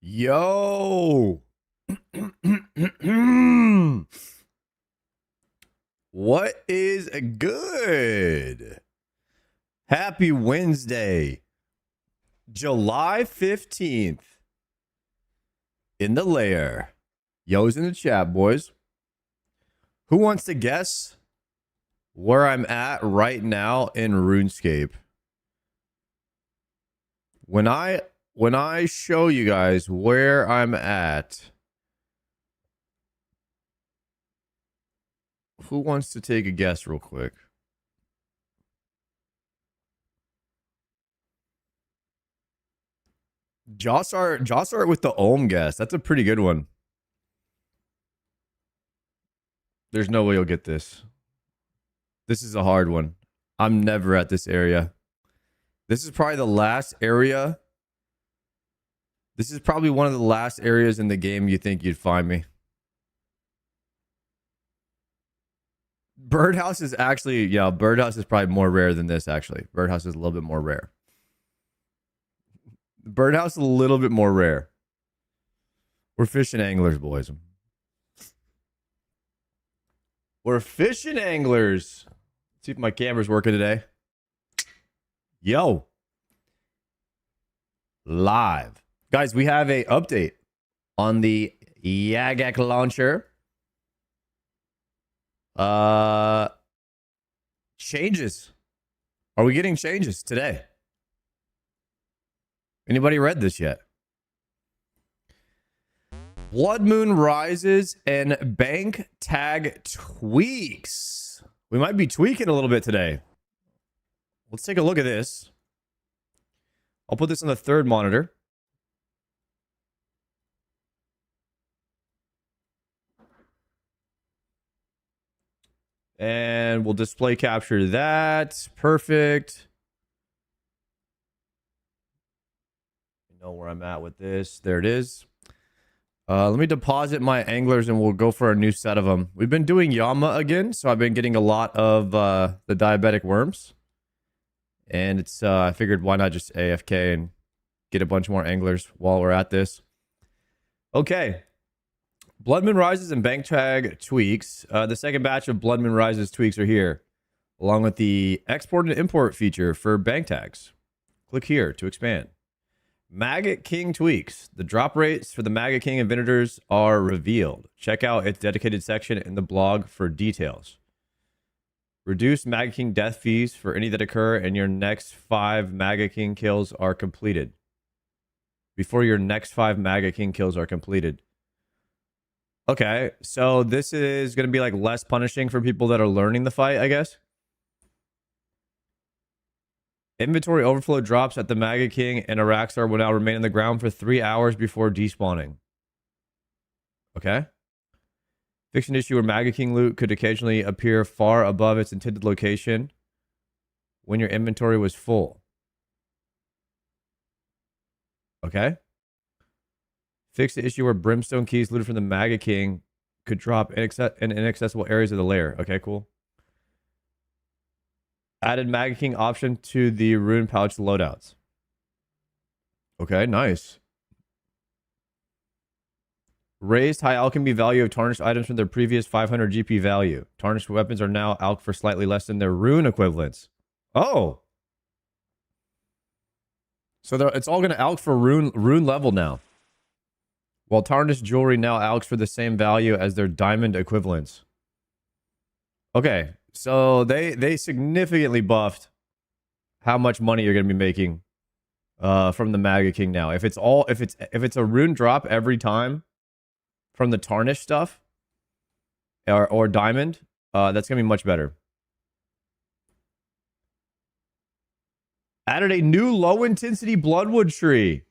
Yo. What is good? Happy Wednesday, July 15th. In the lair. Yo's in the chat, boys. Who wants to guess where I'm at right now in RuneScape? When I show you guys where I'm at, who wants to take a guess real quick? Jossart with the Ohm guess. That's a pretty good one. There's no way you'll get this. This is a hard one. I'm never at this area. This is probably the last area. This is probably one of the last areas in the game you think you'd find me. Birdhouse is actually, yeah, Birdhouse is probably more rare than this, actually. Birdhouse is a little bit more rare. Birdhouse is a little bit more rare. We're fishing anglers, boys. We're fishing anglers. Let's see if my camera's working today. Yo. Live. Guys, we have a update on the Yagak launcher. Changes. Are we getting changes today? Anybody read this yet? Blood Moon rises and bank tag tweaks. We might be tweaking a little bit today. Let's take a look at this. I'll put this on the third monitor. And we'll display capture that. Perfect. You know where I'm at with this. There it is. Let me deposit my anglers and we'll go for a new set of them. We've been doing Yama again, so I've been getting a lot of the diabetic worms. And it's I figured why not just AFK and get a bunch more anglers while we're at this. Okay. Blood Moon Rises and bank tag tweaks. The second batch of Blood Moon Rises tweaks are here, along with the export and import feature for bank tags. Click here to expand. Maggot King tweaks. The drop rates for the Maggot King inventors are revealed. Check out its dedicated section in the blog for details. Reduce Maggot King death fees for any that occur and your next 5 Maggot King kills are completed. Before your next 5 Maggot King kills are completed. Okay, so this is going to be like less punishing for people that are learning the fight, I guess. Inventory overflow drops at the Maggot King and Araxar will now remain on the ground for 3 hours before despawning. Okay. Fiction issue where Maggot King loot could occasionally appear far above its intended location when your inventory was full. Okay. Fix the issue where brimstone keys looted from the Maggot King could drop in inaccessible areas of the lair. Okay, cool. Added Maggot King option to the rune pouch loadouts. Okay, nice. Raised high alchemy value of tarnished items from their previous 500 GP value. Tarnished weapons are now alch for slightly less than their rune equivalents. Oh. So it's all going to alch for rune level now. While tarnished jewelry now alch for the same value as their diamond equivalents. Okay. So they significantly buffed how much money you're going to be making from the Maggot King now. If it's a rune drop every time from the tarnished stuff or diamond, that's going to be much better. Added a new low intensity bloodwood tree,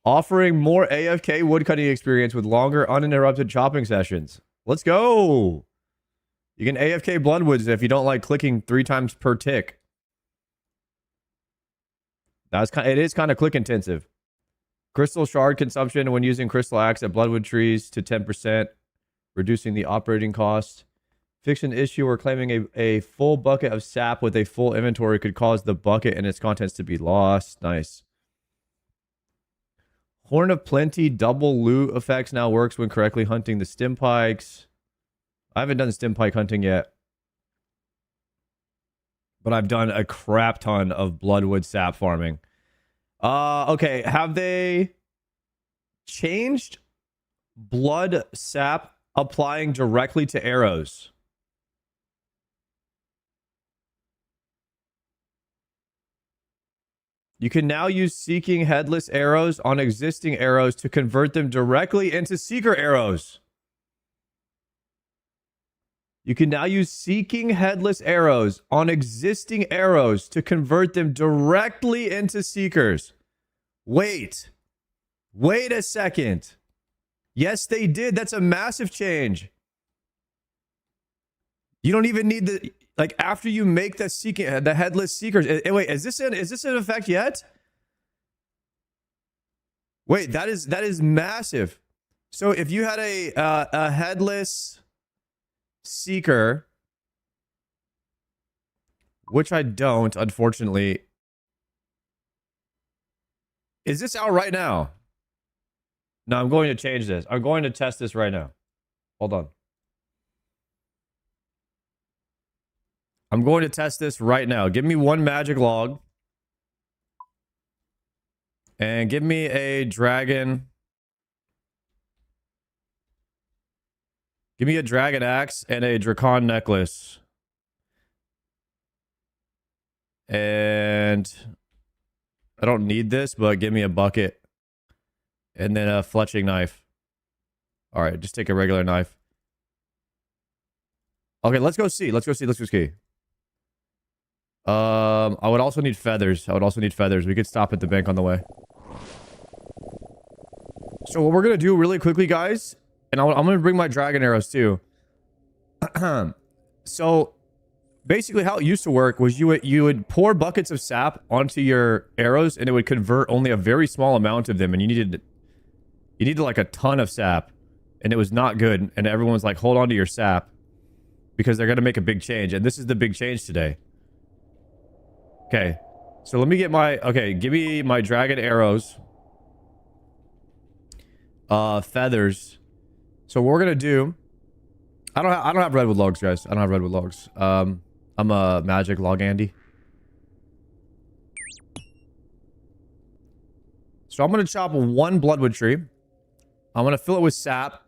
offering more AFK woodcutting experience with longer uninterrupted chopping sessions. Let's go. You can AFK Bloodwoods if you don't like clicking 3 times per tick. It is kind of click intensive. Crystal shard consumption when using crystal axe at Bloodwood trees to 10%, reducing the operating cost. Fiction issue where claiming a full bucket of sap with a full inventory could cause the bucket and its contents to be lost. Nice. Horn of Plenty double loot effects now works when correctly hunting the stim pikes. I haven't done stim pike hunting yet. But I've done a crap ton of bloodwood sap farming. Okay, have they changed blood sap applying directly to arrows? You can now use seeking headless arrows on existing arrows to convert them directly into seeker arrows. You can now use seeking headless arrows on existing arrows to convert them directly into seekers. Wait a second. Yes, they did. That's a massive change. You don't even need the, like, after you make the seeking, the headless seekers. Wait, is this in effect yet? Wait, that is massive. So if you had a headless seeker, which I don't, unfortunately. Is this out right now? No, I'm going to change this. I'm going to test this right now. Hold on. I'm going to test this right now. Give me one magic log. And give me a dragon. Give me a dragon axe and a dracon necklace. And I don't need this, but give me a bucket. And then a fletching knife. All right, just take a regular knife. Okay, let's go see. Let's go see. I would also need feathers. We could stop at the bank on the way. So what we're going to do really quickly, guys, and I'm going to bring my dragon arrows too. So basically how it used to work was you would pour buckets of sap onto your arrows and it would convert only a very small amount of them, and you needed like a ton of sap, and it was not good, and everyone was like, hold on to your sap because they're going to make a big change, and this is the big change today. Okay, so let me get my, okay, give me my dragon arrows, feathers. So what we're gonna do, I don't have redwood logs, guys. I don't have redwood logs. I'm a magic log Andy. So I'm gonna chop one bloodwood tree. I'm gonna fill it with sap.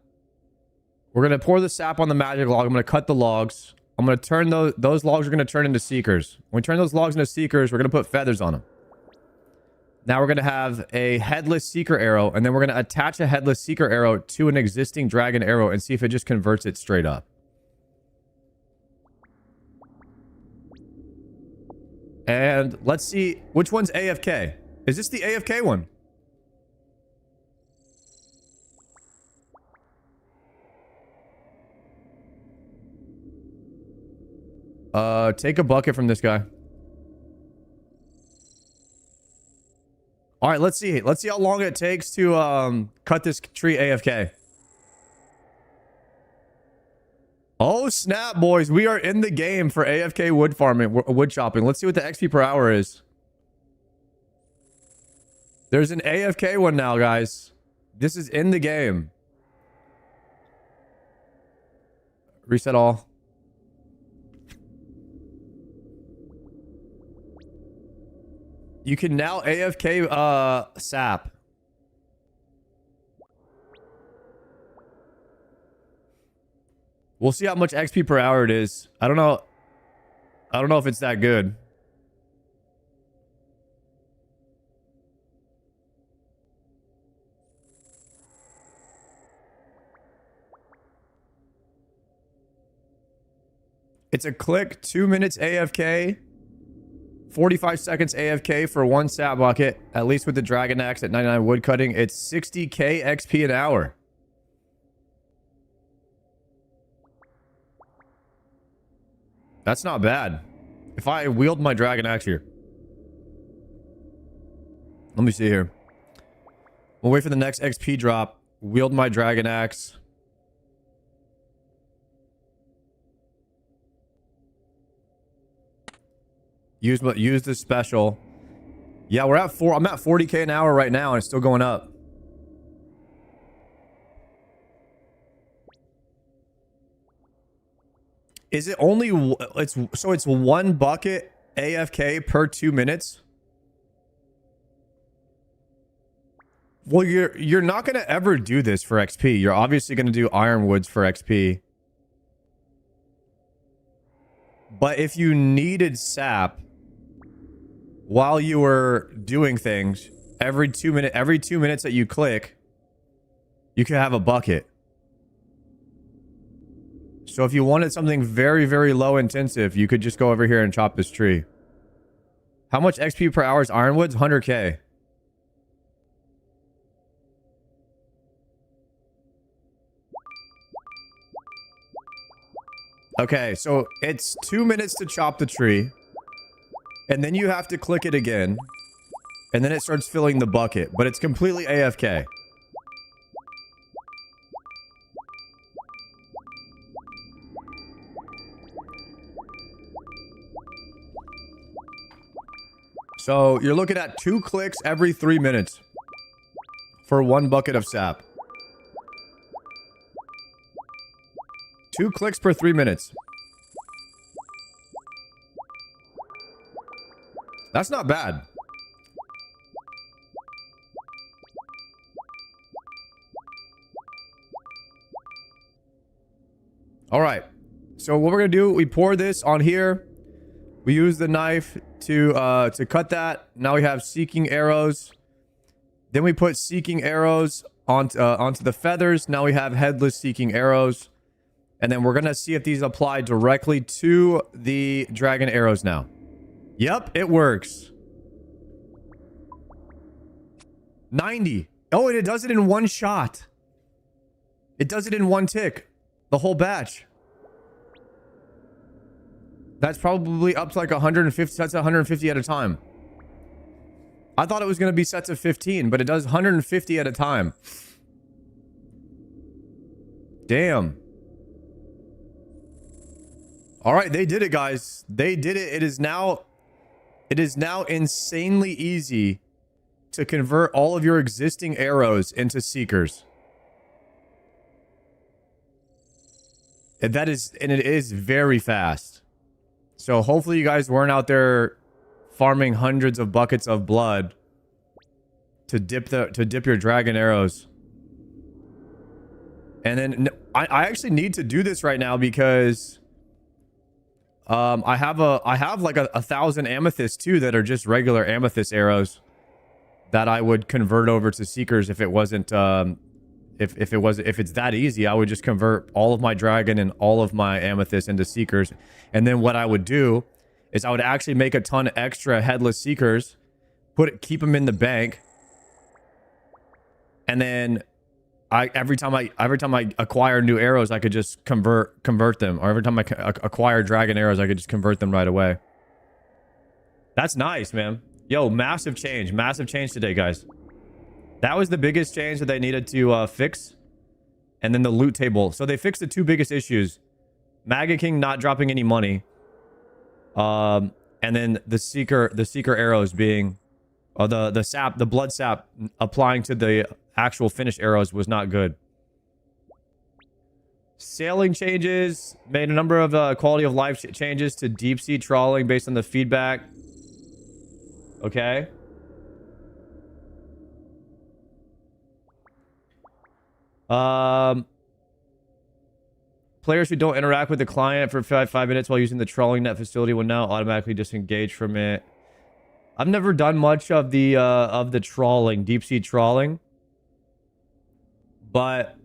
We're gonna pour the sap on the magic log. I'm gonna cut the logs. I'm gonna turn those logs are gonna turn into seekers. When we turn those logs into seekers, we're gonna put feathers on them. Now we're gonna have a headless seeker arrow, and then we're gonna attach a headless seeker arrow to an existing dragon arrow and see if it just converts it straight up. And let's see which one's AFK. Is this the AFK one? Take a bucket from this guy. All right, let's see. Let's see how long it takes to cut this tree AFK. Oh, snap, boys. We are in the game for AFK wood farming, wood chopping. Let's see what the XP per hour is. There's an AFK one now, guys. This is in the game. Reset all. You can now AFK sap. We'll see how much XP per hour it is. I don't know if it's that good. It's a click, 2 minutes AFK. 45 seconds AFK for one sap bucket, at least with the dragon axe at 99 wood cutting. It's 60k XP an hour. That's not bad. If I wield my dragon axe here. Let me see here. We'll wait for the next XP drop. Wield my dragon axe. Use the special. Yeah, I'm at 40k an hour right now, and it's still going up. Is it only it's one bucket AFK per 2 minutes? Well, you're not going to ever do this for XP. You're obviously going to do ironwoods for XP. But if you needed sap while you were doing things, every 2 minutes that you click, you could have a bucket. So if you wanted something very, very low intensive, you could just go over here and chop this tree. How much XP per hour is ironwoods? 100k. Okay, so it's 2 minutes to chop the tree. And then you have to click it again. And then it starts filling the bucket. But it's completely AFK. So you're looking at 2 clicks every 3 minutes for 1 bucket of sap. 2 clicks per 3 minutes. That's not bad. All right. So what we're going to do, we pour this on here. We use the knife to cut that. Now we have seeking arrows. Then we put seeking arrows onto the feathers. Now we have headless seeking arrows. And then we're going to see if these apply directly to the dragon arrows now. Yep, it works. 90. Oh, and it does it in one shot. It does it in one tick. The whole batch. That's probably up to like 150 sets, 150 at a time. I thought it was going to be sets of 15, but it does 150 at a time. Damn. All right, they did it, guys. They did it. It is now insanely easy to convert all of your existing arrows into seekers. And it is very fast. So hopefully you guys weren't out there farming hundreds of buckets of blood to dip your dragon arrows. And then I actually need to do this right now because I have like 1,000 amethysts too that are just regular amethyst arrows that I would convert over to seekers if it wasn't if it's that easy. I would just convert all of my dragon and all of my amethyst into seekers. And then what I would do is I would actually make a ton of extra headless seekers, keep them in the bank, and then every time I acquire new arrows, I could just convert them. Or every time I acquire dragon arrows, I could just convert them right away. That's nice, man. Yo, massive change today, guys. That was the biggest change that they needed to fix. And then the loot table. So they fixed the 2 biggest issues. Mega King not dropping any money. And then the seeker arrows being the blood sap applying to the actual finished arrows was not good. Sailing changes. Made a number of quality of life changes to deep sea trawling based on the feedback. Okay. Players who don't interact with the client for 5 minutes while using the trawling net facility will now automatically disengage from it. I've never done much of the trawling, deep sea trawling, but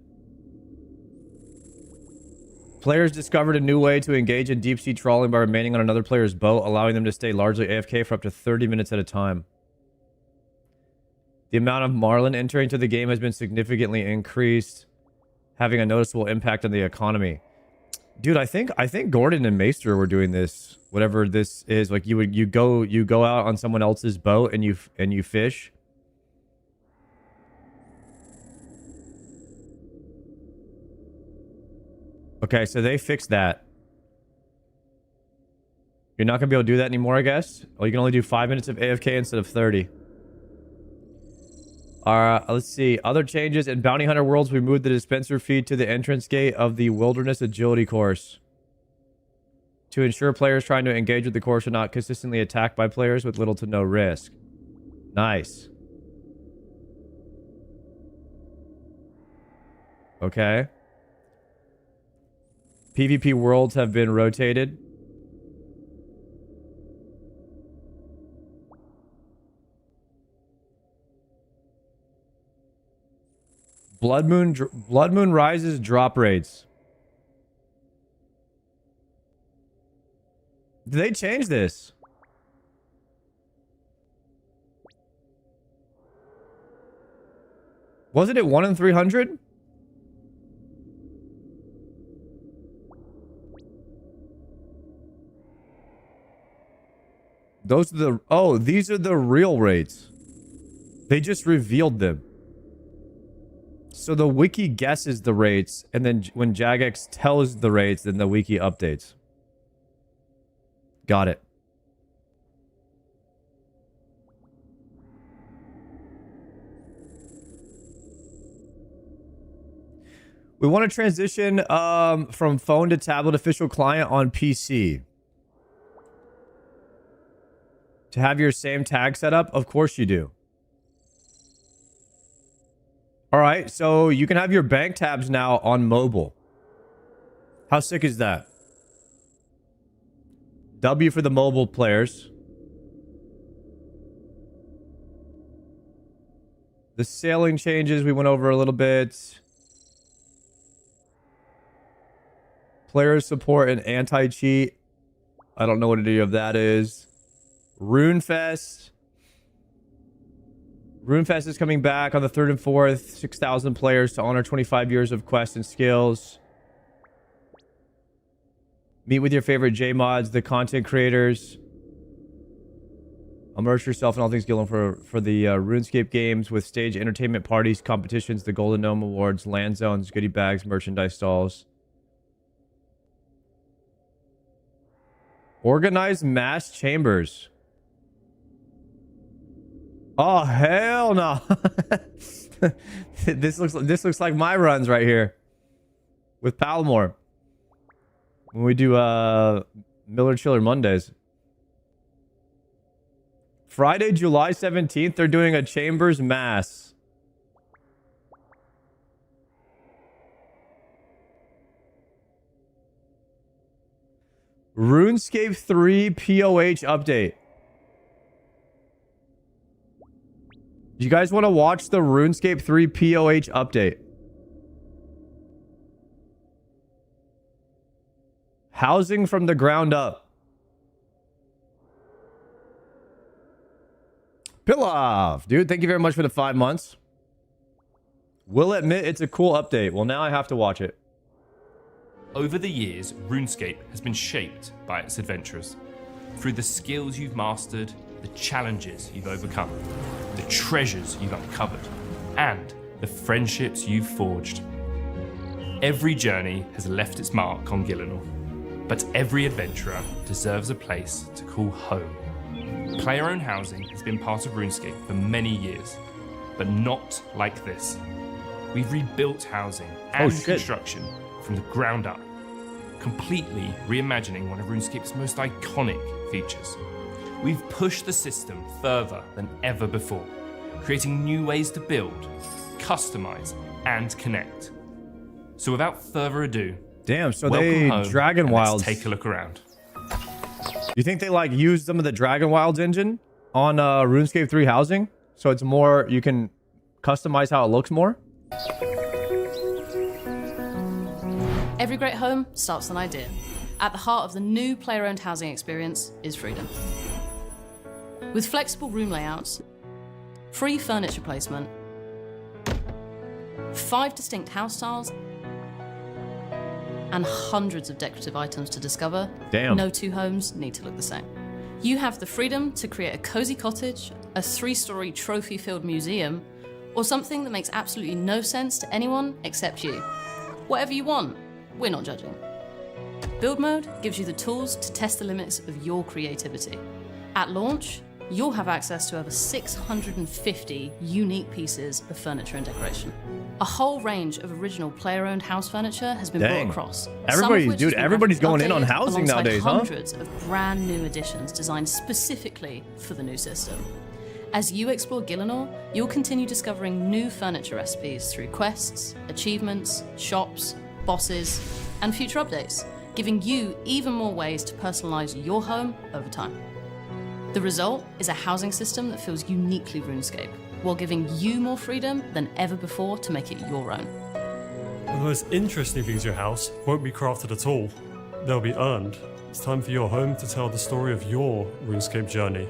players discovered a new way to engage in deep sea trawling by remaining on another player's boat, allowing them to stay largely AFK for up to 30 minutes at a time. The amount of marlin entering to the game has been significantly increased, having a noticeable impact on the economy. Dude, I think Gordon and Maester were doing this. Whatever this is, like you go out on someone else's boat and you fish. Okay, so they fixed that. You're not gonna be able to do that anymore, I guess. Well, you can only do 5 minutes of AFK instead of 30. Let's see. Other changes in Bounty Hunter Worlds. We moved the dispenser feed to the entrance gate of the Wilderness Agility course. to ensure players trying to engage with the course are not consistently attacked by players with little to no risk. Nice. Okay. PvP worlds have been rotated. Blood Moon Rises drop rates. Did they change this? Wasn't it 1 in 300? Those are the... Oh, these are the real rates. They just revealed them. So the wiki guesses the rates, and then when Jagex tells the rates, then the wiki updates. Got it. We want to transition from phone to tablet official client on PC. To have your same tag set up? Of course you do. All right, so you can have your bank tabs now on mobile. How sick is that? W for the mobile players. The sailing changes we went over a little bit. Player support and anti-cheat. I don't know what any of that is. RuneFest. RuneFest is coming back on the 3rd and 4th. 6,000 players to honor 25 years of quests and skills. Meet with your favorite J-mods, the content creators. Immerse yourself in all things Gillen for the RuneScape games with stage entertainment parties, competitions, the Golden Gnome Awards, land zones, goodie bags, merchandise stalls. Organize mass chambers. Oh hell no! This looks like my runs right here with Palmore when we do Miller Chiller Mondays. Friday, July 17th, they're doing a Chambers Mass. RuneScape 3 POH update. You guys want to watch the RuneScape 3 POH update? Housing from the ground up. Pilaf, dude, thank you very much for the 5 months. Will admit it's a cool update. Well, now I have to watch it. Over the years, RuneScape has been shaped by its adventurers. Through the skills you've mastered, the challenges you've overcome, the treasures you've uncovered, and the friendships you've forged. Every journey has left its mark on Gillinor, but every adventurer deserves a place to call home. Player-owned housing has been part of RuneScape for many years, but not like this. We've rebuilt housing and construction from the ground up, completely reimagining one of RuneScape's most iconic features. We've pushed the system further than ever before, creating new ways to build, customize, and connect. So without further ado, damn, so they Dragon Wilds. Let's take a look around. You think they like used some of the Dragon Wilds engine on RuneScape 3 housing? So it's more, you can customize how it looks more? Every great home starts with an idea. At the heart of the new player-owned housing experience is freedom. With flexible room layouts, free furniture placement, 5 distinct house styles, and hundreds of decorative items to discover, damn, no 2 homes need to look the same. You have the freedom to create a cozy cottage, a 3-story trophy-filled museum, or something that makes absolutely no sense to anyone except you. Whatever you want, we're not judging. Build mode gives you the tools to test the limits of your creativity. At launch, you'll have access to over 650 unique pieces of furniture and decoration. A whole range of original player-owned house furniture has been Dang. brought across. Everybody's going in on housing nowadays, huh? Hundreds of brand new additions designed specifically for the new system. As you explore Gielinor, you'll continue discovering new furniture recipes through quests, achievements, shops, bosses, and future updates, giving you even more ways to personalize your home over time. The result is a housing system that feels uniquely RuneScape, while giving you more freedom than ever before to make it your own. The most interesting things in your house won't be crafted at all. They'll be earned. It's time for your home to tell the story of your RuneScape journey.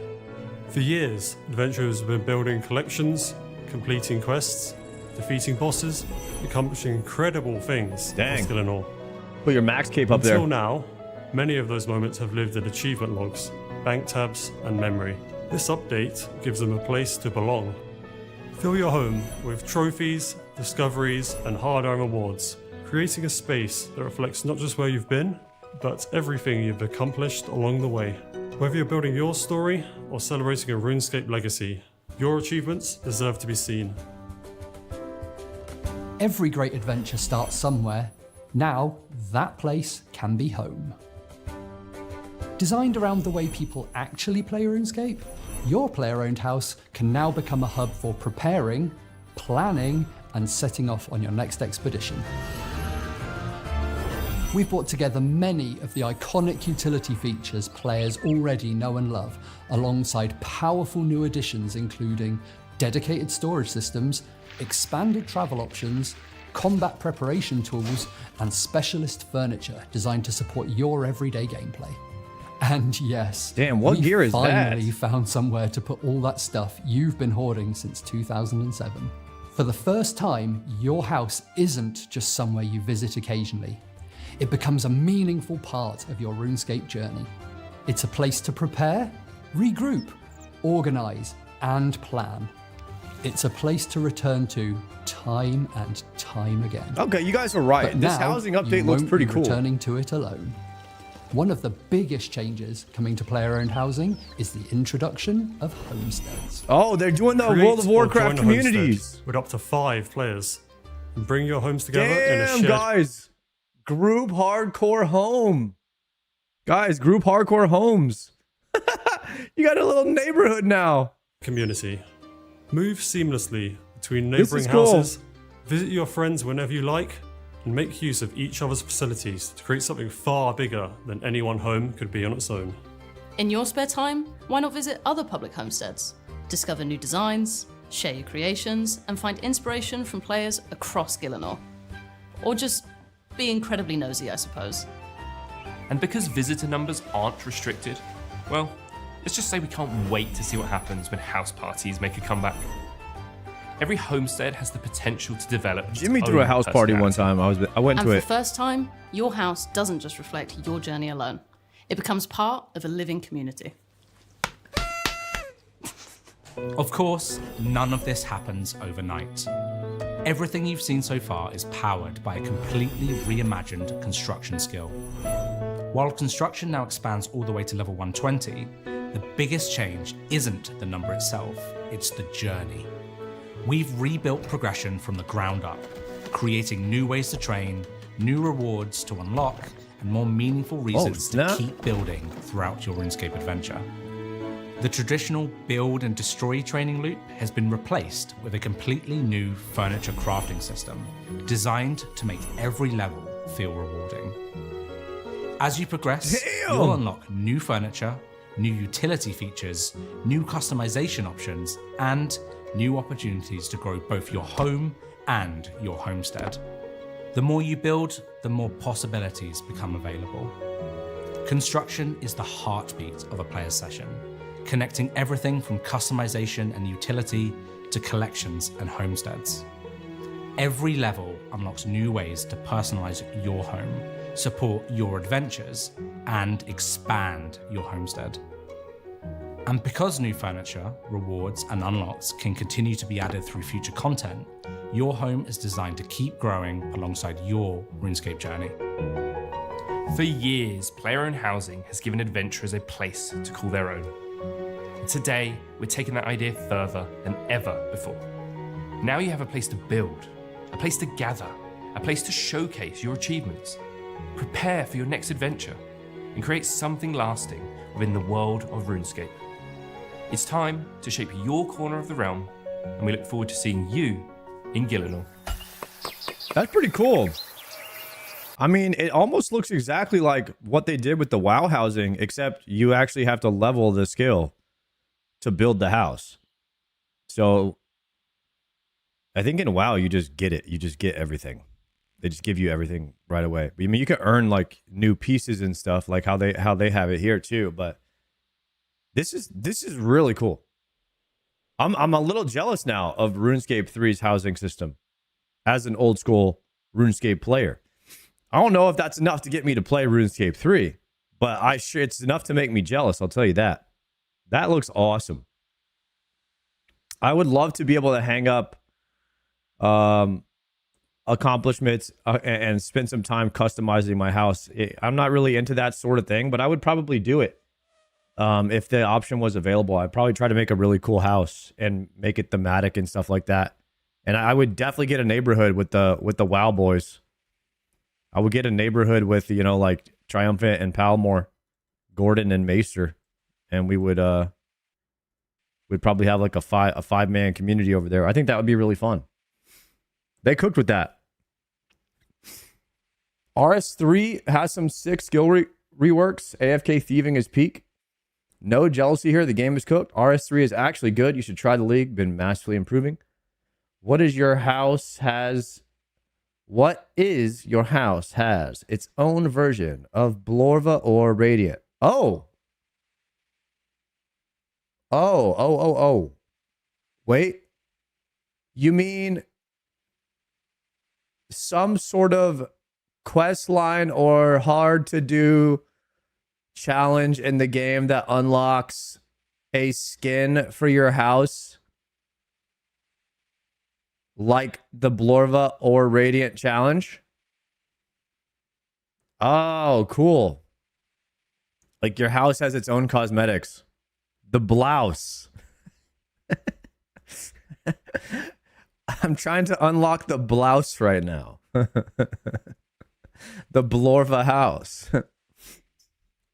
For years, adventurers have been building collections, completing quests, defeating bosses, accomplishing incredible things Dang. in Gielinor. Put your max cape up there. Until now, many of those moments have lived in achievement logs, bank tabs, and memory. This update gives them a place to belong. Fill your home with trophies, discoveries, and hard-earned rewards, creating a space that reflects not just where you've been, but everything you've accomplished along the way. Whether you're building your story or celebrating a RuneScape legacy, your achievements deserve to be seen. Every great adventure starts somewhere. Now, that place can be home. Designed around the way people actually play RuneScape, your player-owned house can now become a hub for preparing, planning, and setting off on your next expedition. We've brought together many of the iconic utility features players already know and love, alongside powerful new additions including dedicated storage systems, expanded travel options, combat preparation tools, and specialist furniture designed to support your everyday gameplay. And yes, Damn, what we gear is that? finally found somewhere to put all that stuff you've been hoarding since 2007. For the first time, your house isn't just somewhere you visit occasionally. It becomes a meaningful part of your RuneScape journey. It's a place to prepare, regroup, organize, and plan. It's a place to return to time and time again. Okay, you guys are right. But This now, housing you update looks won't pretty be cool. returning to it alone. One of the biggest changes coming to player-owned housing is the introduction of homesteads. Oh, they're doing the Create World of or Warcraft join a homestead communities. with up to 5 players. And bring your homes together in a Damn, shared guys. Group hardcore home. Guys, group hardcore homes. You got a little neighborhood now. community. Move seamlessly between This neighboring is cool. houses, visit your friends whenever you like, and make use of each other's facilities to create something far bigger than any one home could be on its own. In your spare time, why not visit other public homesteads? Discover new designs, share your creations, and find inspiration from players across Gielinor. Or just be incredibly nosy, I suppose. And because visitor numbers aren't restricted, well, let's just say we can't wait to see what happens when house parties make a comeback. Every homestead has the potential to develop. its Jimmy threw a own house party one personality. time. I went And to for it. the first time, your house doesn't just reflect your journey alone. It becomes part of a living community. Of course, none of this happens overnight. Everything you've seen so far is powered by a completely reimagined construction skill. While construction now expands all the way to level 120, the biggest change isn't the number itself, it's the journey. We've rebuilt progression from the ground up, creating new ways to train, new rewards to unlock, and more meaningful reasons to snap. keep building throughout your RuneScape adventure. The traditional build and destroy training loop has been replaced with a completely new furniture crafting system, designed to make every level feel rewarding. As you progress, Damn! you'll unlock new furniture, new utility features, new customization options, and new opportunities to grow both your home and your homestead. The more you build, the more possibilities become available. Construction is the heartbeat of a player's session, connecting everything from customization and utility to collections and homesteads. Every level unlocks new ways to personalize your home, support your adventures, and expand your homestead. And because new furniture, rewards, and unlocks can continue to be added through future content, your home is designed to keep growing alongside your RuneScape journey. For years, player-owned housing has given adventurers a place to call their own. And today, we're taking that idea further than ever before. Now you have a place to build, a place to gather, a place to showcase your achievements, prepare for your next adventure, and create something lasting within the world of RuneScape. It's time to shape your corner of the realm, and we look forward to seeing you in Gillinor. That's pretty cool. I mean, it almost looks exactly like what they did with the WoW housing, except you actually have to level the skill to build the house. So I think in WoW, you just get it. You just get everything. They just give you everything right away. I mean, you can earn like new pieces and stuff, like how they have it here too. But this is really cool. I'm a little jealous now of RuneScape 3's housing system as an old school RuneScape player. I don't know if that's enough to get me to play RuneScape 3, but it's enough to make me jealous. I'll tell you that. That looks awesome. I would love to be able to hang up accomplishments and spend some time customizing my house. I'm not really into that sort of thing, but I would probably do it if the option was available. I'd probably try to make a really cool house and make it thematic and stuff like that. And I would definitely get a neighborhood with the WoW boys. I would get a neighborhood with, you know, like Triumphant and Palmore, Gordon and Maester, and we'd probably have like a five-man community over there. I think that would be really fun. They cooked with that. RS3 has some sick skill reworks. AFK thieving is peak. No jealousy here. The game is cooked. RS3 is actually good. You should try the league. Been massively improving. What is your house has its own version of Blorva or Radiant? Oh. Wait. You mean some sort of quest line or hard to do challenge in the game that unlocks a skin for your house? Like the Blorva or Radiant challenge? Oh, cool. Like your house has its own cosmetics. The blouse. I'm trying to unlock the blouse right now. The Blorva house.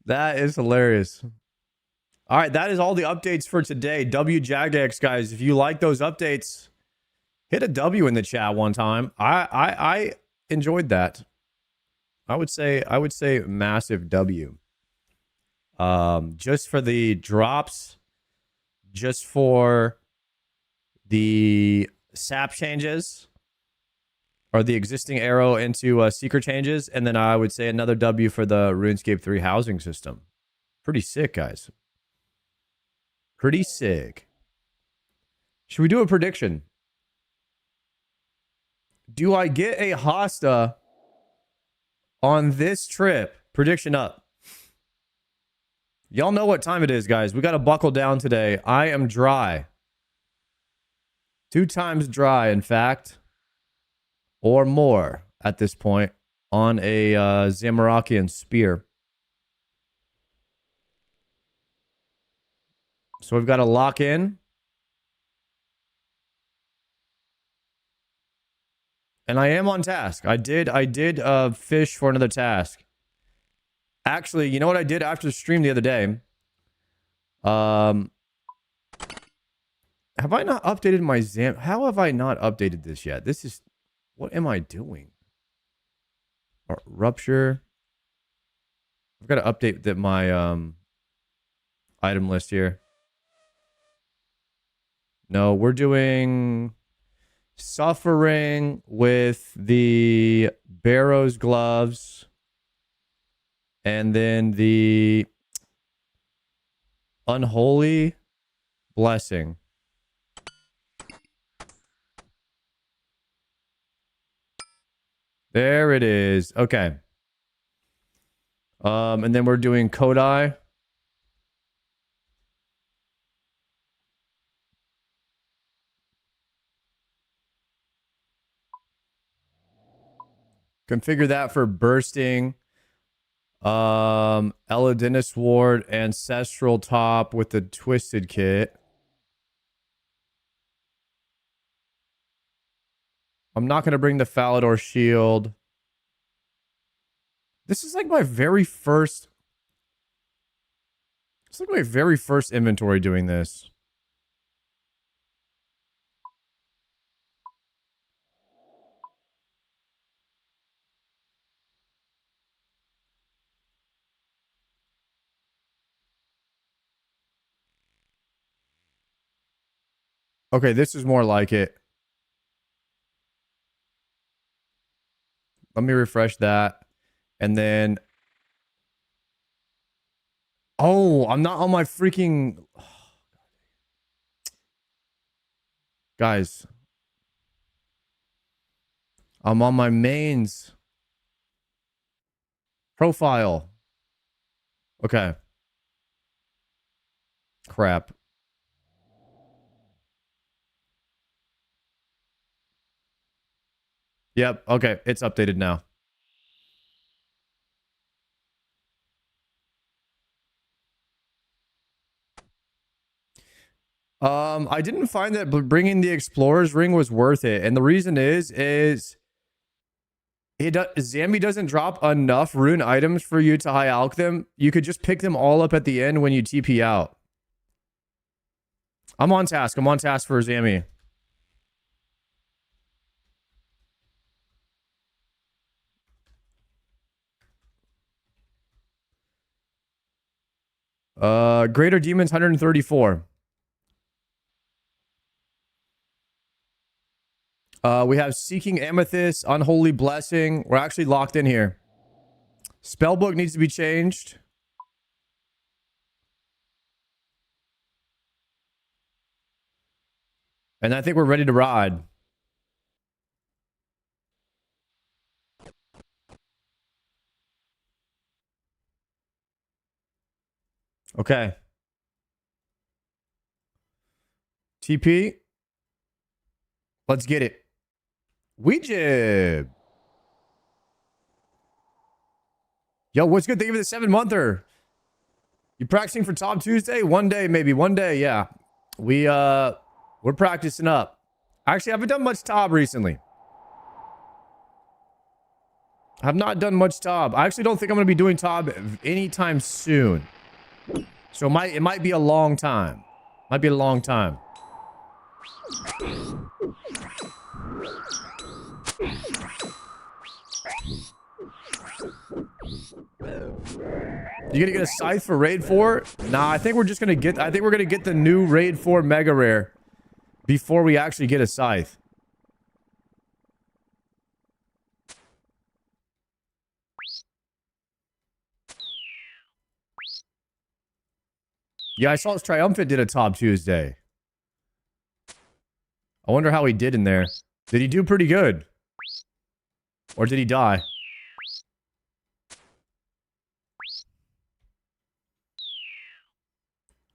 That is hilarious. All right, that is all the updates for today. WJagX, guys, if you like those updates, hit a W in the chat one time. I enjoyed that. I would say massive W. Just for the drops, just for the sap changes, or the existing arrow into secret changes, and then I would say another W for the RuneScape 3 housing system. Pretty sick, guys. Pretty sick. Should we do a prediction? Do I get a hosta on this trip? Prediction up. Y'all know what time it is, guys. We got to buckle down today. I am dry. 2 times dry, in fact. Or more at this point on a Zamorakian spear. So we've got to lock in. And I am on task. I did fish for another task. Actually, you know what I did after the stream the other day? Have I not updated my Zam? How have I not updated this yet? This is... What am I doing? Rupture. I've got to update my item list here. No, we're doing suffering with the Barrow's gloves, and then the unholy blessing. There it is. Okay. And then we're doing Kodai. Configure that for bursting. Elodinus Ward, Ancestral Top with the Twisted Kit. I'm not going to bring the Falador shield. This is like my very first... It's like my very first inventory doing this. Okay, this is more like it. Let me refresh that. And then... Oh, I'm not on my freaking... Guys. I'm on my mains profile. Okay. Crap. Yep. Okay. It's updated now. I didn't find that bringing the Explorer's Ring was worth it. And the reason is Zambi doesn't drop enough rune items for you to high alch them. You could just pick them all up at the end when you TP out. I'm on task. I'm on task for Zambi. Greater Demons 134. We have Seeking Amethyst, Unholy Blessing. We're actually locked in here. Spellbook needs to be changed. And I think we're ready to ride. Okay. TP. Let's get it. Weejib. Yo, what's good? Thank you for the 7-monther. You practicing for Top Tuesday? One day, maybe. One day, yeah. We're practicing up. Actually, I haven't done much Tob recently. I have not done much Tob. I actually don't think I'm going to be doing Tob anytime soon. So it might be a long time. Might be a long time. You gonna get a scythe for Raid 4? Nah, I think we're just gonna get... I think we're gonna get the new Raid 4 Mega Rare before we actually get a scythe. Yeah, I saw his Triumphant did a Top Tuesday. I wonder how he did in there. Did he do pretty good? Or did he die?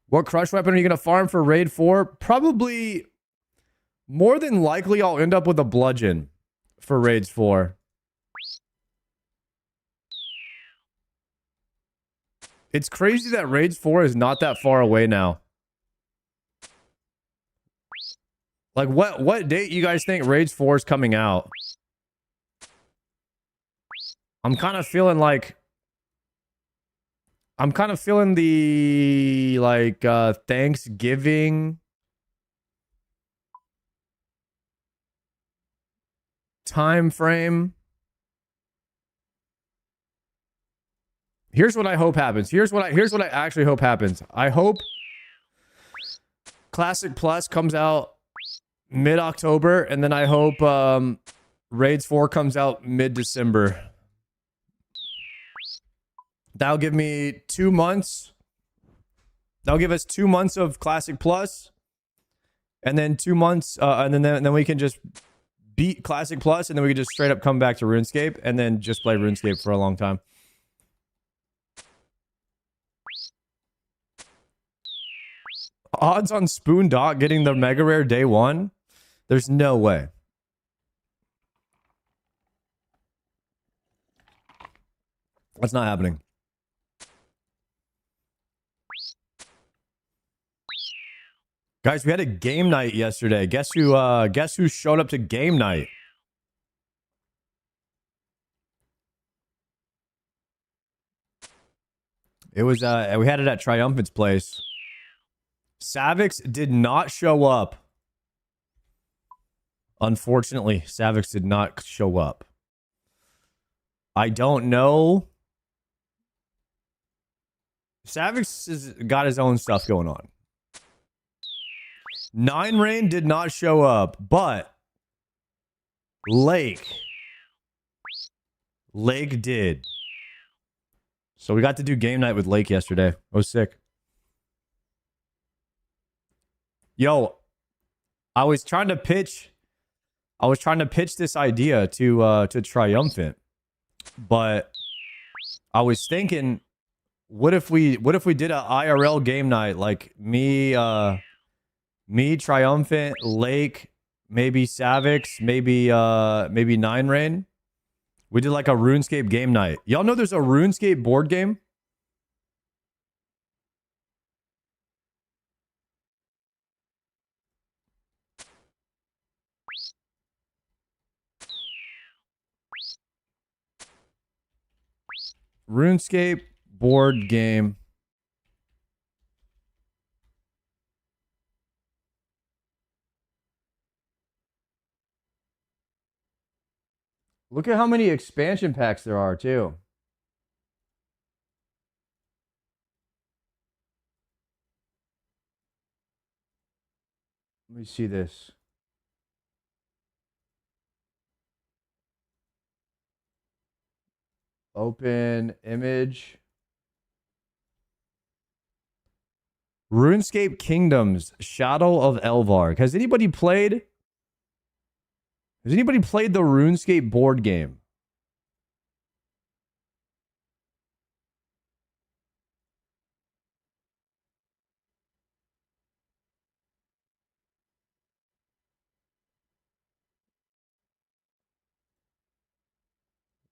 What crush weapon are you going to farm for Raid 4? Probably, more than likely, I'll end up with a bludgeon for Raids 4. It's crazy that Raids 4 is not that far away now. Like, what date you guys think Raids 4 is coming out? I'm kind of feeling like... I'm kind of feeling the, like, Thanksgiving time frame. Here's what I hope happens. Here's what I actually hope happens. I hope Classic Plus comes out mid-October, and then I hope Raids 4 comes out mid-December. That'll give me 2 months. That'll give us 2 months of Classic Plus, and then 2 months, and then we can just beat Classic Plus, and then we can just straight up come back to RuneScape, and then just play RuneScape for a long time. Odds on Spoon Dot getting the Mega Rare day 1? There's no way. That's not happening. Guys, we had a game night yesterday. Guess who showed up to game night? It was we had it at Triumphant's place. Savix did not show up. Unfortunately, Savix did not show up. I don't know. Savix has got his own stuff going on. Nine Rain did not show up, but Lake did. So we got to do game night with Lake yesterday. It was sick. Yo, I was trying to pitch this idea to Triumphant, but I was thinking, what if we did a IRL game night, like me, Triumphant, Lake, maybe Savix, maybe Nine Rain. We did like a RuneScape game night. Y'all know there's a RuneScape board game? RuneScape board game. Look at how many expansion packs there are, too. Let me see this. Open image. RuneScape Kingdoms, Shadow of Elvarg. Has anybody played the RuneScape board game?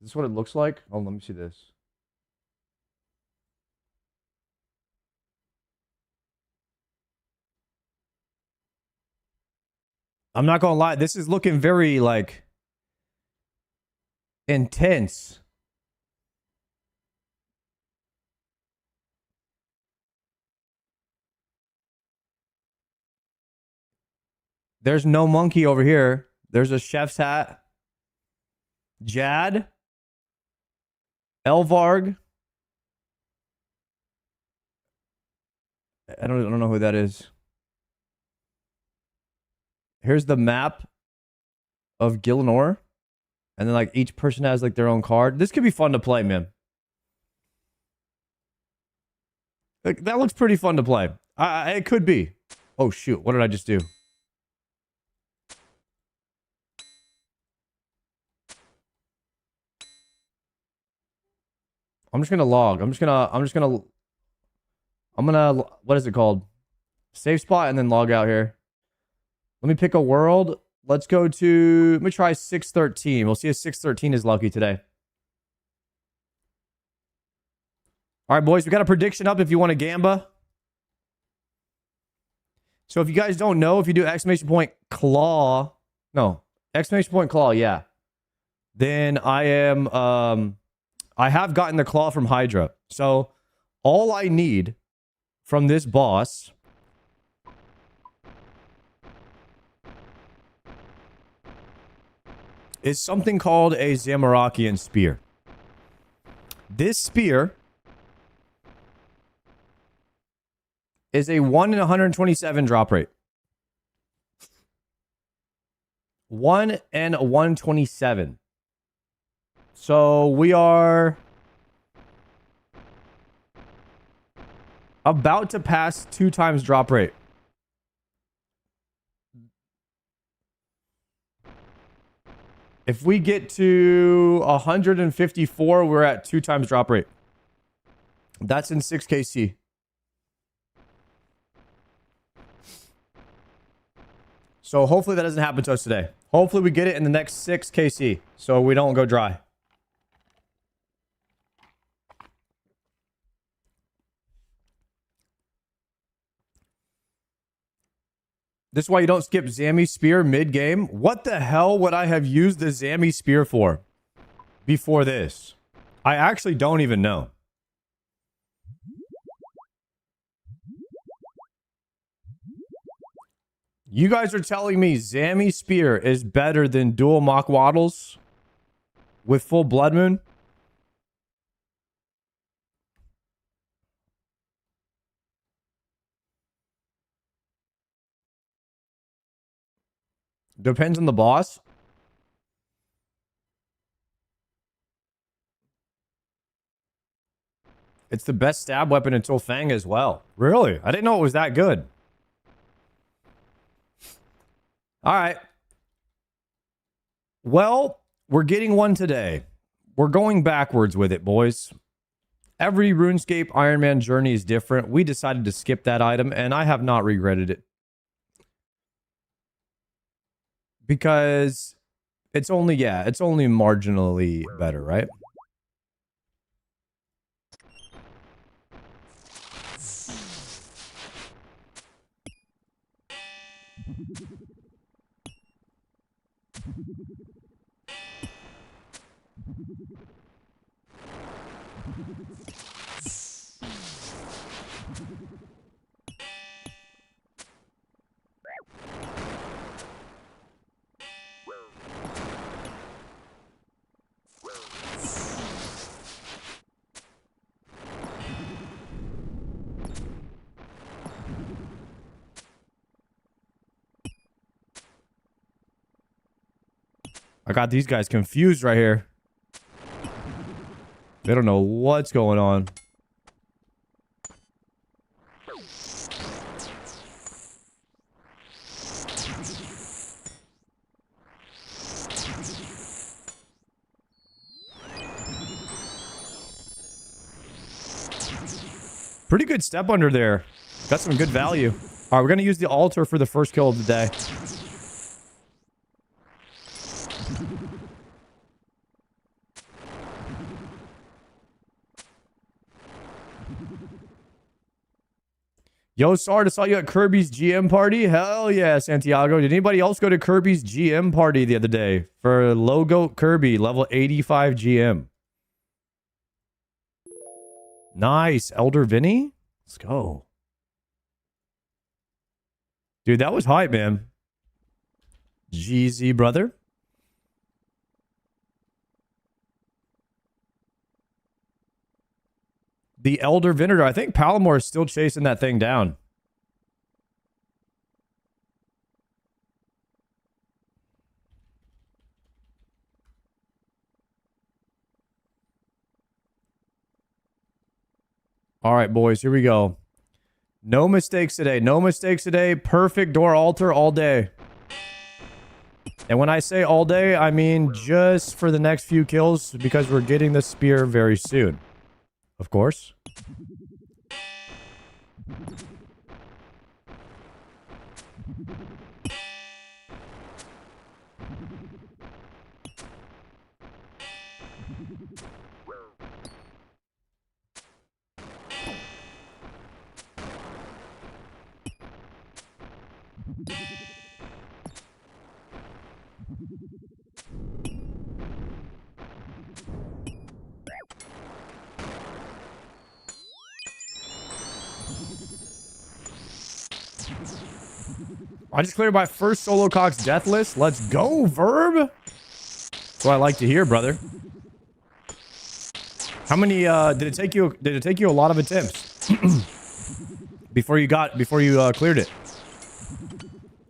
Is this what it looks like? Oh, let me see this. I'm not gonna lie, this is looking very, like, intense. There's no monkey over here. There's a chef's hat. Jad. Elvarg. I don't know who that is. Here's the map of Gillinor. And then, like, each person has, like, their own card. This could be fun to play, man. Like, that looks pretty fun to play. It could be. Oh, shoot. What did I just do? I'm just gonna log. I'm gonna, what is it called? Save spot and then log out here. Let me pick a world. Let's go to, let me try 613. We'll see if 613 is lucky today. All right, boys, we got a prediction up if you want a gamba. So if you guys don't know, if you do exclamation point claw, no, exclamation point claw, yeah. Then I am, I have gotten the claw from Hydra. So all I need from this boss is something called a Zamorakian spear. This spear is a 1 in 127 drop rate. 1 in 127. So we are about to pass 2 times drop rate. If we get to 154, we're at 2 times drop rate. That's in 6KC. So hopefully that doesn't happen to us today. Hopefully we get it in the next 6KC so we don't go dry. This is why you don't skip Zammy Spear mid-game. What the hell would I have used the Zammy Spear for before this? I actually don't even know. You guys are telling me Zammy Spear is better than dual Mock Waddles with full Blood Moon? Depends on the boss. It's the best stab weapon until Fang as well. Really? I didn't know it was that good. All right. Well, we're getting one today. We're going backwards with it, boys. Every RuneScape Iron Man journey is different. We decided to skip that item, and I have not regretted it. Because it's only marginally better, right? I got these guys confused right here. They don't know what's going on. Pretty good step under there. Got some good value. All right, we're going to use the altar for the first kill of the day. Yo, Sard, I saw you at Kirby's GM party. Hell yeah, Santiago. Did anybody else go to Kirby's GM party the other day for Logo Kirby, level 85 GM? Nice. Elder Vinny? Let's go. Dude, that was hype, man. GZ, brother. The Elder Venator. I think Palomar is still chasing that thing down. All right, boys. Here we go. No mistakes today. No mistakes today. Perfect door altar all day. And when I say all day, I mean just for the next few kills because we're getting the spear very soon. Of course. I just cleared my first Solo Cox death list. Let's go, Verb. That's what I like to hear, brother. How many did it take you? Did it take you a lot of attempts before you cleared it?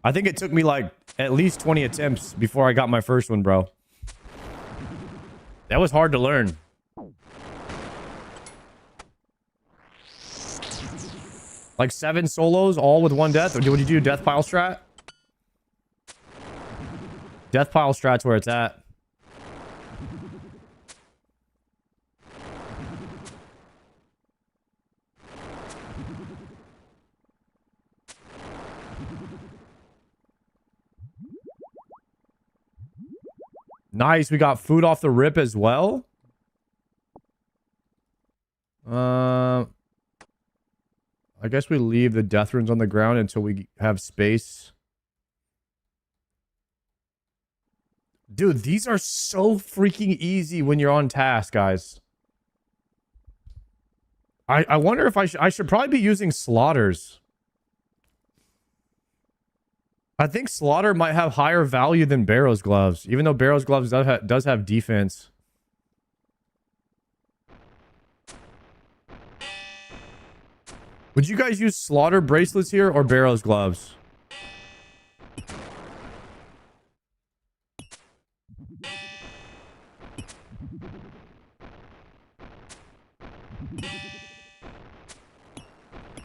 I think it took me like at least 20 attempts before I got my first one, bro. That was hard to learn. Like 7 solos, all with 1 death? Or would you do death pile strat? Death pile strat's where it's at. Nice, we got food off the rip as well. I guess we leave the death runes on the ground until we have space. Dude, these are so freaking easy when you're on task, guys. I wonder if I should probably be using slaughters. I think Slaughter might have higher value than Barrow's gloves, even though Barrow's gloves does have defense. Would you guys use Slaughter bracelets here or Barrow's gloves?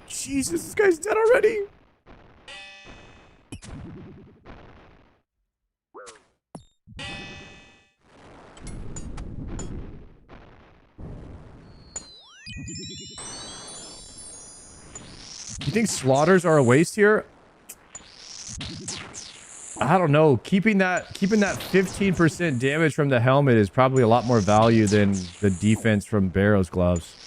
Jesus, this guy's dead already. You think slaughters are a waste here? I don't know. Keeping that 15% damage from the helmet is probably a lot more value than the defense from Barrow's gloves.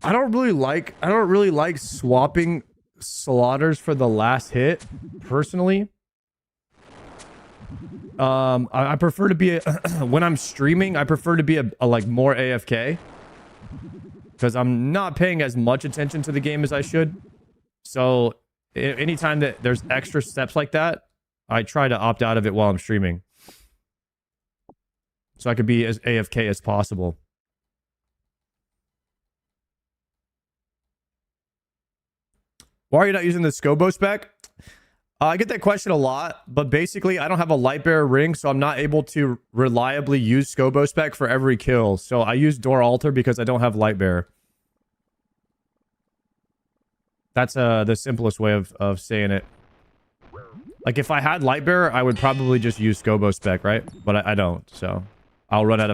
I don't really like swapping slaughters for the last hit, personally. I prefer to be when I'm streaming, I prefer to be a like more AFK because I'm not paying as much attention to the game as I should. So anytime that there's extra steps like that, I try to opt out of it while I'm streaming, so I could be as AFK as possible. Why are you not using the Scobo spec? I get that question a lot, but basically I don't have a Lightbearer ring, so I'm not able to reliably use Scobo spec for every kill. So I use Door Altar because I don't have Lightbearer. That's the simplest way of saying it. Like if I had Lightbearer, I would probably just use Scobo spec, right? But I don't, so I'll run out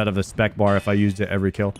of the spec bar if I used it every kill.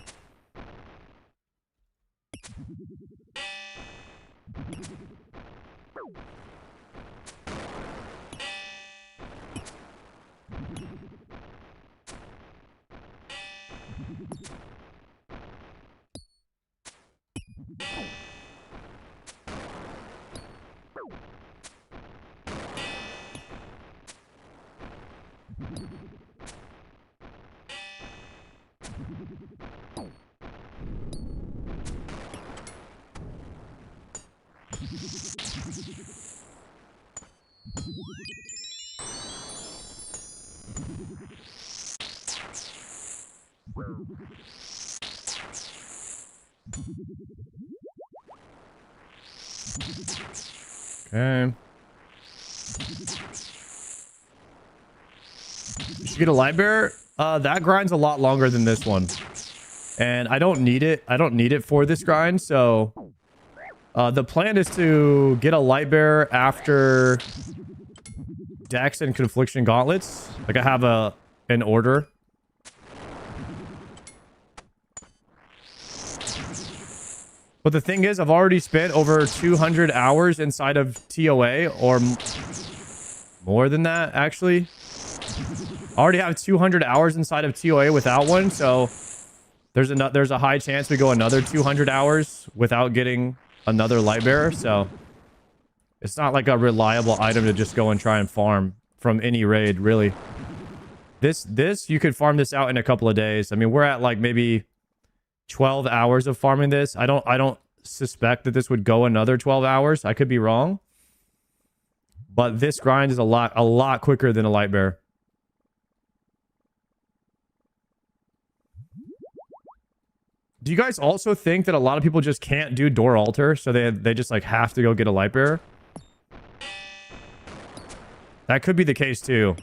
Okay. You should get a Lightbearer. That grind's a lot longer than this one. And I don't need it. I don't need it for this grind, so... the plan is to get a Lightbearer after Dex and Confliction Gauntlets. Like, I have an order. But the thing is, I've already spent over 200 hours inside of TOA, or more than that, actually. I already have 200 hours inside of TOA without one, so there's a high chance we go another 200 hours without getting another Lightbearer, so it's not like a reliable item to just go and try and farm from any raid, really. This you could farm this out in a couple of days. I mean, we're at like maybe 12 hours of farming this. I don't suspect that this would go another 12 hours. I could be wrong. But this grind is a lot quicker than a Lightbearer. Do you guys also think that a lot of people just can't do Door Altar, so they just like have to go get a Lightbearer? That could be the case too.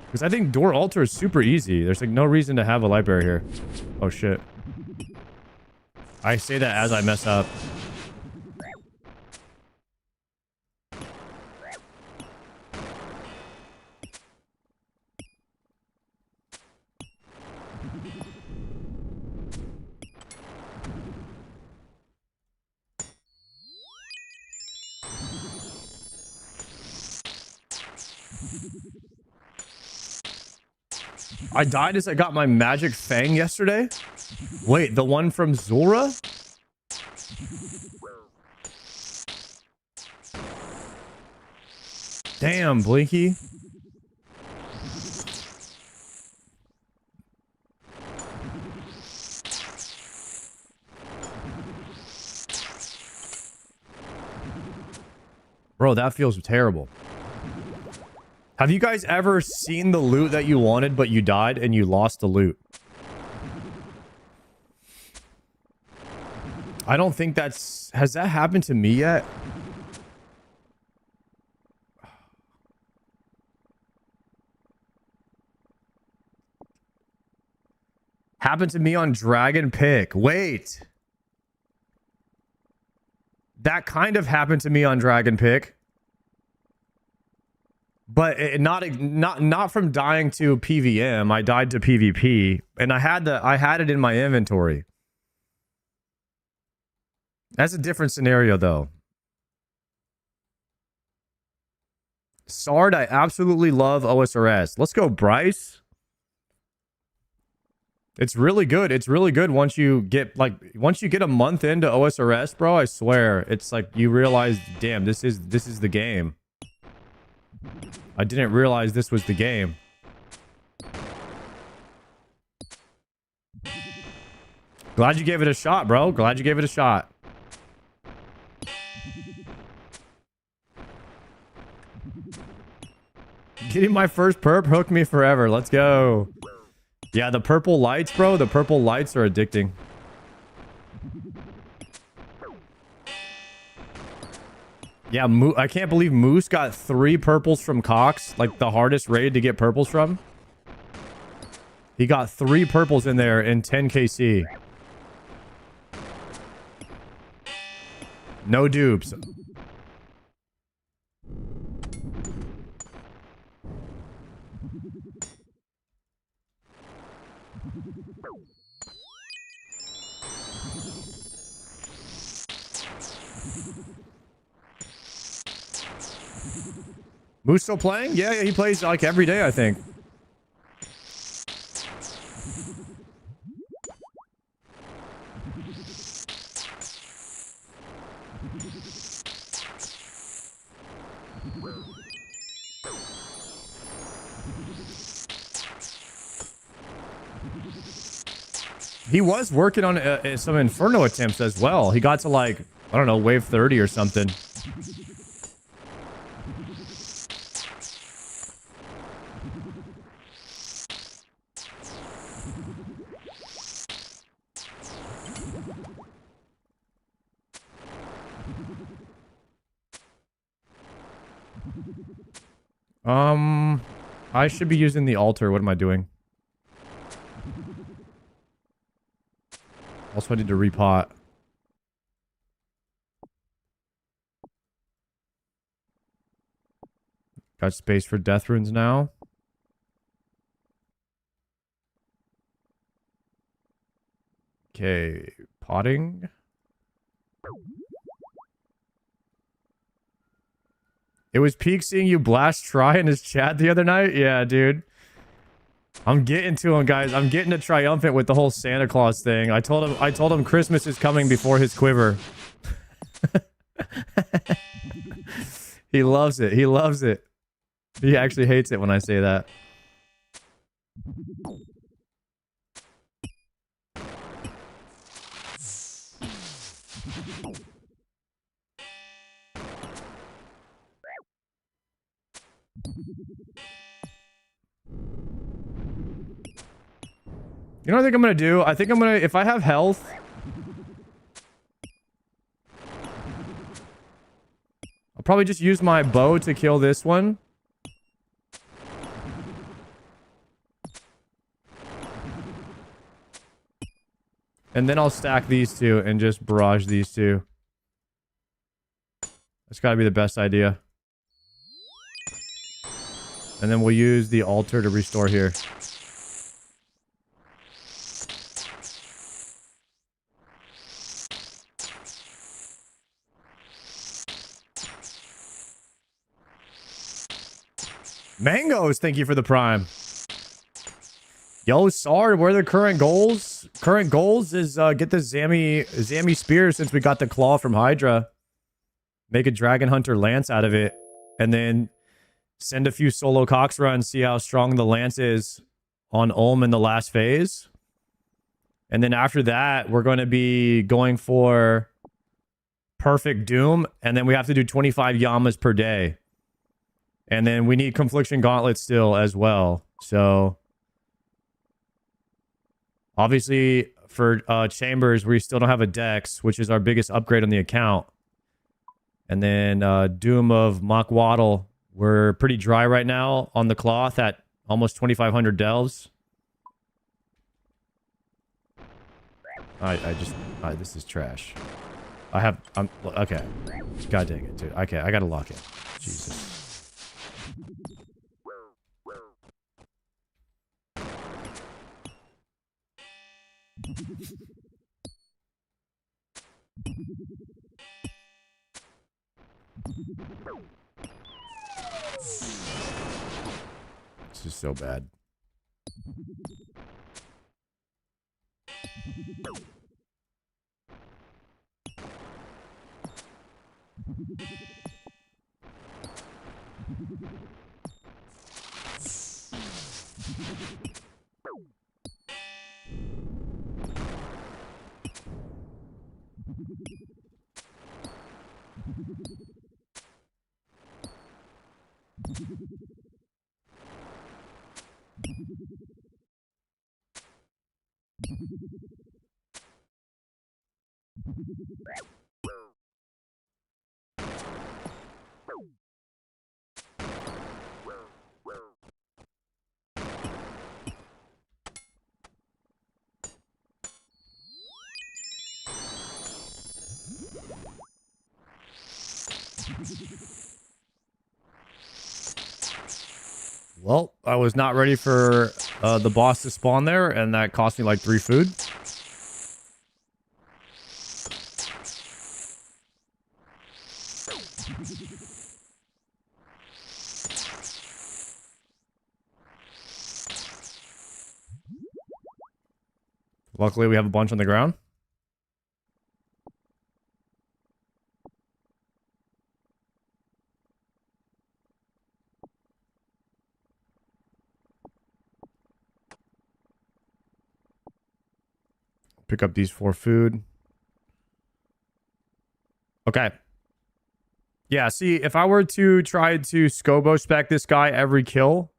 Because I think Door Altar is super easy. There's like no reason to have a Lightbearer here. Oh shit. I say that as I mess up. I died as I got my magic fang yesterday? Wait, the one from Zulra? Damn, Blinky. Bro, that feels terrible. Have you guys ever seen the loot that you wanted, but you died and you lost the loot? I don't think that's... Has that happened to me yet? Happened to me on Dragon Pick. Wait. That kind of happened to me on Dragon Pick. But not from dying to PVM. I died to PvP, and I had it in my inventory. That's a different scenario though. Sard, I absolutely love OSRS. Let's go, Bryce. It's really good. It's really good once you get a month into OSRS, bro. I swear, it's like you realize, damn, this is the game. I didn't realize this was the game. Glad you gave it a shot, bro. Glad you gave it a shot. Getting my first perp hooked me forever. Let's go. Yeah, the purple lights, bro. The purple lights are addicting. Yeah, I can't believe Moose got 3 purples from Cox. Like, the hardest raid to get purples from. He got 3 purples in there in 10 KC. No dupes. Moose still playing? Yeah, he plays like every day, I think. He was working on some Inferno attempts as well. He got to like, I don't know, wave 30 or something. I should be using the altar. What am I doing? Also, I need to repot. Got space for death runes now. Okay, potting. It was peak seeing you blast Try in his chat the other night. Yeah, dude. I'm getting to him, guys. I'm getting to triumphant with the whole Santa Claus thing. I told him Christmas is coming before his quiver. He loves it. He loves it. He actually hates it when I say that. You know what I think I'm gonna do? I think I'm gonna, if I have health, I'll probably just use my bow to kill this one. And then I'll stack these two and just barrage these two. That's gotta be the best idea. And then we'll use the altar to restore here. Mangoes, thank you for the prime. Yo, Sard, what are the current goals? Current goals is get the Zammy spear since we got the claw from Hydra. Make a Dragon Hunter lance out of it. And then send a few solo Cox runs, see how strong the lance is on Ulm in the last phase. And then after that, we're going to be going for Perfect Doom. And then we have to do 25 Yamas per day. And then we need Confliction Gauntlet still as well. So obviously for Chambers, we still don't have a Dex, which is our biggest upgrade on the account. And then Doom of Mockwaddle. We're pretty dry right now on the cloth at almost 2,500 delves. This is trash. Okay. God dang it, dude. Okay, I gotta lock it. Jesus. This is so bad. Well, I was not ready for the boss to spawn there, and that cost me like 3 food. Luckily, we have a bunch on the ground. Pick up these 4 food. Okay. Yeah, see, if I were to try to Scobo spec this guy every kill,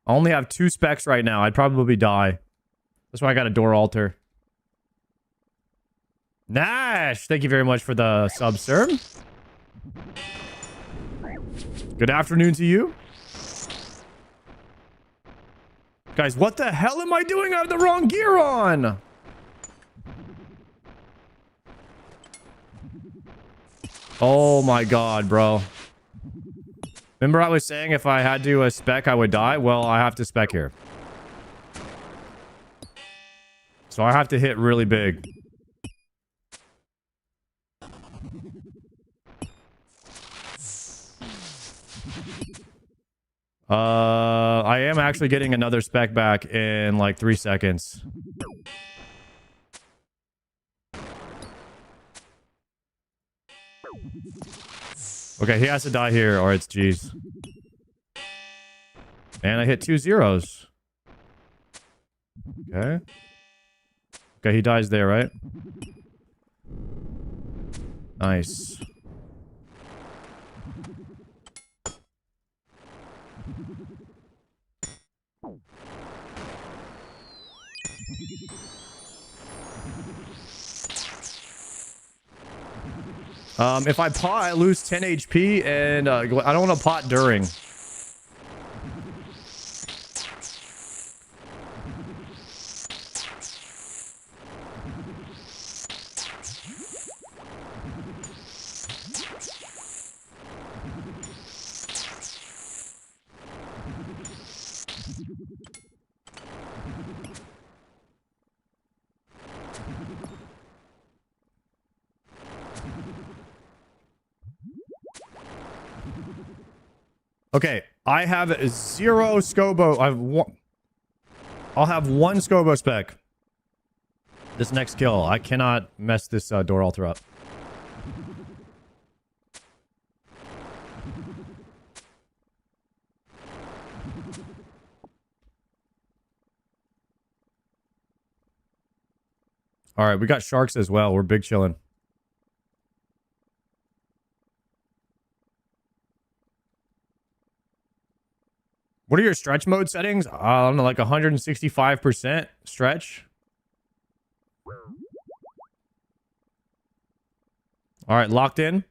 I only have 2 specs right now. I'd probably die. That's why I got a door altar. Nash, thank you very much for the sub, sir. Good afternoon to you. Guys, what the hell am I doing? I have the wrong gear on. Oh my god, bro. Remember I was saying if I had to spec, I would die? Well, I have to spec here. So I have to hit really big. I am actually getting another spec back in like 3 seconds. Okay, he has to die here or it's G's. And I hit 2 zeros. Okay. Okay, he dies there, right? Nice. If I pot, I lose 10 HP, and I don't want to pot during. Okay, I have 0 Scobo. I'll have 1 Scobo spec. This next kill. I cannot mess this door altar up. All right, we got sharks as well. We're big chilling. What are your stretch mode settings? I don't know, like 165% stretch. All right, locked in.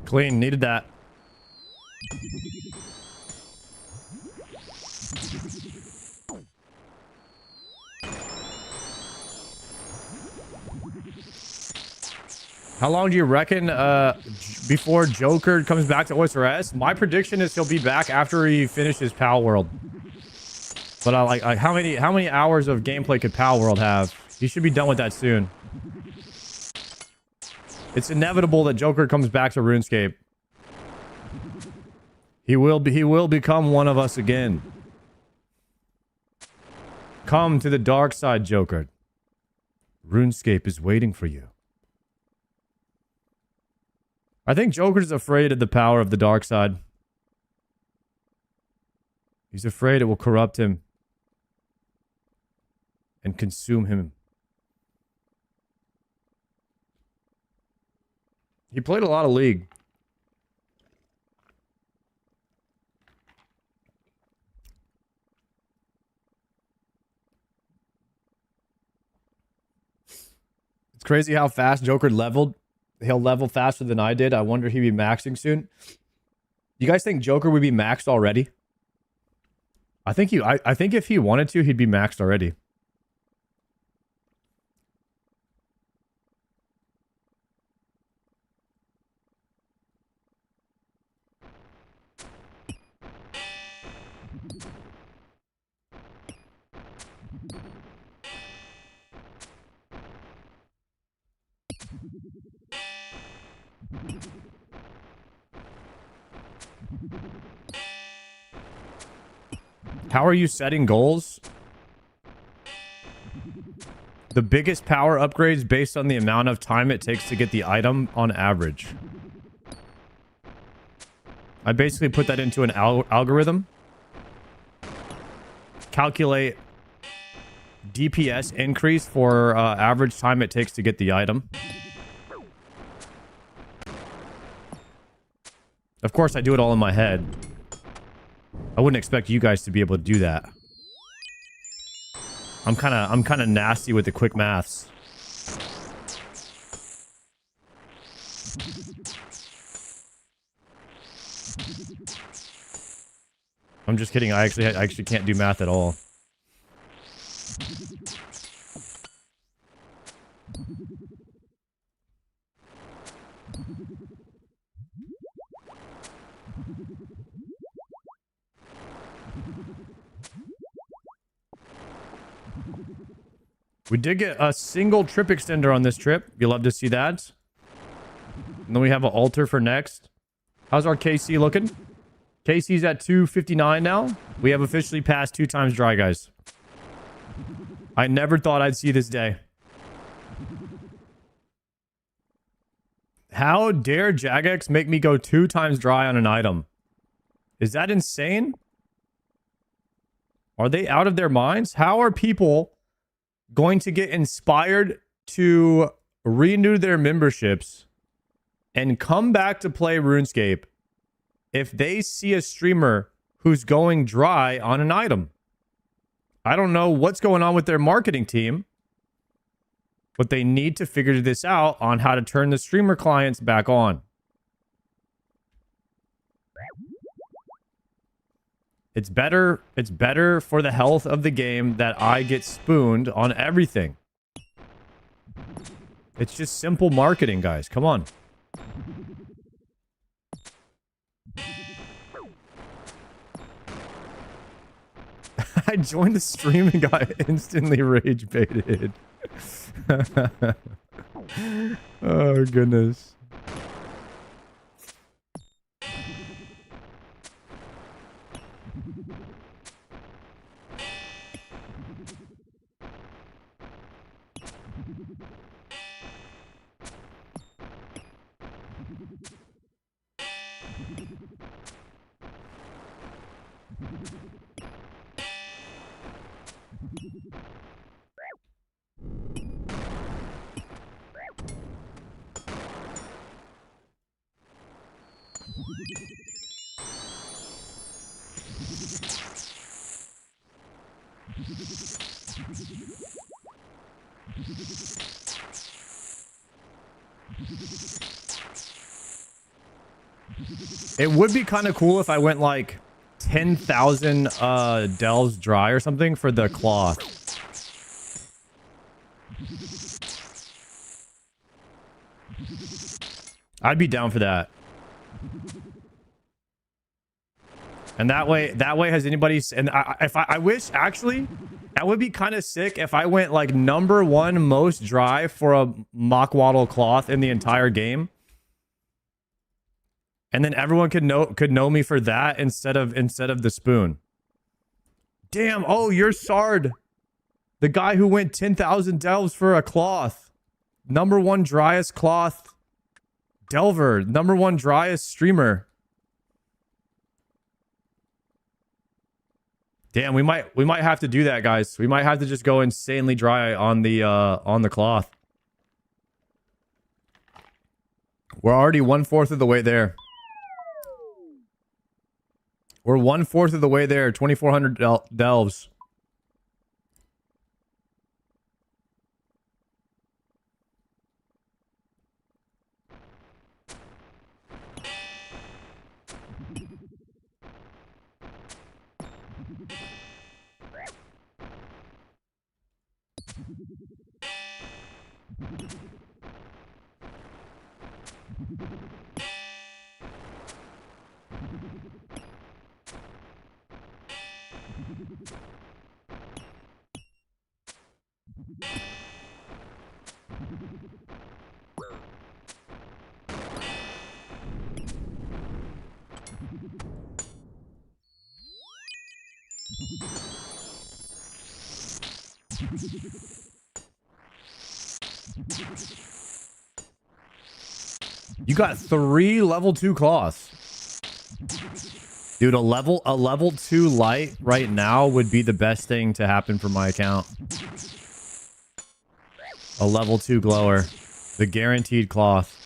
Clean, needed that. How long do you reckon before Joker comes back to osrs? My prediction is he'll be back after he finishes Pal World. But like how many hours of gameplay could Pal World have? He should be done with that soon. It's inevitable that Joker comes back to RuneScape. He will become one of us again. Come to the dark side, Joker. RuneScape is waiting for you. I think Joker's afraid of the power of the dark side. He's afraid it will corrupt him and consume him. He played a lot of League. It's crazy how fast Joker leveled. He'll level faster than I did. I wonder if he'd be maxing soon. You guys think Joker would be maxed already? I think if he wanted to, he'd be maxed already. How are you setting goals? The biggest power upgrades based on the amount of time it takes to get the item on average. I basically put that into an algorithm. Calculate DPS increase for average time it takes to get the item. Of course, I do it all in my head. I wouldn't expect you guys to be able to do that. I'm kind of nasty with the quick maths. I'm just kidding. I actually can't do math at all. We did get a single trip extender on this trip. You love to see that. And then we have an altar for next. How's our KC looking? KC's at 259 now. We have officially passed 2 times dry, guys. I never thought I'd see this day. How dare Jagex make me go 2 times dry on an item? Is that insane? Are they out of their minds? How are people going to get inspired to renew their memberships and come back to play RuneScape if they see a streamer who's going dry on an item? I don't know what's going on with their marketing team, but they need to figure this out on how to turn the streamer clients back on. It's better for the health of the game that I get spooned on everything. It's just simple marketing, guys. Come on. I joined the stream and got instantly rage baited. Oh, goodness. It would be kind of cool if I went like 10,000 delves dry or something for the cloth. I'd be down for that. And that way has anybody, and I wish actually that would be kind of sick if I went like #1 most dry for a Mockwaddle cloth in the entire game. And then everyone could know me for that instead of the spoon. Damn, oh, you're Sard. The guy who went 10,000 delves for a cloth. #1 driest cloth delver. #1 driest streamer. Damn, we might have to do that, guys. We might have to just go insanely dry on the cloth. We're already 1/4 of the way there. We're 1/4 of the way there. 2,400 delves. You got 3 level 2 cloths. Dude, a level 2 light right now would be the best thing to happen for my account. A level 2 glower. The guaranteed cloth.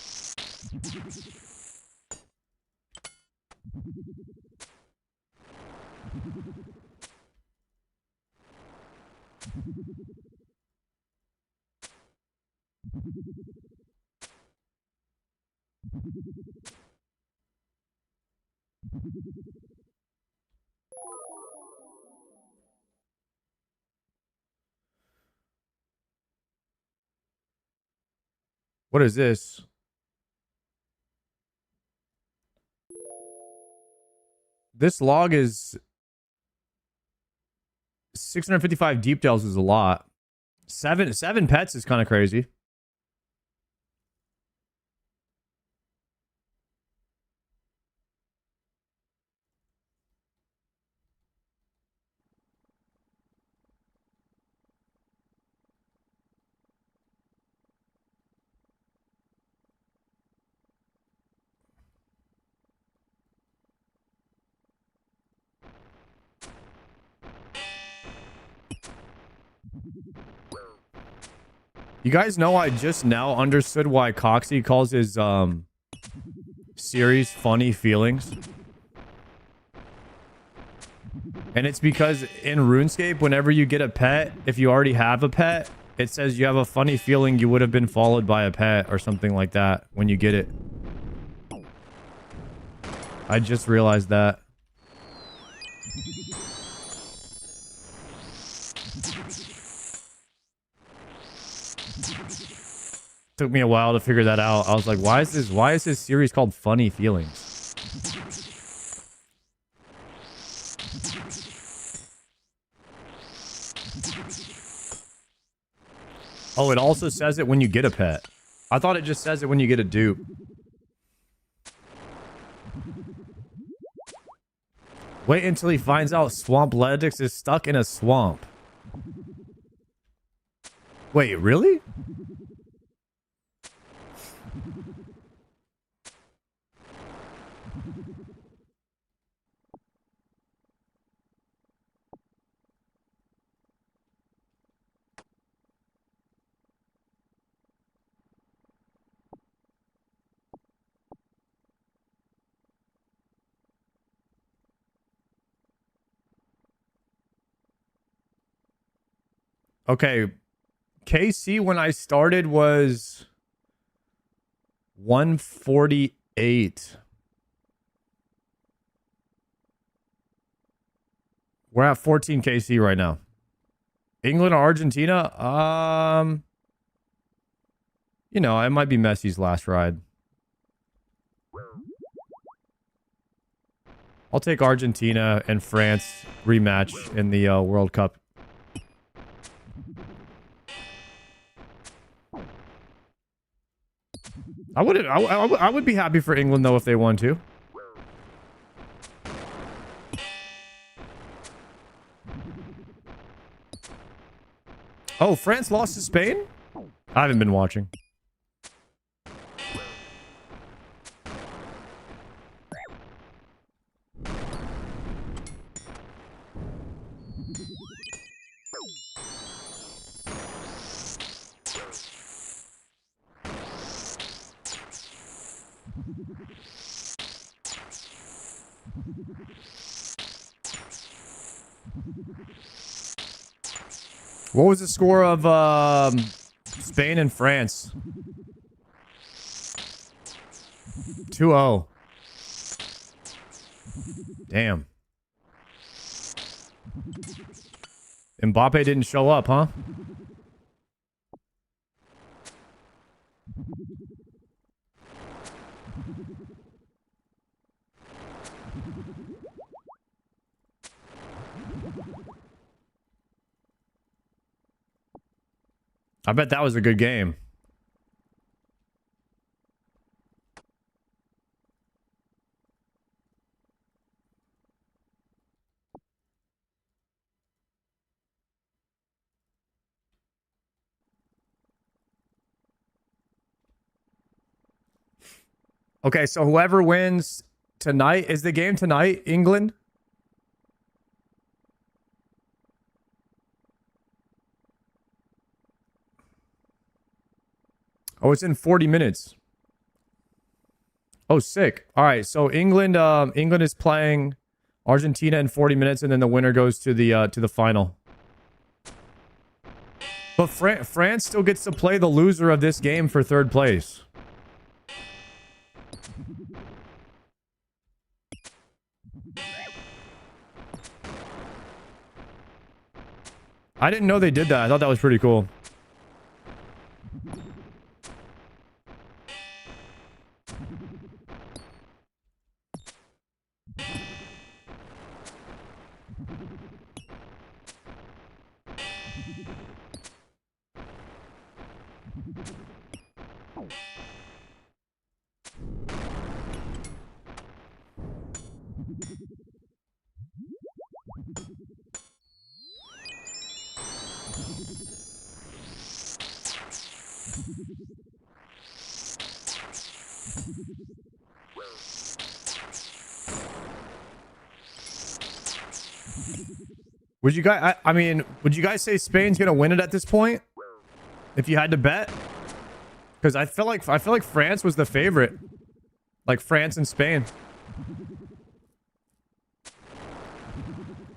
What is this? This log is 655 deep delves is a lot. Seven pets is kind of crazy. You guys know I just now understood why Coxie calls his series Funny Feelings. And it's because in RuneScape, whenever you get a pet, if you already have a pet, it says you have a funny feeling you would have been followed by a pet or something like that when you get it. I just realized that. Took me a while to figure that out. I was like, why is this series called Funny Feelings? Oh, it also says it when you get a pet. I thought it just says it when you get a dupe. Wait until he finds out Swamp Ledix is stuck in a swamp. Wait, really? Okay, KC when I started was 148. We're at 14 KC right now. England or Argentina? You know, it might be Messi's last ride. I'll take Argentina and France rematch in the World Cup. I would be happy for England though if they won too. Oh, France lost to Spain? I haven't been watching. What was the score of Spain and France? 2-0. Damn. Mbappe didn't show up, huh? I bet that was a good game. Okay, so whoever wins tonight, is the game tonight, England? Oh, it's in 40 minutes. Oh, sick. All right, so England is playing Argentina in 40 minutes, and then the winner goes to the final. But France still gets to play the loser of this game for third place. I didn't know they did that. I thought that was pretty cool. Would you guys? I mean, would you guys say Spain's gonna win it at this point? If you had to bet, because I feel like France was the favorite, like France and Spain,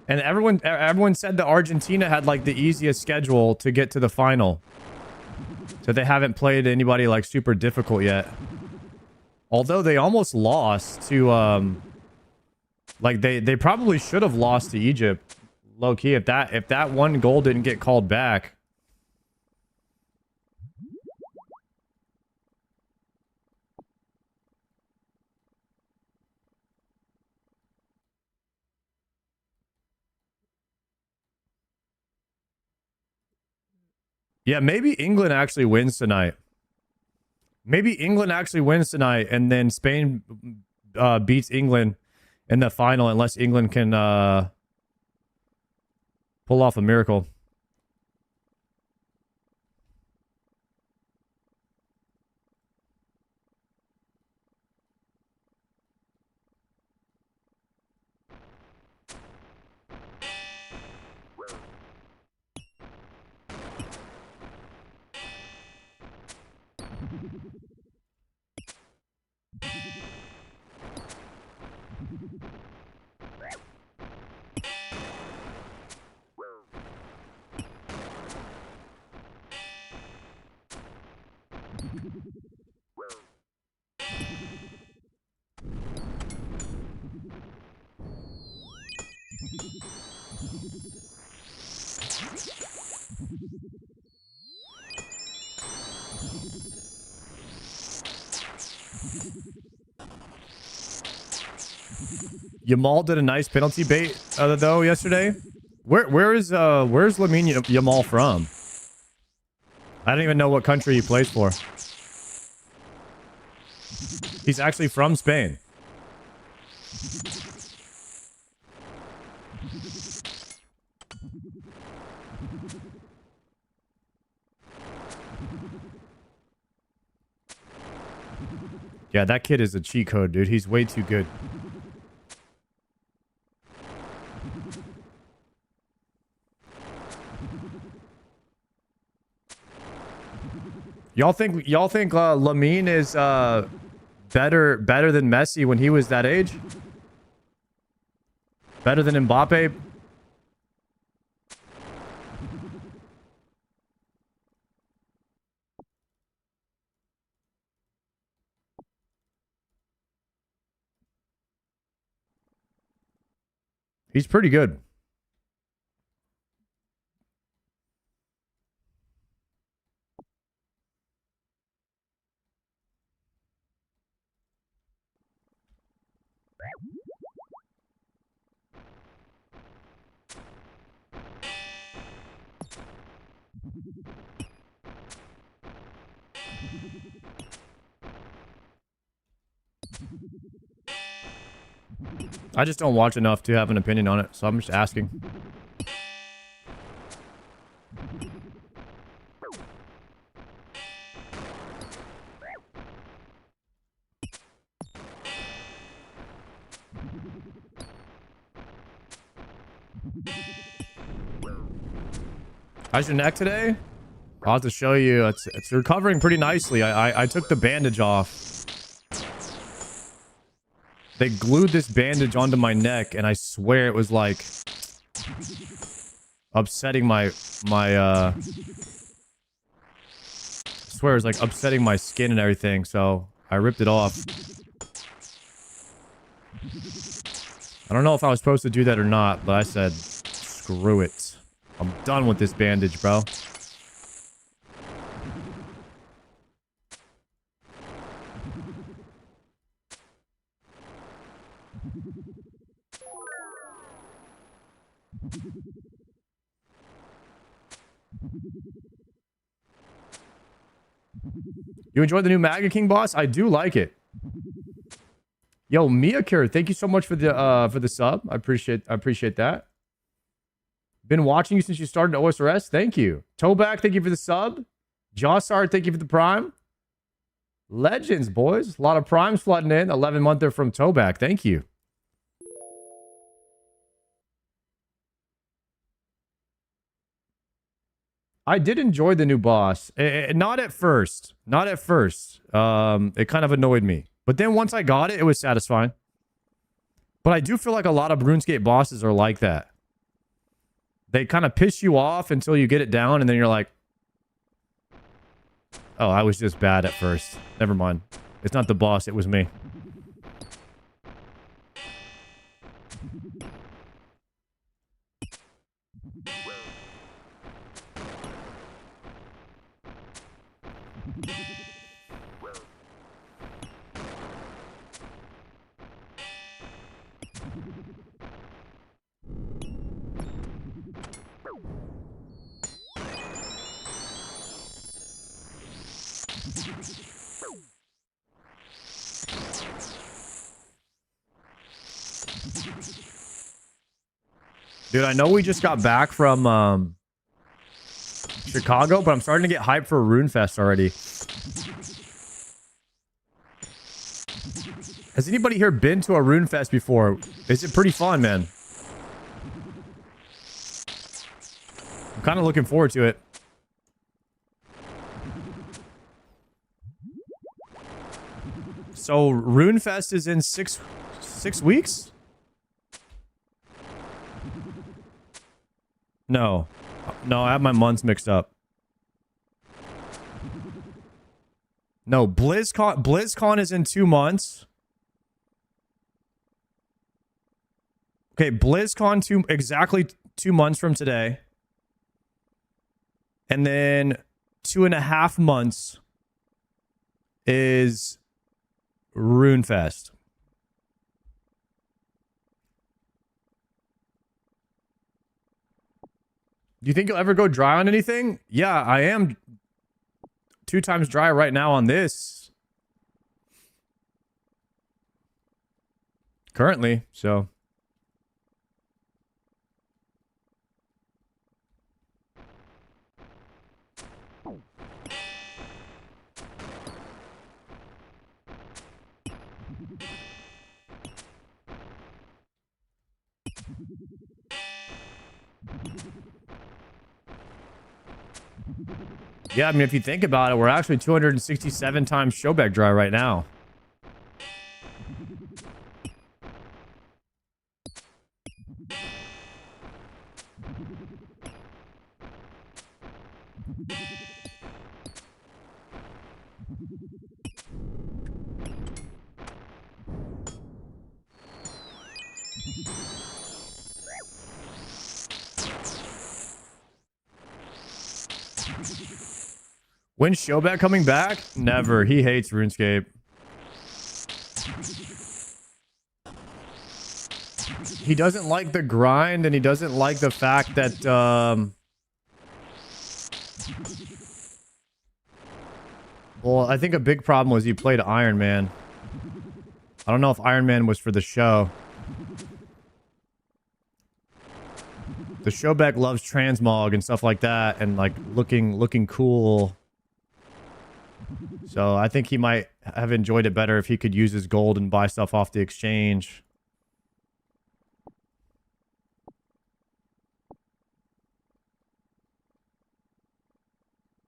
and everyone said that Argentina had like the easiest schedule to get to the final, so they haven't played anybody like super difficult yet. Although they almost lost to like they probably should have lost to Egypt, low key, if that one goal didn't get called back. Yeah, maybe England actually wins tonight. Maybe England actually wins tonight, and then Spain beats England in the final, unless England can pull off a miracle. Yamal did a nice penalty bait though yesterday. Where's Lamine Yamal from? I don't even know what country he plays for. He's actually from Spain. Yeah, that kid is a cheat code, dude. He's way too good. Y'all think Lamine is better than Messi when he was that age? Better than Mbappe? He's pretty good. I just don't watch enough to have an opinion on it, so I'm just asking. How's your neck today? I'll have to show you. It's recovering pretty nicely. I took the bandage off. They glued this bandage onto my neck, and I swear it was like upsetting my I swear it was like upsetting my skin and everything, so I ripped it off. I don't know if I was supposed to do that or not, but I said, screw it. I'm done with this bandage, bro. You enjoyed the new Maga King boss? I do like it. Yo, Miyakir, thank you so much for the sub. I appreciate that. Been watching you since you started OSRS. Thank you. Toback, thank you for the sub. Jossard, thank you for the prime. Legends, boys. A lot of primes flooding in. 11-monther from Toback. Thank you. I did enjoy the new boss. Not at first. Not at first. It kind of annoyed me. But then once I got it, it was satisfying. But I do feel like a lot of RuneScape bosses are like that. They kind of piss you off until you get it down, and then you're like, oh, I was just bad at first. Never mind. It's not the boss, it was me. Dude, I know we just got back from Chicago, but I'm starting to get hyped for RuneFest already. Has anybody here been to a RuneFest before? Is it pretty fun, man? I'm kind of looking forward to it. So RuneFest is in six weeks? No. No, I have my months mixed up. No, BlizzCon is in 2 months. Okay, BlizzCon exactly 2 months from today. And then 2.5 months is RuneFest. Do you think you'll ever go dry on anything? Yeah, I am 2 times dry right now on this. Currently, so. Yeah, I mean, if you think about it, we're actually 267 times showback dry right now. When's Showback coming back? Never. He hates RuneScape. He doesn't like the grind, and he doesn't like the fact that, well, I think a big problem was he played Iron Man. I don't know if Iron Man was for the show. The Showback loves transmog and stuff like that, and like looking cool. So I think he might have enjoyed it better if he could use his gold and buy stuff off the exchange.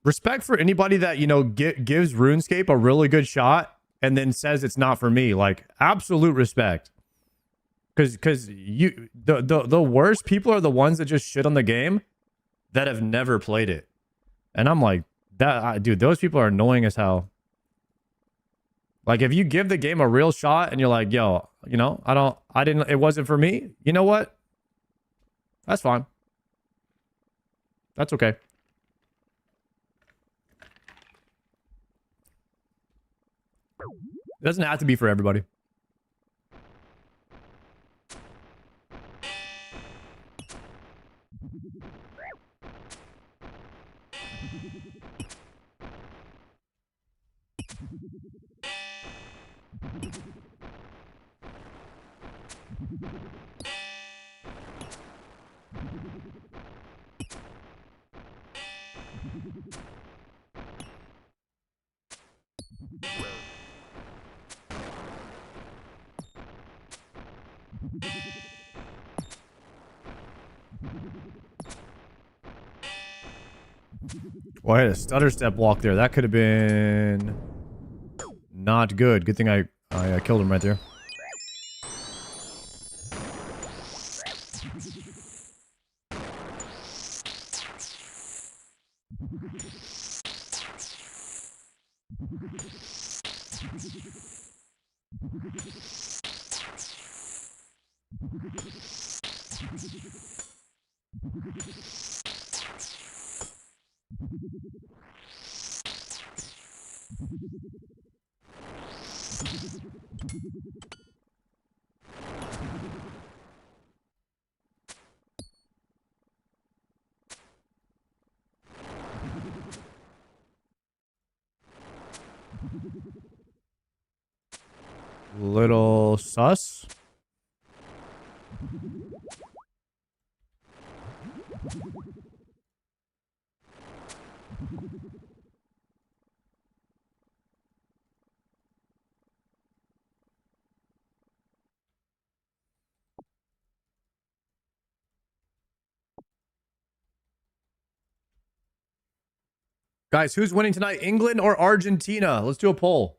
Respect for anybody that, you know, gives RuneScape a really good shot and then says it's not for me. Like, absolute respect. Because the worst people are the ones that just shit on the game that have never played it. And I'm like, dude, those people are annoying as hell. Like, if you give the game a real shot and you're like, yo, you know, it wasn't for me. You know what? That's fine. That's okay. It doesn't have to be for everybody. Well, I had a stutter step walk there. That could have been not good. Good thing I killed him right there. Little sus. Guys, who's winning tonight? England or Argentina? Let's do a poll.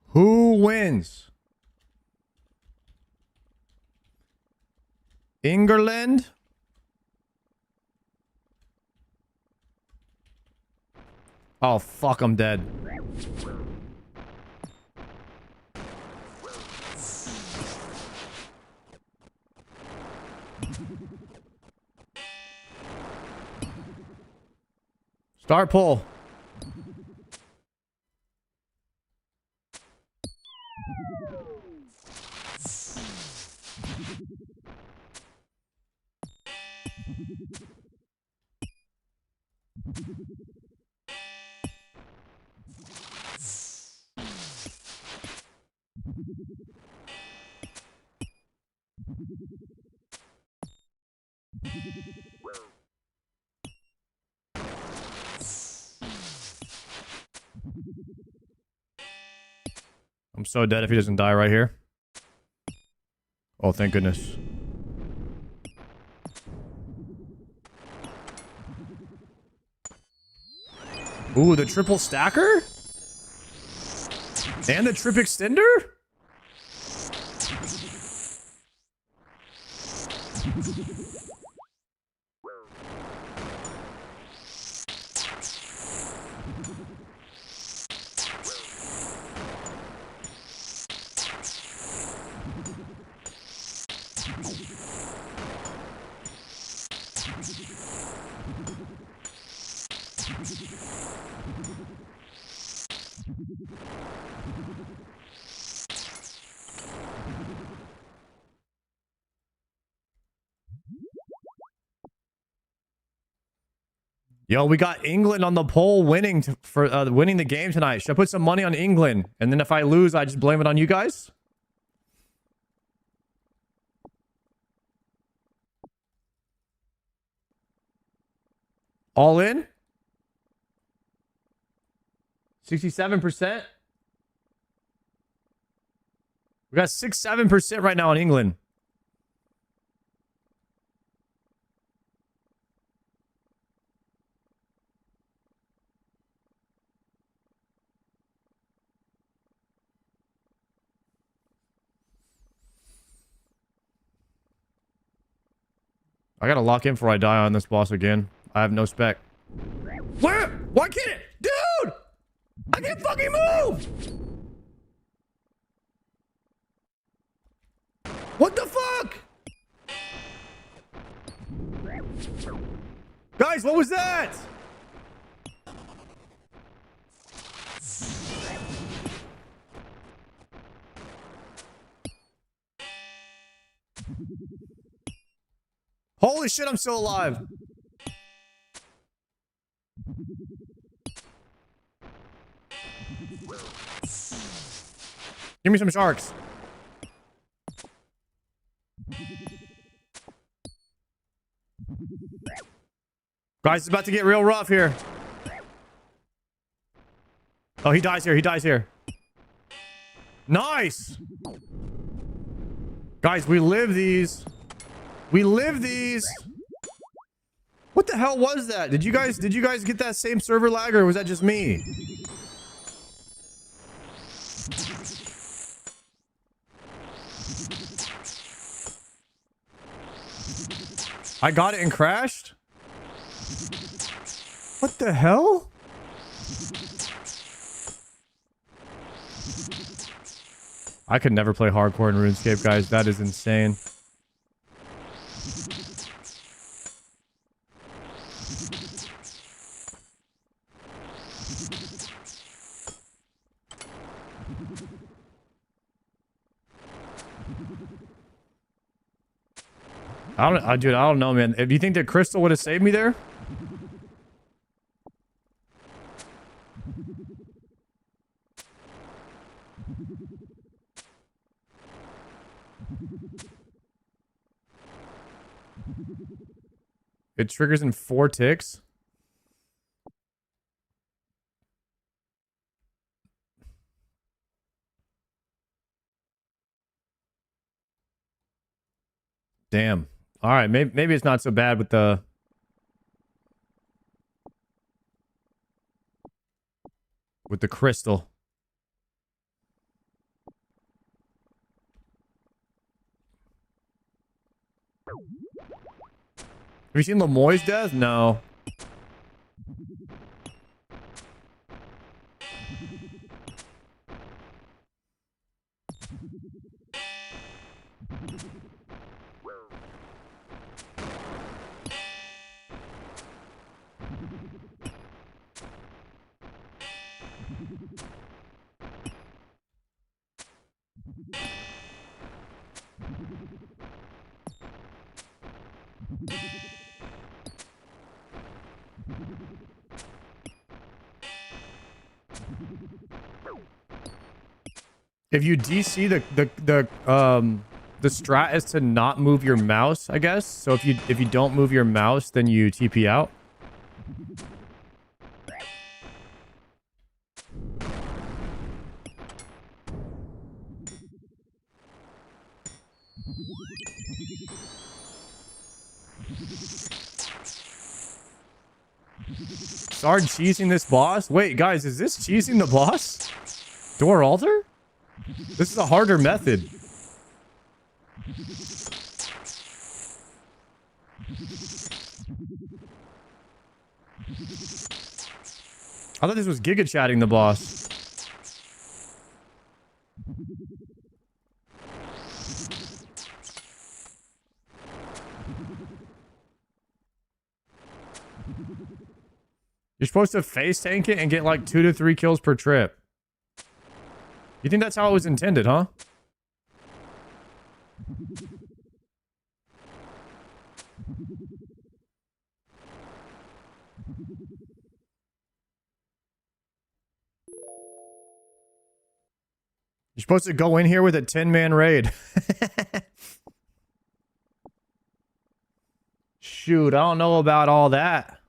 Who wins? England? Oh, fuck, I'm dead. Start poll. I'm so dead if he doesn't die right here. Oh, thank goodness. Ooh, the triple stacker? And the trip extender? Yo, we got England on the poll winning for winning the game tonight. Should I put some money on England? And then if I lose, I just blame it on you guys? All in? 67%? We got 6-7% right now on England. I gotta lock in before I die on this boss again. I have no spec. Where? Why can't it? Dude! I can't fucking move! What the fuck? Guys, what was that? Holy shit, I'm still alive. Give me some sharks. Guys, it's about to get real rough here. Oh, he dies here. He dies here. Nice. Guys, we live these. We live these. What the hell was that? Did you guys get that same server lag, or was that just me? I got it and crashed? What the hell? I could never play hardcore in RuneScape, guys. That is insane. Dude, I don't know, man. Do you think that crystal would have saved me there? It triggers in 4 ticks. Damn. All right, maybe it's not so bad with the crystal. Have you seen Lemoy's death? No. If you DC the strat is to not move your mouse, I guess. So if you don't move your mouse, then you TP out. Start cheesing this boss? Wait, guys, is this cheesing the boss? Door altar? This is a harder method. I thought this was Giga chatting the boss. You're supposed to face tank it and get like 2 to 3 kills per trip. You think that's how it was intended, huh? You're supposed to go in here with a 10-man raid. Shoot, I don't know about all that.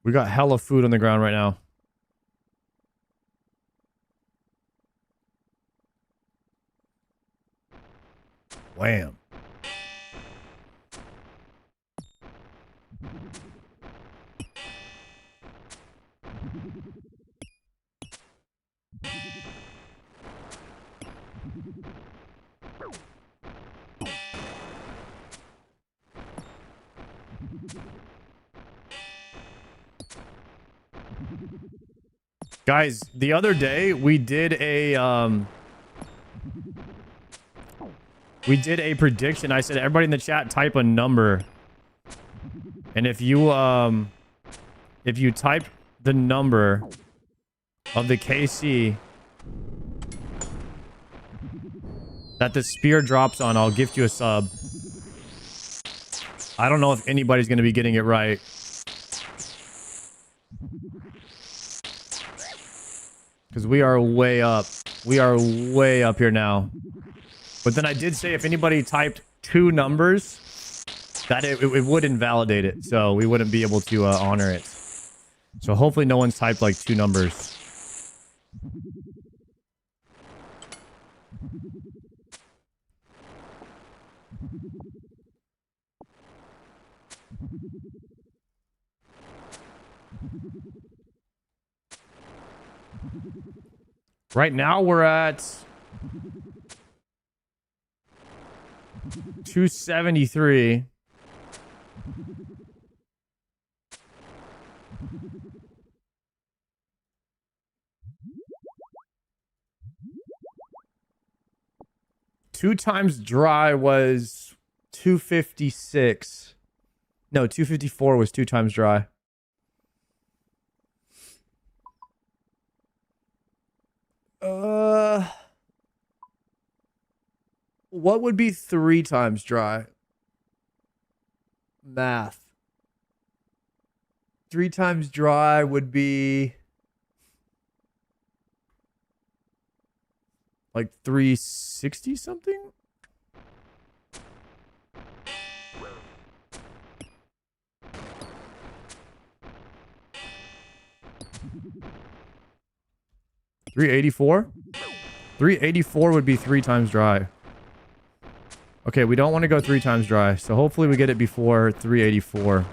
We got hella food on the ground right now. Wham. Guys, the other day we did a prediction. I said everybody in the chat type a number. And if you type the number of the KC that the spear drops on, I'll gift you a sub. I don't know if anybody's going to be getting it right. Because we are way up. We are way up here now. But then I did say if anybody typed 2 numbers, that it would invalidate it, so we wouldn't be able to honor it. So hopefully no one's typed like 2 numbers. Right now we're at 273. Two times dry was 256. No, 254 was 2 times dry. What would be 3 times dry? Math. 3 times dry would be like 360 something? $384? 384 would be 3 times dry. Okay, we don't want to go 3 times dry, so hopefully we get it before 384.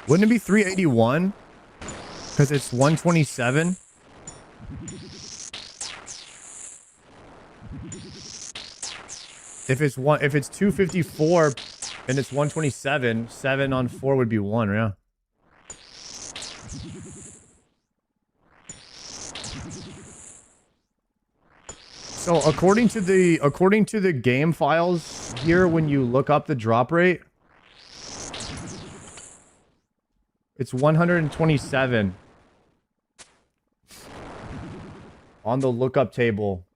Wouldn't it be 381? Because it's 127. If it's 254 and it's 127, 7 on 4 would be 1, yeah. So according to the game files here, when you look up the drop rate, it's 127 on the lookup table.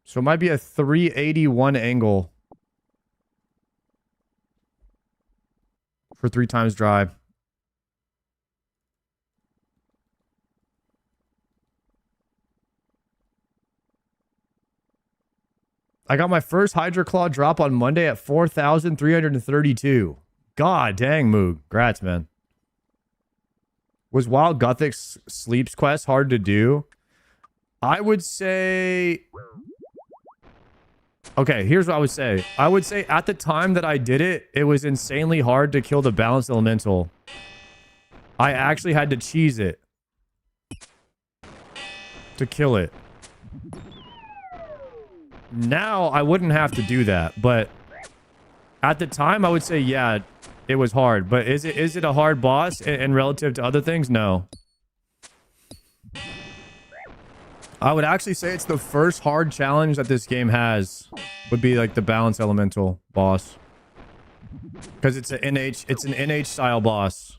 So it might be a 381 angle for 3 times dry. I got my first Hydra Claw drop on Monday at 4,332. God dang, Moog. Grats, man. Was Wild Gothic's Sleeps quest hard to do? I would say... Okay, here's what I would say. I would say at the time that I did it, it was insanely hard to kill the balanced elemental. I actually had to cheese it to kill it. Now, I wouldn't have to do that, but at the time, I would say, yeah, it was hard. But is it a hard boss and relative to other things? No. I would actually say it's the first hard challenge that this game has. Would be like the balance elemental boss. Because it's an NH style boss.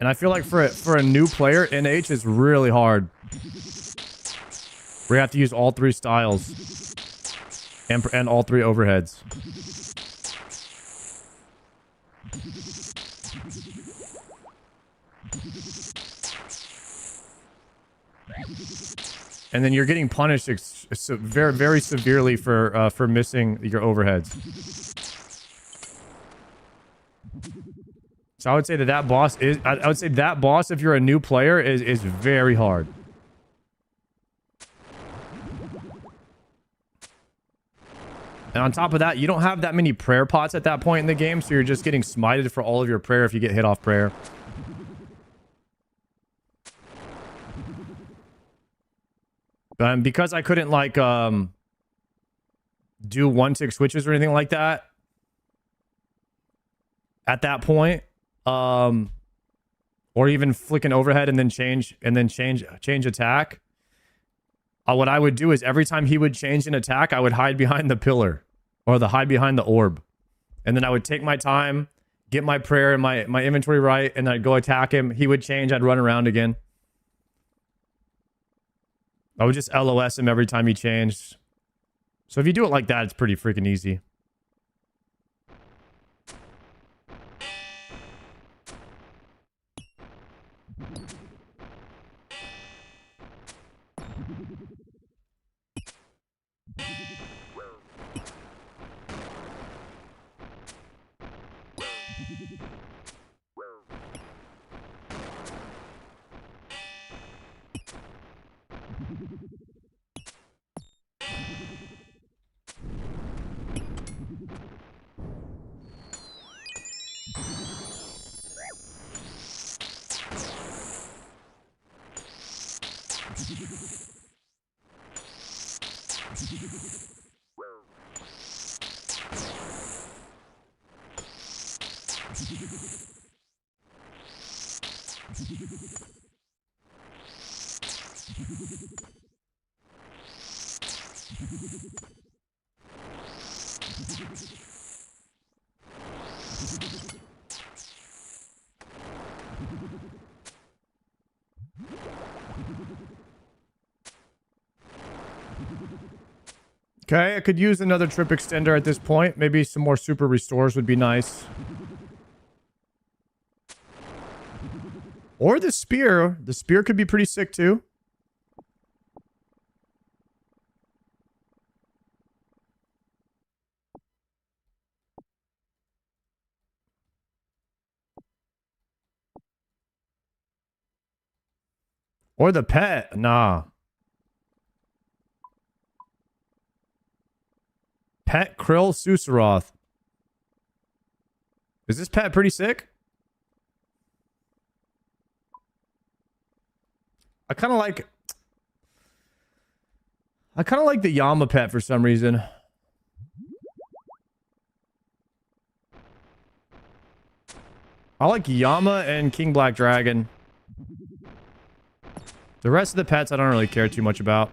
And I feel like for a new player, NH is really hard. We have to use all 3 styles. And all 3 overheads. And then you're getting punished very, very severely for missing your overheads. So I would say that boss is... I would say that boss, if you're a new player, is very hard. And on top of that, you don't have that many prayer pots at that point in the game, so you're just getting smited for all of your prayer if you get hit off prayer. Because I couldn't, like, do 1-tick switches or anything like that at that point, or even flick an overhead and then change attack, what I would do is every time he would change an attack, I would hide behind the pillar or hide behind the orb. And then I would take my time, get my prayer and my inventory right, and then I'd go attack him. He would change. I'd run around again. I would just LOS him every time he changed. So if you do it like that, it's pretty freaking easy. Okay, I could use another trip extender at this point. Maybe some more super restores would be nice. Or the spear. The spear could be pretty sick too. Or the pet. Nah. Pet Krill Susaroth. Is this pet pretty sick? I kind of like the Yama pet for some reason. I like Yama and King Black Dragon. The rest of the pets I don't really care too much about.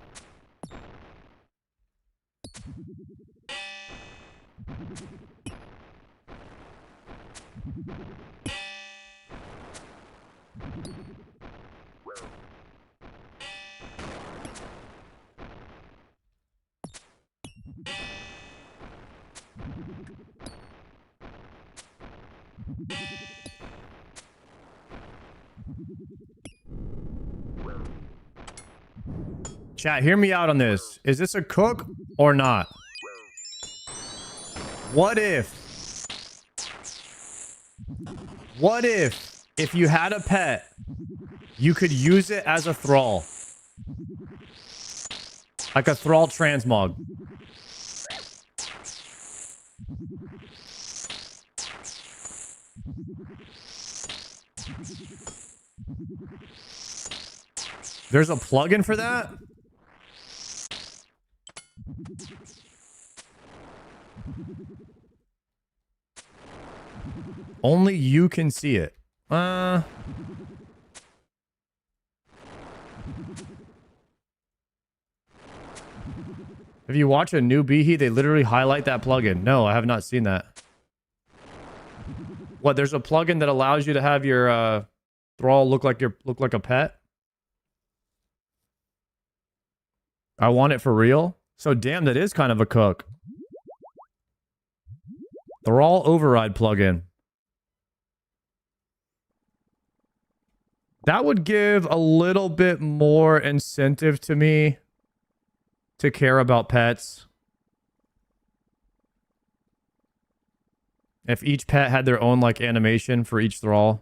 Chat, hear me out on this. Is this a cook or not? What if if you had a pet, you could use it as a thrall? Like a thrall transmog. There's a plugin for that? Only you can see it. If you watch a new Behe, they literally highlight that plugin. No, I have not seen that. What? There's a plugin that allows you to have your thrall look like a pet. I want it for real. So damn, that is kind of a cook. Thrall override plugin. That would give a little bit more incentive to me to care about pets. If each pet had their own like animation for each thrall.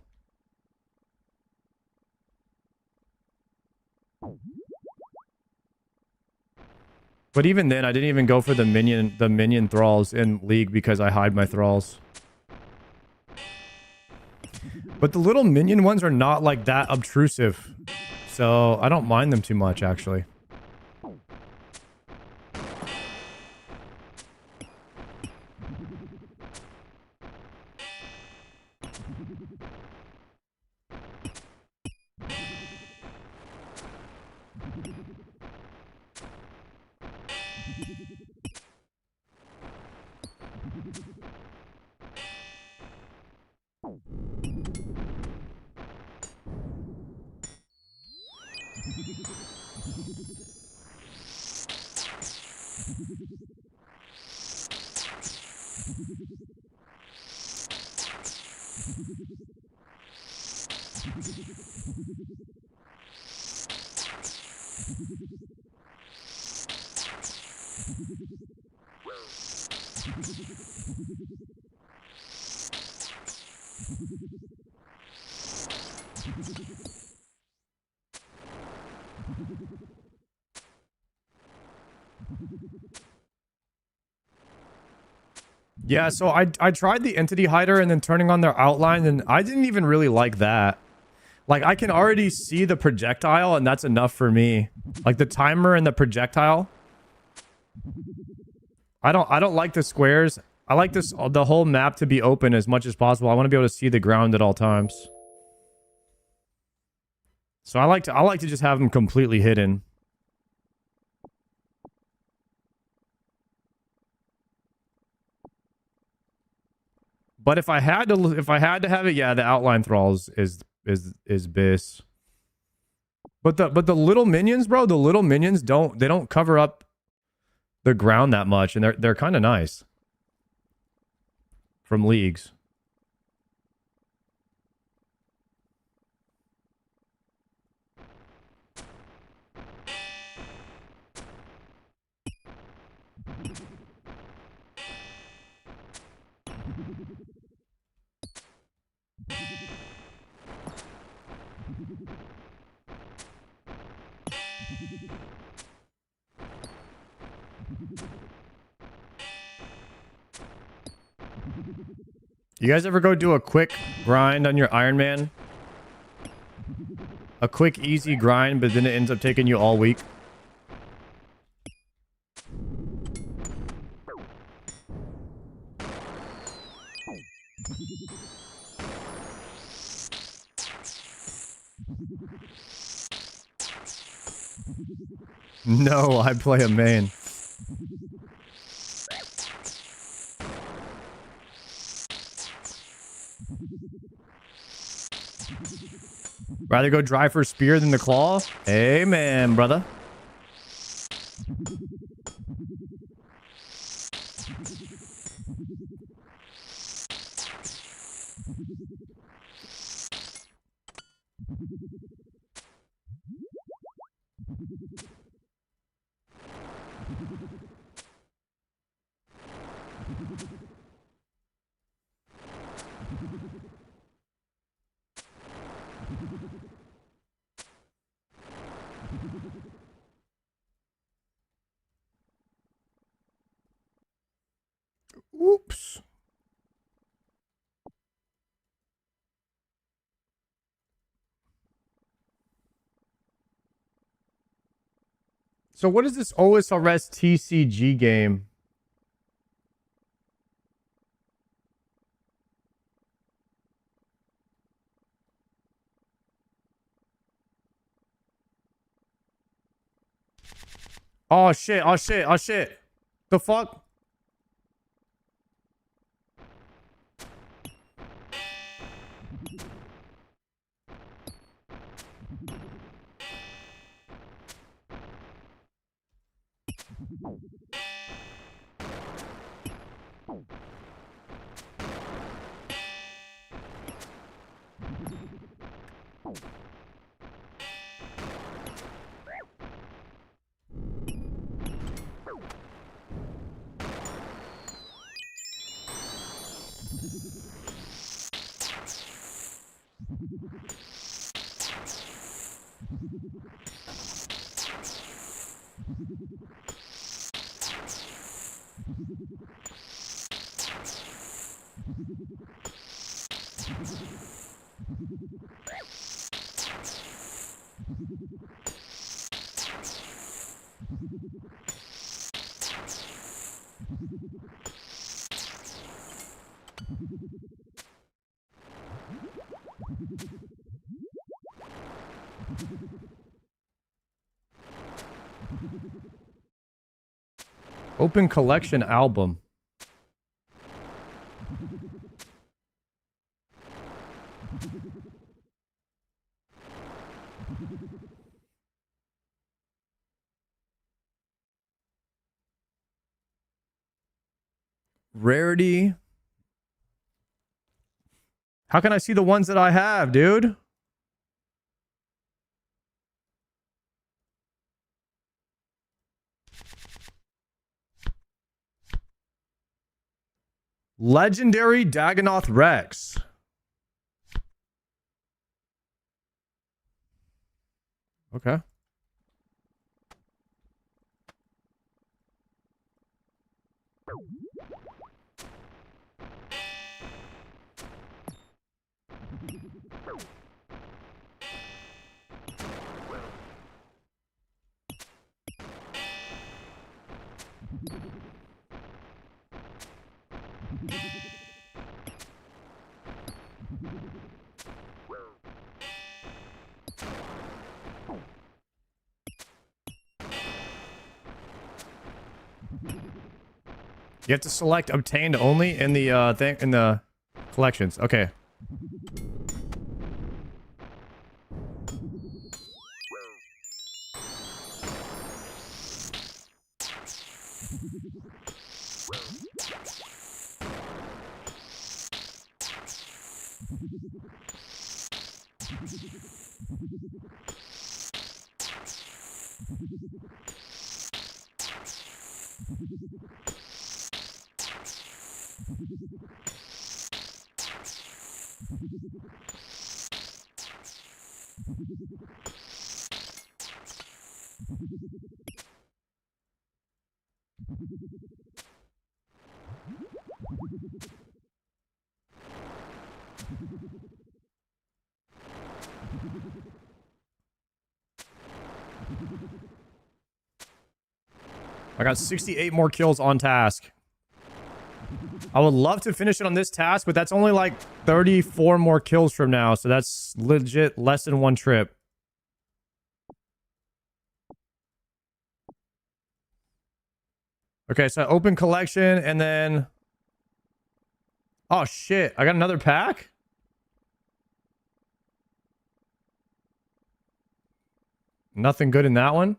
But even then, I didn't even go for the minion thralls in League because I hide my thralls. But the little minion ones are not like that obtrusive. So I don't mind them too much, actually. Yeah, so I tried the entity hider and then turning on their outline, and I didn't even really like that. Like, I can already see the projectile, and that's enough for me. Like, the timer and the projectile. I don't like the squares. I like the whole map to be open as much as possible. I want to be able to see the ground at all times. So I like to just have them completely hidden. But if I had to have it, yeah, the outline thralls is bis. But the little minions, bro, the little minions don't cover up the ground that much, and they're kind of nice from leagues. You guys ever go do a quick grind on your Iron Man? A quick, easy grind, but then it ends up taking you all week? No, I play a main. Rather go dry for spear than the claw? Amen, brother. Oops. So what is this osrs TCG game? Oh shit, oh shit, oh shit. The fuck? Open collection album. Rarity. How can I see the ones that I have, dude? Legendary Dagonoth Rex. Okay. You have to select obtained only in the thing in the collections. Okay. I got 68 more kills on task. I would love to finish it on this task, but that's only like 34 more kills from now. So that's legit less than one trip. Okay, so open collection and then... Oh, shit. I got another pack? Nothing good in that one?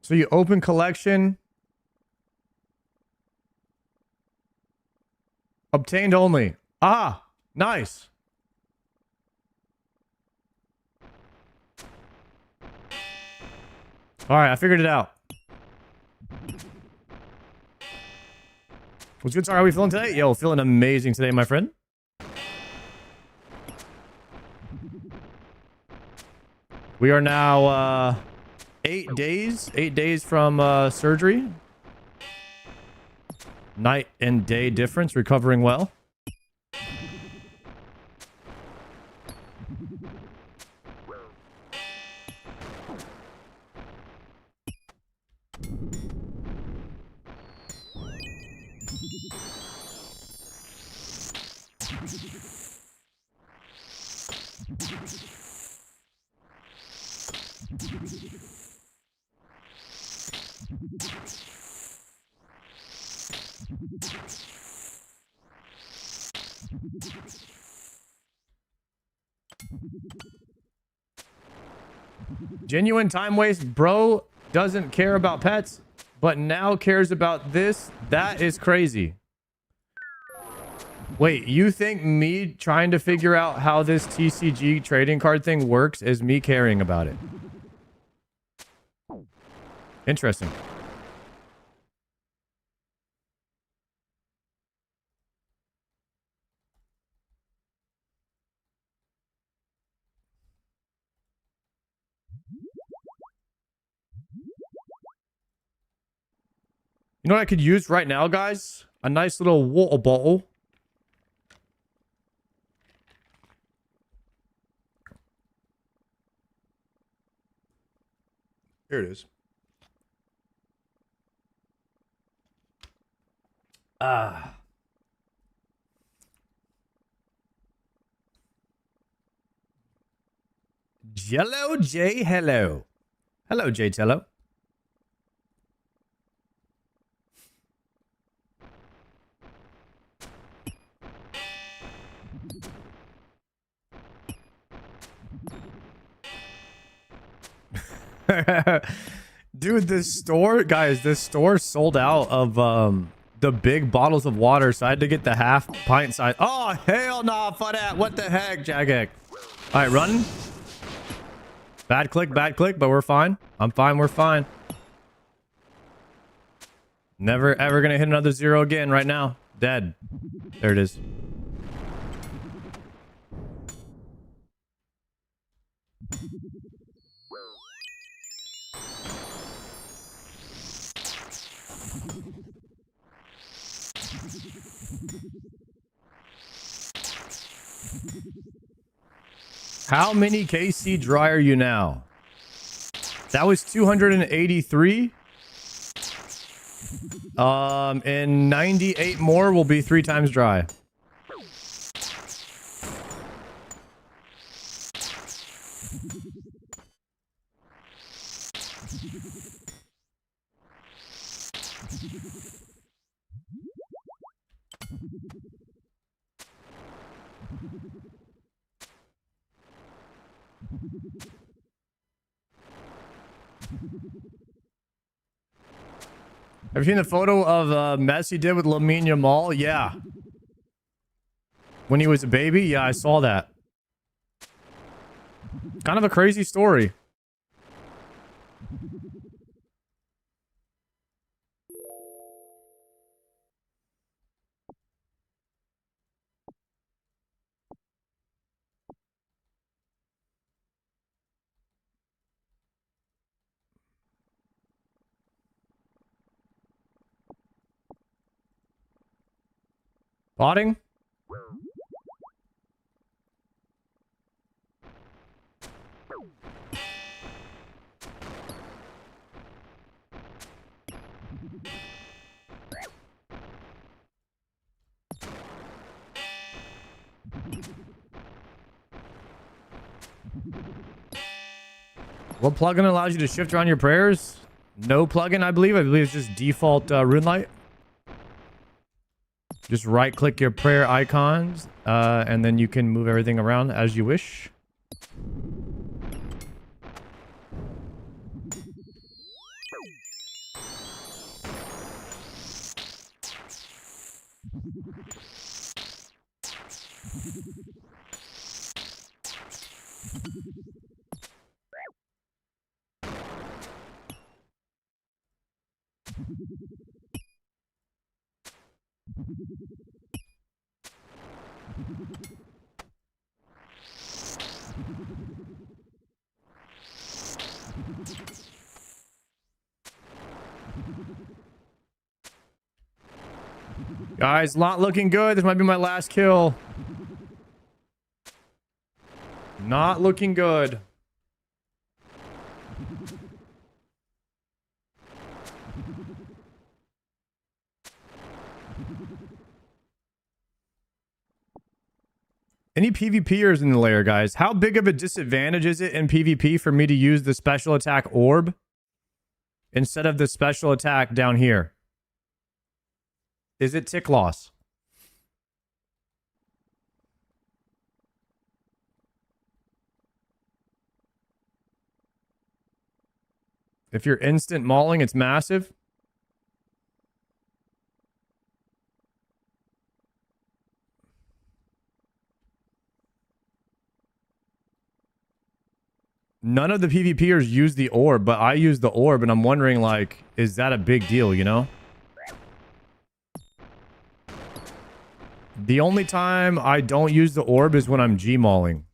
So you open collection. Obtained only. Ah, nice. All right, I figured it out. What's good? Sorry, how are we feeling today? Yo, feeling amazing today, my friend. We are now 8 days from surgery. Night and day difference, recovering well. Genuine time waste. Bro doesn't care about pets, but now cares about this. That is crazy. Wait, you think me trying to figure out how this TCG trading card thing works is me caring about it? Interesting. You know what I could use right now, guys? A nice little water bottle. Here it is. Ah. Jello J. Hello. Hello, J. Tello. Dude, this store, guys, this store sold out of the big bottles of water, so I had to get the half pint size. Oh, hell no, for that. What the heck, Jagged? All right, running. Bad click, but we're fine. I'm fine, we're fine. Never, ever gonna hit another 0 again right now. Dead. There it is. How many KC dry are you now? That was 283. And 98 more will be 3 times dry. Have you seen the photo of mess he did with Lamine Yamal? Yeah. When he was a baby? Yeah, I saw that. Kind of a crazy story. Botting? What plugin allows you to shift around your prayers? No plugin, I believe. I believe it's just default Runelight. Just right click your prayer icons, and then you can move everything around as you wish. Guys, not looking good. This might be my last kill. Not looking good. Any PvPers in the lair, guys? How big of a disadvantage is it in PvP for me to use the special attack orb instead of the special attack down here? Is it tick loss? If you're instant mauling, it's massive. None of the PvPers use the orb, but I use the orb, and I'm wondering, like, is that a big deal, you know? The only time I don't use the orb is when I'm G-mauling.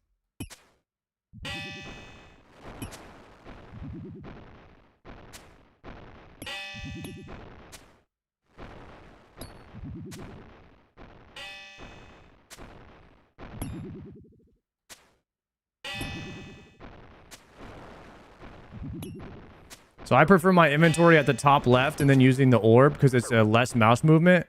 So I prefer my inventory at the top left and then using the orb because it's a less mouse movement.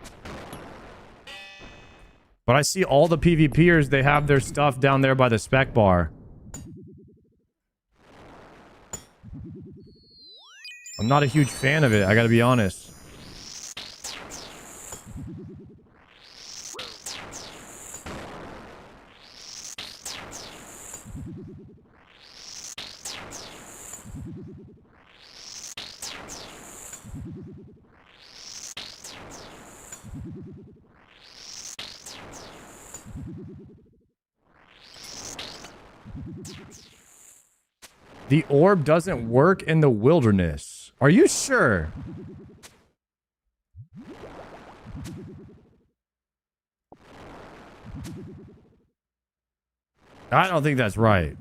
But I see all the PvPers, they have their stuff down there by the spec bar. I'm not a huge fan of it, I gotta be honest. The orb doesn't work in the wilderness. Are you sure? I don't think that's right.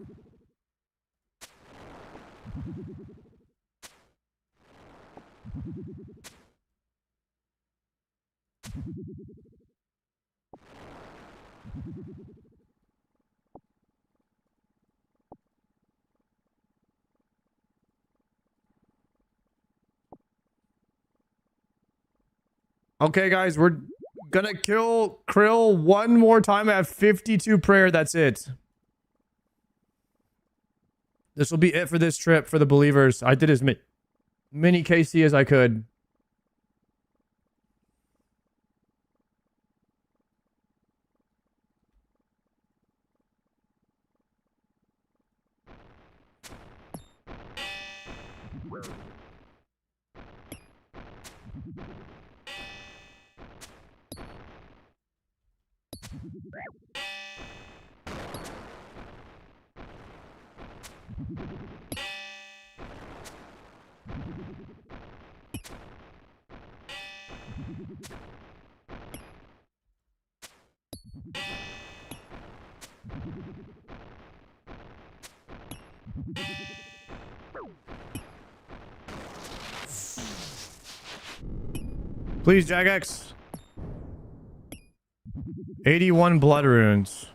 Okay, guys, we're gonna kill Krill one more time. I have 52 prayer. That's it. This will be it for this trip for the believers. I did as many KC as I could. Please, Jagex. 81 blood runes.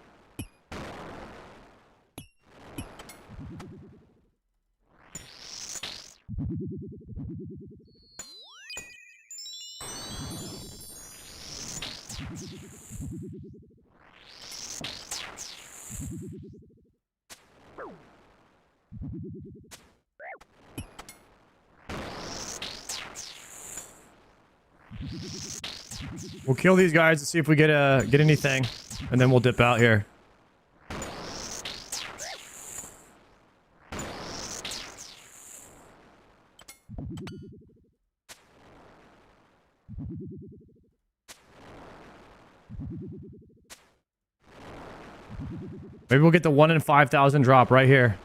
We'll kill these guys to see if we get anything, and then we'll dip out here. Maybe we'll get the 1 in 5,000 drop right here.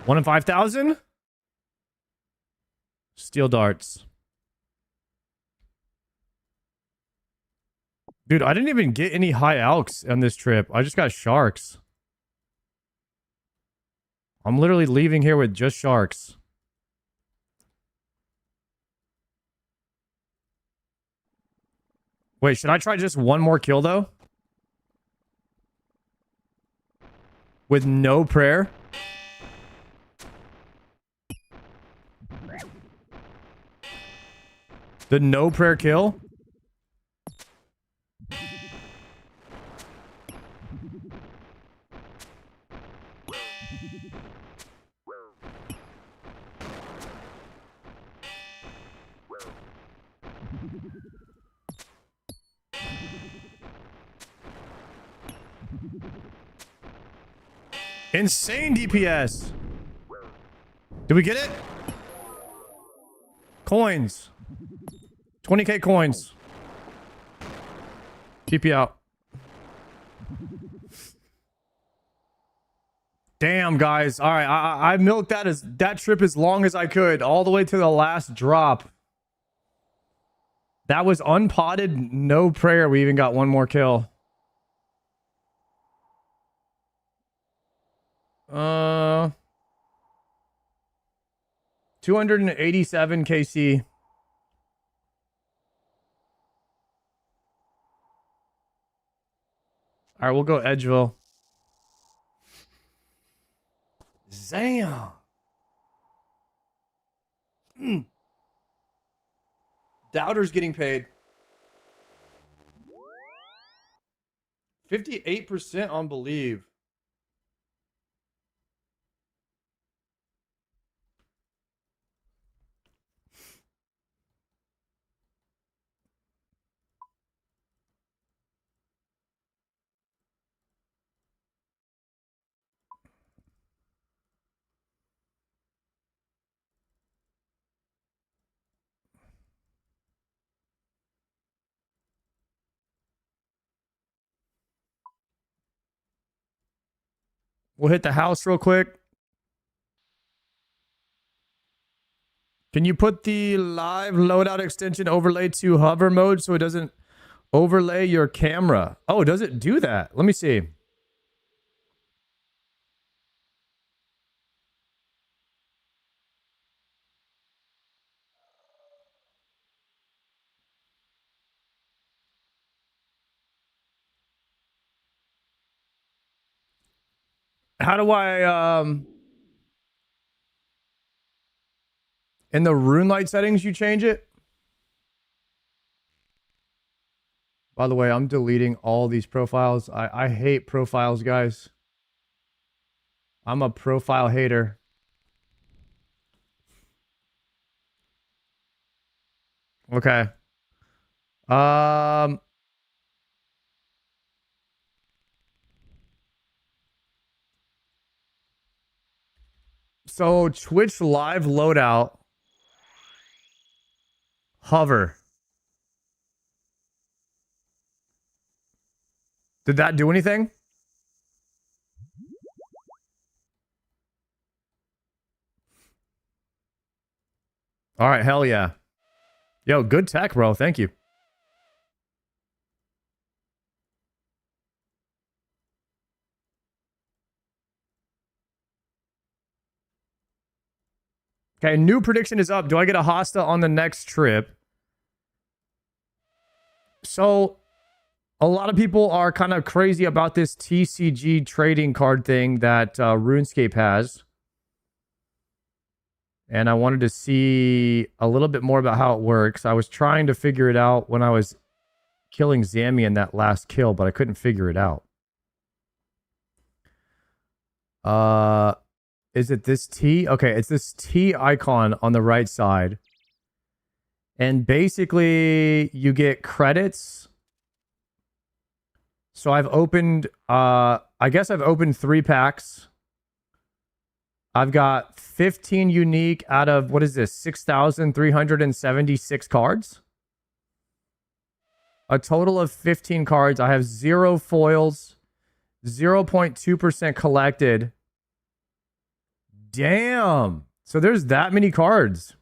One in 5,000? Steel darts. Dude, I didn't even get any high alks on this trip. I just got sharks. I'm literally leaving here with just sharks. Wait, should I try just one more kill, though? With no prayer? The no prayer kill? Insane DPS. Did we get it? Coins. 20k coins. TP out. Damn, guys. All right, I milked that trip as long as I could, all the way to the last drop. That was unpotted, no prayer. We even got one more kill. 287 KC. All right, we'll go Edgeville. Zam. Doubter's getting paid. 58% on believe. We'll hit the house real quick. Can you put the live loadout extension overlay to hover mode so it doesn't overlay your camera? Oh, does it do that? Let me see. How do I, in the rune light settings, you change it? By the way, I'm deleting all these profiles. I hate profiles, guys. I'm a profile hater. Okay. So Twitch live loadout. Hover. Did that do anything? All right, hell yeah. Yo, good tech, bro. Thank you. Okay, new prediction is up. Do I get a Hosta on the next trip? So, a lot of people are kind of crazy about this TCG trading card thing that RuneScape has. And I wanted to see a little bit more about how it works. I was trying to figure it out when I was killing Zammy in that last kill, but I couldn't figure it out. Is it this T? Okay, it's this T icon on the right side. And basically, you get credits. So I've opened, I guess I've opened 3 packs. I've got 15 unique out of, what is this, 6,376 cards? A total of 15 cards. I have 0 foils, 0.2% collected. Damn. So there's that many cards.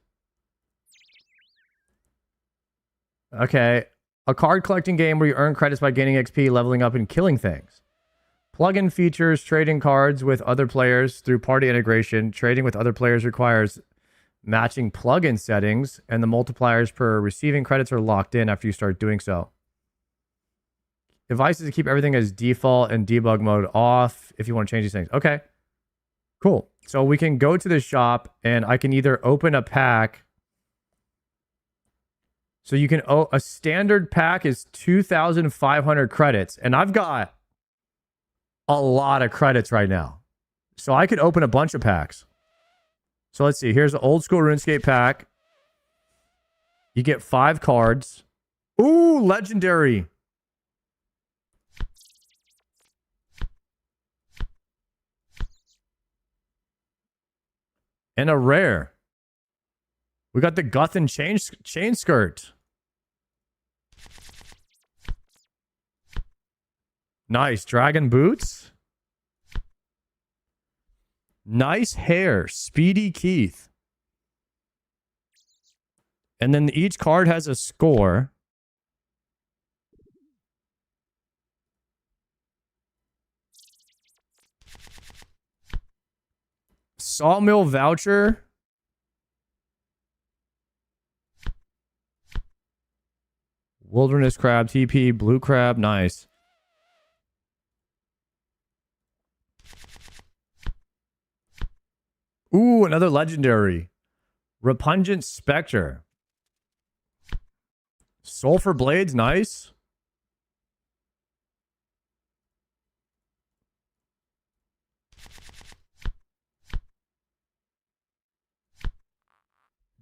Okay. A card collecting game where you earn credits by gaining XP, leveling up, and killing things. Plugin features trading cards with other players through party integration. Trading with other players requires matching plugin settings, and the multipliers per receiving credits are locked in after you start doing so. Advice is to keep everything as default and debug mode off if you want to change these things. Okay, cool. So we can go to the shop, and I can either open a pack. So you can, a standard pack is 2,500 credits, and I've got a lot of credits right now. So I could open a bunch of packs. So let's see. Here's an old school RuneScape pack. You get 5 cards. Ooh, legendary. And a rare. We got the Guthan chain skirt. Nice. Dragon boots. Nice hair. Speedy Keith. And then each card has a score. Sawmill voucher. Wilderness crab, TP, blue crab, nice. Ooh, another legendary. Repugnant Spectre. Sulfur Blades, nice.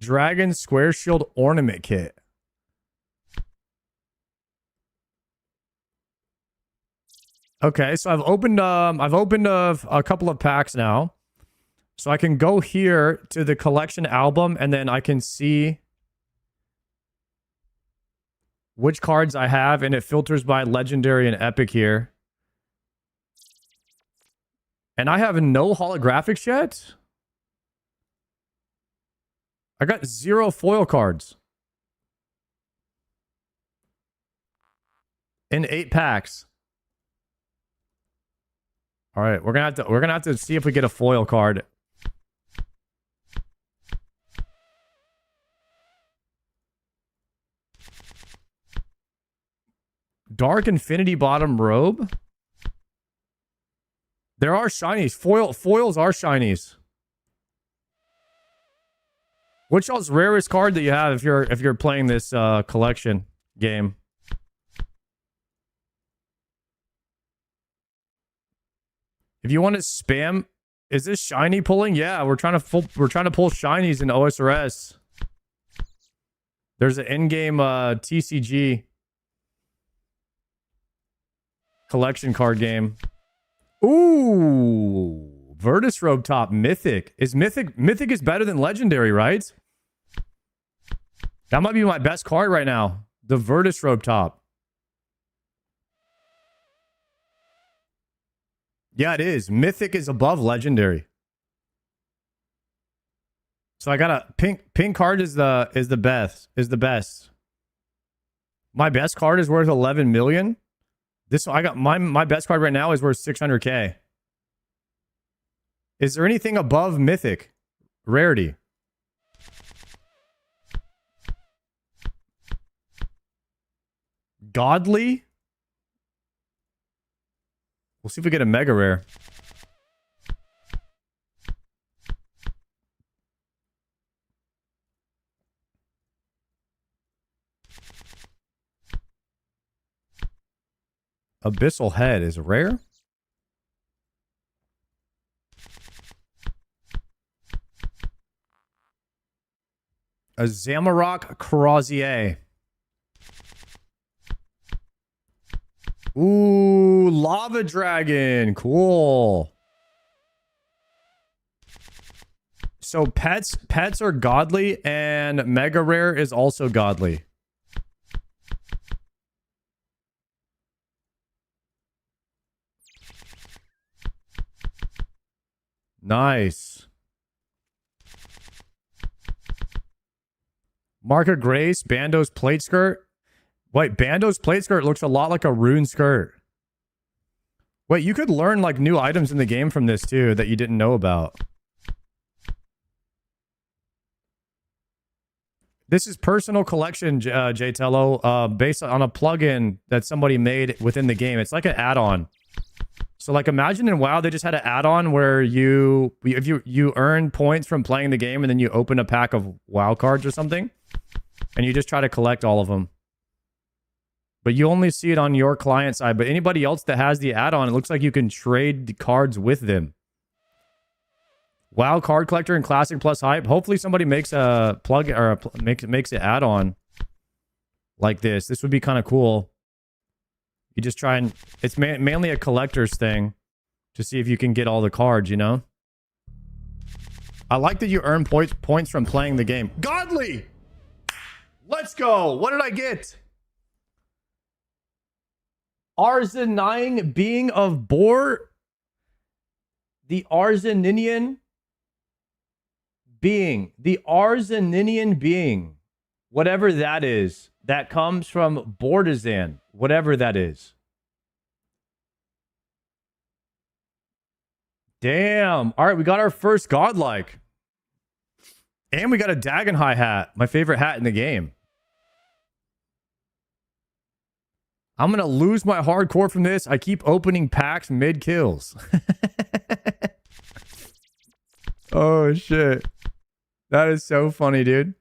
Dragon Square Shield Ornament Kit. Okay, so I've opened a couple of packs now. So I can go here to the collection album, and then I can see which cards I have, and it filters by legendary and epic here. And I have no holographics yet? I got 0 foil cards. In 8 packs. All right, we're gonna have to see if we get a foil card. Dark Infinity Bottom Robe. There are shinies. Foils are shinies. What's y'all's rarest card that you have if you're playing this collection game? If you want to spam, is this shiny pulling? Yeah, we're trying to pull shinies in OSRS. There's an in-game TCG collection card game. Ooh, Virtus Robe Top Mythic. Is Mythic is better than Legendary, right? That might be my best card right now. The Virtus Robe Top. Yeah, it is. Mythic is above Legendary. So I got a pink card is the best. My best card is worth 11 million. I got my best card right now is worth 600k. Is there anything above Mythic rarity? Godly? We'll see if we get a mega rare. Abyssal Head is rare. A Zamorak Crozier. Ooh, Lava Dragon. Cool. So pets are godly and mega rare is also godly. Nice. Mark of Grace, Bando's plate skirt. Wait, Bando's plate skirt looks a lot like a rune skirt. Wait, you could learn like new items in the game from this too that you didn't know about. This is personal collection, JTello, based on a plugin that somebody made within the game. It's like an add-on. So like imagine in WoW they just had an add-on where if you earn points from playing the game and then you open a pack of WoW cards or something and you just try to collect all of them. But you only see it on your client side. But anybody else that has the add-on, it looks like you can trade the cards with them. WoW card collector and classic plus hype. Hopefully somebody makes a plug or makes an add-on like this. This would be kind of cool. You just try and it's mainly a collector's thing to see if you can get all the cards, you know? I like that you earn points from playing the game. Godly! Let's go! What did I get? Arzanine being of Boar. The Arzaninian being. The Arzaninian being. Whatever that is. That comes from Bordizan. Whatever that is. Damn. All right, we got our first godlike. And we got a Dagonhai hat. My favorite hat in the game. I'm going to lose my hardcore from this. I keep opening packs mid-kills. Oh, shit. That is so funny, dude.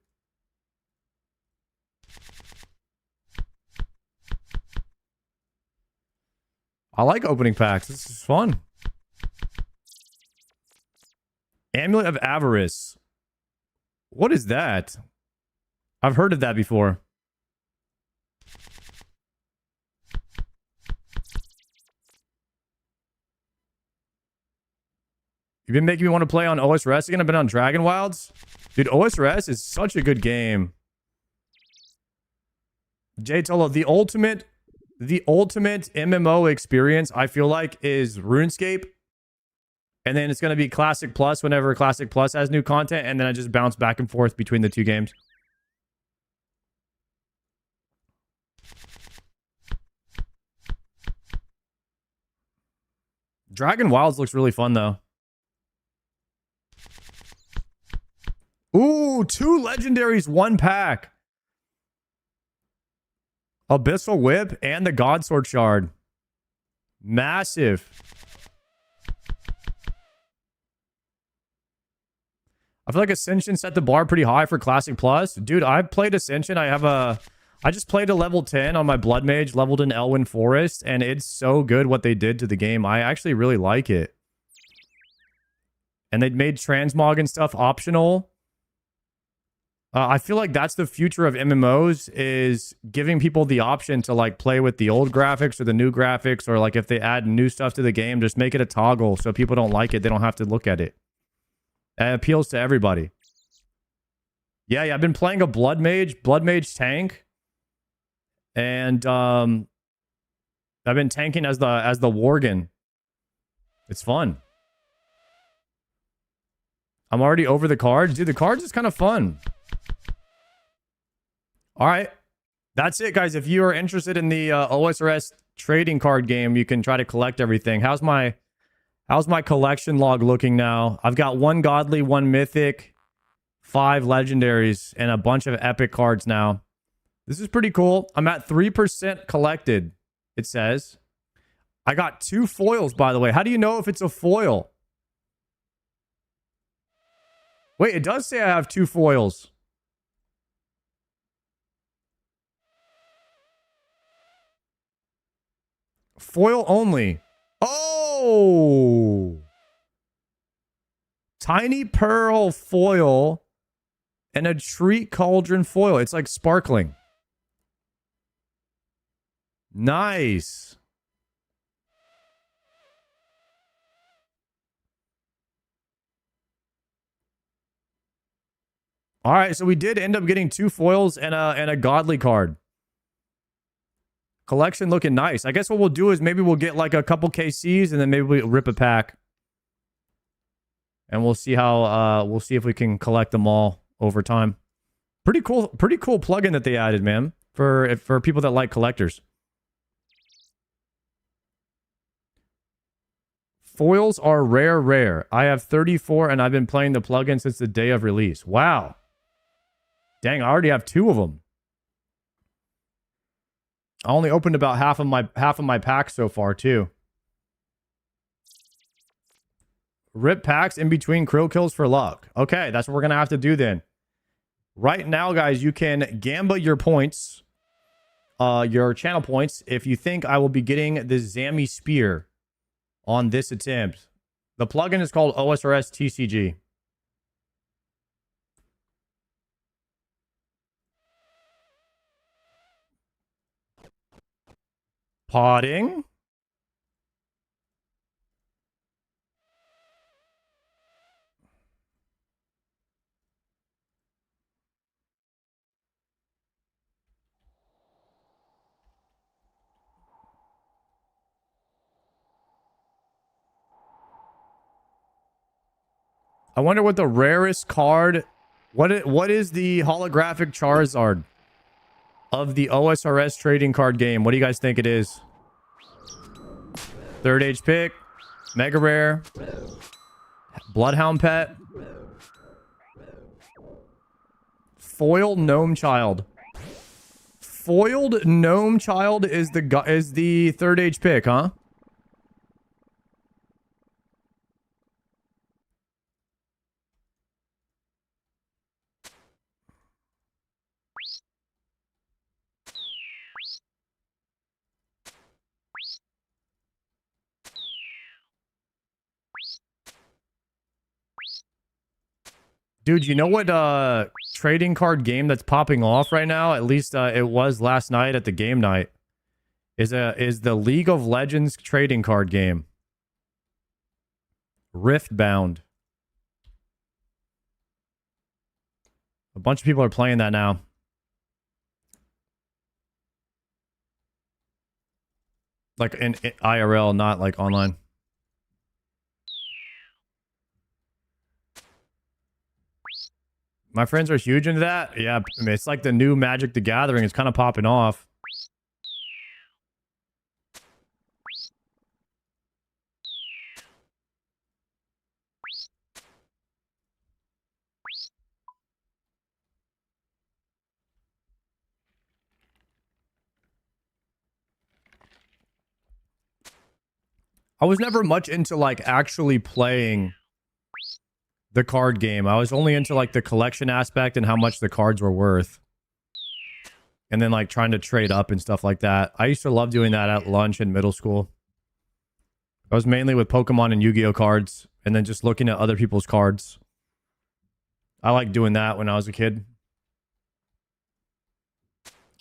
I like opening packs. This is fun. Amulet of Avarice. What is that? I've heard of that before. You've been making me want to play on OSRS again. I've been on Dragon Wilds. Dude, OSRS is such a good game. JTolo, the ultimate MMO experience, I feel like, is RuneScape. And then it's going to be Classic Plus whenever Classic Plus has new content. And then I just bounce back and forth between the two games. Dragon Wilds looks really fun, though. Ooh, 2 legendaries, 1 pack. Abyssal Whip and the Godsword Shard. Massive. I feel like Ascension set the bar pretty high for Classic Plus. Dude, I've played Ascension. I just played a level 10 on my Blood Mage, leveled in Elwyn Forest, and it's so good what they did to the game. I actually really like it. And they made transmog and stuff optional. I feel like that's the future of MMOs, is giving people the option to like play with the old graphics or the new graphics, or like if they add new stuff to the game, just make it a toggle so people don't like it, they don't have to look at it. It appeals to everybody. Yeah, I've been playing a Blood Mage tank. And I've been tanking as the Worgen. It's fun. I'm already over the cards. Dude, the cards is kind of fun. All right. That's it, guys. If you are interested in the OSRS trading card game, you can try to collect everything. How's my collection log looking now? I've got 1 godly, 1 mythic, 5 legendaries, and a bunch of epic cards now. This is pretty cool. I'm at 3% collected, it says. I got 2 foils, by the way. How do you know if it's a foil? Wait, it does say I have 2 foils. Foil only. Oh! Tiny Pearl foil and a Treat Cauldron foil. It's like sparkling. Nice. All right, so we did end up getting 2 foils and a godly card. Collection looking nice. I guess what we'll do is maybe we'll get like a couple KCs and then maybe we'll rip a pack. And we'll see how we'll see if we can collect them all over time. Pretty cool plugin that they added, man, for people that like collectors. Foils are rare. I have 34 and I've been playing the plugin since the day of release. Wow. Dang, I already have 2 of them. I only opened about half of my packs so far too. Rip packs in between krill kills for luck. Okay, that's what we're gonna have to do then. Right now, guys, you can gamba your points, your channel points, if you think I will be getting the Zammy Spear on this attempt. The plugin is called OSRS TCG. Potting. I wonder what the rarest card... What is the holographic Charizard of the OSRS trading card game? What do you guys think it is? 3rd age pick. Mega rare. Bloodhound pet. Foiled Gnome Child. Foiled Gnome Child is the 3rd age pick, huh? Dude, you know what trading card game that's popping off right now? At least it was last night at the game night. Is the League of Legends trading card game. Riftbound. A bunch of people are playing that now. Like in IRL, not like online. My friends are huge into that. Yeah, I mean, it's like the new Magic the Gathering. It's kind of popping off. I was never much into like actually playing the card game. I was only into like the collection aspect and how much the cards were worth. And then like trying to trade up and stuff like that. I used to love doing that at lunch in middle school. I was mainly with Pokemon and Yu-Gi-Oh cards and then just looking at other people's cards. I liked doing that when I was a kid.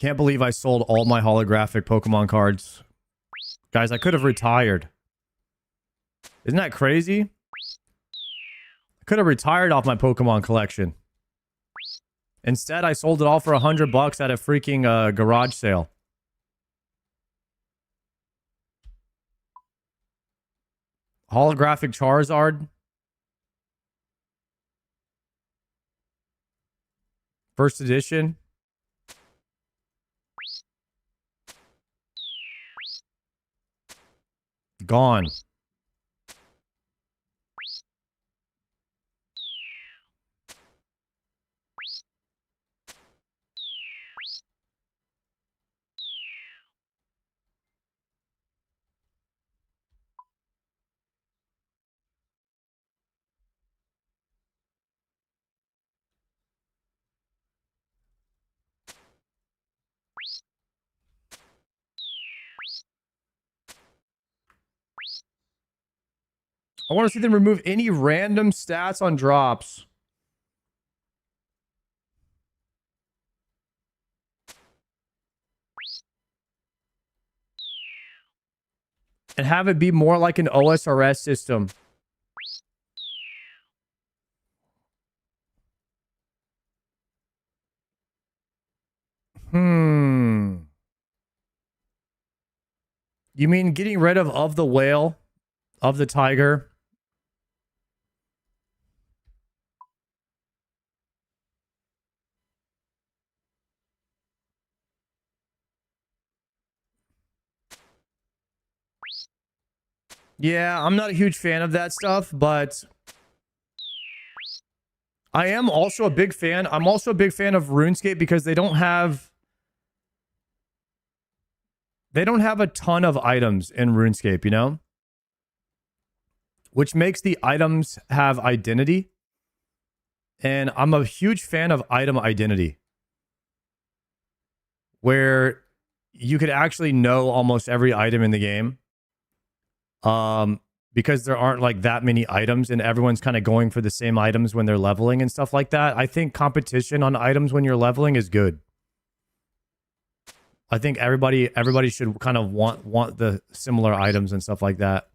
Can't believe I sold all my holographic Pokemon cards. Guys, I could have retired. Isn't that crazy? I could have retired off my Pokemon collection. Instead, I sold it all for $100 at a freaking garage sale. Holographic Charizard. First edition. Gone. I want to see them remove any random stats on drops. And have it be more like an OSRS system. You mean getting rid of the whale, of the tiger? Yeah, I'm not a huge fan of that stuff, but I am also a big fan. I'm also a big fan of RuneScape because they don't have a ton of items in RuneScape, you know? Which makes the items have identity. And I'm a huge fan of item identity. Where you could actually know almost every item in the game. Because there aren't like that many items and everyone's kind of going for the same items when they're leveling and stuff like that. I think competition on items when you're leveling is good. I think everybody should kind of want the similar items and stuff like that.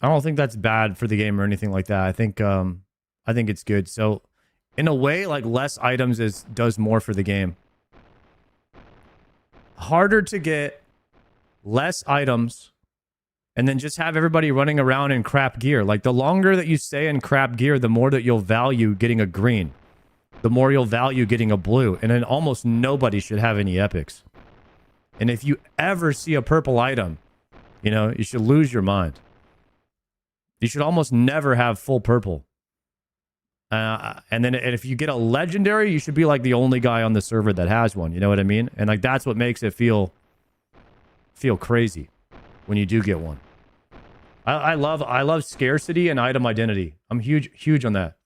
I don't think that's bad for the game or anything like that. I think it's good. So in a way, like less items does more for the game. Harder to get, less items, and then just have everybody running around in crap gear. Like the longer that you stay in crap gear, the more that you'll value getting a green. The more you'll value getting a blue. And then almost nobody should have any epics. And if you ever see a purple item, you know, you should lose your mind. You should almost never have full purple. And if you get a legendary, you should be like the only guy on the server that has one. You know what I mean? And like that's what makes it feel crazy when you do get one. I love scarcity and item identity. I'm huge on that.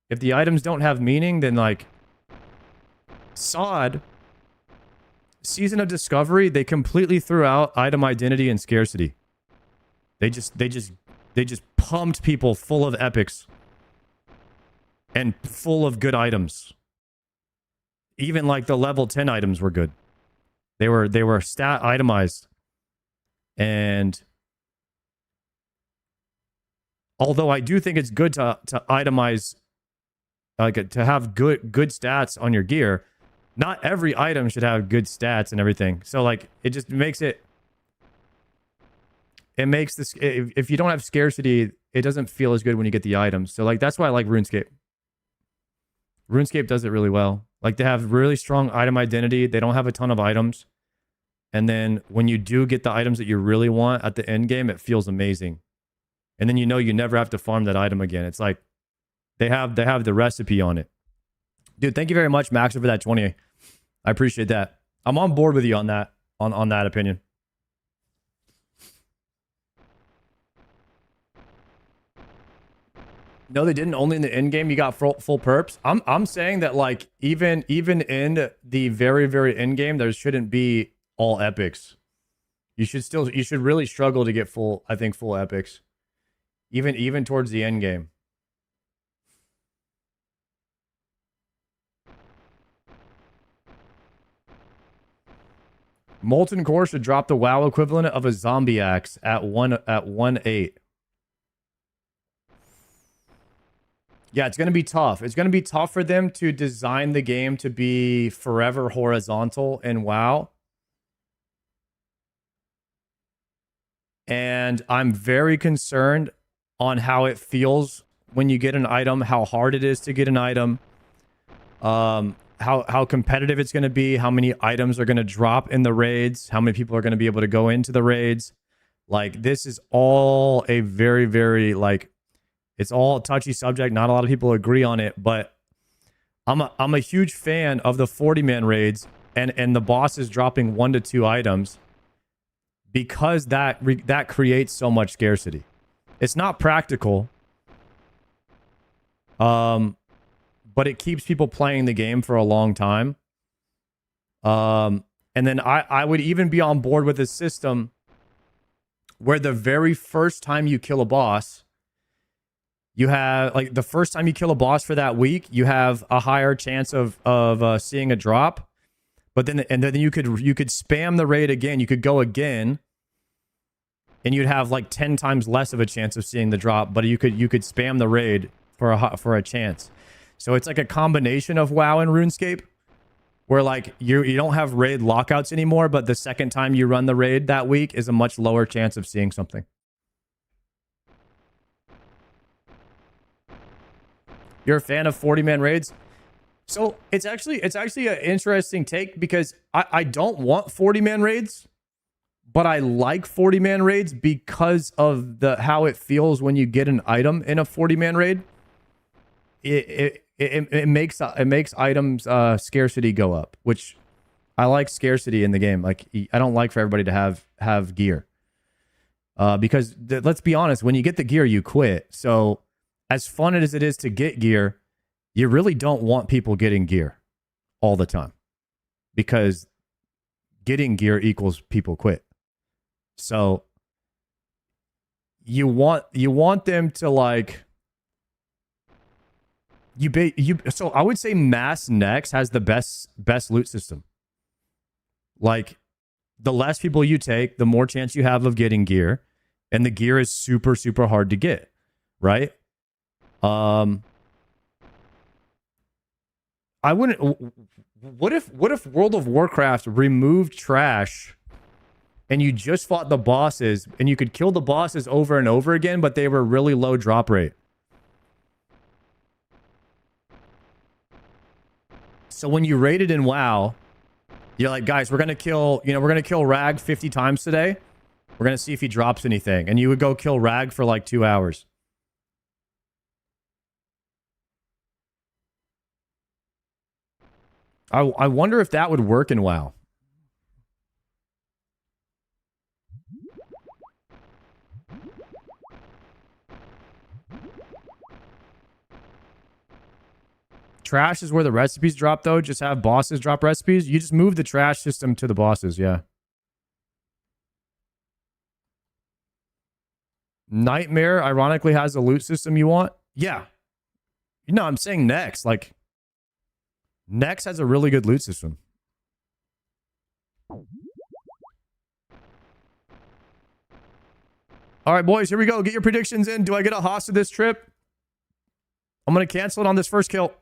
If the items don't have meaning, then like SOD, Season of Discovery, they completely threw out item identity and scarcity. They just pumped people full of epics and full of good items. Even like the level 10 items were good. They were stat itemized. And although I do think it's good to itemize, like to have good stats on your gear, not every item should have good stats and everything. So like it just makes it it makes this, if you don't have scarcity, it doesn't feel as good when you get the items. So like, that's why I like RuneScape. RuneScape does it really well. Like, they have really strong item identity. They don't have a ton of items. And then when you do get the items that you really want at the end game, it feels amazing. And then you know you never have to farm that item again. It's like they have the recipe on it. Dude, thank you very much, Max, for that 20. I appreciate that. I'm on board with you on that, on that opinion. No, they didn't. Only in the end game you got full perps. I'm saying that, like, even in the very, very end game, there shouldn't be all epics. You should really struggle to get full epics. Even towards the end game. Molten Core should drop the WoW equivalent of a zombie axe at 1.8. Yeah, it's going to be tough. It's going to be tough for them to design the game to be forever horizontal in WoW. And I'm very concerned on how it feels when you get an item, how hard it is to get an item, how competitive it's going to be, how many items are going to drop in the raids, how many people are going to be able to go into the raids. Like, this is all a very, very, like, it's all a touchy subject. Not a lot of people agree on it, but I'm a huge fan of the 40-man raids and the bosses dropping 1 to 2 items, because that creates so much scarcity. It's not practical, but it keeps people playing the game for a long time. And then I would even be on board with a system where the very first time you kill a boss, you have, like, the first time you kill a boss for that week, you have a higher chance of seeing a drop. But then you could spam the raid again. You could go again, and you'd have like 10 times less of a chance of seeing the drop. But you could spam the raid for a chance. So it's like a combination of WoW and RuneScape, where like you don't have raid lockouts anymore, but the second time you run the raid that week is a much lower chance of seeing something. You're a fan of 40-man raids? So it's actually an interesting take, because I don't want 40-man raids, but I like 40-man raids because of how it feels when you get an item in a 40-man raid. It makes items scarcity go up, which I like scarcity in the game. Like, I don't like for everybody to have gear, because let's be honest, when you get the gear, you quit. So as fun as it is to get gear, you really don't want people getting gear all the time, because getting gear equals people quit. So you want them to, like, so I would say Mass Next has the best loot system. Like, the less people you take, the more chance you have of getting gear, and the gear is super, super hard to get, right? I wouldn't. What if World of Warcraft removed trash, and you just fought the bosses, and you could kill the bosses over and over again, but they were really low drop rate? So when you raided in WoW, you're like, guys, we're gonna kill Rag 50 times today. We're gonna see if he drops anything, and you would go kill Rag for like 2 hours. I wonder if that would work in WoW. Trash is where the recipes drop, though. Just have bosses drop recipes. You just move the trash system to the bosses, yeah. Nightmare, ironically, has a loot system you want. Yeah. No, I'm saying Next. Like, Next has a really good loot system. All right, boys, here we go. Get your predictions in. Do I get a host of this trip? I'm going to cancel it on this first kill.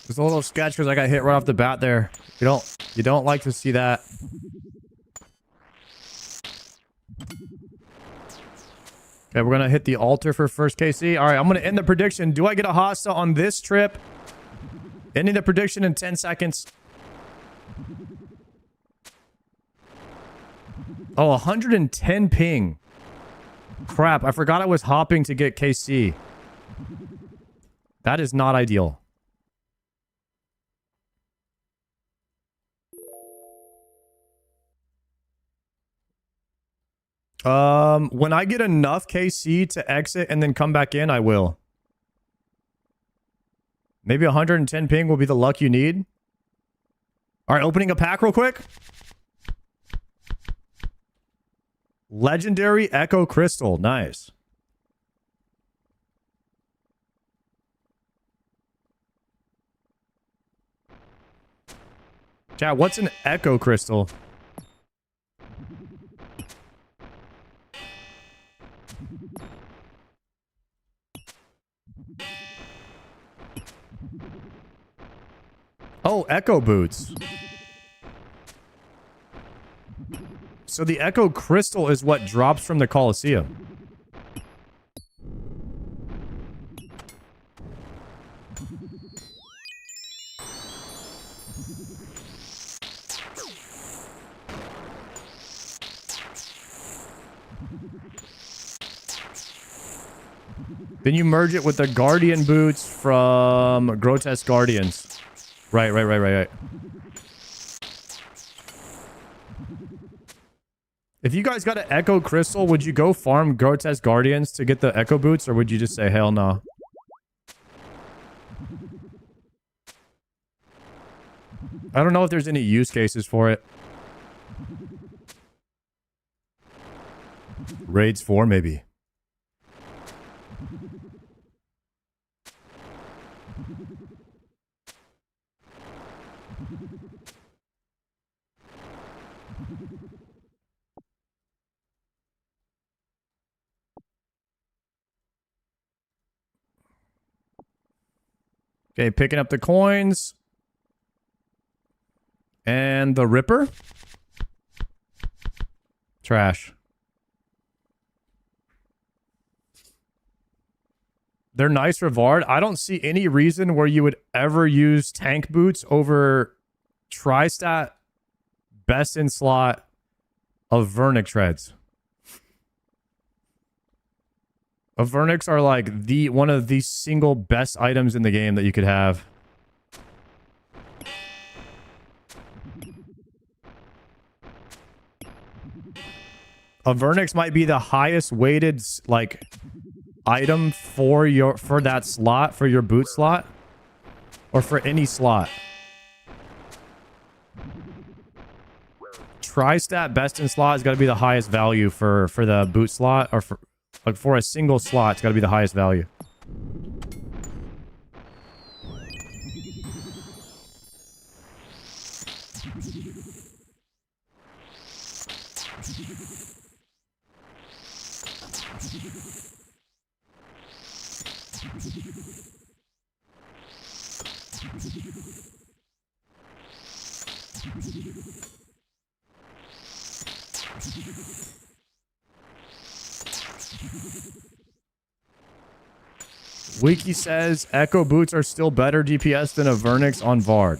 It's a little sketch because I got hit right off the bat there. You don't like to see that. Okay, we're gonna hit the altar for first KC. All right, I'm gonna end the prediction. Do I get a hostile on this trip? Ending the prediction in 10 seconds. Oh, 110 ping. Crap, I forgot I was hopping to get KC. That is not ideal. When I get enough KC to exit and then come back in, I will. Maybe 110 ping will be the luck you need. All right, opening a pack real quick. Legendary Echo Crystal. Nice. Chat, what's an Echo Crystal? Oh, Echo Boots. So the Echo Crystal is what drops from the Colosseum. Then you merge it with the Guardian Boots from Grotesque Guardians. Right. If you guys got an Echo Crystal, would you go farm Grotesque Guardians to get the Echo Boots, or would you just say, hell no? I don't know if there's any use cases for it. Raids 4, maybe. Okay, picking up the coins. And the Ripper. Trash. They're nice reward. I don't see any reason where you would ever use tank boots over tri-stat best in slot of Vernic treads. Vernics are like one of the single best items in the game that you could have. A Vernix might be the highest weighted like item for that slot, for your boot slot, or for any slot. Tri-stat best in slot has got to be the highest value for the boot slot, or for a single slot, it's got to be the highest value. Wiki says Echo Boots are still better DPS than a Vernix on Vard.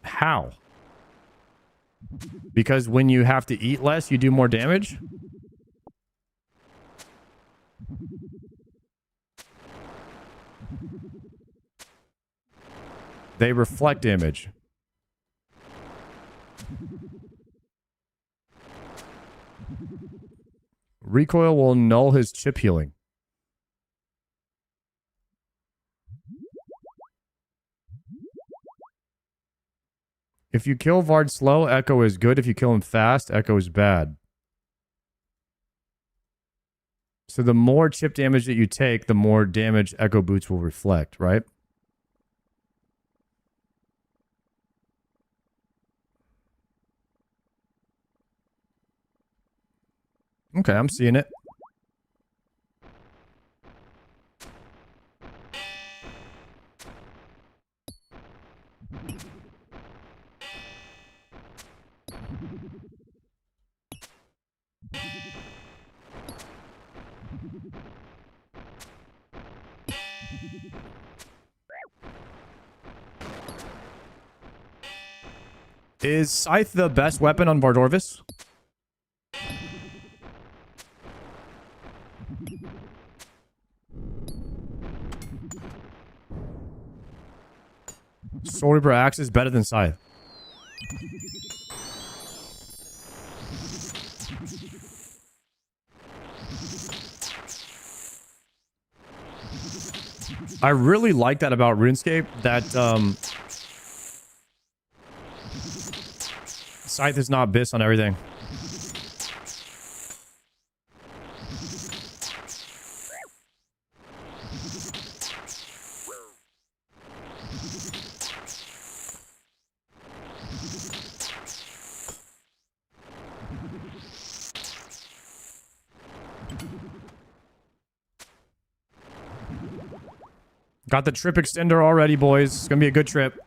How? Because when you have to eat less, you do more damage? They reflect damage. Recoil will null his chip healing. If you kill Vard slow, Echo is good. If you kill him fast, Echo is bad. So the more chip damage that you take, the more damage Echo Boots will reflect, right? Okay, I'm seeing it. Is Scythe the best weapon on Vardorvis? Soul Reaper Axe is better than Scythe. I really like that about RuneScape, that Scythe is not bis on everything. Got the trip extender already, boys. It's gonna be a good trip.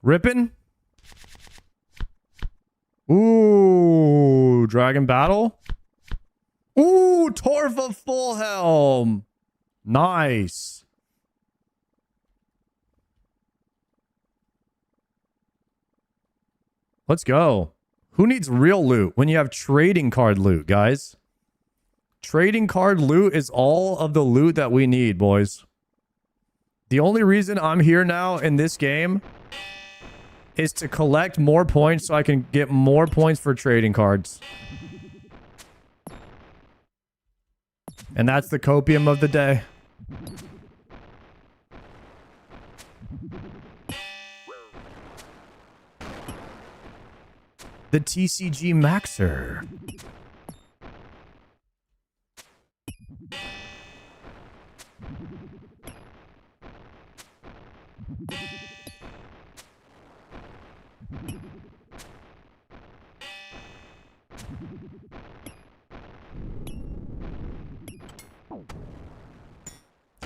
Rippin'? Ooh, Dragon Battle? Ooh, Torva Full Helm. Nice. Let's go. Who needs real loot when you have trading card loot, guys? Trading card loot is all of the loot that we need, boys. The only reason I'm here now in this game is to collect more points so I can get more points for trading cards. And that's the copium of the day. The TCG Maxer.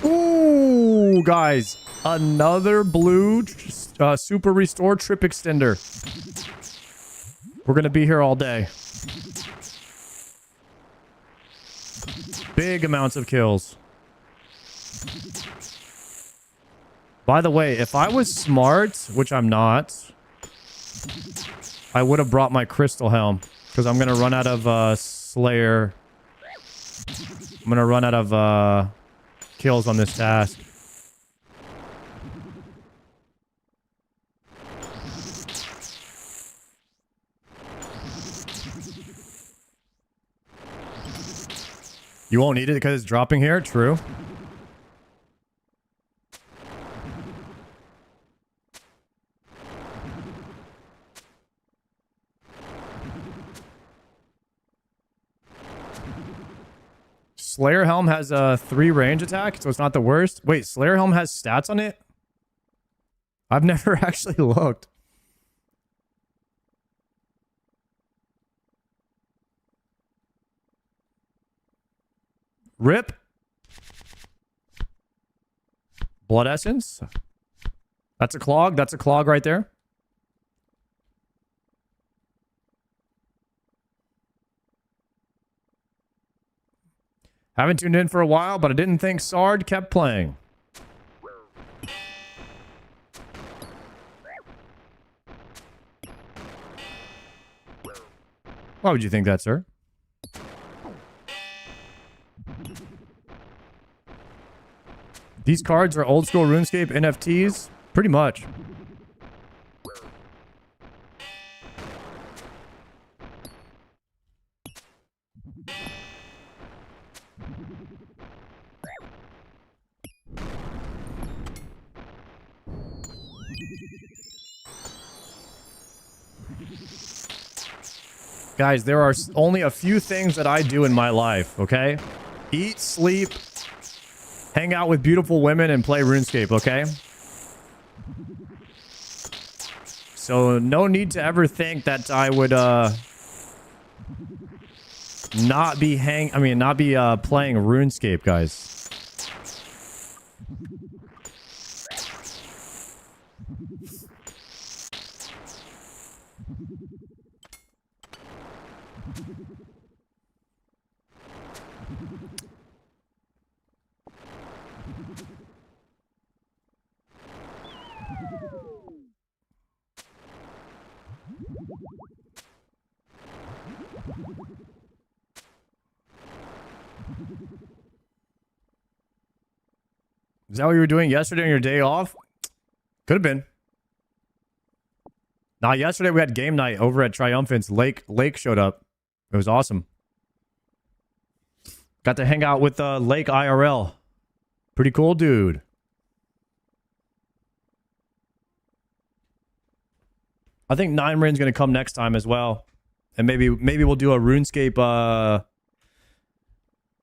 Ooh, guys. Another blue super restore trip extender. We're going to be here all day. Big amounts of kills. By the way, if I was smart, which I'm not, I would have brought my crystal helm. Because I'm going to run out of Slayer. I'm going to run out of kills on this task. You won't need it because it's dropping here? True. Slayer Helm has a 3 range attack, so it's not the worst. Wait, Slayer Helm has stats on it? I've never actually looked. Rip. Blood Essence. That's a clog. That's a clog right there. Haven't tuned in for a while, but I didn't think Sard kept playing. Why would you think that, sir? These cards are old school RuneScape NFTs? Pretty much. Guys, there are only a few things that I do in my life, okay? Eat, sleep, hang out with beautiful women, and play RuneScape, okay? So no need to ever think that I would not be playing RuneScape, guys. Is that what you were doing yesterday on your day off? Could have been. Nah, yesterday we had game night over at Triumphant's. Lake showed up. It was awesome. Got to hang out with Lake IRL. Pretty cool dude. I think 9rain's gonna come next time as well. And maybe we'll do a RuneScape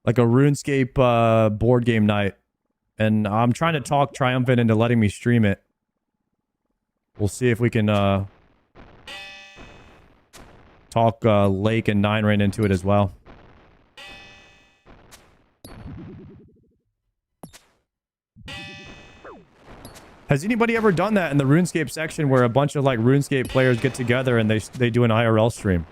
like a RuneScape board game night. And I'm trying to talk Triumphant into letting me stream it. We'll see if we can talk Lake and 9rain into it as well. Has anybody ever done that in the RuneScape section where a bunch of like RuneScape players get together and they do an IRL stream?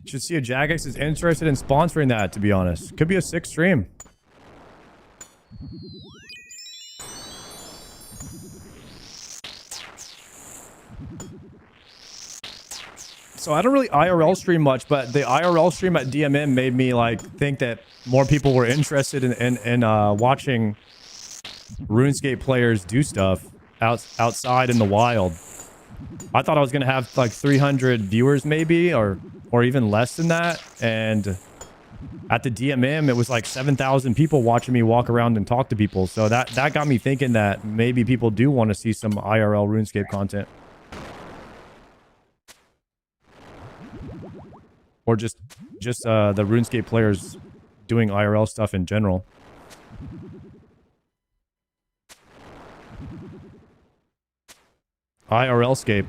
Should see if Jagex is interested in sponsoring that, to be honest. Could be a sick stream. So I don't really IRL stream much, but the IRL stream at DMM made me like think that more people were interested in watching RuneScape players do stuff outside in the wild. I thought I was gonna have like 300 viewers maybe, or even less than that, and at the DMM it was like 7,000 people watching me walk around and talk to people. So that got me thinking that maybe people do want to see some IRL RuneScape content, or just the RuneScape players doing IRL stuff in general. IRLscape.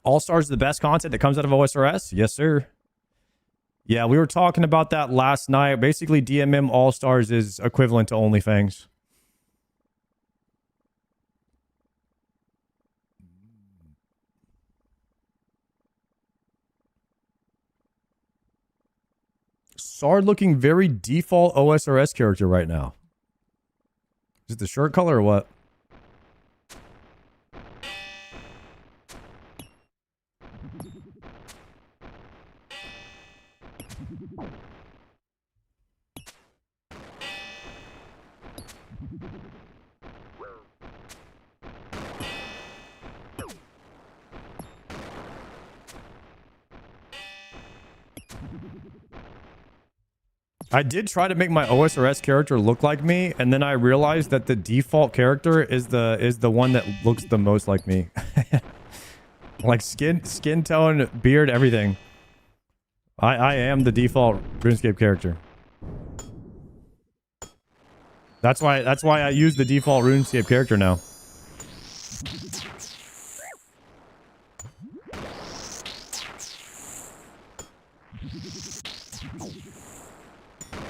All-Stars is the best content that comes out of OSRS? Yes, sir. Yeah, we were talking about that last night. Basically, DMM All-Stars is equivalent to OnlyFans. Sard looking very default OSRS character right now. Is it the shirt color or what? I did try to make my OSRS character look like me, and then I realized that the default character is the one that looks the most like me. Like skin tone, beard, everything. I am the default RuneScape character. That's why I use the default RuneScape character now.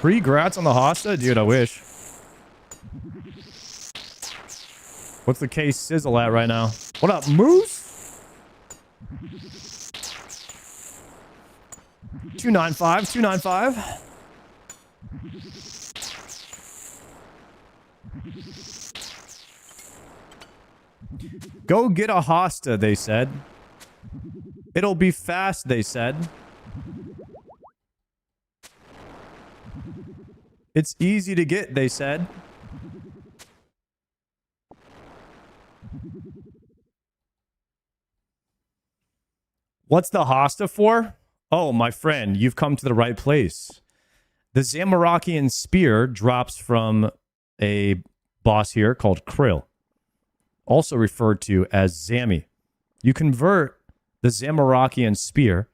Free grats on the Hosta? Dude, I wish. What's the case sizzle at right now? What up, Moose? 295, 295. Go get a Hosta, they said. It'll be fast, they said. It's easy to get, they said. What's the Hosta for? Oh, my friend, you've come to the right place. The Zamorakian Spear drops from a boss here called Krill, also referred to as Zami. You convert the Zamorakian Spear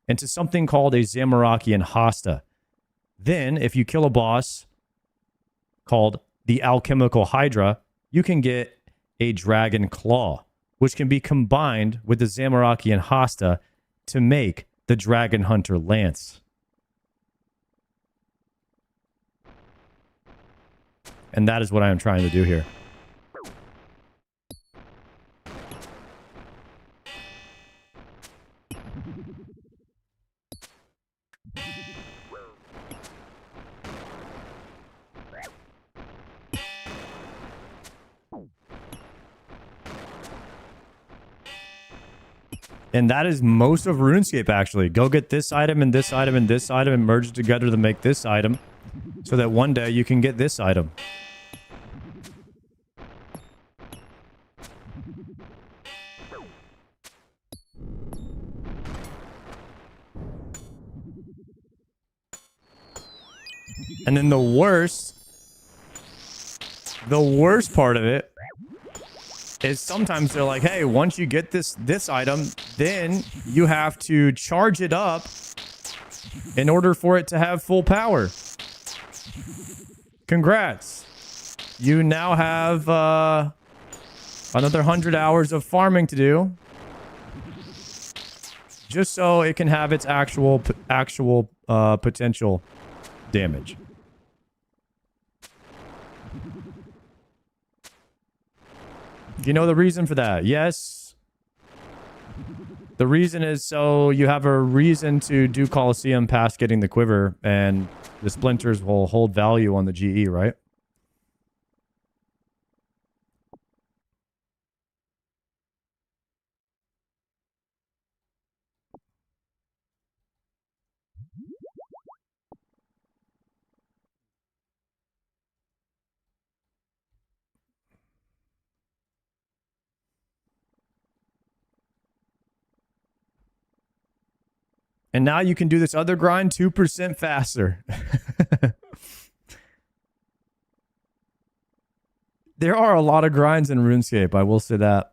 into something called a Zamorakian Hosta. Then, if you kill a boss called the Alchemical Hydra, you can get a Dragon Claw, which can be combined with the Zamorakian Hosta to make the Dragon Hunter Lance. And that is what I am trying to do here. And that is most of RuneScape, actually. Go get this item and this item and this item and merge it together to make this item so that one day you can get this item. And then the worst part of it is sometimes they're like, hey, once you get this item, then you have to charge it up in order for it to have full power. Congrats. You now have another 100 hours of farming to do just so it can have its actual potential damage. You know the reason for that? Yes. The reason is so you have a reason to do Colosseum past getting the quiver, and the splinters will hold value on the GE, right? And now you can do this other grind 2% faster. There are a lot of grinds in RuneScape, I will say that.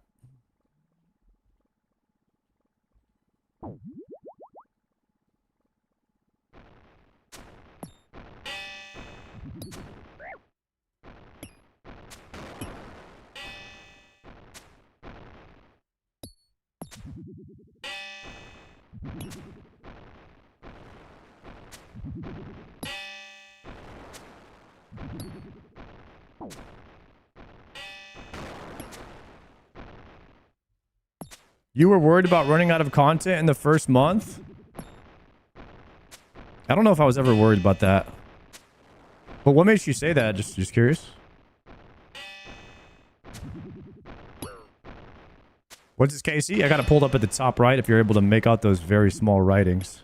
You were worried about running out of content in the first month? I don't know if I was ever worried about that. But what makes you say that? Just curious. What's this, Casey? I got it pulled up at the top right if you're able to make out those very small writings.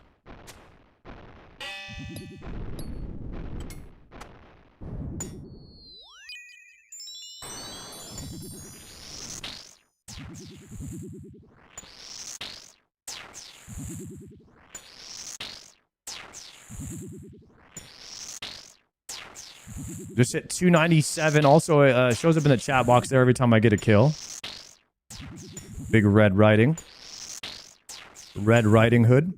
Just hit 297. Also, shows up in the chat box there every time I get a kill. Big Red Riding. Red Riding Hood.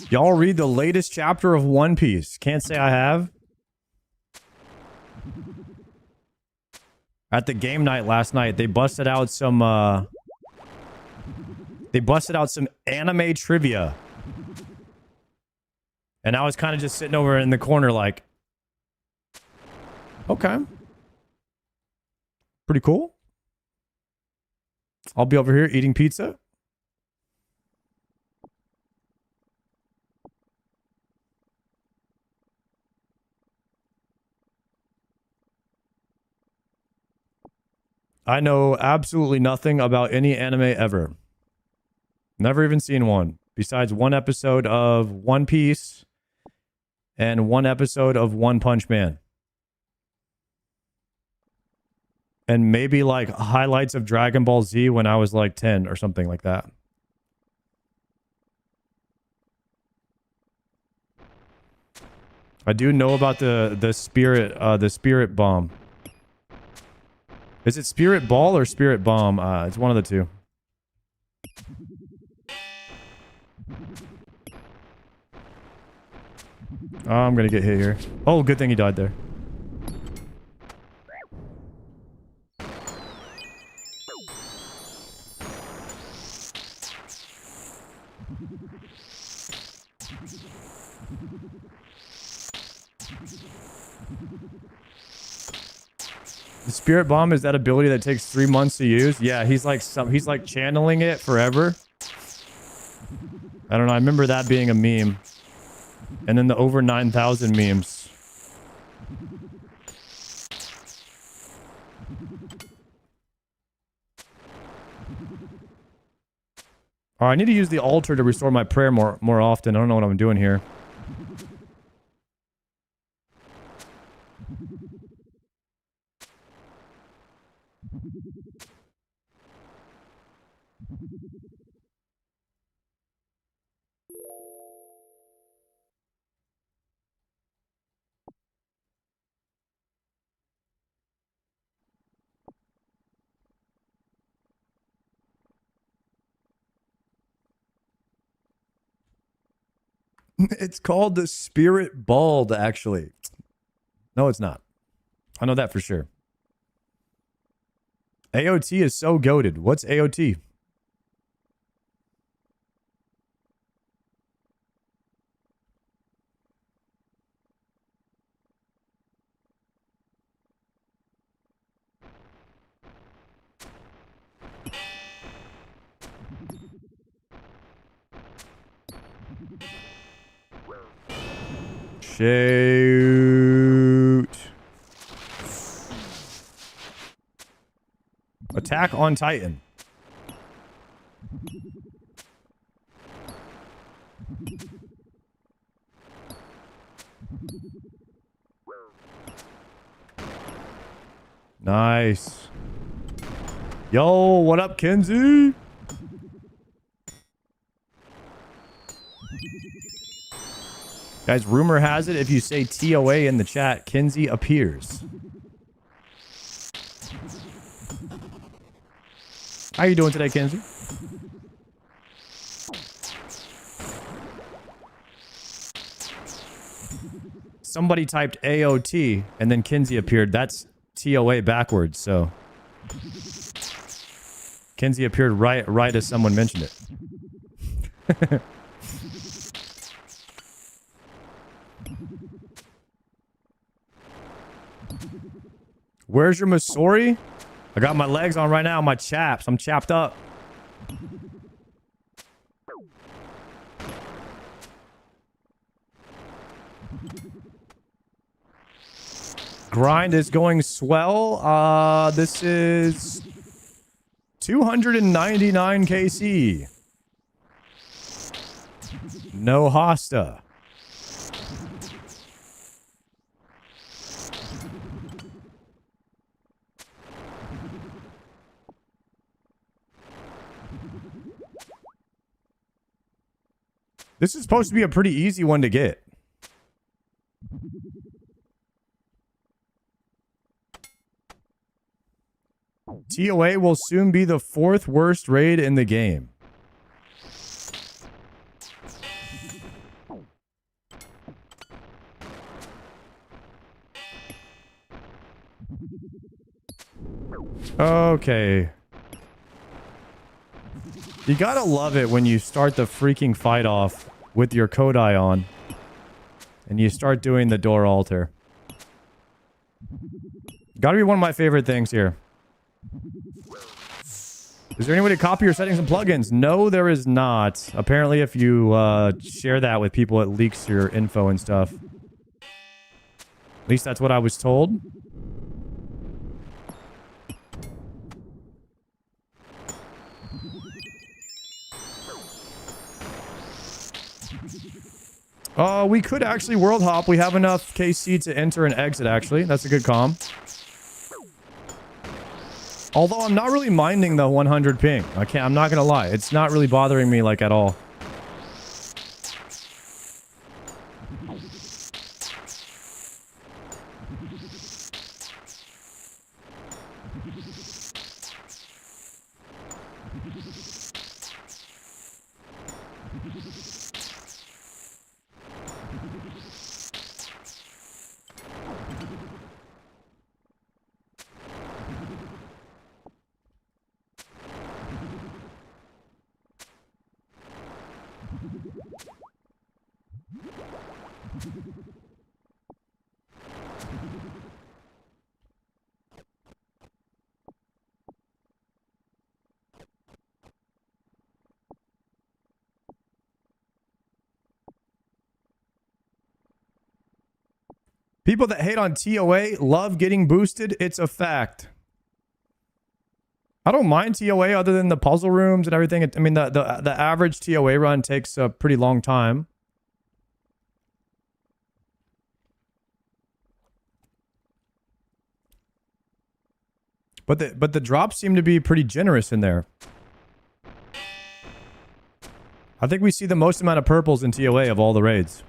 Y'all read the latest chapter of One Piece. Can't say I have. At the game night last night, they busted out some anime trivia. And I was kind of just sitting over in the corner like, okay. Pretty cool. I'll be over here eating pizza. I know absolutely nothing about any anime ever. Never even seen one. Besides one episode of One Piece and one episode of One Punch Man. And maybe like highlights of Dragon Ball Z when I was like 10 or something like that. I do know about the spirit bomb. Is it Spirit Ball or Spirit Bomb? It's one of the two. Oh, I'm gonna get hit here. Oh, good thing he died there. The Spirit Bomb is that ability that takes 3 months to use. Yeah, he's like channeling it forever. I don't know. I remember that being a meme. And then the over 9,000 memes. All right, I need to use the altar to restore my prayer more often. I don't know what I'm doing here. It's called the Spirit Bald, actually. No, it's not. I know that for sure. AOT is so goated. What's AOT? Shoot. Attack on Titan. Nice. Yo, what up, Kenzie? Guys, rumor has it if you say TOA in the chat, Kenzie appears. How you doing today, Kenzie? Somebody typed AOT and then Kenzie appeared. That's TOA backwards, so Kenzie appeared right as someone mentioned it. Where's your Masori? I got my legs on right now, my chaps. I'm chapped up. Grind is going swell. This is 299 KC. No hosta. This is supposed to be a pretty easy one to get. TOA will soon be the 4th worst raid in the game. Okay. You gotta love it when you start the freaking fight off with your Kodai on. And you start doing the door altar. Gotta be one of my favorite things here. Is there any way to copy your settings and plugins? No, there is not. Apparently, if you share that with people, it leaks your info and stuff. At least that's what I was told. We could actually world hop. We have enough KC to enter and exit, actually. That's a good comm. Although I'm not really minding the 100 ping. I'm not gonna lie. It's not really bothering me, like, at all. People that hate on TOA love getting boosted. It's a fact. I don't mind TOA other than the puzzle rooms and everything. I mean, the average TOA run takes a pretty long time. But the drops seem to be pretty generous in there. I think we see the most amount of purples in TOA of all the raids.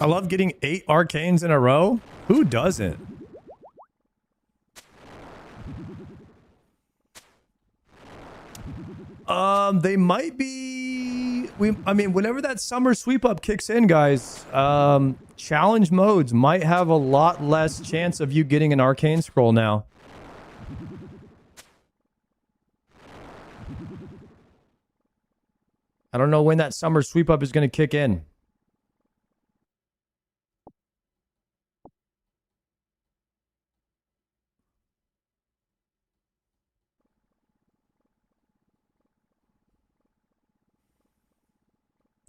I love getting 8 arcanes in a row. Who doesn't? They might be... I mean, whenever that summer sweep up kicks in, guys, challenge modes might have a lot less chance of you getting an arcane scroll now. I don't know when that summer sweep up is going to kick in.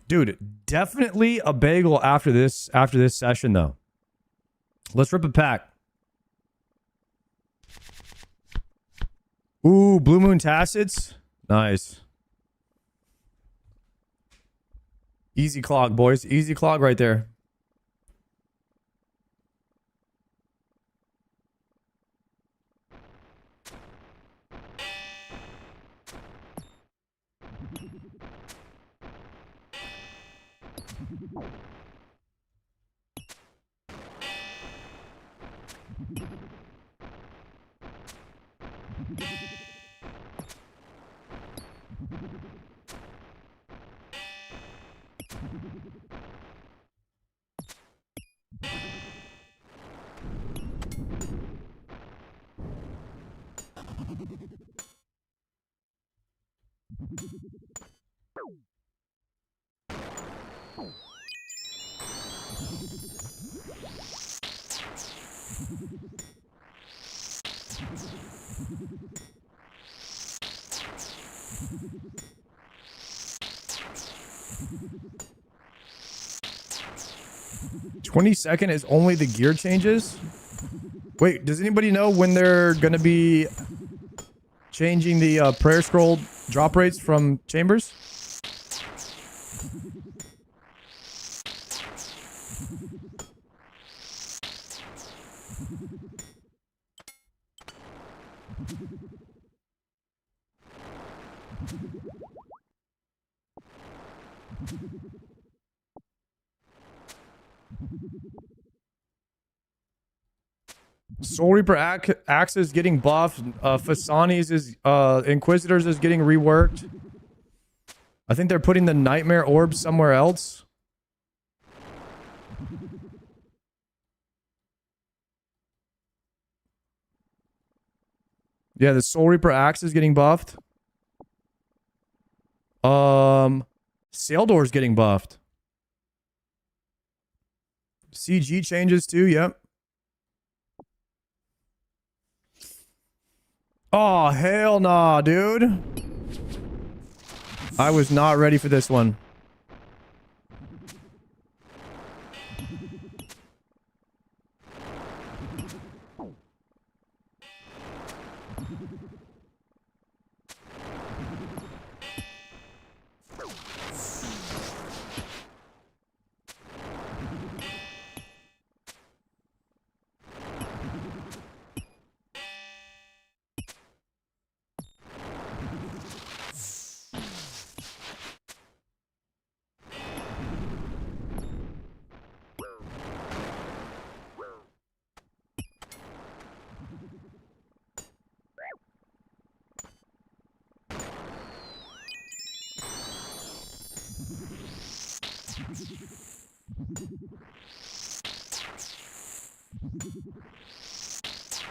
Dude, definitely a bagel after this session though. Let's rip a pack. Ooh, Blue Moon Tacits. Nice. Easy clog, boys. Easy clog right there. $20 is only the gear changes? Wait, does anybody know when they're gonna be changing the prayer scroll drop rates from chambers? Soul Reaper Axe is getting buffed. Fasani's is Inquisitors is getting reworked. I think they're putting the Nightmare Orb somewhere else. Yeah, the Soul Reaper Axe is getting buffed. Saildor's getting buffed. CG changes too, yep. Oh, hell nah, dude. I was not ready for this one.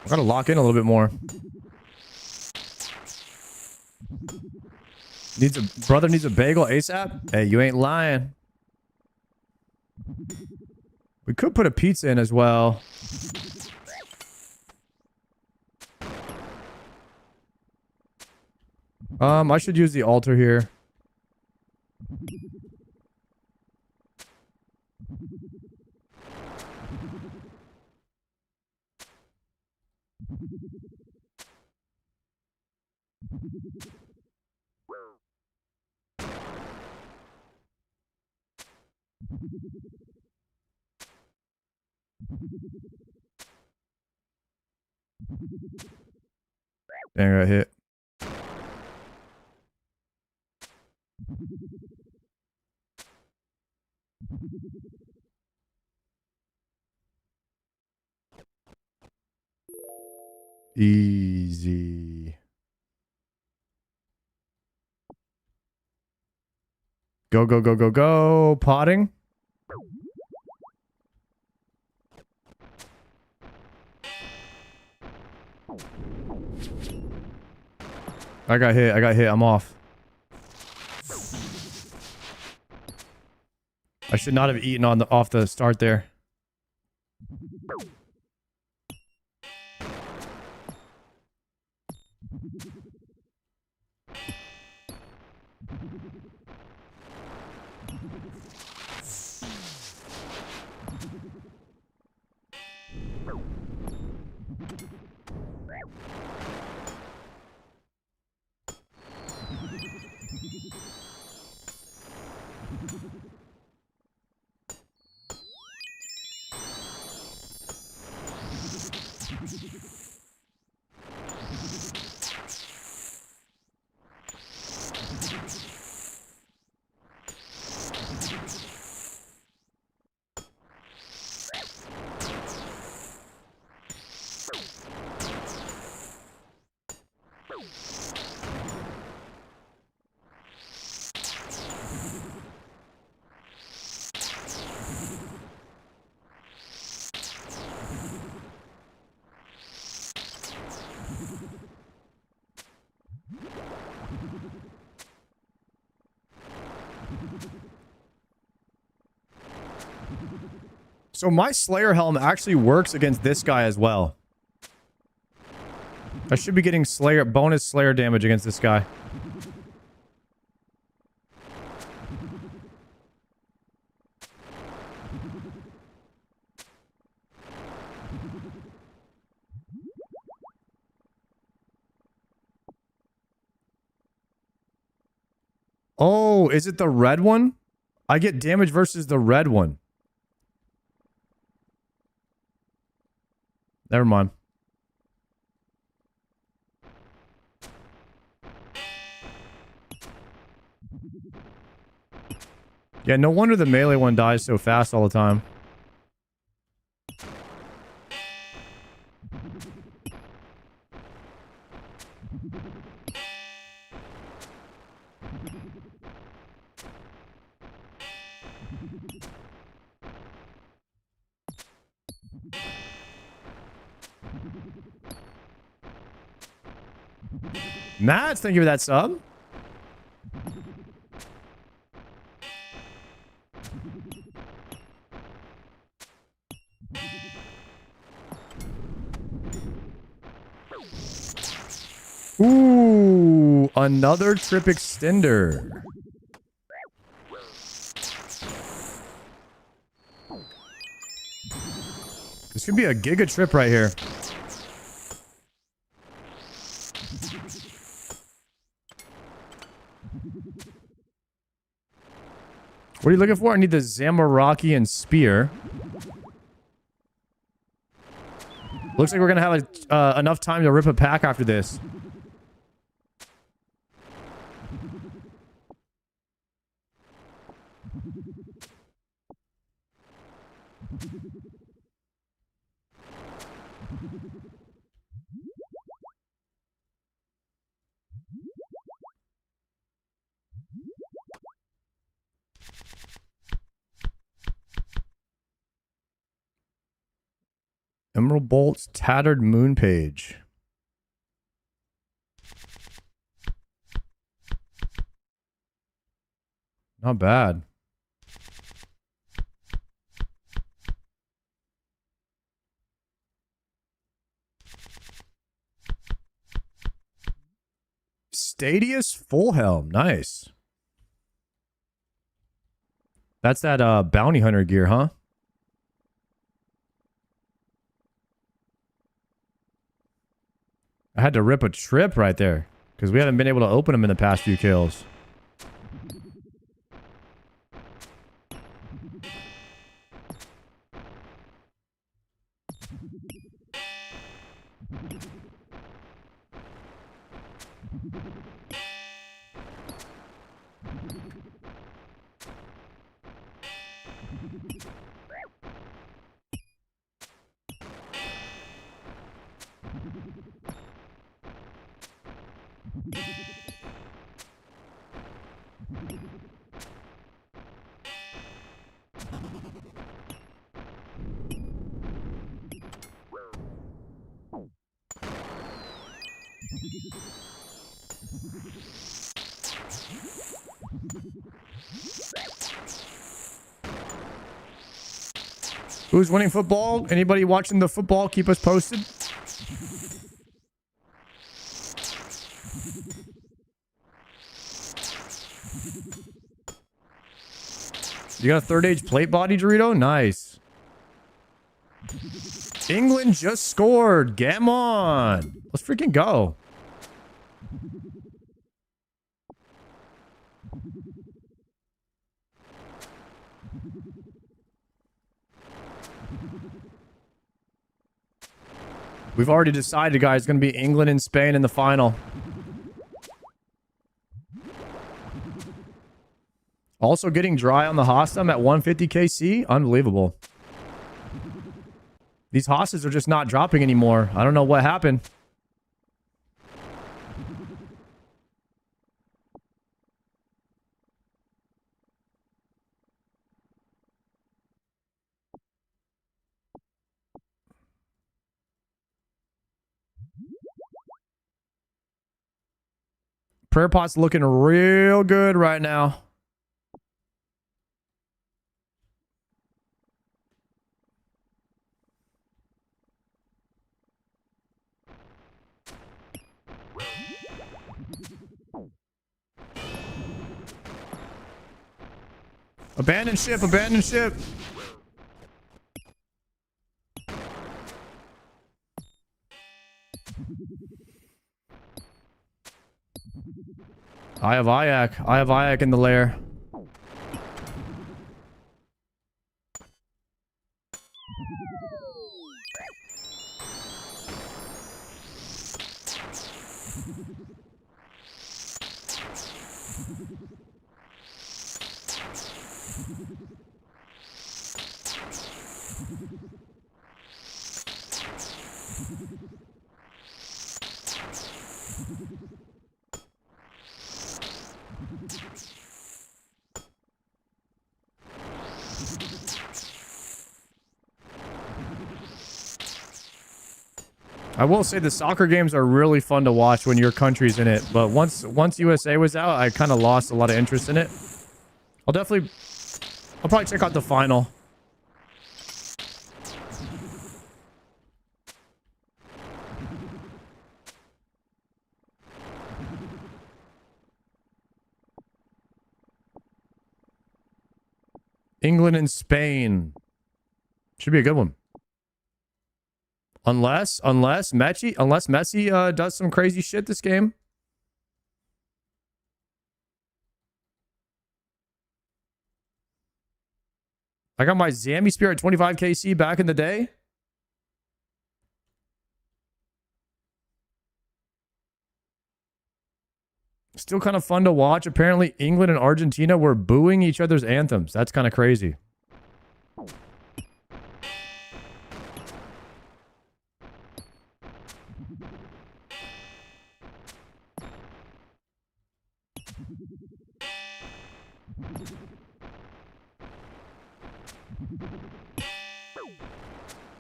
I gotta lock in a little bit more. Brother needs a bagel ASAP? Hey, you ain't lying. We could put a pizza in as well. I should use the altar here. Dang, I got hit. Easy. Go, go, go, go, go. Potting. I got hit. I got hit. I'm off. I should not have eaten on the off the start there. So my Slayer helm actually works against this guy as well. I should be getting bonus Slayer damage against this guy. Oh, is it the red one? I get damage versus the red one. Never mind. Yeah, no wonder the melee one dies so fast all the time. Matt, thank you for that sub. Ooh, another trip extender. This could be a giga trip right here. What are you looking for? I need the Zamarakian spear. Looks like we're gonna have enough time to rip a pack after this. Emerald Bolt's Tattered Moon Page. Not bad. Stadius Full Helm. Nice. That's that bounty hunter gear, huh? I had to rip a trip right there because we haven't been able to open them in the past few kills. Who's winning football? Anybody watching the football? Keep us posted. You got a third age plate body, Dorito? Nice. England just scored. Game on. Let's freaking go. We've already decided, guys, it's going to be England and Spain in the final. Also getting dry on the Hossam at 150 KC. Unbelievable. These Hosses are just not dropping anymore. I don't know what happened. Prayer Pot's looking real good right now. Abandon ship, abandon ship. I have Ayak. I have Ayak in the lair. I will say the soccer games are really fun to watch when your country's in it, but once USA was out, I kind of lost a lot of interest in it. I'll probably check out the final. England and Spain. Should be a good one. Unless Messi does some crazy shit this game. I got my Zambi Spear at 25 KC back in the day. Still kind of fun to watch. Apparently, England and Argentina were booing each other's anthems. That's kind of crazy.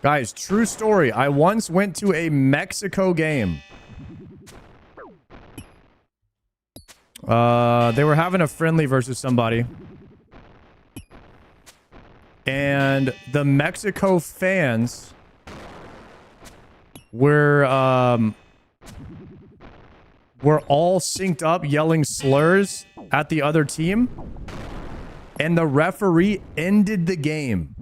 Guys, true story. I once went to a Mexico game. They were having a friendly versus somebody. And the Mexico fans were all synced up yelling slurs at the other team. And the referee ended the game.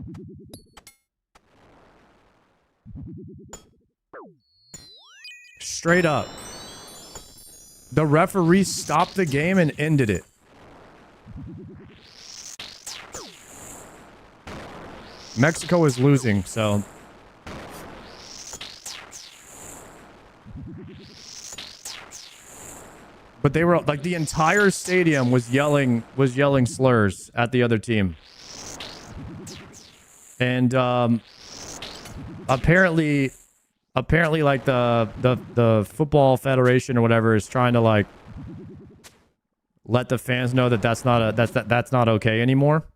Straight up. The referee stopped the game and ended it. Mexico is losing, so... But they were like the entire stadium was yelling slurs at the other team. And apparently like the football federation or whatever is trying to like let the fans know that that's not okay anymore.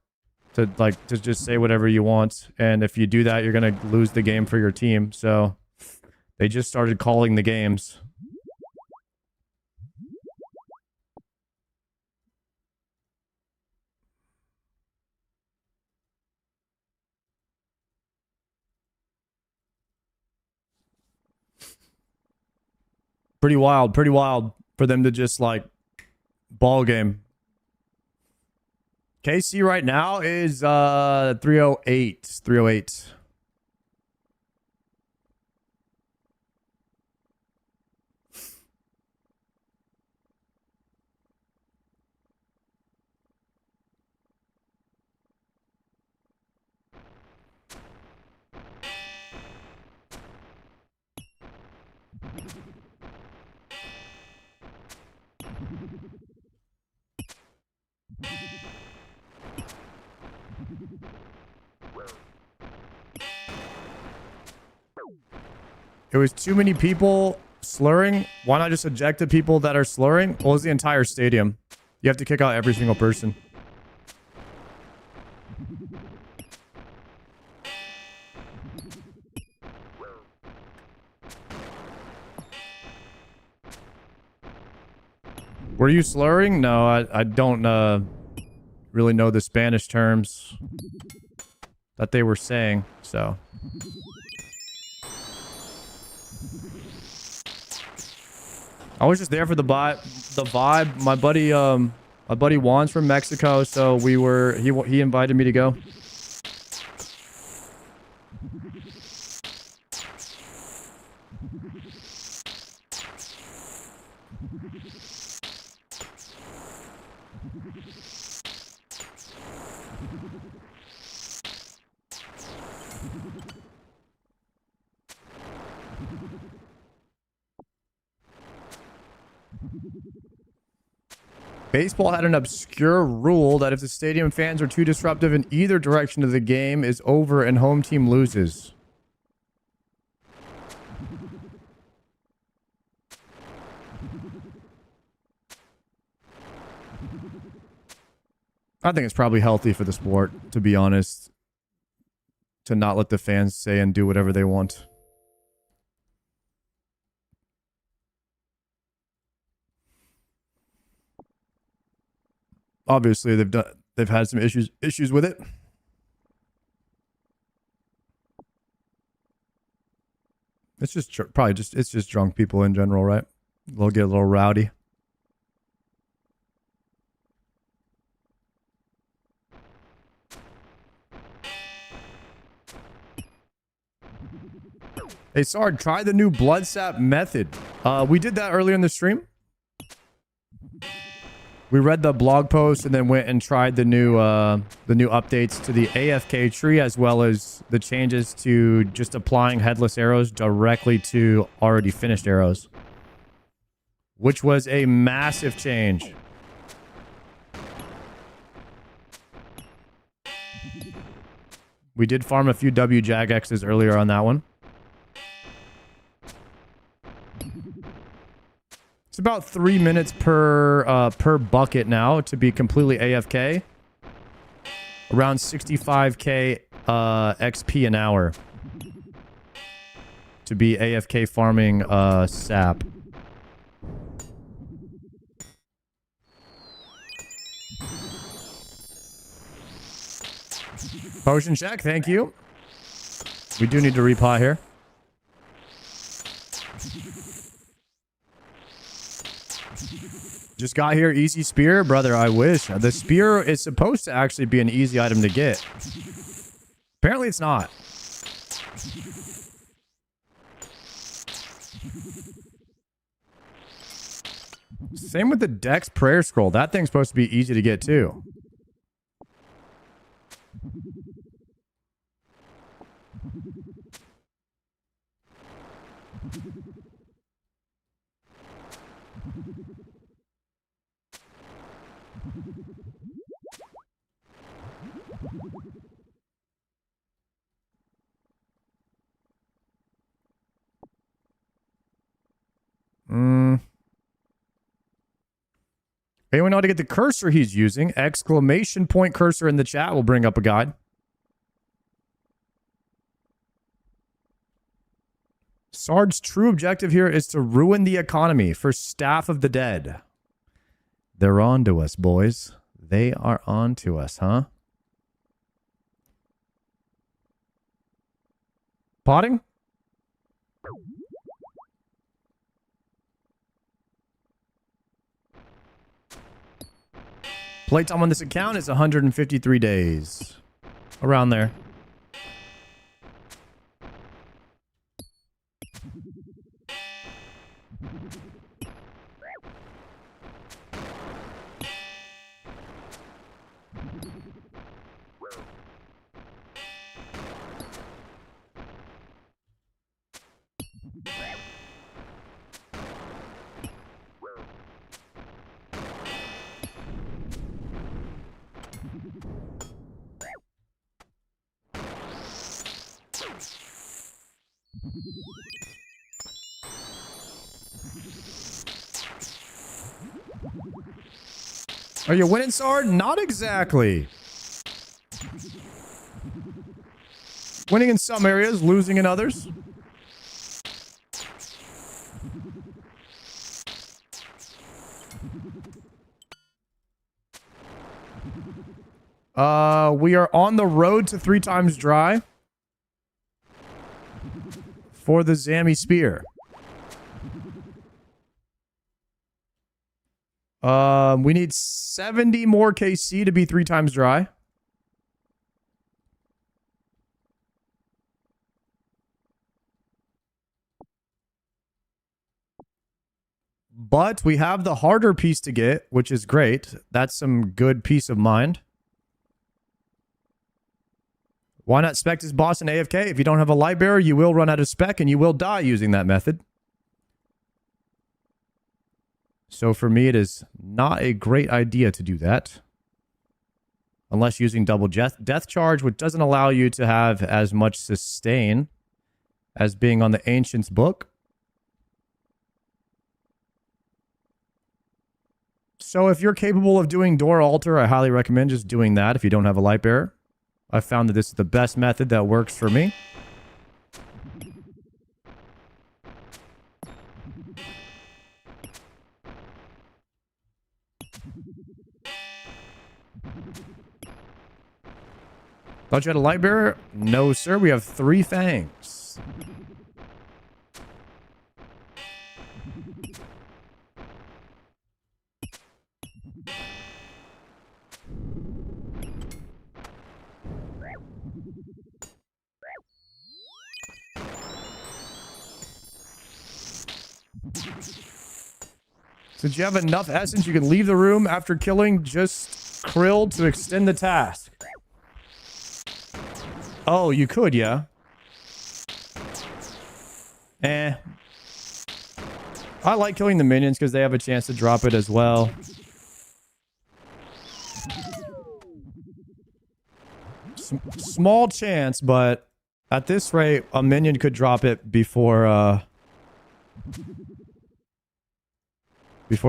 To just say whatever you want, and if you do that, you're gonna lose the game for your team. So they just started calling the games. Pretty wild for them to just like ball game. KC right now is 308. It was too many people slurring. Why not just eject the people that are slurring? Well, it's the entire stadium. You have to kick out every single person. Were you slurring? No, I don't really know the Spanish terms that they were saying, so... I was just there for the vibe. My buddy My buddy Juan's from Mexico, so he invited me to go. Baseball had an obscure rule that if the stadium fans are too disruptive in either direction of the game is over and home team loses. I think it's probably healthy for the sport, to be honest, to not let the fans say and do whatever they want. Obviously, they've had some issues with it. It's just it's just drunk people in general, right? They'll get a little rowdy. Hey, Sard, try the new blood sap method. We did that earlier in the stream. We read the blog post and then went and tried the new updates to the AFK tree, as well as the changes to just applying headless arrows directly to already finished arrows, which was a massive change. We did farm a few WJagXs earlier on that one. It's about 3 minutes per bucket now to be completely AFK. Around 65k XP an hour to be AFK farming sap. Potion check, thank you. We do need to repot here. Just got here, easy spear. Brother, I wish. The spear is supposed to actually be an easy item to get. Apparently it's not. Same with the Dex prayer scroll. That thing's supposed to be easy to get too. Anyone know how to get the cursor he's using? Exclamation point cursor in the chat will bring up a guide. Sard's true objective here is to ruin the economy for Staff of the Dead. They're on to us, boys. They are on to us, huh? Potting? Playtime on this account is 153 days. Around there. Are you winning, Sard? Not exactly. Winning in some areas, losing in others. We are on the road to 3 times dry for the Zammy Spear. We need 70 more KC to be 3 times dry. But we have the harder piece to get, which is great. That's some good peace of mind. Why not spec this boss in AFK? If you don't have a light bearer, you will run out of spec and you will die using that method. So for me, it is not a great idea to do that. Unless using double death charge, which doesn't allow you to have as much sustain as being on the Ancient's book. So if you're capable of doing door altar, I highly recommend just doing that if you don't have a light bearer. I found that this is the best method that works for me. Thought you had a light bearer? No, sir. We have 3 fangs. Since you have enough essence, you can leave the room after killing just Krill to extend the task. Oh, you could, yeah. I like killing the minions because they have a chance to drop it as well. Small chance, but at this rate, a minion could drop it before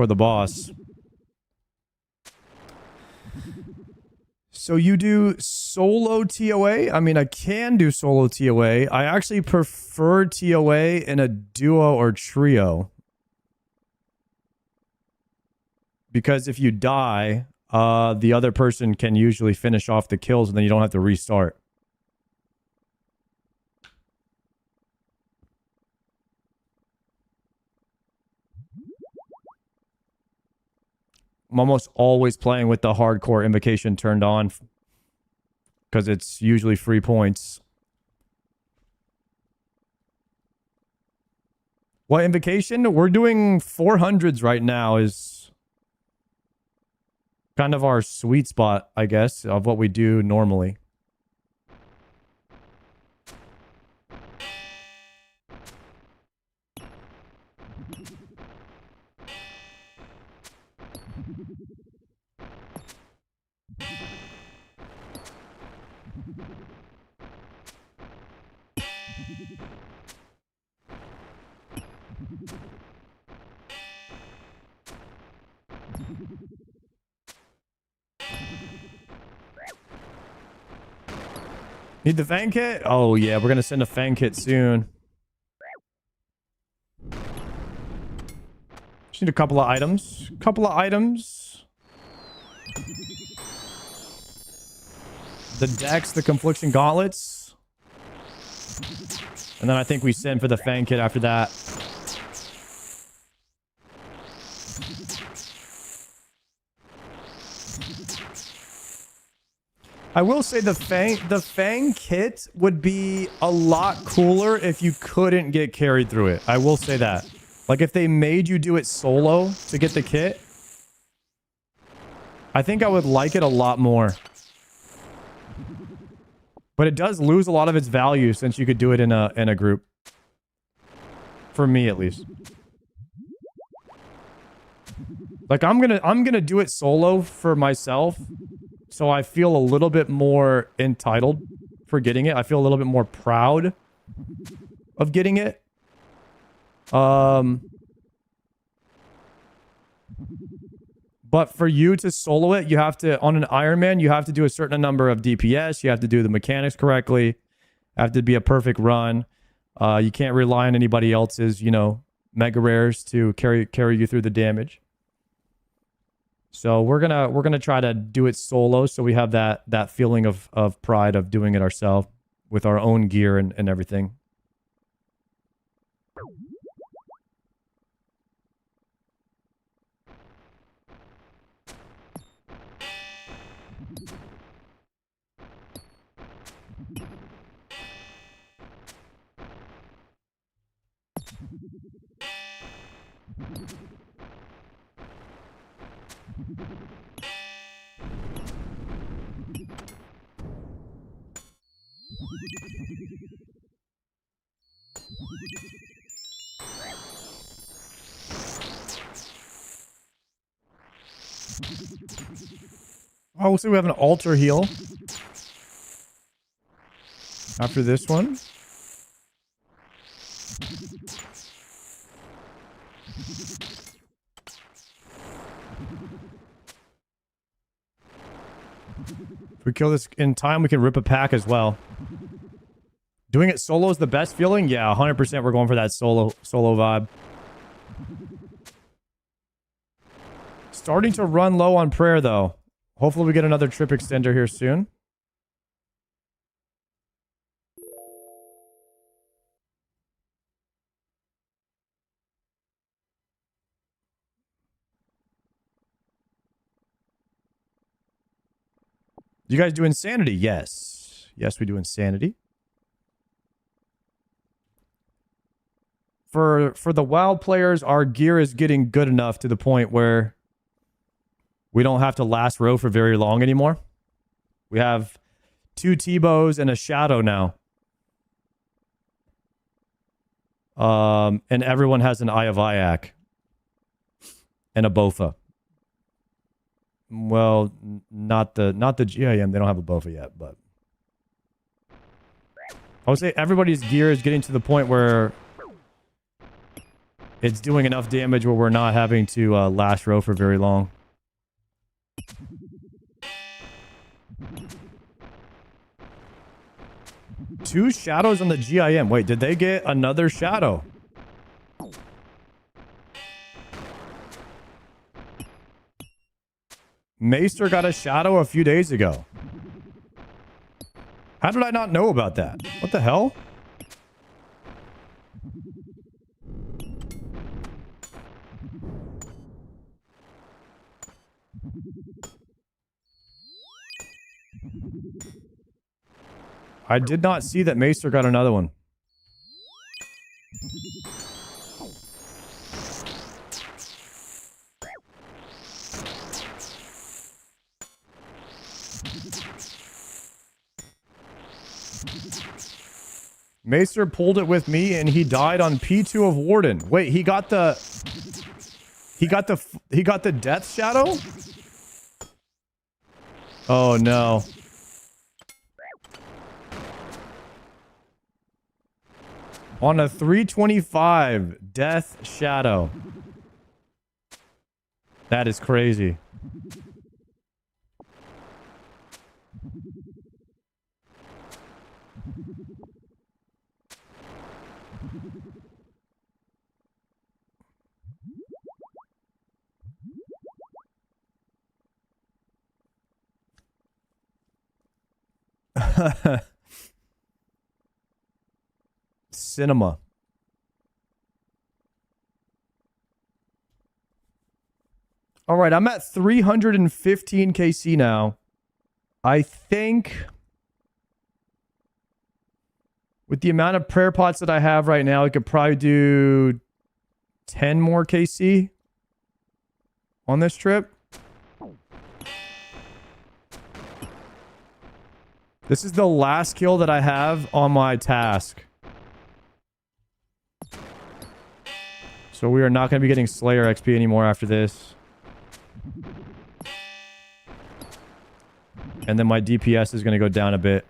the boss. So you do solo TOA? I mean, I can do solo TOA. I actually prefer TOA in a duo or trio. Because if you die, the other person can usually finish off the kills and then you don't have to restart. I'm almost always playing with the hardcore invocation turned on because it's usually free points. What invocation? We're doing 400s right now is kind of our sweet spot, I guess, of what we do normally. Need the Fang kit? Oh yeah, we're gonna send a Fang kit soon. Just need a couple of items. The decks, the confliction gauntlets. And then I think we send for the Fang kit after that. I will say the Fang kit would be a lot cooler if you couldn't get carried through it. I will say that. Like if they made you do it solo to get the kit, I think I would like it a lot more. But it does lose a lot of its value since you could do it in a group. For me at least. Like I'm gonna do it solo for myself. So I feel a little bit more entitled for getting it. I feel a little bit more proud of getting it. But for you to solo it, you have to, on an Iron Man, you have to do a certain number of DPS. You have to do the mechanics correctly. Have to be a perfect run. You can't rely on anybody else's, mega rares to carry you through the damage. So we're gonna try to do it solo, so we have that feeling of pride of doing it ourselves with our own gear and everything. Oh, looks like we have an altar heal. After this one. If we kill this in time, we can rip a pack as well. Doing it solo is the best feeling? Yeah, 100% we're going for that solo vibe. Starting to run low on prayer, though. Hopefully we get another trip extender here soon. You guys do Insanity? Yes. Yes, we do Insanity. For the WoW players, our gear is getting good enough to the point where we don't have to last row for very long anymore. We have 2 T-bows and a shadow now. And everyone has an Eye of Iac. And a Bofa. Well, not the GIM. They don't have a Bofa yet, but I would say everybody's gear is getting to the point where it's doing enough damage where we're not having to last row for very long. Two shadows on the GIM. Wait, did they get another shadow? Maester got a shadow a few days ago. How did I not know about that? What the hell? I did not see that Maester got another one. Maester pulled it with me and he died on P2 of Warden. Wait, he got the death shadow? Oh no. On a 325 death shadow. That is crazy. Cinema. All right, I'm at 315 KC now. I think with the amount of prayer pots that I have right now, I could probably do 10 more KC on this trip. This is the last kill that I have on my task. So we are not going to be getting Slayer XP anymore after this. And then my DPS is going to go down a bit.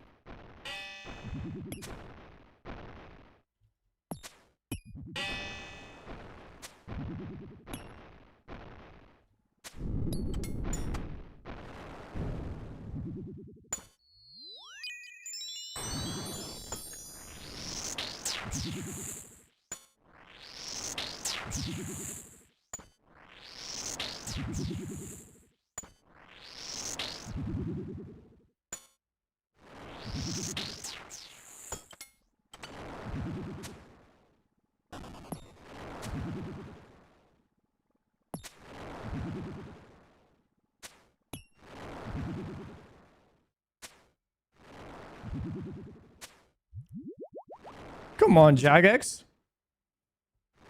Come on, Jagex.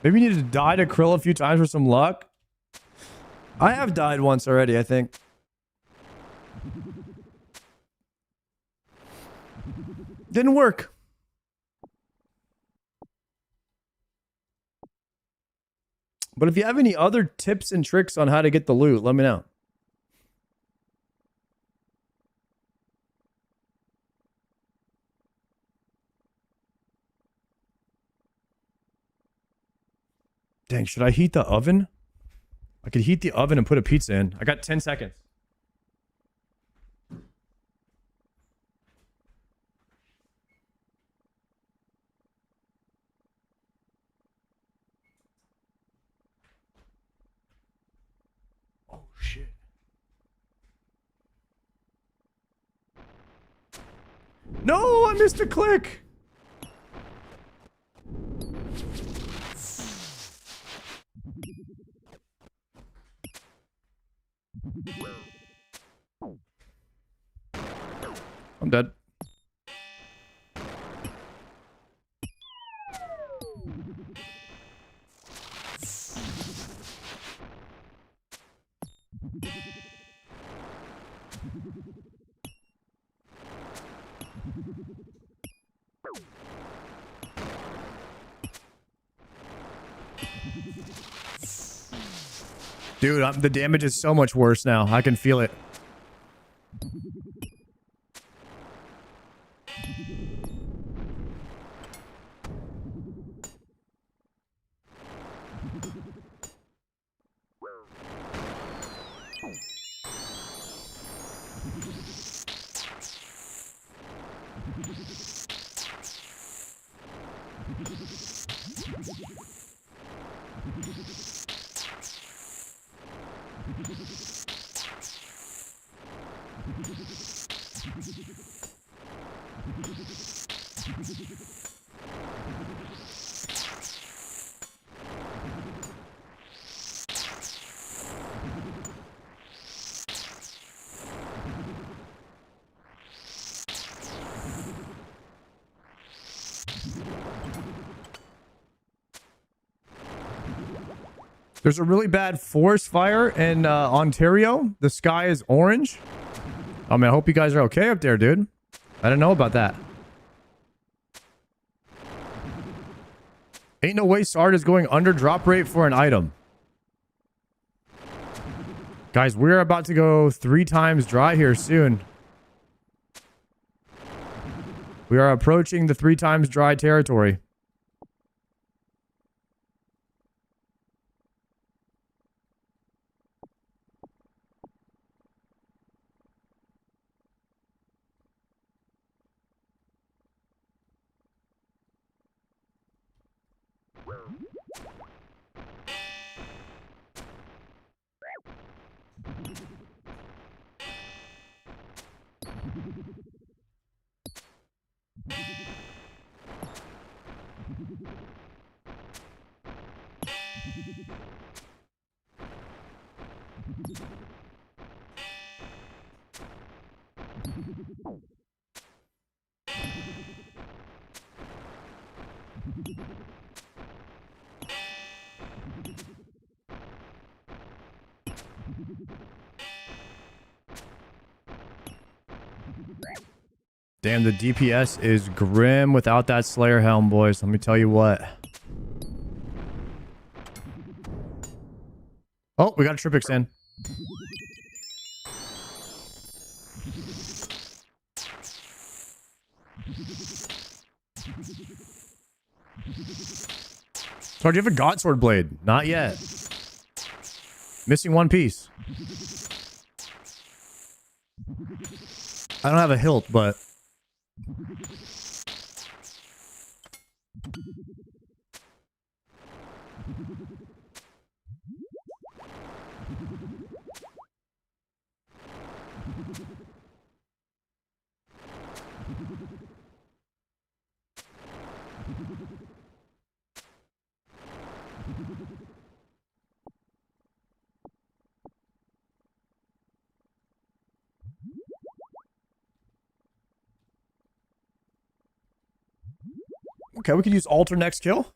Maybe you need to die to Krill a few times for some luck. I have died once already, I think. Didn't work. But if you have any other tips and tricks on how to get the loot, let me know. Dang, should I heat the oven? I could heat the oven and put a pizza in. I got 10 seconds. Oh, shit. No, I missed a click. I'm dead. Dude, the damage is so much worse now. I can feel it. There's a really bad forest fire in Ontario. The sky is orange. I mean, I hope you guys are okay up there, dude. I didn't know about that. Ain't no way Sard is going under drop rate for an item. Guys, we're about to go 3 times dry here soon. We are approaching the 3 times dry territory. Damn, the DPS is grim without that Slayer Helm, boys. Let me tell you what. Oh, we got a trip extend. So do you have a God Sword Blade? Not yet. Missing 1 piece. I don't have a hilt, but... Okay, we could use alter next kill.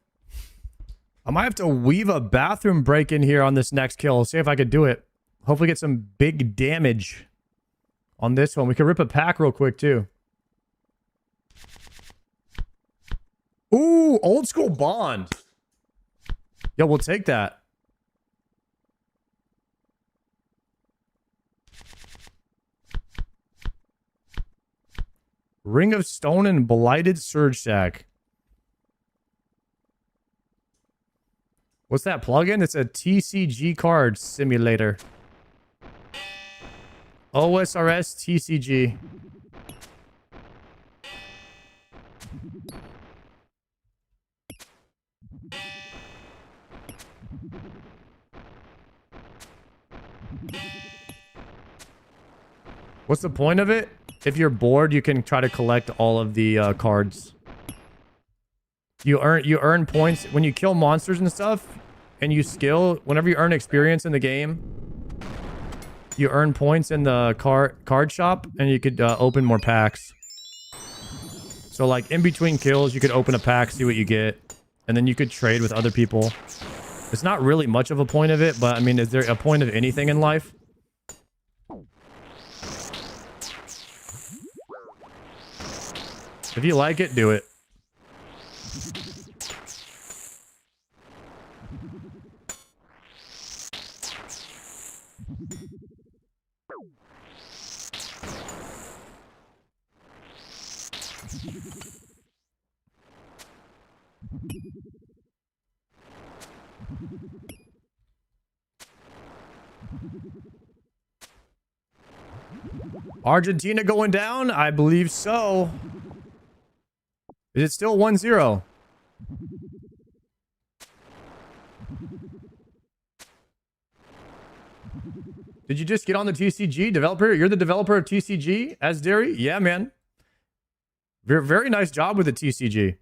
I might have to weave a bathroom break in here on this next kill. See if I could do it. Hopefully get some big damage on this one. We could rip a pack real quick too. Ooh, old school bond. Yo, we'll take that. Ring of Stone and Blighted Surge Sack. What's that plugin? It's a TCG card simulator. OSRS TCG. What's the point of it? If you're bored, you can try to collect all of the cards. You earn points when you kill monsters and stuff, and you skill. Whenever you earn experience in the game, you earn points in the card shop, and you could open more packs. So like in between kills, you could open a pack, see what you get, and then you could trade with other people. It's not really much of a point of it, but I mean, is there a point of anything in life? If you like it, do it. Argentina going down? I believe so. Is it still 1-0? Did you just get on the TCG developer? You're the developer of TCG, Asderi? Yeah, man. Very nice job with the TCG.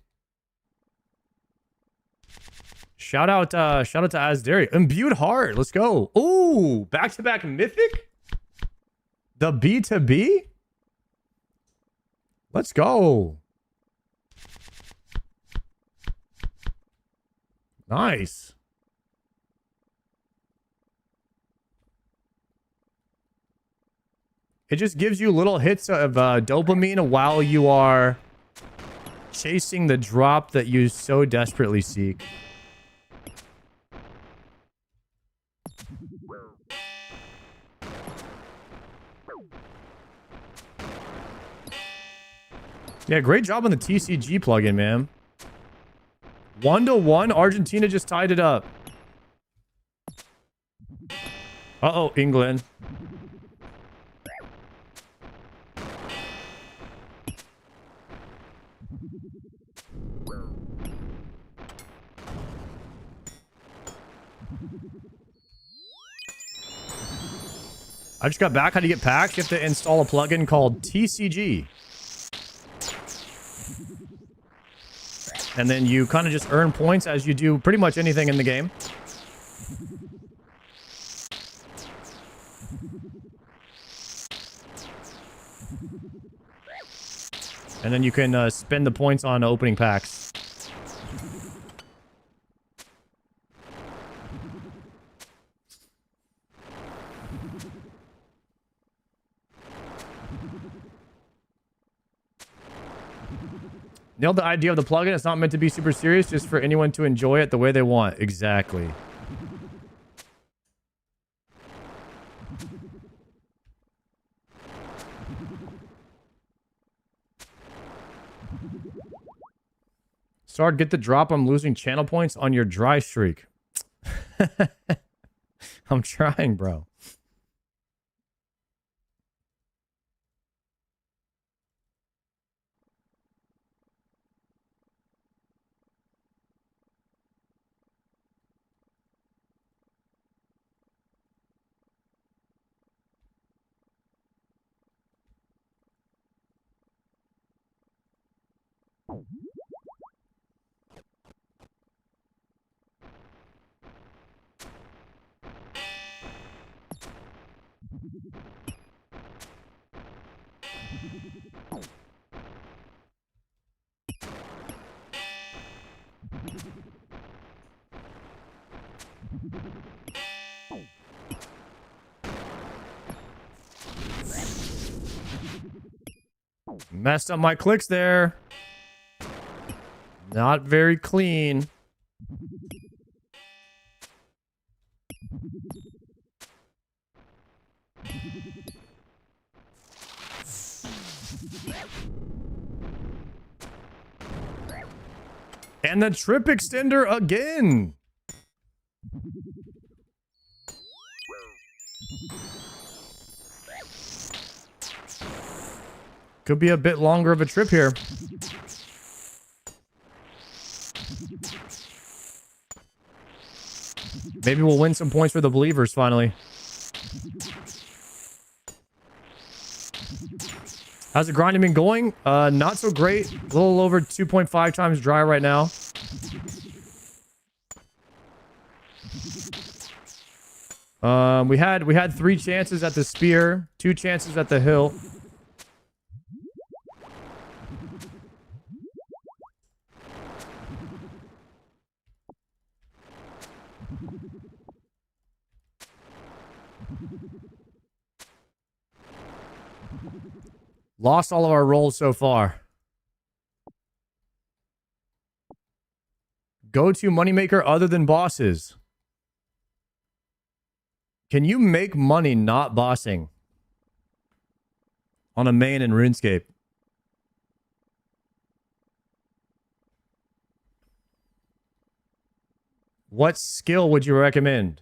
Shout out to Asderi. Imbued Heart. Let's go. Ooh, back-to-back Mythic? The B2B? Let's go. Nice. It just gives you little hits of dopamine while you are chasing the drop that you so desperately seek. Yeah, great job on the TCG plugin, man. 1-1, Argentina just tied it up. Uh-oh, England. I just got back. How do you get packs? You have to install a plugin called TCG. And then you kind of just earn points as you do pretty much anything in the game. And then you can spend the points on opening packs. Nailed the idea of the plugin. It's not meant to be super serious, just for anyone to enjoy it the way they want. Exactly. Sard, get the drop. I'm losing channel points on your dry streak. I'm trying, bro. Messed up my clicks there. Not very clean. And the trip extender again. Could be a bit longer of a trip here. Maybe we'll win some points for the believers finally. How's the grinding been going? Not so great. A little over 2.5 times dry right now. We had 3 chances at the spear, 2 chances at the hill. Lost all of our rolls so far. Go-to moneymaker other than bosses. Can you make money not bossing on a main in RuneScape? What skill would you recommend?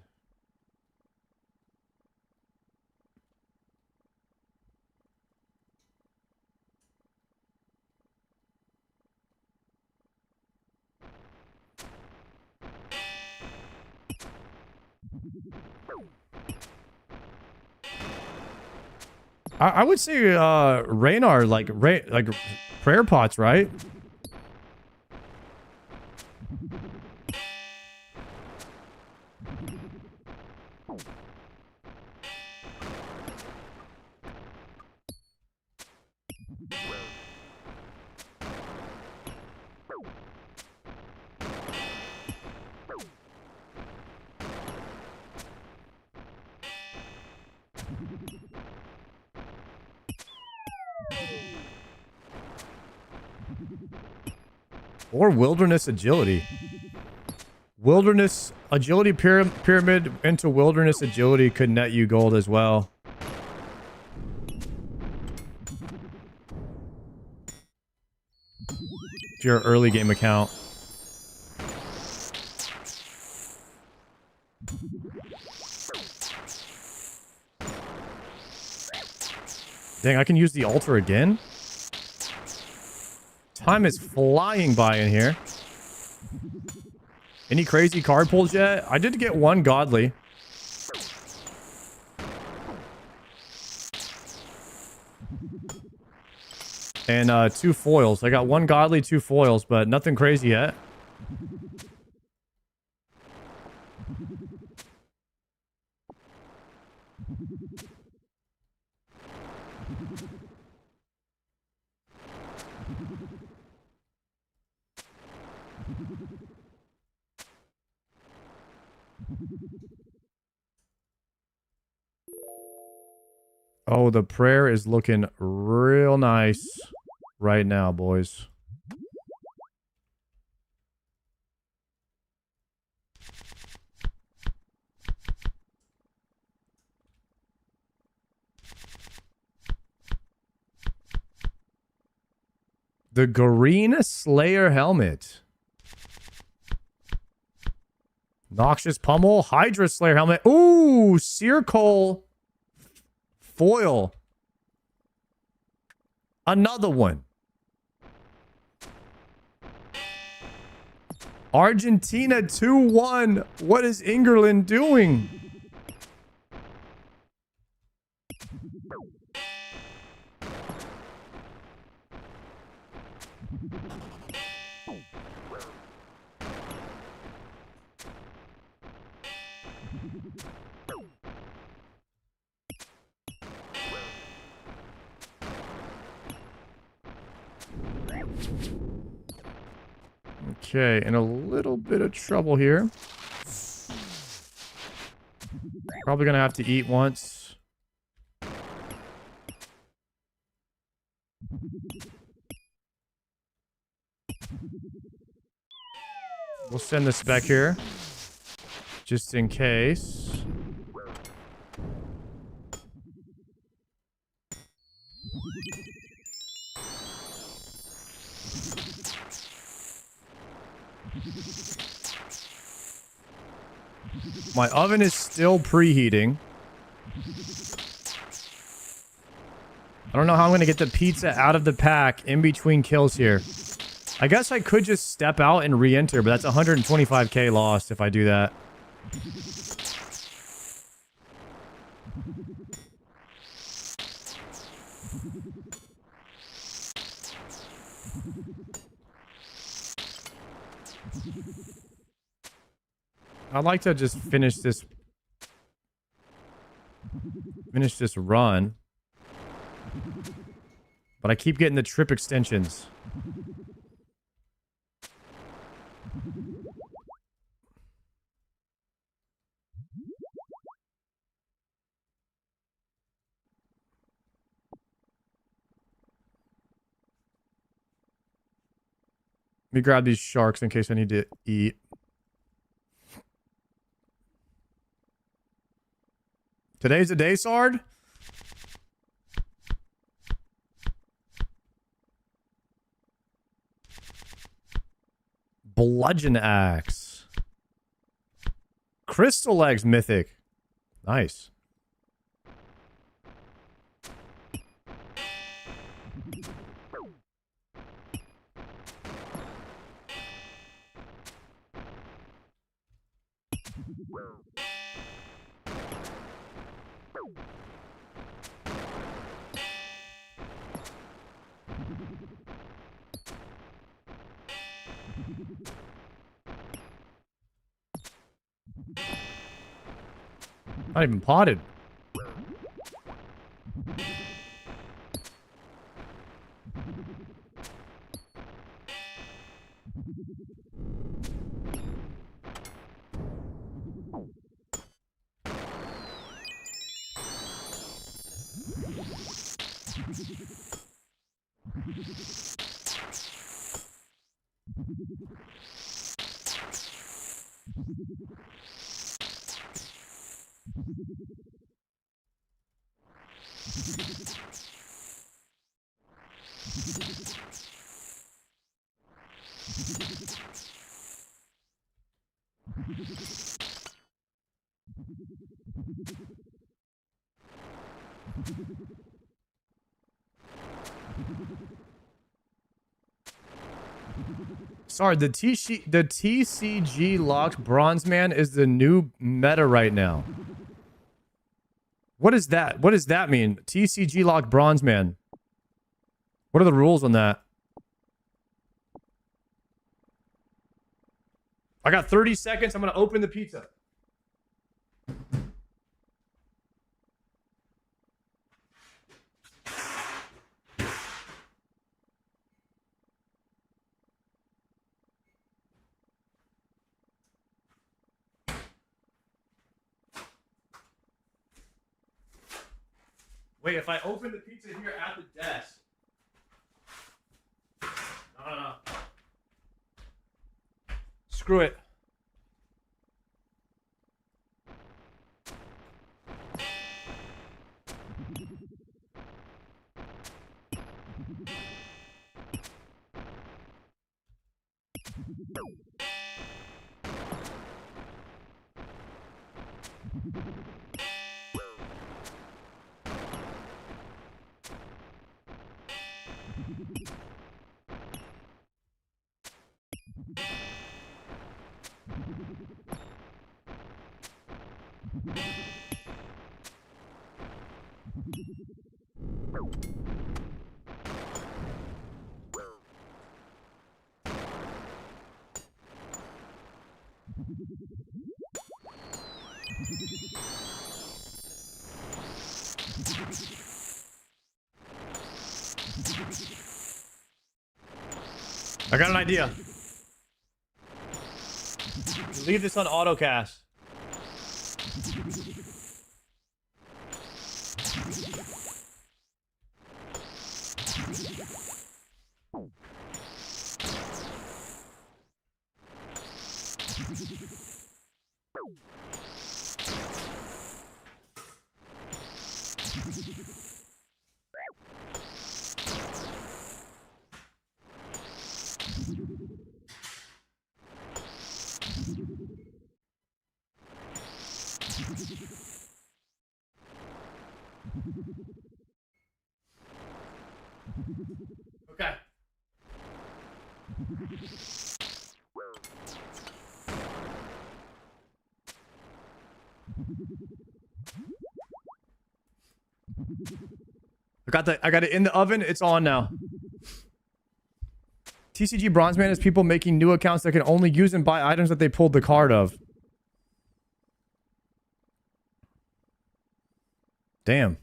I would say Raynar, like prayer pots, right? Or wilderness agility. Wilderness agility pyramid into wilderness agility could net you gold as well. If you're an early game account. Dang, I can use the altar again? Time is flying by in here. Any crazy card pulls yet? I did get 1 godly. And 2 foils. I got 1 godly, 2 foils, but nothing crazy yet. Oh, the prayer is looking real nice right now, boys. The Green Slayer helmet. Noxious Pummel, Hydra Slayer helmet. Ooh, Circle foil. Another one. Argentina 2-1. What is England doing? Okay, in a little bit of trouble here. Probably gonna have to eat once. We'll send the spec here. Just in case. My oven is still preheating. I don't know how I'm going to get the pizza out of the pack in between kills here. I guess I could just step out and re-enter, but that's 125k lost if I do that. I'd like to just finish this run. But I keep getting the trip extensions. Let me grab these sharks in case I need to eat. Today's the day, Sard? Bludgeon axe. Crystal eggs mythic. Nice. Not even potted. Sorry, the TCG locked bronze man is the new meta right now. What is that? What does that mean? TCG locked bronze man. What are the rules on that? I got 30 seconds. I'm going to open the pizza. Wait, if I open the pizza here at the desk. No. Screw it. I got an idea. Leave this on autocast. Okay. I got it in the oven. It's on now. TCG Bronze Man is people making new accounts that can only use and buy items that they pulled the card of. Damn.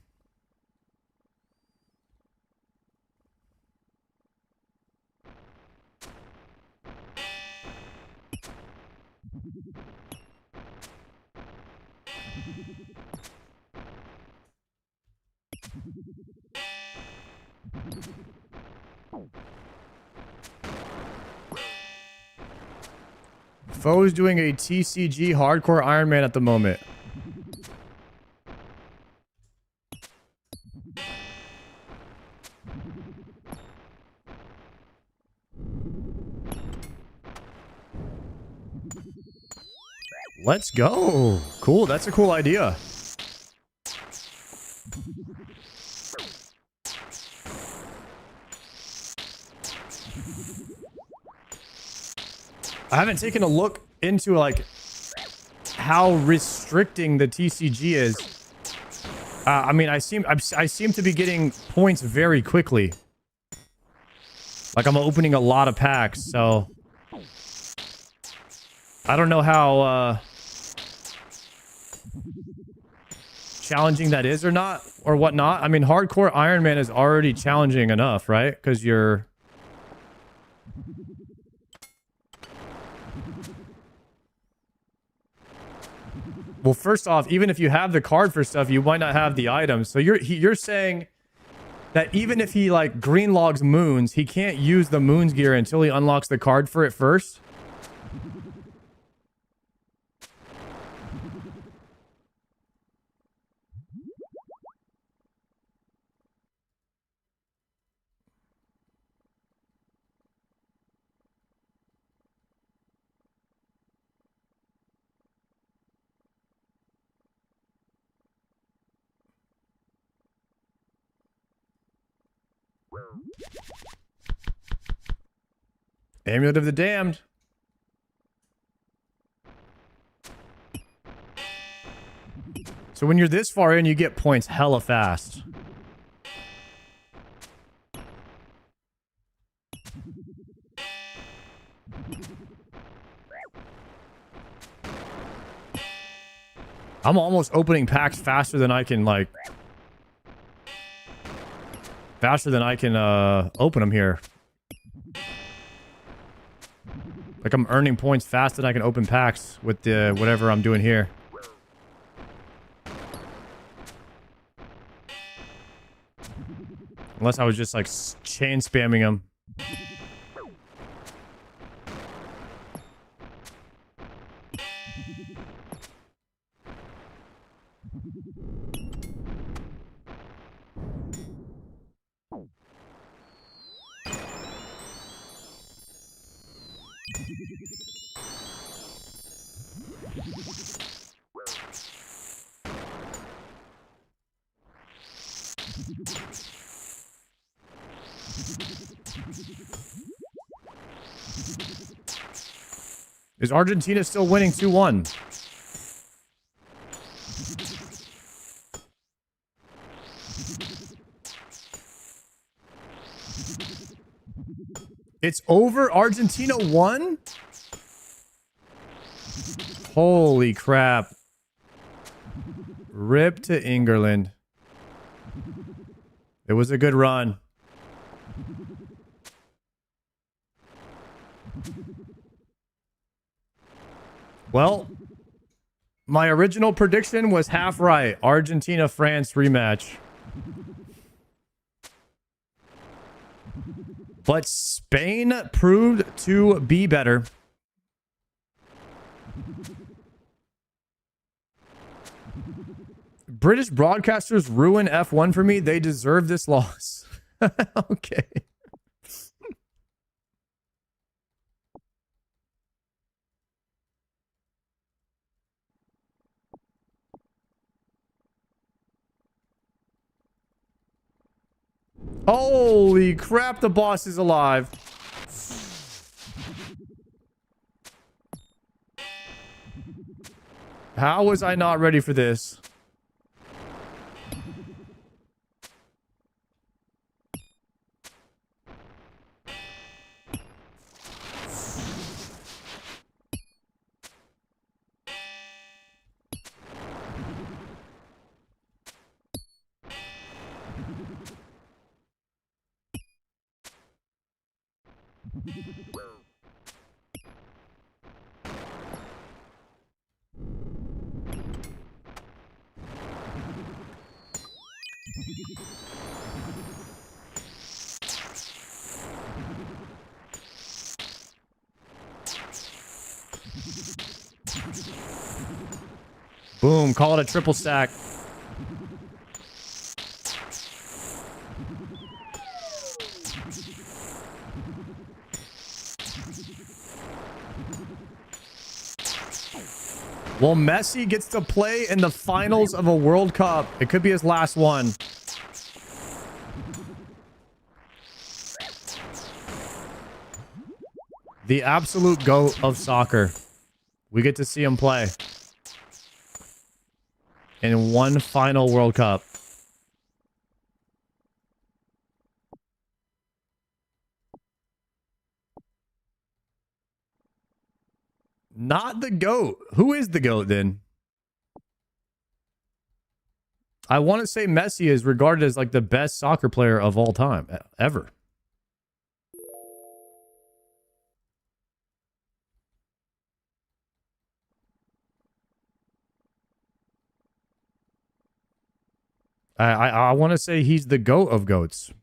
Foe's doing a TCG hardcore Iron Man at the moment. Let's go. Cool. That's a cool idea. I haven't taken a look into like how restricting the TCG is. I mean, I seem to be getting points very quickly. Like I'm opening a lot of packs, so I don't know how challenging that is or not or whatnot. I mean, hardcore Iron Man is already challenging enough, right? Because you're well, first off, even if you have the card for stuff, you might not have the items. So you're saying that even if he like green logs moons, he can't use the moons gear until he unlocks the card for it first? Amulet of the Damned. So when you're this far in, you get points hella fast. I'm almost opening packs faster than I can, like... Faster than I can, open them here. Like I'm earning points faster than I can open packs with the whatever I'm doing here. Unless I was just like chain spamming them. Is Argentina still winning 2-1? It's over? Argentina won? Holy crap. Rip to England. It was a good run. Well, my original prediction was half right. Argentina-France rematch. But Spain proved to be better. British broadcasters ruin F1 for me. They deserve this loss. Okay. Holy crap, the boss is alive. How was I not ready for this? Boom, call it a triple stack. Well, Messi gets to play in the finals of a World Cup. It could be his last one. The absolute GOAT of soccer. We get to see him play in one final World Cup. Not the GOAT. Who is the GOAT then? I want to say Messi is regarded as like the best soccer player of all time, ever. I want to say he's the GOAT of GOATs.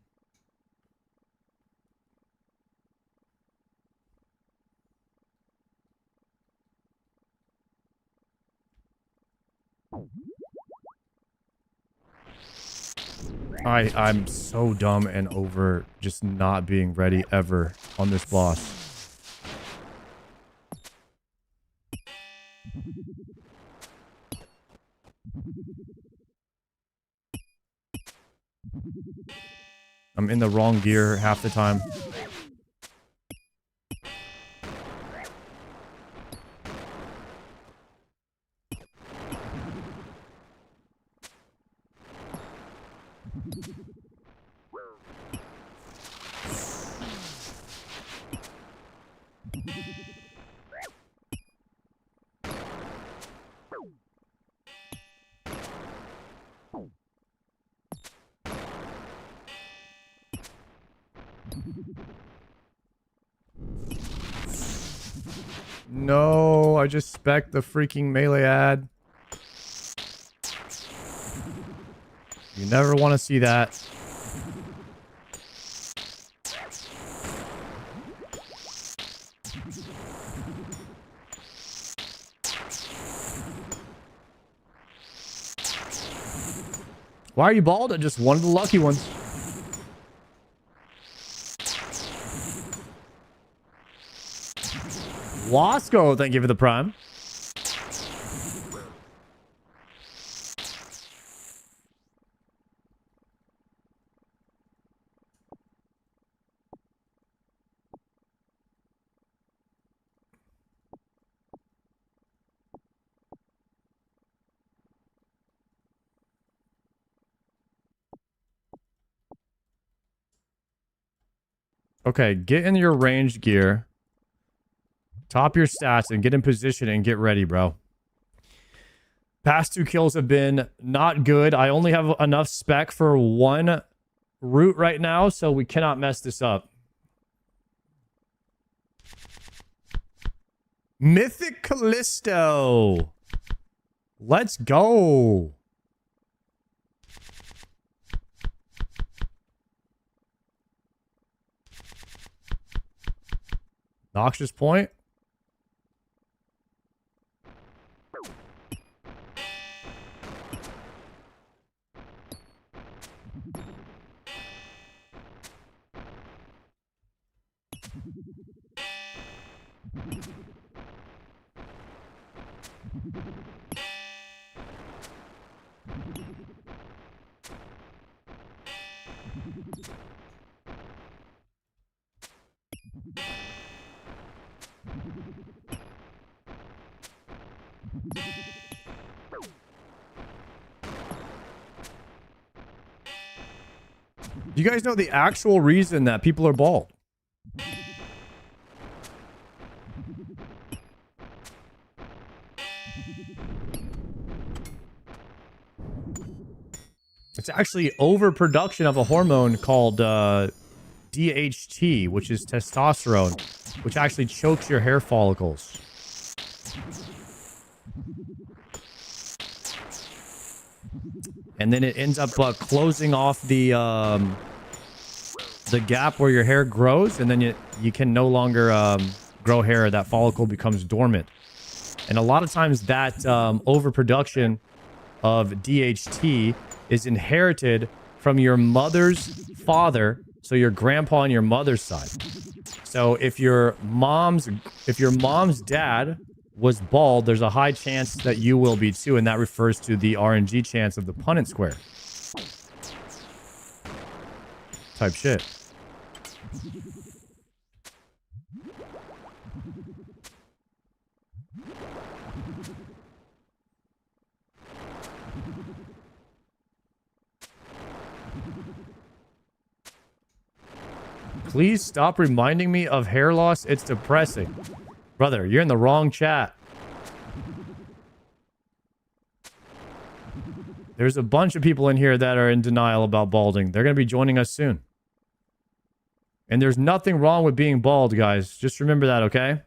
I'm so dumb and over just not being ready ever on this boss. I'm in the wrong gear half the time. No, I just spec'd the freaking melee ad. You never want to see that. Why are you bald? I'm just one of the lucky ones. Wasco, thank you for the prime. Okay, get in your ranged gear. Top your stats and get in position and get ready, bro. Past 2 kills have been not good. I only have enough spec for 1 route right now, so we cannot mess this up. Mythic Callisto. Let's go. Noxious Point. Do you guys know the actual reason that people are bald? It's actually overproduction of a hormone called DHT, which is testosterone, which actually chokes your hair follicles. And then it ends up closing off the gap where your hair grows, and then you can no longer grow hair. That follicle becomes dormant. And a lot of times that overproduction of DHT is inherited from your mother's father, so your grandpa on your mother's side. So if your mom's dad was bald, there's a high chance that you will be too, and that refers to the RNG chance of the Punnett square. Type shit. Please stop reminding me of hair loss. It's depressing. Brother, you're in the wrong chat. There's a bunch of people in here that are in denial about balding. They're going to be joining us soon. And there's nothing wrong with being bald, guys. Just remember that, okay?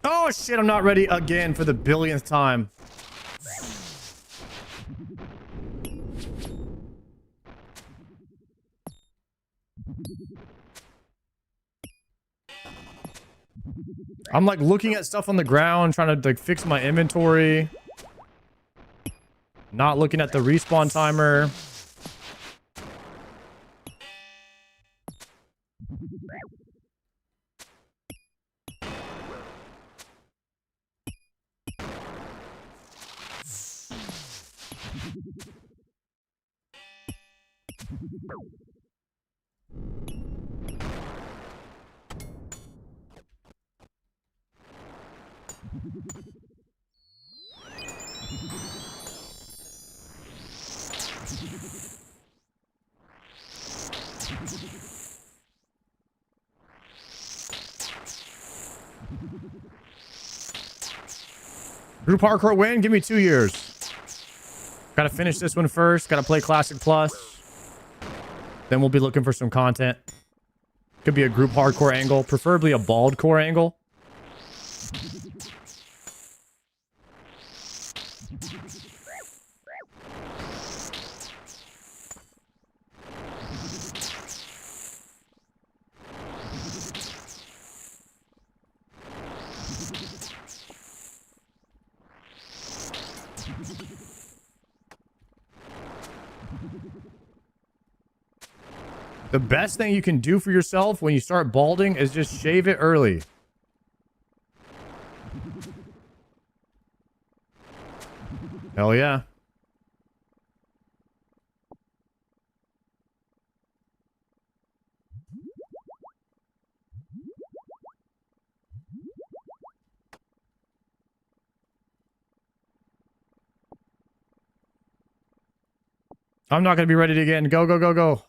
Oh, shit, I'm not ready again for the billionth time. I'm like looking at stuff on the ground, trying to like fix my inventory. Not looking at the respawn timer. Group hardcore win? Give me 2 years. Gotta finish this one first. Gotta play Classic Plus. Then we'll be looking for some content. Could be a group hardcore angle. Preferably a bald core angle. The best thing you can do for yourself when you start balding is just shave it early. Hell yeah. I'm not going to be ready to again. Go, go, go, go.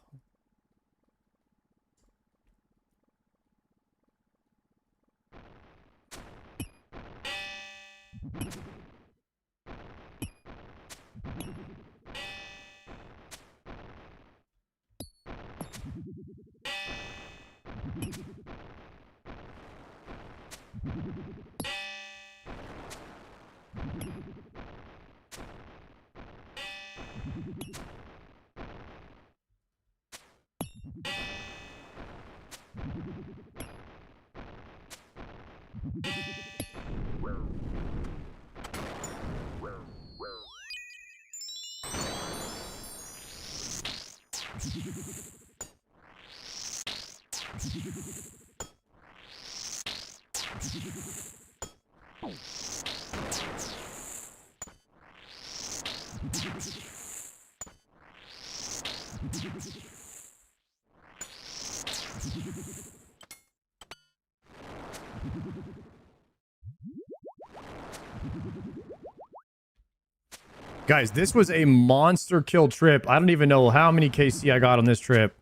Guys, this was a monster kill trip. I don't even know how many KC I got on this trip.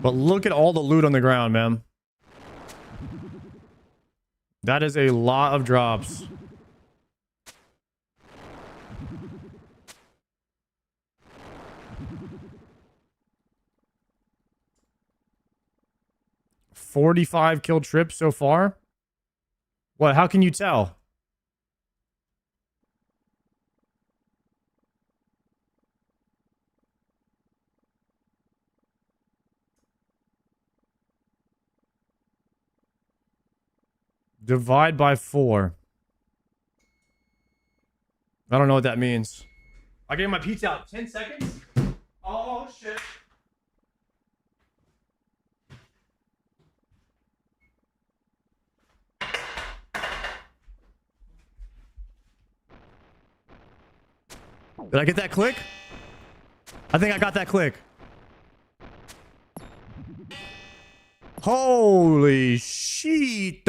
But look at all the loot on the ground, man. That is a lot of drops. $45 kill trips so far? What? How can you tell? Divide by 4. I don't know what that means. I gave my pizza out 10 seconds? Oh, shit. Did I get that click? I think I got that click. Holy shit.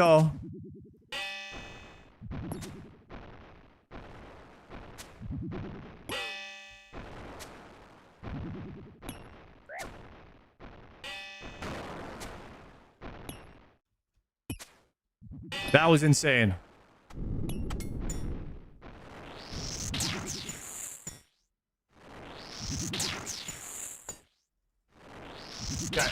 That was insane. Okay.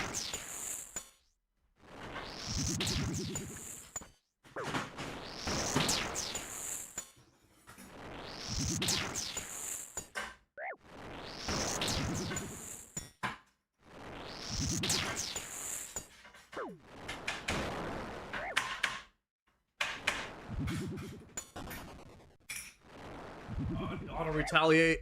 Auto retaliate.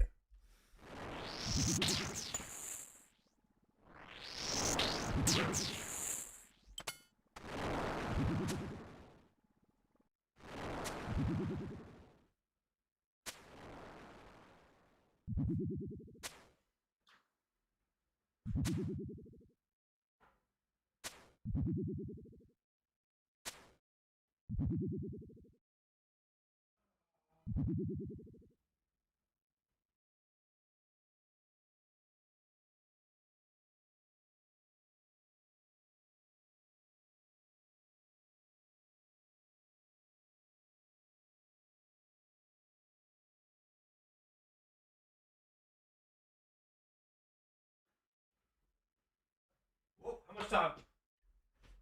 How much time?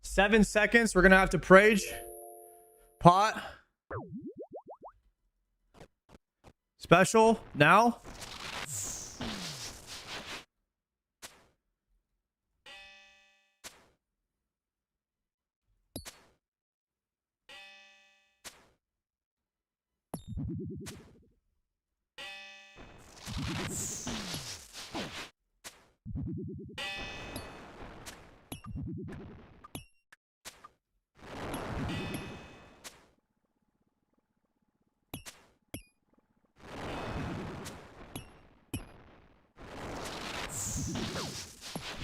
7 seconds. We're gonna have to prage. Pot. Special now.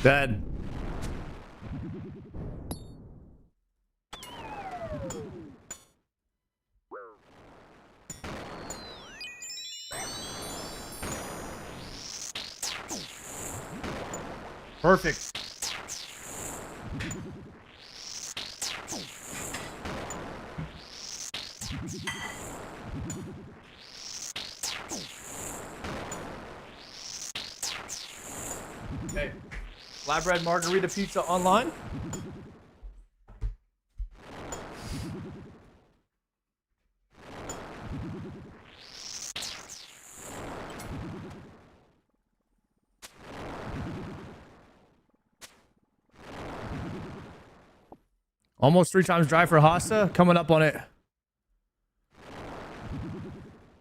Dead. Perfect. Okay. Flatbread margarita pizza online. Almost 3 times dry for Hassa. Coming up on it.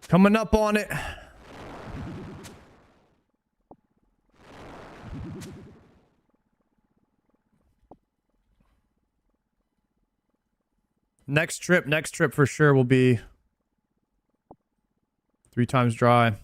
Coming up on it. Next trip for sure will be 3 times dry.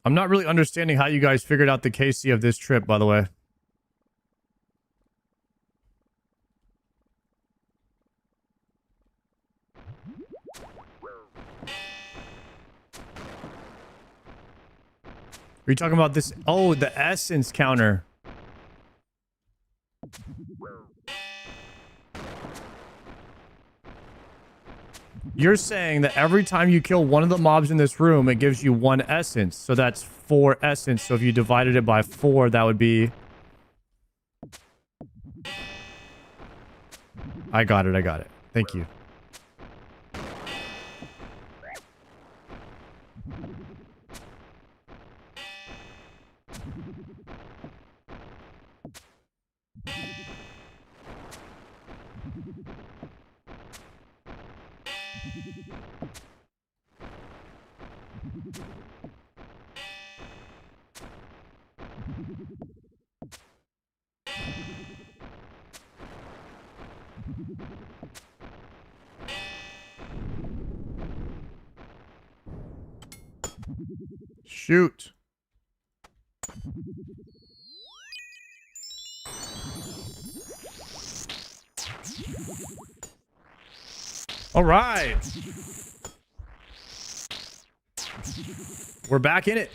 I'm not really understanding how you guys figured out the KC of this trip, by the way. Are you talking about this? Oh, the essence counter. You're saying that every time you kill one of the mobs in this room, it gives you 1 essence. So that's 4 essence. So if you divided it by 4, that would be... I got it. I got it. Thank you. Shoot. All right. We're back in it.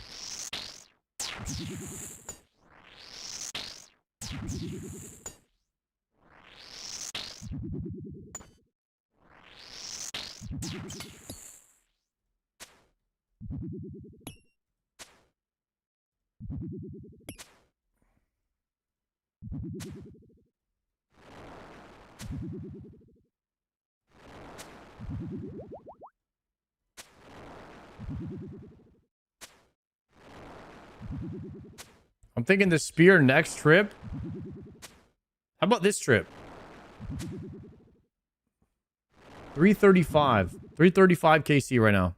I'm thinking the spear next trip. How about this trip? 335. 335 KC right now.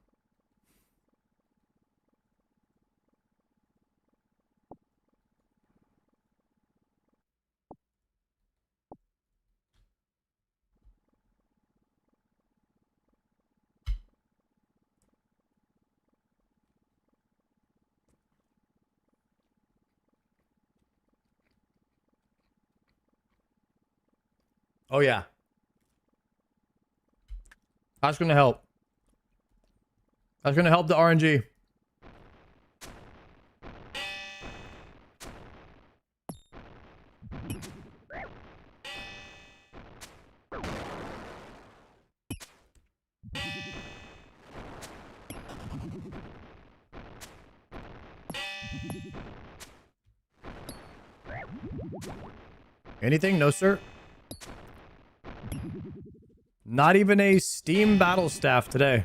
Oh, yeah. That's going to help. That's going to help the RNG. Anything? No, sir. Not even a Steam battle staff today.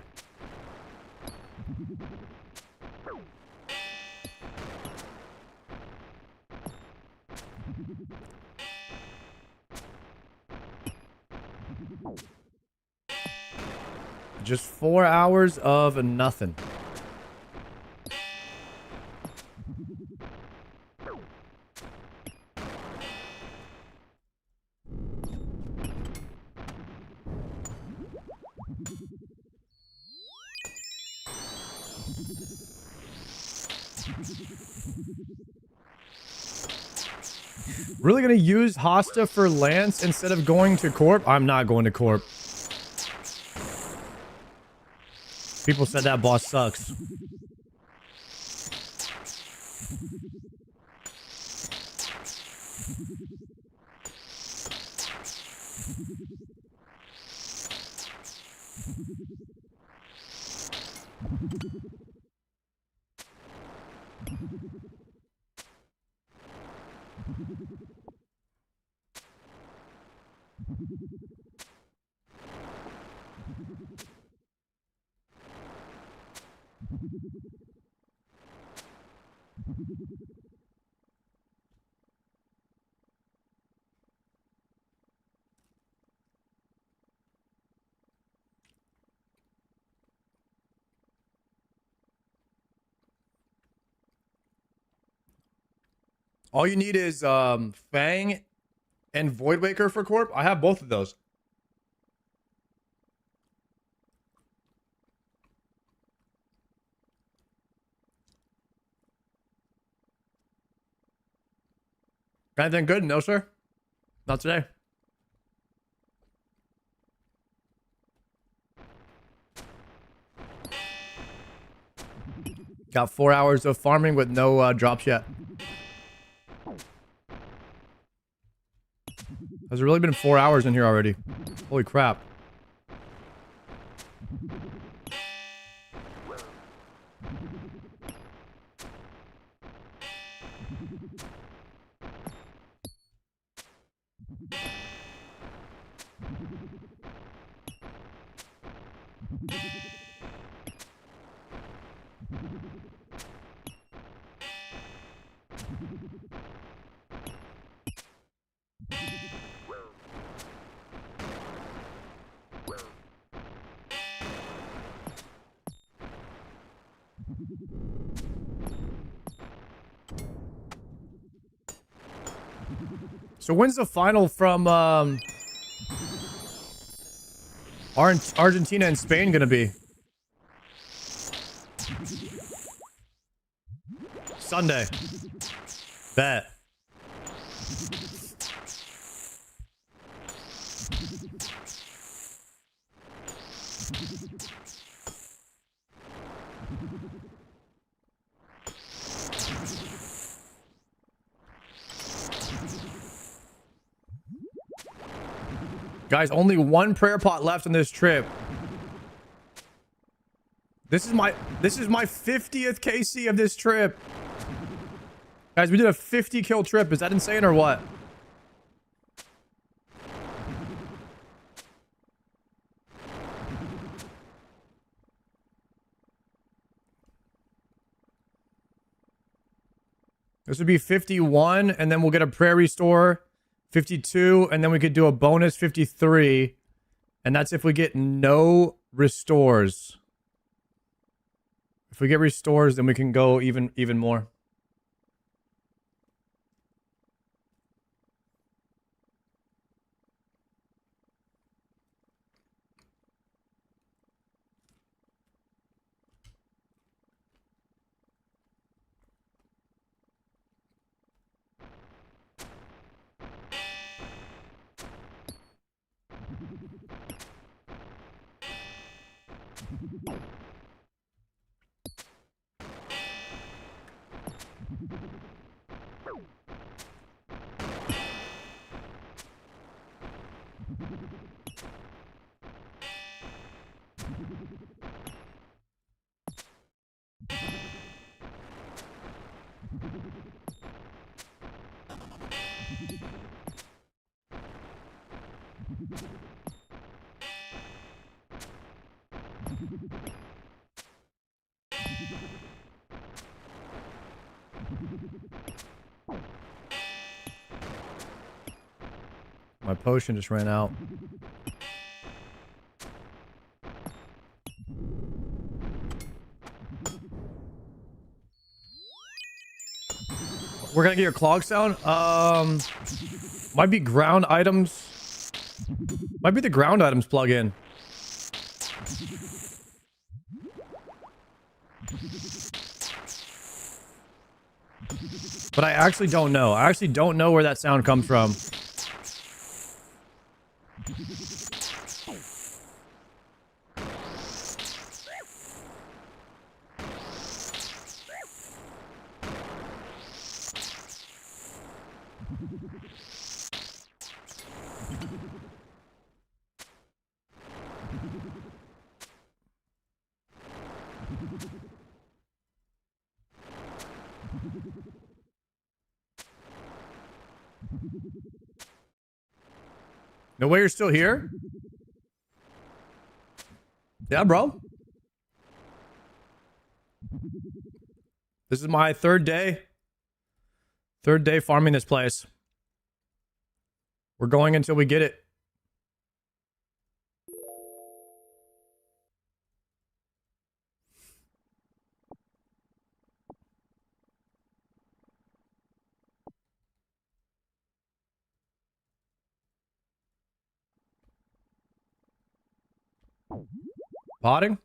Just 4 hours of nothing. Really gonna use Hosta for Lance instead of going to Corp? I'm not going to Corp. People said that boss sucks. All you need is Fang and Voidwaker for Corp. I have both of those. Anything good? No, sir. Not today. Got 4 hours of farming with no drops yet. Has it really been 4 hours in here already? Holy crap. So when's the final from Argentina and Spain gonna be? Sunday. Bet. Guys, only one prayer pot left on this trip. This is my 50th KC of this trip. Guys, we did a 50 kill trip. Is that insane or what? This would be 51, and then we'll get a prayer restore. 52, and then we could do a bonus 53, and that's if we get no restores. If we get restores, then we can go even more. My potion just ran out. We're gonna get your clog sound. Might be ground items. Might be the ground items plug-in. But I actually don't know. I actually don't know where that sound comes from. No way you're still here? Yeah, bro. This is my third day. Third day farming this place. We're going until we get it. Potting?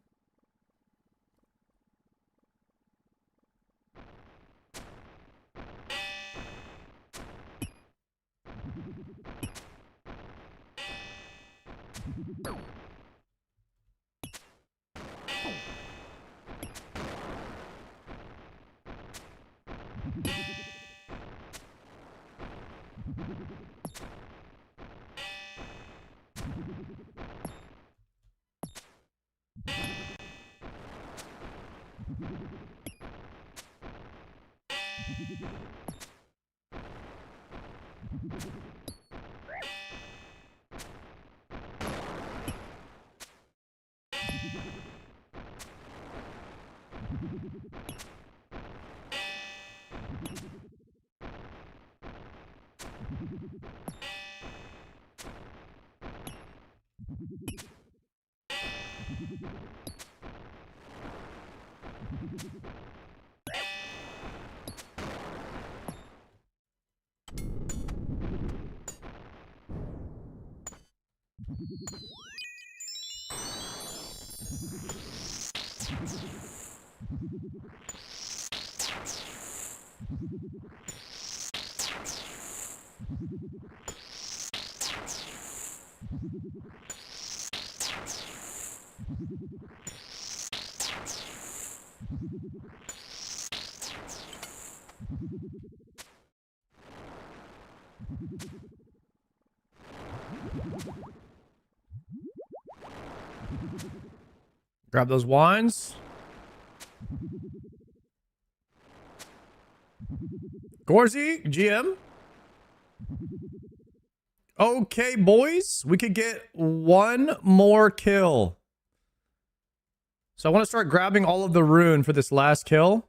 Grab those wines. Gorzy, GM. Okay, boys. We could get one more kill. So I want to start grabbing all of the rune for this last kill.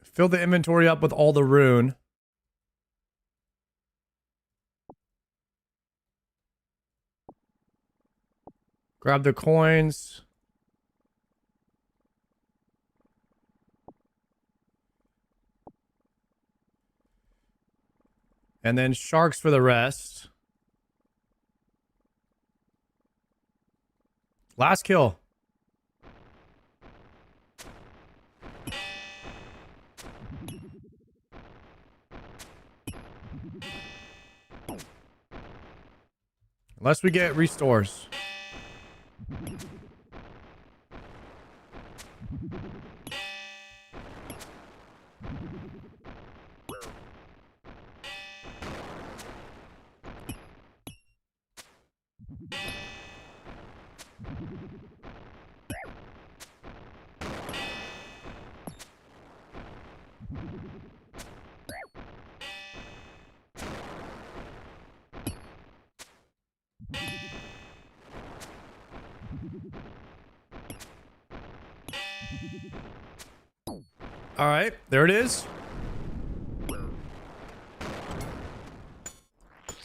Fill the inventory up with all the rune. Grab the coins. And then sharks for the rest. Last kill. Unless we get restores. All right, there it is.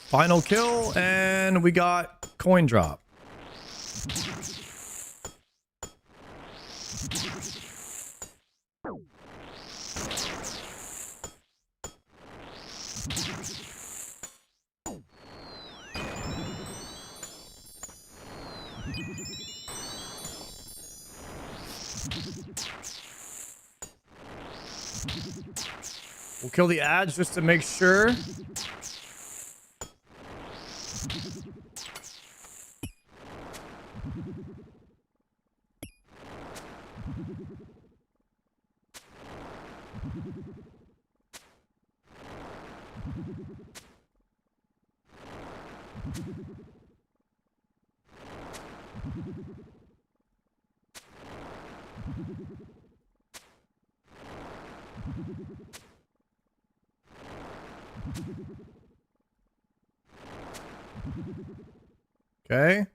Final kill, and we got coin drop. We'll kill the ads just to make sure. Okay.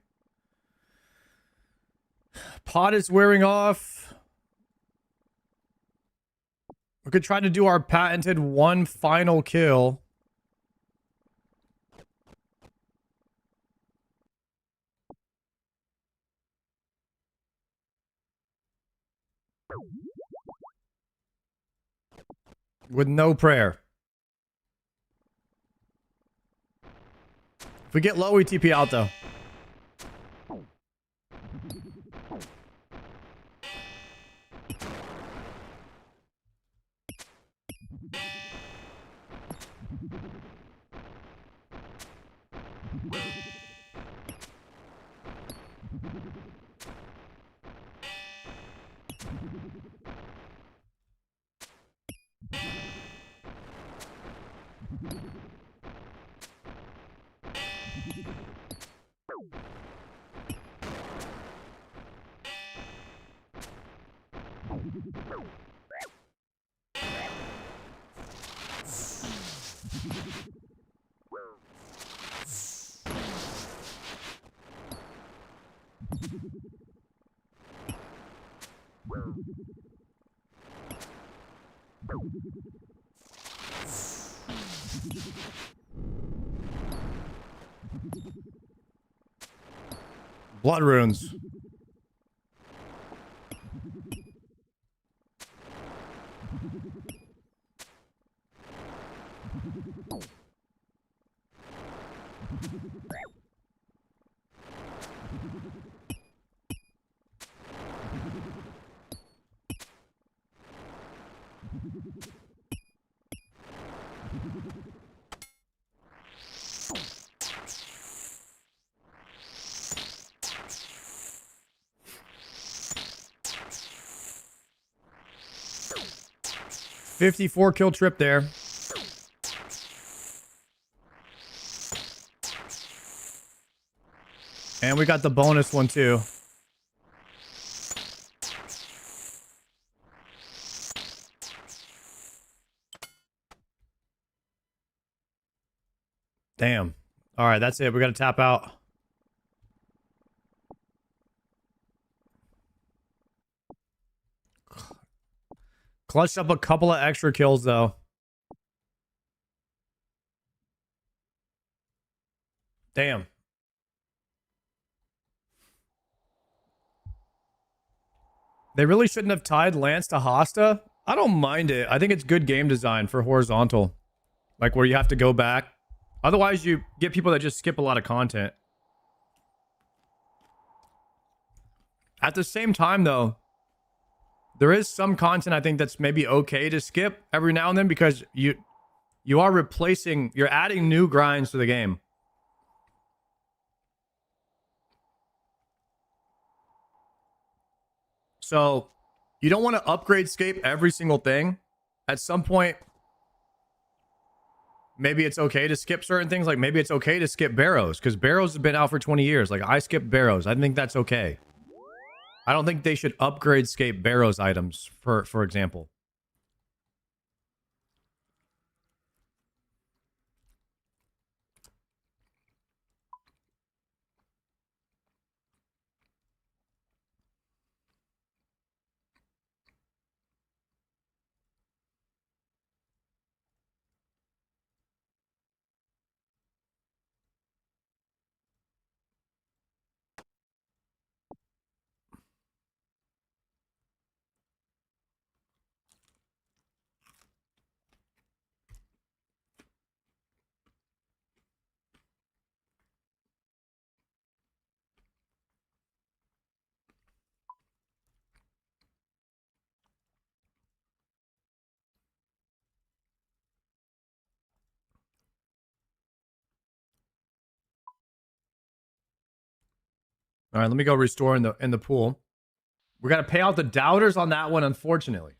Pot is wearing off. We could try to do our patented one final kill. With no prayer. If we get low, we TP out though. Blood runes. $54 kill trip there. And we got the bonus one too. Damn. All right, that's it. We got to tap out. Clutched up a couple of extra kills, though. Damn. They really shouldn't have tied Lance to Hosta. I don't mind it. I think it's good game design for horizontal. Like, where you have to go back. Otherwise, you get people that just skip a lot of content. At the same time, though, there is some content I think that's maybe okay to skip every now and then because you are replacing, you're adding new grinds to the game. So you don't want to upgrade scape every single thing. At some point, maybe it's okay to skip certain things. Like maybe it's okay to skip Barrows because Barrows has been out for 20 years. Like I skipped Barrows. I think that's okay. I don't think they should upgrade scape Barrows items, for example. All right, let me go restore in the pool. We got to pay out the doubters on that one, unfortunately.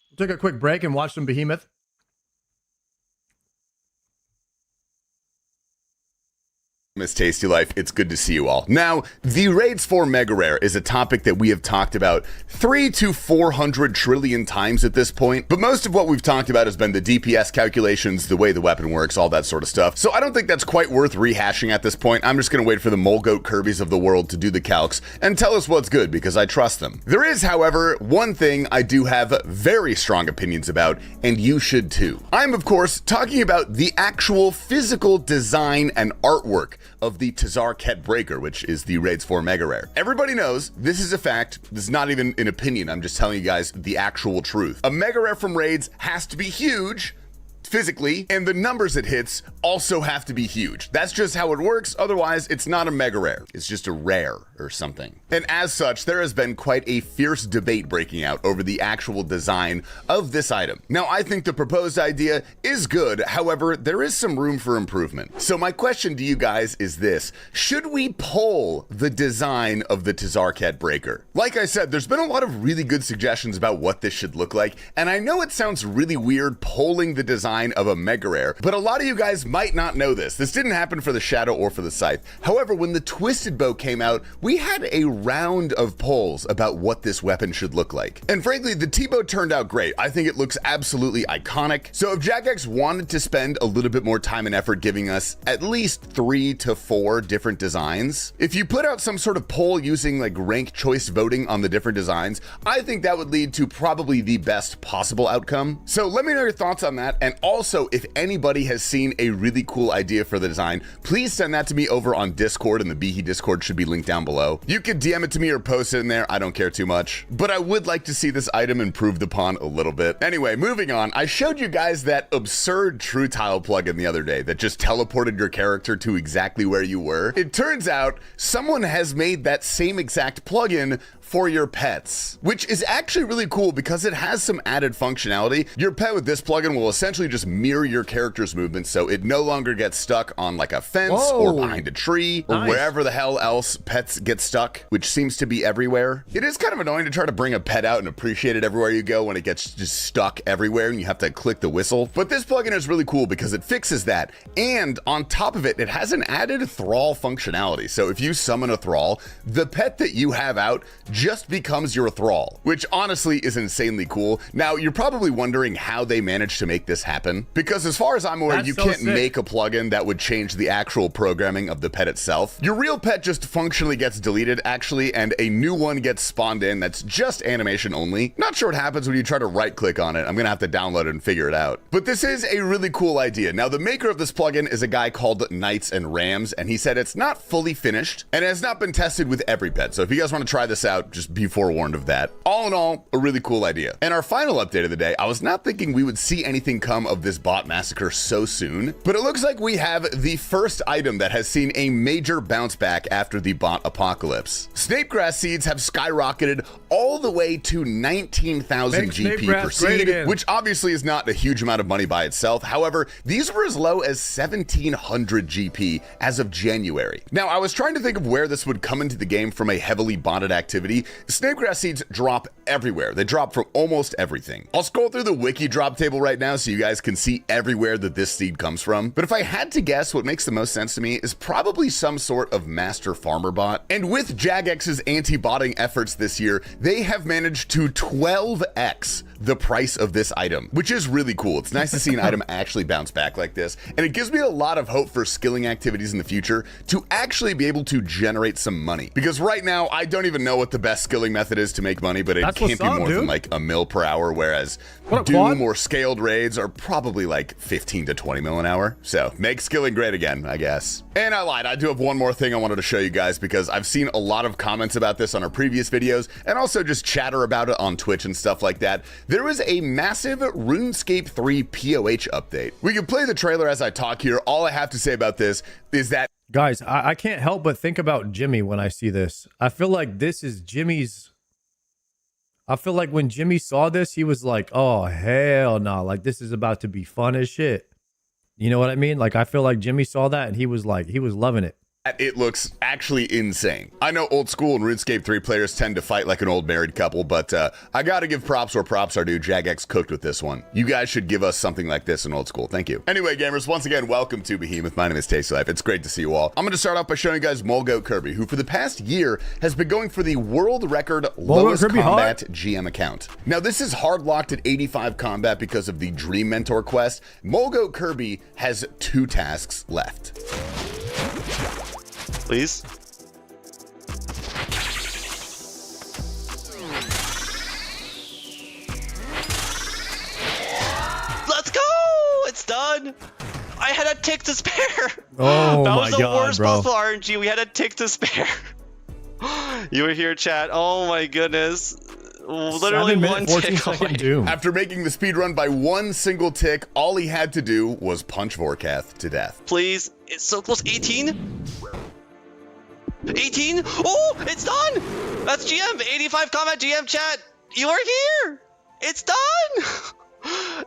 We'll take a quick break and watch some Behemoth. Miss Tasty Life, it's good to see you all. Now, the Raids 4 Mega Rare is a topic that we have talked about 300 to 400 trillion times at this point, but most of what we've talked about has been the DPS calculations, the way the weapon works, all that sort of stuff. So I don't think that's quite worth rehashing at this point. I'm just going to wait for the Molgoat Kirbys of the world to do the calcs and tell us what's good because I trust them. There is, however, one thing I do have very strong opinions about, and you should too. I'm, of course, talking about the actual physical design and artwork of the Tazar Ket Breaker, which is the Raids 4 Mega Rare. Everybody knows this is a fact. This is not even an opinion. I'm just telling you guys the actual truth. A Mega Rare from Raids has to be huge physically, and the numbers it hits also have to be huge. That's just how it works. Otherwise, it's not a mega rare. It's just a rare or something. And as such, there has been quite a fierce debate breaking out over the actual design of this item. Now, I think the proposed idea is good. However, there is some room for improvement. So my question to you guys is this: should we poll the design of the Tazarcat Breaker? Like I said, there's been a lot of really good suggestions about what this should look like, and I know it sounds really weird polling the design of a mega rare, but a lot of you guys might not know this. This didn't happen for the Shadow or for the Scythe. However, when the Twisted Bow came out, we had a round of polls about what this weapon should look like. And frankly, the T-Bow turned out great. I think it looks absolutely iconic. So if Jagex wanted to spend a little bit more time and effort giving us at least 3 to 4 different designs, if you put out some sort of poll using like ranked choice voting on the different designs, I think that would lead to probably the best possible outcome. So let me know your thoughts on that. And also, if anybody has seen a really cool idea for the design, please send that to me over on Discord, and the Behe Discord should be linked down below. You can DM it to me or post it in there. I don't care too much, but I would like to see this item improved upon a little bit. Anyway, moving on, I showed you guys that absurd True Tile plugin the other day that just teleported your character to exactly where you were. It turns out someone has made that same exact plugin for your pets, which is actually really cool because it has some added functionality. Your pet with this plugin will essentially just mirror your character's movement, so it no longer gets stuck on like a fence or behind a tree or wherever the hell else pets get stuck, which seems to be everywhere. It is kind of annoying to try to bring a pet out and appreciate it everywhere you go when it gets just stuck everywhere and you have to click the whistle. But this plugin is really cool because it fixes that, and on top of it, it has an added thrall functionality. So if you summon a thrall, the pet that you have out just becomes your thrall, which honestly is insanely cool. Now, you're probably wondering how they managed to make this happen, because as far as I'm aware, you can't make a plugin that would change the actual programming of the pet itself. Your real pet just functionally gets deleted, actually, and a new one gets spawned in that's just animation only. Not sure what happens when you try to right-click on it. I'm gonna have to download it and figure it out. But this is a really cool idea. Now, the maker of this plugin is a guy called Knights and Rams, and he said it's not fully finished, and it has not been tested with every pet. So if you guys want to try this out, just be forewarned of that. All in all, a really cool idea. And our final update of the day, I was not thinking we would see anything come of this bot massacre so soon, but it looks like we have the first item that has seen a major bounce back after the bot apocalypse. Snapegrass seeds have skyrocketed all the way to 19,000 GP per seed, which obviously is not a huge amount of money by itself. However, these were as low as 1,700 GP as of January. Now, I was trying to think of where this would come into the game from a heavily botted activity. Snapegrass seeds drop everywhere. They drop from almost everything. I'll scroll through the wiki drop table right now so you guys can see everywhere that this seed comes from. But if I had to guess, what makes the most sense to me is probably some sort of master farmer bot. And with Jagex's anti-botting efforts this year, they have managed to 12x the price of this item, which is really cool. It's nice to see an item actually bounce back like this, and it gives me a lot of hope for skilling activities in the future to actually be able to generate some money. Because right now, I don't even know what the best skilling method is to make money, but it can't be more than like a mil per hour, whereas Doom or scaled raids are probably like 15 to 20 mil an hour. So make skilling great again, I guess. And I lied, I do have one more thing I wanted to show you guys because I've seen a lot of comments about this on our previous videos and also just chatter about it on Twitch and stuff like that. There is a massive RuneScape 3 POH update. We can play the trailer as I talk here. All I have to say about this is that, guys, I can't help but think about Jimmy when I see this. I feel like this is Jimmy's. I feel like when Jimmy saw this, he was like, oh, hell no. Like, this is about to be fun as shit. You know what I mean? Like, I feel like Jimmy saw that and he was like, he was loving it. it looks actually insane. I know old school and RuneScape 3 players tend to fight like an old married couple, but I gotta give props where props are due. Jagex cooked with this one. You guys should give us something like this in old school. Thank you. Anyway, gamers, once again, welcome to Behemoth. My name is Tasty Life. It's great to see you all. I'm gonna start off by showing you guys Mulgoat Kirby, who for the past year has been going for the world record lowest combat GM account. Now, this is hard locked at 85 combat because of the Dream Mentor quest. Mulgoat Kirby has 2 tasks left. Please. Let's go! It's done! I had a tick to spare! Oh that my was the God, worst bro. possible RNG. We had a tick to spare. You were here, chat. Oh my goodness. literally 7 minute, one 14 tick second away. doom. After making the speed run by one single tick, all he had to do was punch Vorkath to death. Please, it's so close. 18? 18? Oh, it's done! That's GM. 85 combat GM chat. You are here! It's done!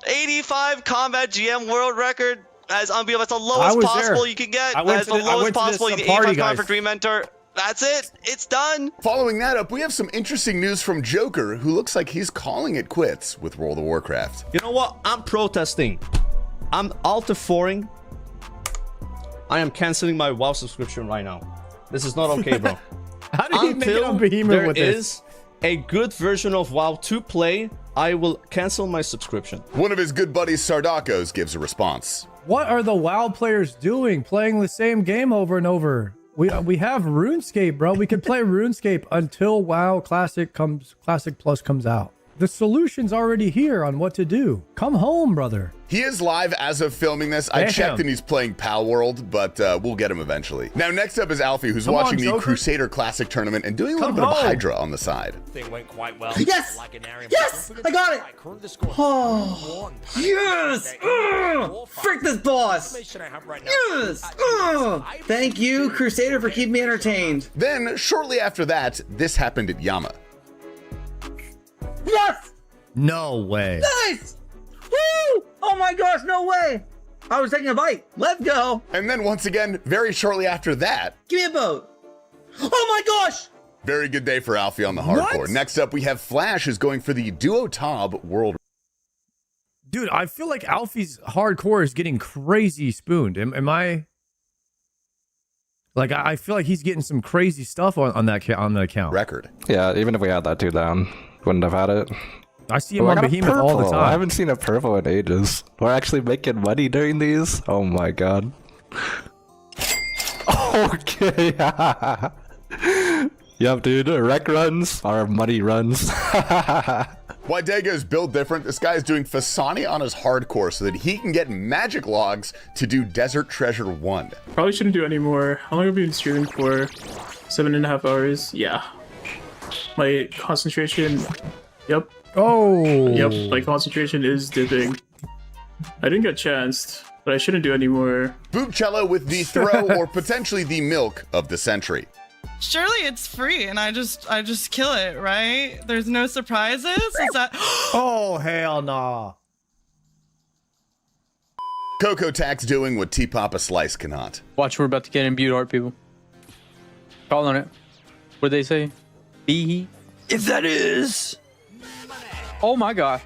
85 combat GM world record. As unbeatable. That's the lowest possible you can get. That's the lowest possible. You get 85 combat for Dream Mentor. That's it. It's done. Following that up, we have some interesting news from Joker, who looks like he's calling it quits with World of Warcraft. You know what? I'm protesting. I'm alt-F4ing. I am canceling my WoW subscription right now. This is not okay, bro. How do you make it on Behemoth with this? There is a good version of WoW to play, I will cancel my subscription. One of his good buddies, Sardakos, gives a response. What are the WoW players doing? Playing the same game over and over. We have RuneScape, bro. We can play RuneScape until WoW Classic Plus comes out. The solution's already here on what to do. Come home, brother. He is live as of filming this. I checked and he's playing Pal World, but we'll get him eventually. Now, next up is Alfie, who's watching the Crusader Classic tournament and doing a little bit of Hydra on the side. Thing went quite well. Yes! Yes! I got it! Oh, yes! Frick this boss! Yes! Thank you, Crusader, for keeping me entertained. Then, shortly after that, this happened at Yama. Yes! No way. Nice! Woo! Oh my gosh, no way! I was taking a bite. Let's go. And then once again, very shortly after that, give me a boat. Oh my gosh! Very good day for Alfie on the hardcore. What? Next up, we have Flash is going for the Duo Tob World. Dude, I feel like Alfie's hardcore is getting crazy spooned. Am I? Like, I feel like he's getting some crazy stuff on the account. Record. Yeah, even if we had that 2 down, wouldn't have had it. I see him on Behemoth all the time. I haven't seen a purple in ages. We're actually making money during these? Oh my god. Okay. Yup, dude. Rec runs are money runs. Why Dago's build different, this guy is doing Fasani on his hardcore so that he can get magic logs to do Desert Treasure 1. Probably shouldn't do any more. How long have we been streaming for? 7.5 hours? Yeah. My concentration... Yep. Oh. Yep, my concentration is dipping. I didn't get chanced, but I shouldn't do any more. Boopcello with the throw or potentially the milk of the century. Surely it's free and I just kill it, right? There's no surprises? Is that Oh hell nah. Coco Tax doing what T Papa Slice cannot. Watch, we're about to get imbued art, people. Call on it. What'd they say? Be if that is. Oh my god.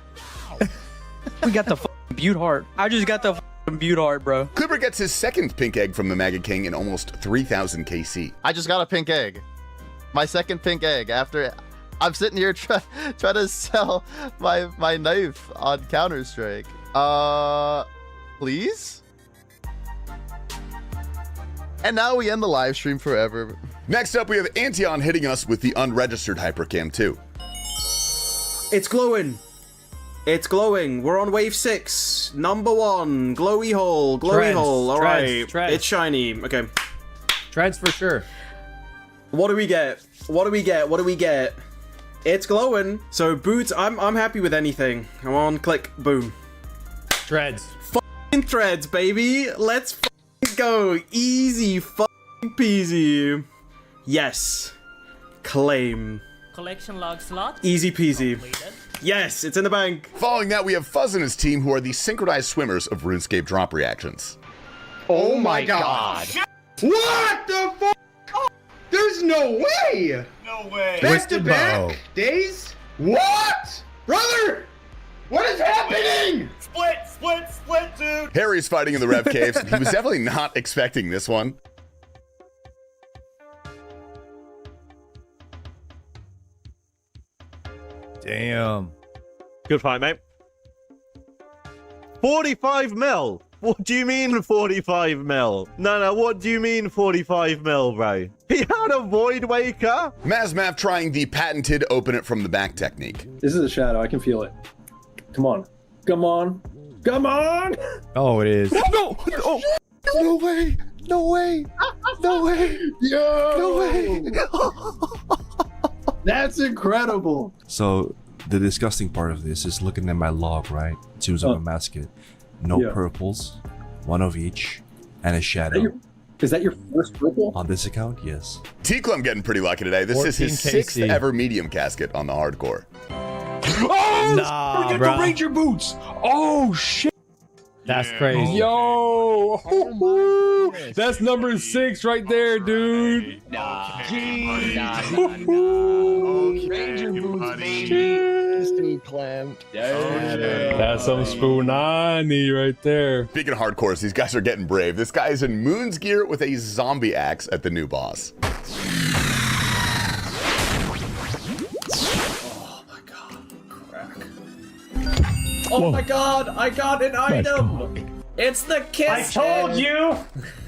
We got the imbued heart. I just got the imbued heart, bro. Cooper gets his second pink egg from the Maggot King in almost 3,000 KC. I just got a pink egg. My second pink egg after I'm sitting here trying to sell my knife on Counter-Strike. Please? And now we end the live stream forever. Next up, we have Antion hitting us with the unregistered Hypercam 2. It's glowing. It's glowing. We're on wave 6. Number 1. Glowy hole. Glowy hole. All right. It's shiny. Okay. Treads for sure. What do we get? What do we get? What do we get? It's glowing. So boots. I'm happy with anything. Come on, click. Boom. Treads. Fucking threads, baby. Let's go. Easy fucking peasy. Yes. Claim. Collection log slot. Easy peasy. Yes, it's in the bank. Following that, we have Fuzz and his team, who are the synchronized swimmers of RuneScape drop reactions. Oh my god. What the fuck? There's no way. No way. Back to back days? What? Brother! What is happening? Split, dude. Harry's fighting in the Rev Caves. He was definitely not expecting this one. Damn. Good fight, mate. 45 mil. What do you mean 45 mil? No, what do you mean 45 mil, bro? He had a Void Waker. Mazmaf trying the patented open it from the back technique. This is a shadow. I can feel it. Come on. Come on. Come on. Oh, it is. No. Oh. No way. No way. No way. Yo. No way. That's incredible. So the disgusting part of this is looking at my log, right? Twos of a basket. No purples, one of each, and a shadow. Is that your first purple? On this account, yes. T-Clum getting pretty lucky today. This is his 6th ever medium casket on the hardcore. Oh, Nah, get bro. the Ranger boots. Oh shit. That's crazy. Yo, that's number 6 right there, dude. Ranger boots, baby. That's some spoonani right there. Speaking of hardcores, these guys are getting brave. This guy is in Moon's gear with a zombie axe at the new boss. Oh my god, I got an item! It's the kiss! I told you!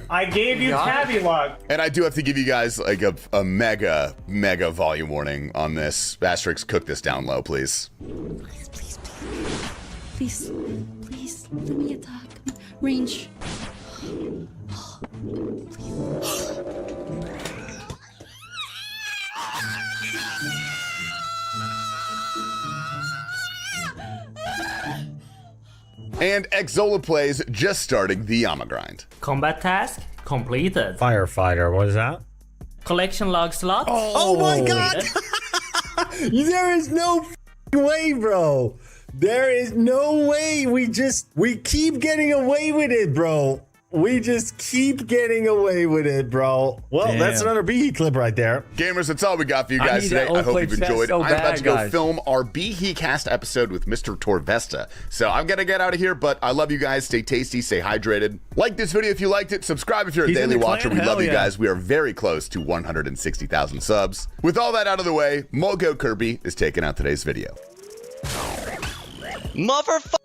I gave you tabby luck. And I do have to give you guys like a mega volume warning on this. Asterix, cook this down low, please. Please, let me attack. Range. And Exola plays just starting the Yama grind. Combat task completed. Firefighter, what is that? Collection log slot. Oh my god! There is no way, bro. There is no way. We keep getting away with it, bro. We just keep getting away with it, bro. Well, Damn. that's another BE clip right there. Gamers, that's all we got for you guys today. I hope you've enjoyed. I'm about to go film our BE cast episode with Mr. Torvesta. So I'm going to get out of here, but I love you guys. Stay tasty, stay hydrated. Like this video if you liked it. Subscribe if you're a daily watcher. We love you guys. We are very close to 160,000 subs. With all that out of the way, Mogo Kirby is taking out today's video. Motherfucker.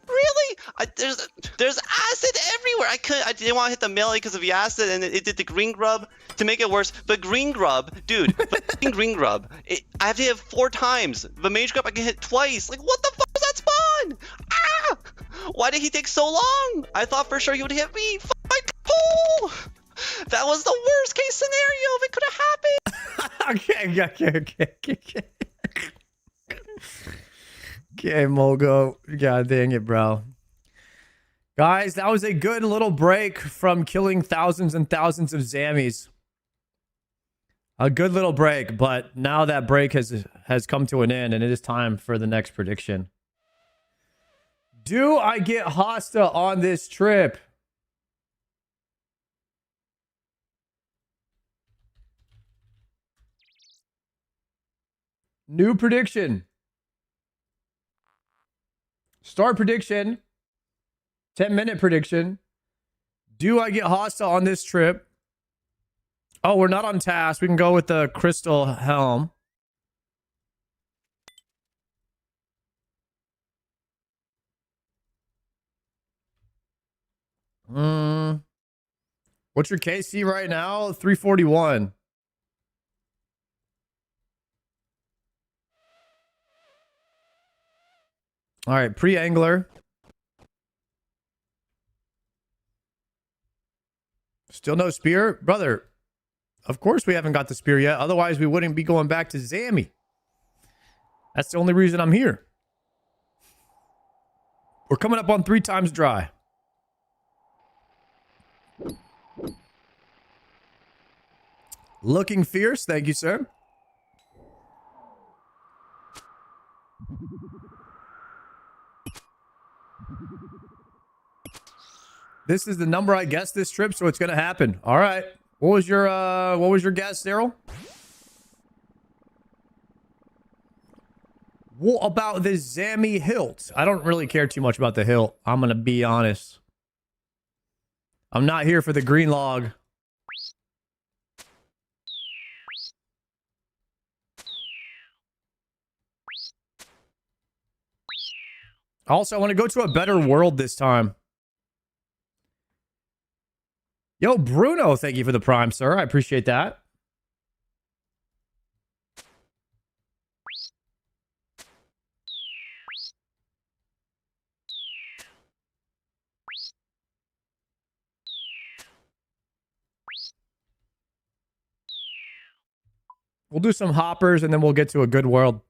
Really? There's acid everywhere. I didn't want to hit the melee because of the acid, and it did the green grub to make it worse. But green grub, dude, green grub, I have to hit 4 times. The mage grub I can hit twice. Like, what the fuck was that spawn? Ah! Why did he take so long? I thought for sure he would hit me. Fuck my pole. That was the worst case scenario if it could have happened. Okay. Okay, Mogo. God dang it, bro. Guys, that was a good little break from killing thousands and thousands of Zammies. A good little break, but now that break has come to an end, and it is time for the next prediction. Do I get Hosta on this trip? New prediction. Start prediction. 10-minute prediction. Do I get Hosta on this trip? Oh, we're not on task. We can go with the crystal helm. What's your KC right now? 341. All right, pre-angler. Still no spear? Brother, of course we haven't got the spear yet. Otherwise, we wouldn't be going back to Zammy. That's the only reason I'm here. We're coming up on 3 times dry. Looking fierce. Thank you, sir. This is the number I guessed this trip, so it's gonna happen. All right. What was your guess, Daryl? What about the Zammy hilt? I don't really care too much about the hilt. I'm gonna be honest. I'm not here for the green log. Also, I want to go to a better world this time. Yo, Bruno, thank you for the prime, sir. I appreciate that. We'll do some hoppers and then we'll get to a good world.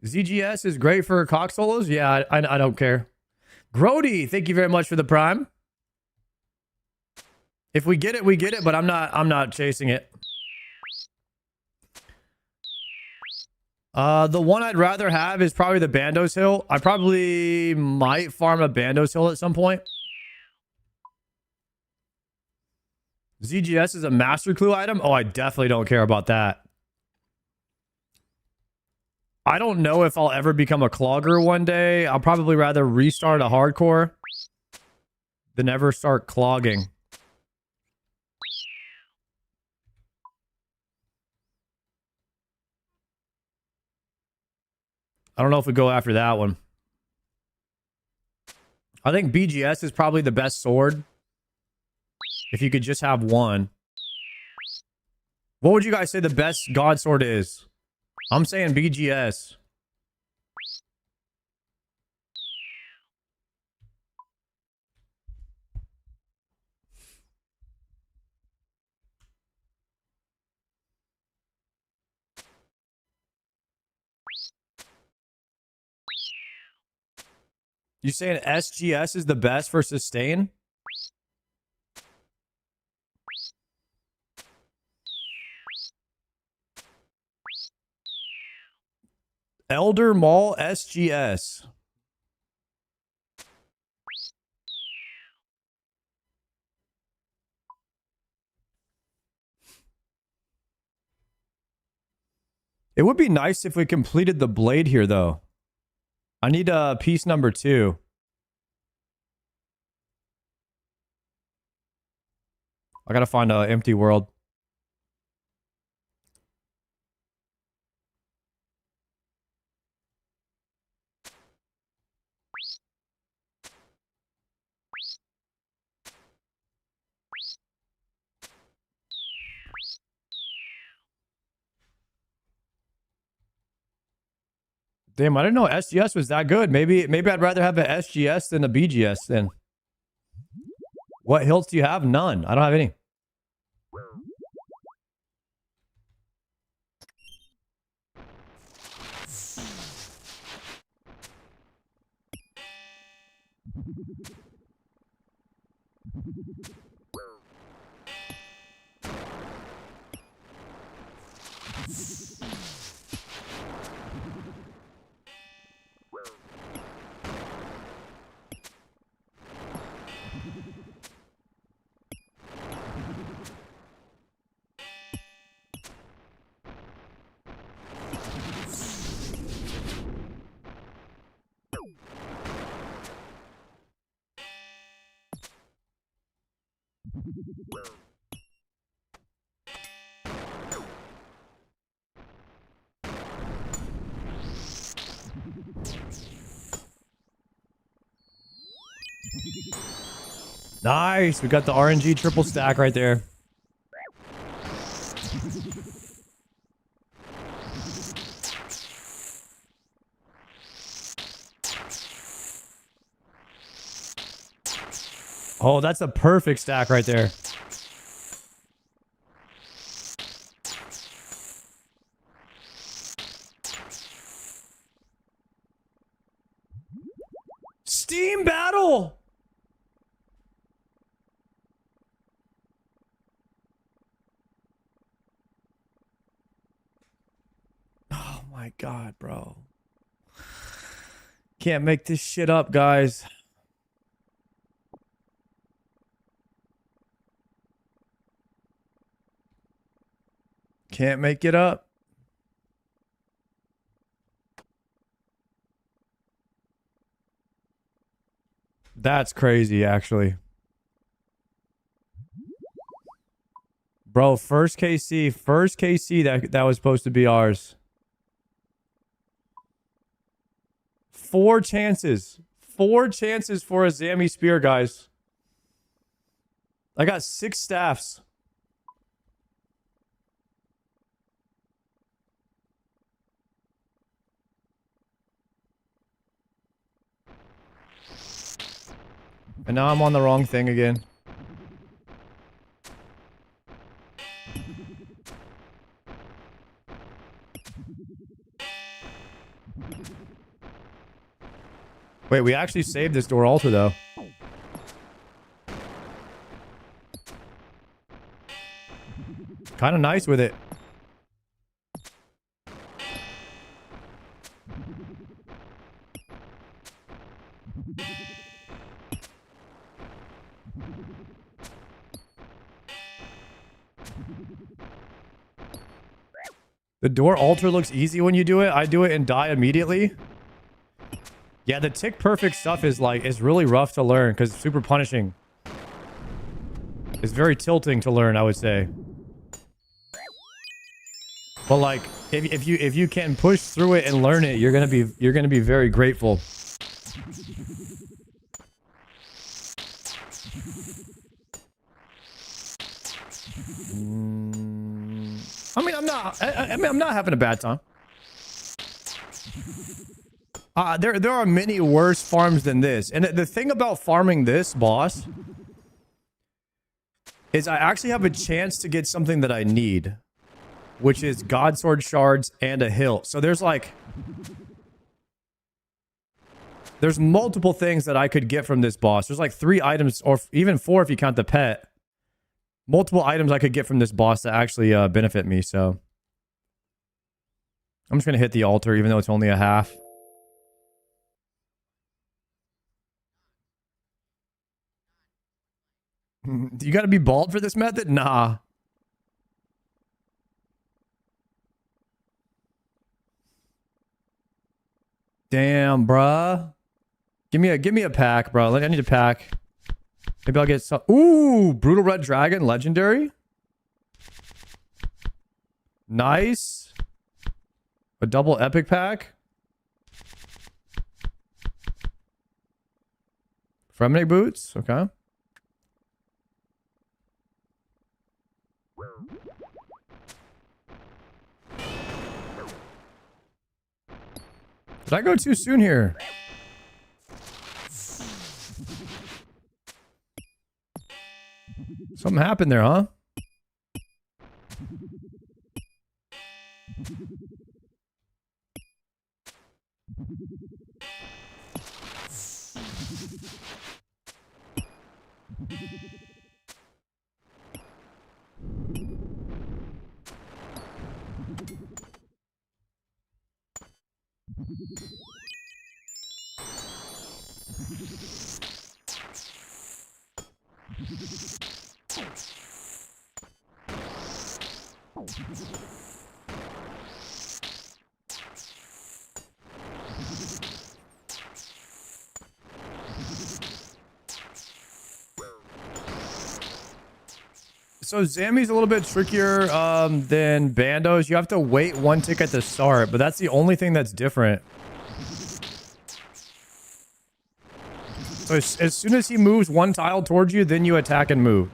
ZGS is great for cock solos. Yeah, I don't care. Grody, thank you very much for the prime. If we get it, we get it, but I'm not chasing it. The one I'd rather have is probably the Bandos Hill. I probably might farm a Bandos Hill at some point. ZGS is a master clue item? Oh, I definitely don't care about that. I don't know if I'll ever become a clogger one day. I'll probably rather restart a hardcore than ever start clogging. I don't know if we go after that one. I think BGS is probably the best sword. If you could just have one. What would you guys say the best god sword is? I'm saying BGS. You saying SGS is the best for sustain? Elder Mall SGS. It would be nice if we completed the blade here, though. I need piece number 2. I gotta find an empty world. Damn, I didn't know SGS was that good. Maybe I'd rather have an SGS than a BGS then. What hilts do you have? None. I don't have any. Nice. We got the RNG triple stack right there. Oh, that's a perfect stack right there. Steam battle. Oh my God, bro. Can't make this shit up, guys. Can't make it up. That's crazy, actually. Bro, first KC that was supposed to be ours. 4 chances. 4 chances for a Zammy Spear, guys. I got 6 staffs. And now I'm on the wrong thing again. Wait, we actually saved this door altar though. Kind of nice with it. The door altar looks easy when you do it. I do it and die immediately. Yeah, the tick perfect stuff is really rough to learn because it's super punishing. It's very tilting to learn, I would say. But like, if you can push through it and learn it, you're gonna be very grateful. I mean, I'm not having a bad time. There are many worse farms than this. And the thing about farming this boss is I actually have a chance to get something that I need, which is God Sword shards and a hilt. So there's multiple things that I could get from this boss. There's like 3 items, or even 4 if you count the pet. Multiple items I could get from this boss that actually benefit me, so I'm just gonna hit the altar even though it's only a half. You gotta be bald for this method? Nah. Damn, bruh. Give me a pack, bro. I need a pack. Maybe I'll get some. Ooh, Brutal Red Dragon, legendary. Nice. A double epic pack. Fremine boots, okay. Did I go too soon here? Something happened there, huh? So Zammy's a little bit trickier than Bandos. You have to wait 1 tick at the start, but that's the only thing that's different. So as soon as he moves 1 tile towards you, then you attack and move.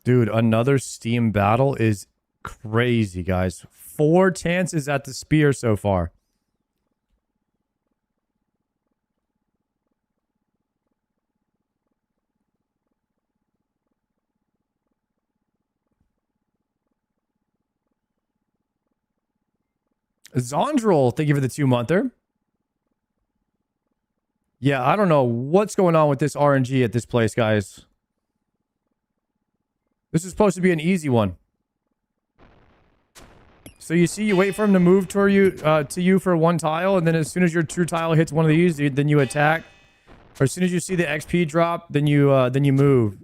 Dude, another Steam battle is crazy, guys. 4 chances at the spear so far. Zondrel, thank you for the 2-monther. Yeah, I don't know what's going on with this RNG at this place, guys. This is supposed to be an easy one. So you see, you wait for him to move toward you, to you for 1 tile, and then as soon as your true tile hits one of these, then you attack. Or as soon as you see the XP drop, then you move.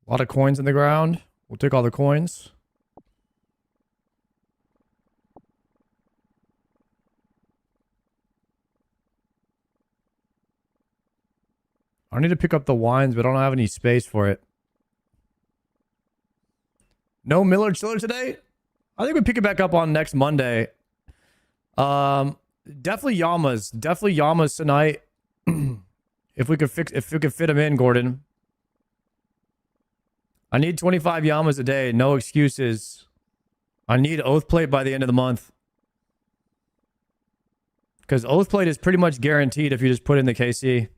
A lot of coins in the ground. We'll take all the coins. I need to pick up the wines, but I don't have any space for it. No Miller Chiller today? I think we pick it back up on next Monday. Definitely Yamas. Definitely Yamas tonight. if we could fit them in, Gordon. I need 25 Yamas a day. No excuses. I need Oath Plate by the end of the month. Because Oath Plate is pretty much guaranteed if you just put in the KC.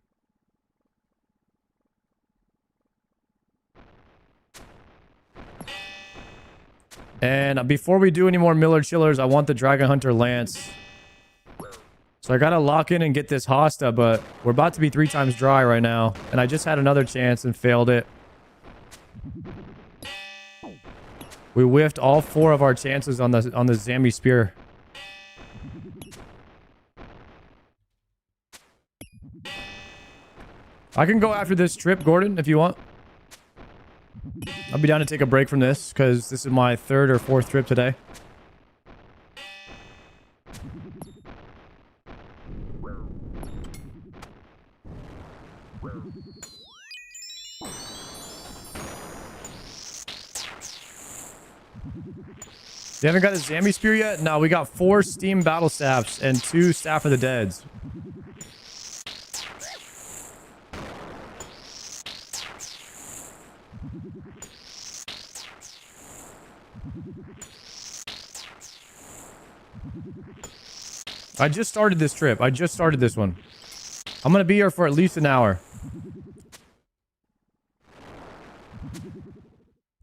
And before we do any more Miller Chillers, I want the Dragon Hunter Lance. So I gotta lock in and get this Hosta, but we're about to be 3 times dry right now. And I just had another chance and failed it. We whiffed all 4 of our chances on the Zambi Spear. I can go after this trip, Gordon, if you want. I'll be down to take a break from this, because this is my 3rd or 4th trip today. You haven't got a Zambi Spear yet? No, we got 4 Steam Battle Staffs and 2 Staff of the Deads. I just started this trip. I just started this one. I'm going to be here for at least an hour.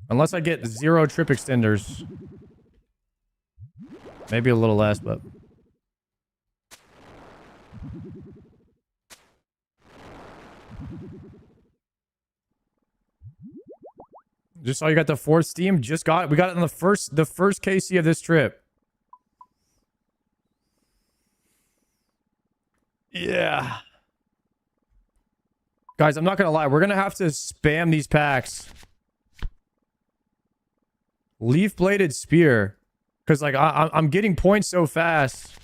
Unless I get 0 trip extenders. Maybe a little less, but... Just saw you got the 4th Steam. Just got it. We got it on the first KC of this trip. Yeah. Guys, I'm not going to lie. We're going to have to spam these packs. Leaf-bladed spear. Because, like, I'm getting points so fast.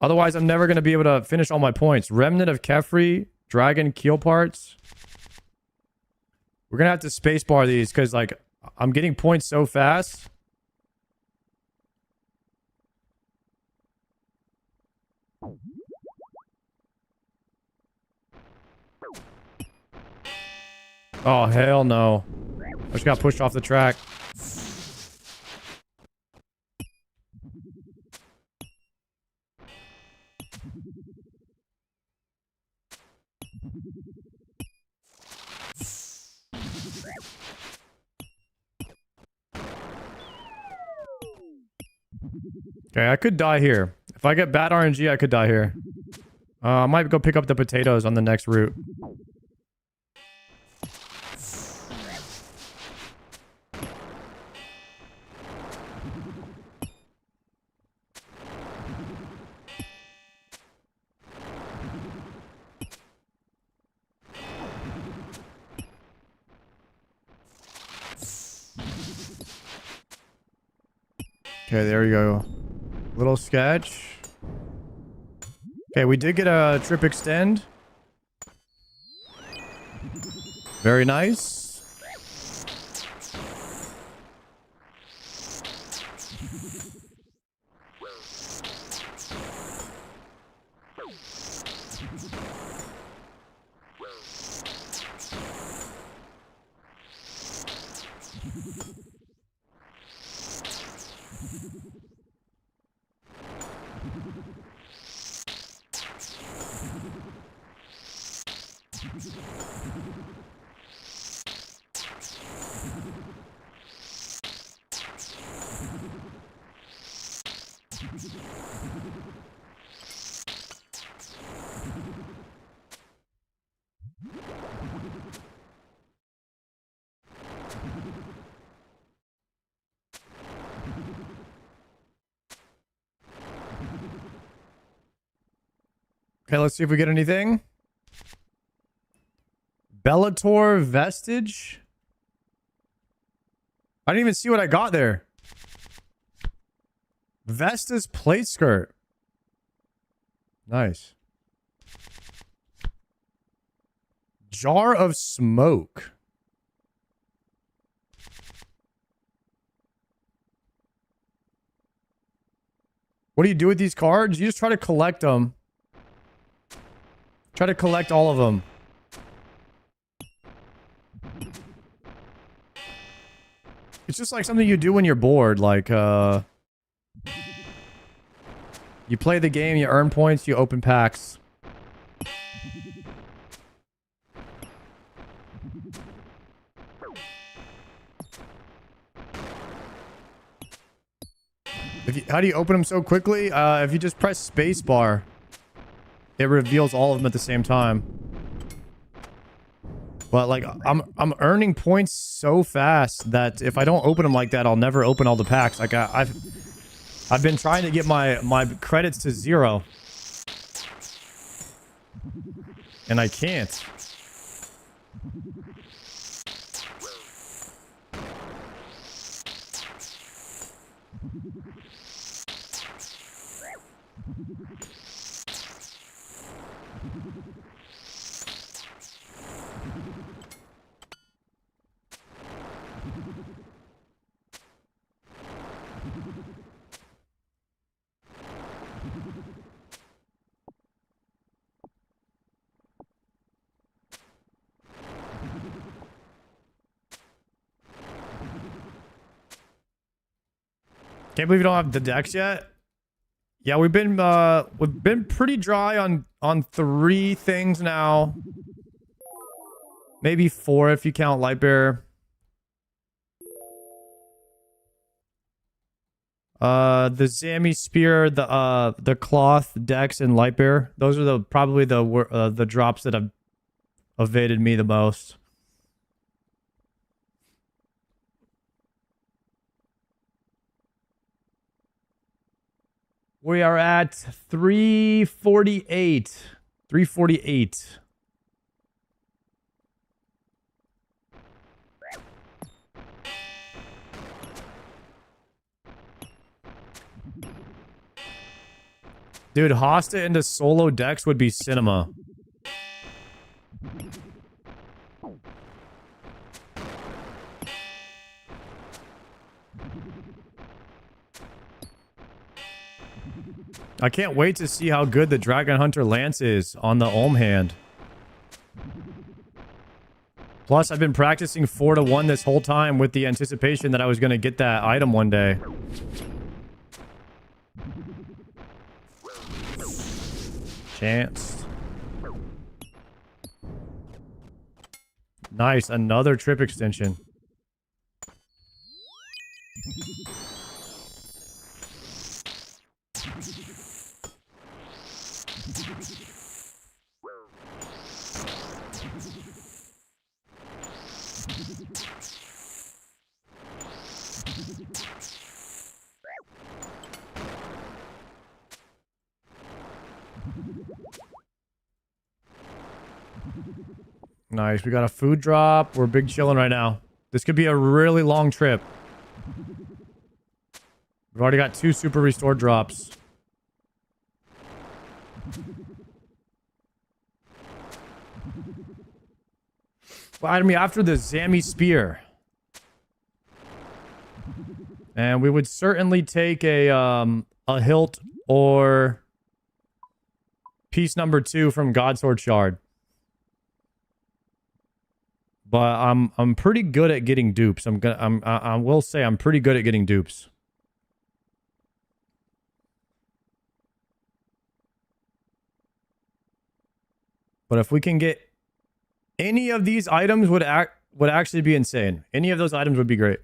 Otherwise, I'm never going to be able to finish all my points. Remnant of Kefri. Dragon keel parts. We're going to have to spacebar these because, like, I'm getting points so fast. Oh, hell no. I just got pushed off the track. Okay, I could die here. If I get bad RNG, I could die here. I might go pick up the potatoes on the next route. Okay, there we go. Little sketch. Okay, we did get a trip extend. Very nice. Okay, let's see if we get anything. Bellator Vestige? I didn't even see what I got there. Vesta's plate skirt. Nice. Jar of smoke. What do you do with these cards? You just try to collect them. Try to collect all of them. It's just like something you do when you're bored. Like, you play the game, you earn points, you open packs. How do you open them so quickly? If you just press spacebar, it reveals all of them at the same time. But like, I'm earning points so fast that if I don't open them like that, I'll never open all the packs. Like I've been trying to get my credits to 0, and I can't. Can't believe you don't have the decks yet. Yeah, we've been pretty dry on 3 things now. Maybe 4 if you count Lightbearer. The Zami Spear, the Cloth, Dex, and Lightbearer. Those are probably the drops that have evaded me the most. We are at 348. 348. Dude, Hosta into solo decks would be cinema. I can't wait to see how good the Dragon Hunter Lance is on the Olm hand. Plus, I've been practicing 4-1 this whole time with the anticipation that I was going to get that item one day. Chance. Nice, another trip extension. Nice. We got a food drop. We're big chilling right now. This could be a really long trip. We've already got 2 super restore drops. Well, I mean, after the Zami Spear. And we would certainly take a hilt or piece number 2 from Godsword Shard. But I'm pretty good at getting dupes. I will say I'm pretty good at getting dupes. But if we can get Any of these items would actually be insane. Any of those items would be great.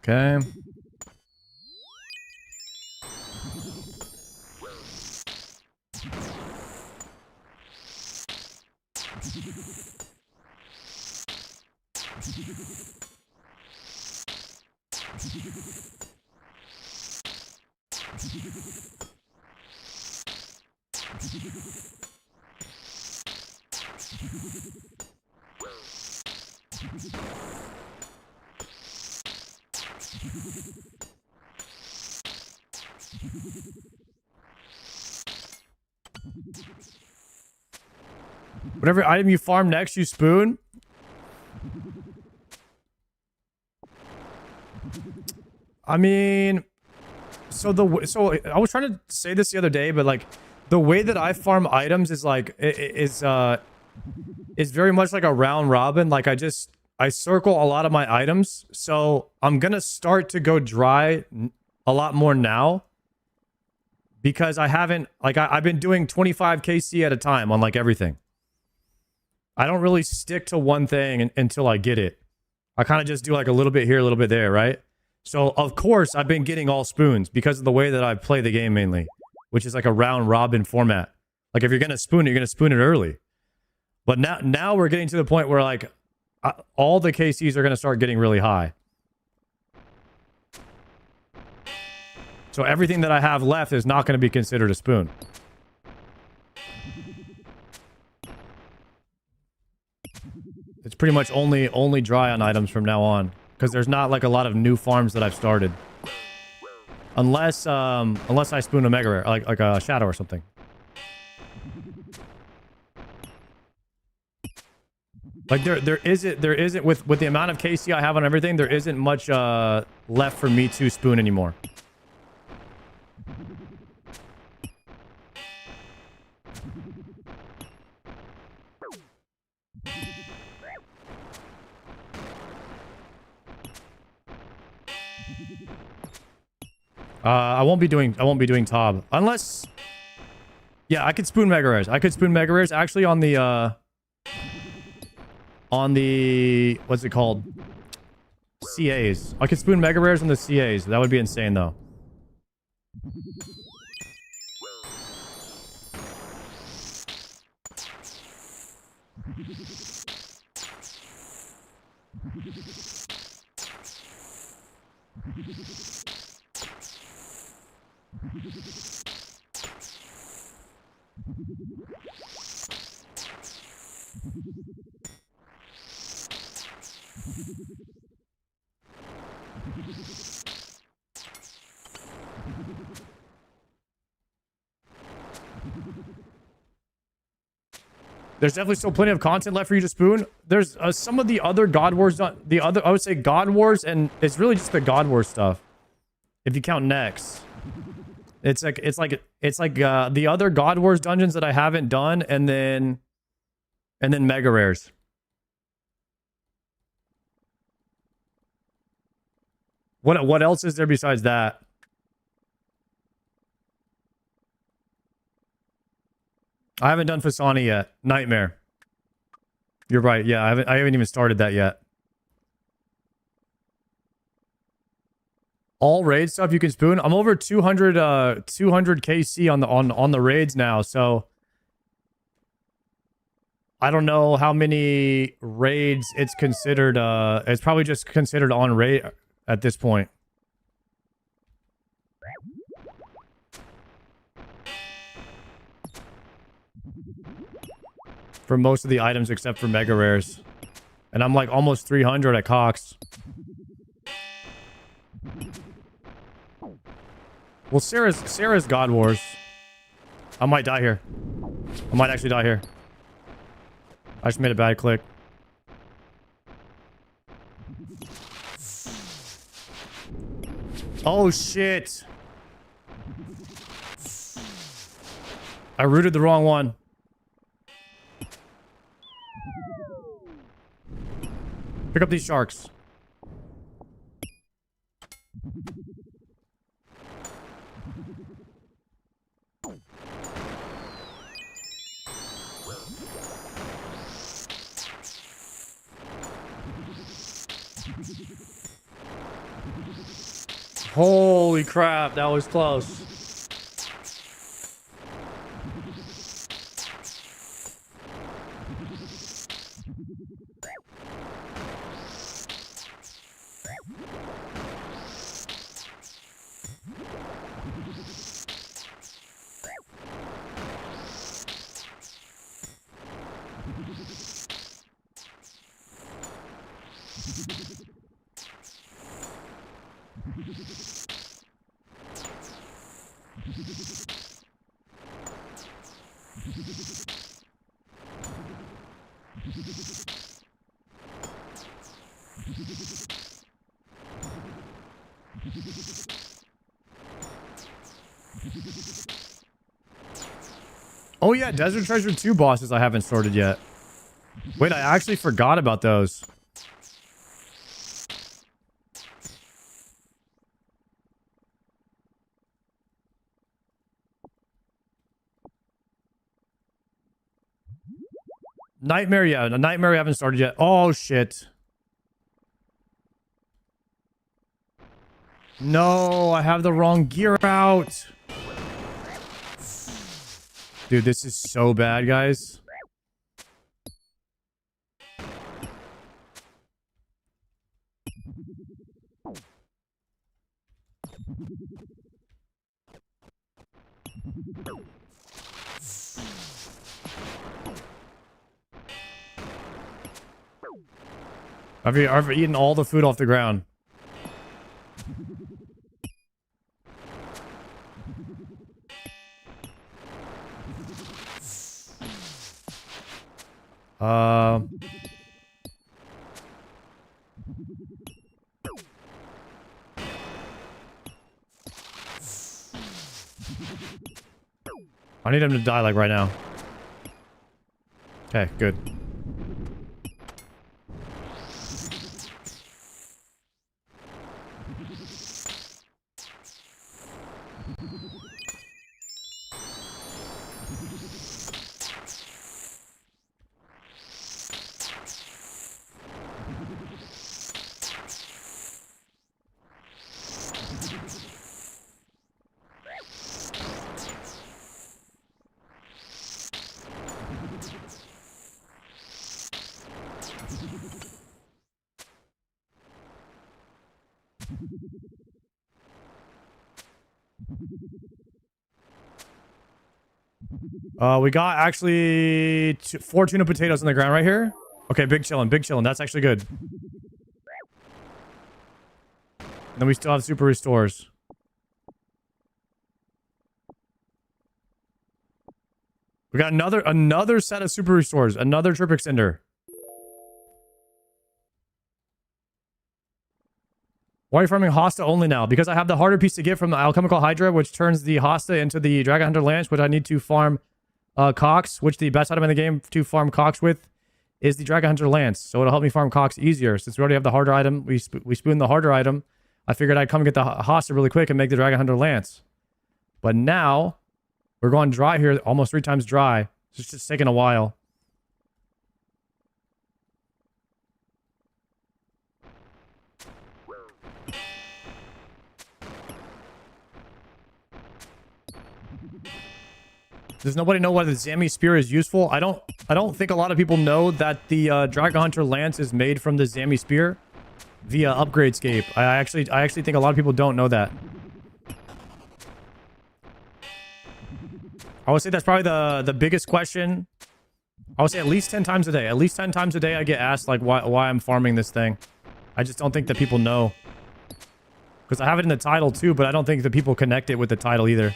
Okay. Whatever item you farm next, you spoon. I mean, so I was trying to say this the other day, but like the way that I farm items is like is very much like a round robin. Like I circle a lot of my items, so I'm gonna start to go dry a lot more now because I haven't I've been doing 25 KC at a time on like everything. I don't really stick to one thing until I get it. I kind of just do like a little bit here, a little bit there, right? So, of course, I've been getting all spoons because of the way that I play the game mainly, which is like a round robin format. Like if you're going to spoon it, you're going to spoon it early. But now we're getting to the point where like all the KCs are going to start getting really high. So everything that I have left is not going to be considered a spoon. It's pretty much only dry on items from now on because there's not like a lot of new farms that I've started. Unless I spoon a mega rare, like a shadow or something. Like there isn't with the amount of KC I have on everything, there isn't much left for me to spoon anymore. I won't be doing Tob unless, yeah, I could spoon mega rares. I could spoon mega rares actually on the what's it called? CAs. I could spoon mega rares on the CAs. That would be insane though. There's definitely still plenty of content left for you to spoon. There's some of the other God Wars, I would say God Wars, and it's really just the God Wars stuff. If you count next, it's like the other God Wars dungeons that I haven't done, and then mega rares. What else is there besides that? I haven't done Fasani yet. Nightmare. You're right. Yeah, I haven't even started that yet. All raid stuff you can spoon. I'm over 200 KC on the raids now, so I don't know how many raids it's considered. It's probably just considered on raid at this point. For most of the items except for mega rares. And I'm like almost 300 at Cox. Well, Sarah's God Wars. I might die here. I might actually die here. I just made a bad click. Oh shit. I rooted the wrong one. Pick up these sharks. Holy crap, that was close. Oh yeah, Desert Treasure 2 bosses I haven't sorted yet. Wait, I actually forgot about those. Nightmare, yeah. Nightmare I haven't started yet. Oh, shit. No, I have the wrong gear out. Dude, this is so bad, guys. I've eaten all the food off the ground. I need him to die like right now. Okay, good. We got actually 4 tuna potatoes on the ground right here. Okay, big chillin', big chillin'. That's actually good. Then we still have super restores. We got another set of super restores, another trip extender. Why are you farming Hosta only now? Because I have the harder piece to get from the Alchemical Hydra, which turns the Hosta into the Dragon Hunter Lance, which I need to farm Cox, which the best item in the game to farm Cox with is the Dragon Hunter Lance. So it'll help me farm Cox easier. Since we already have the harder item, we spoon the harder item. I figured I'd come get the Hosta really quick and make the Dragon Hunter Lance. But now, we're going dry here, almost 3 times dry. It's just taking a while. Does nobody know why the Zammy spear is useful? I don't think a lot of people know that the Dragon Hunter lance is made from the Zammy spear via Upgradescape. I actually think a lot of people don't know that. I would say that's probably the biggest question. I would say at least 10 times a day. At least 10 times a day I get asked like why I'm farming this thing. I just don't think that people know. Because I have it in the title too, but I don't think that people connect it with the title either.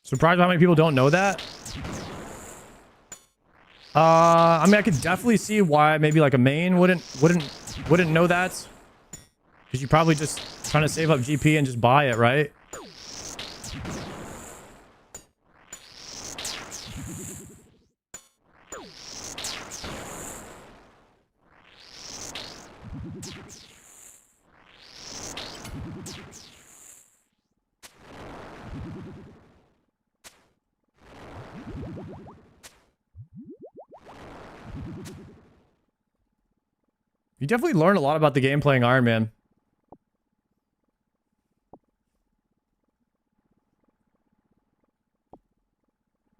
Surprised how many people don't know that. I mean, I could definitely see why maybe like a main wouldn't know that. Because you're probably just trying to save up GP and just buy it, right? You definitely learn a lot about the game playing Iron Man.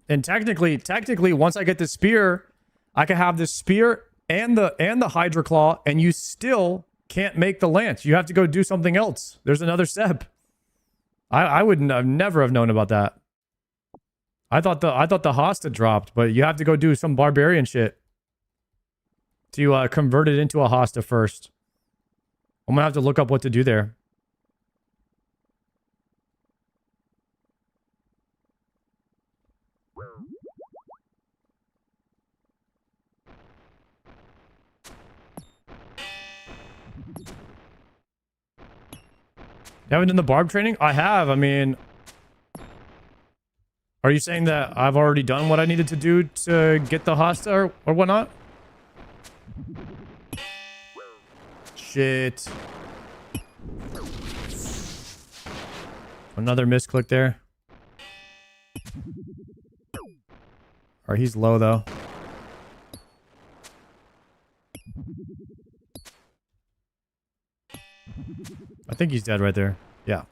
And technically, once I get the spear, I can have the spear and the Hydra Claw, and you still can't make the lance. You have to go do something else. There's another step. I wouldn't have never have known about that. I thought the Hosta dropped, but you have to go do some barbarian shit to convert it into a Hosta first. I'm gonna have to look up what to do there. You haven't done the barb training? I have. I mean, are you saying that I've already done what I needed to do to get the Hosta or whatnot? Shit. Another misclick there. Alright, he's low though. I think he's dead right there. Yeah.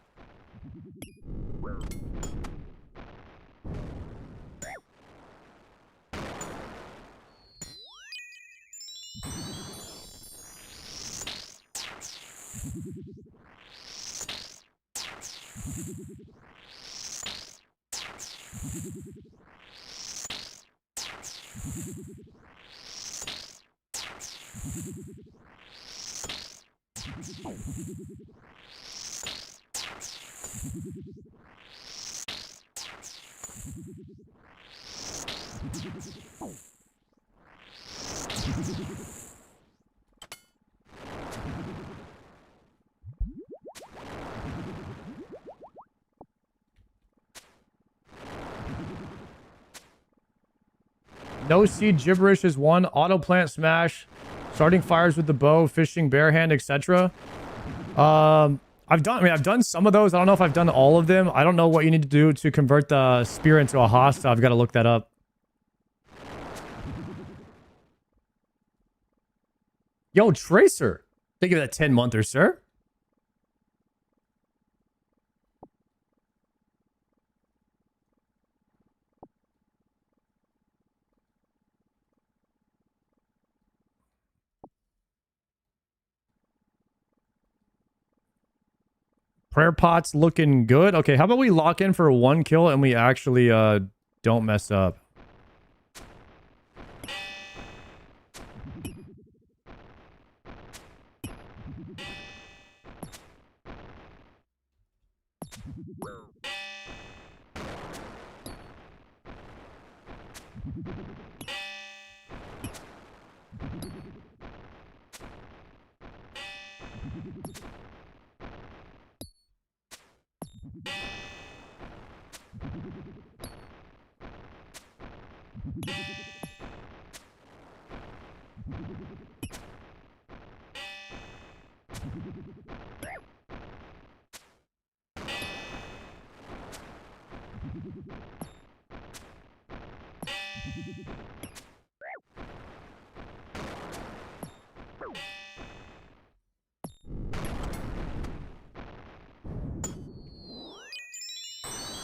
No seed gibberish is one. Auto plant smash. Starting fires with the bow. Fishing bare hand, etc. I've done some of those. I don't know if I've done all of them. I don't know what you need to do to convert the spear into a Hosta. I've got to look that up. Yo, Tracer. Think of that 10-monther, sir. Prayer pot's looking good. Okay, how about we lock in for 1 kill and we actually don't mess up.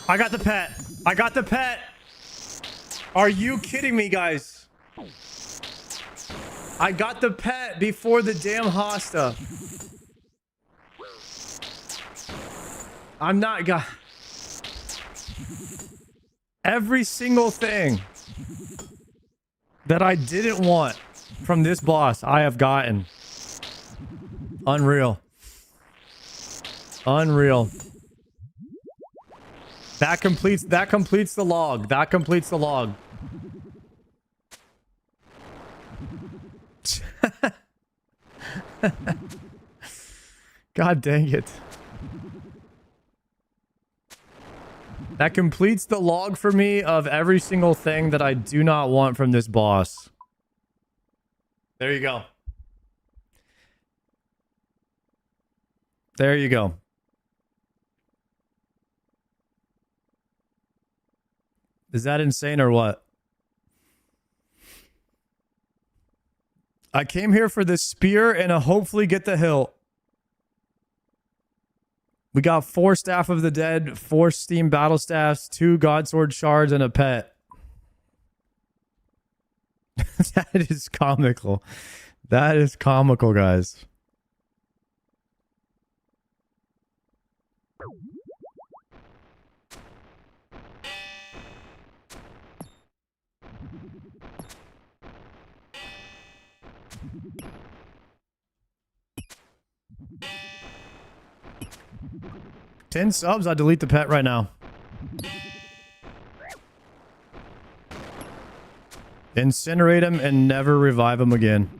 I got the pet. I got the pet. Are you kidding me, guys? I got the pet before the damn hosta. I'm not got every single thing that I didn't want from this boss I have gotten. Unreal. Unreal. That completes the log. That completes the log. God dang it. That completes the log for me of every single thing that I do not want from this boss. There you go. There you go. Is that insane or what? I came here for the spear and hopefully get the hilt. We got 4 Staff of the Dead, 4 Steam Battle Staffs, 2 Godsword Shards, and a pet. That is comical. That is comical, guys. $10 subs, I'll delete the pet right now. Incinerate him and never revive him again.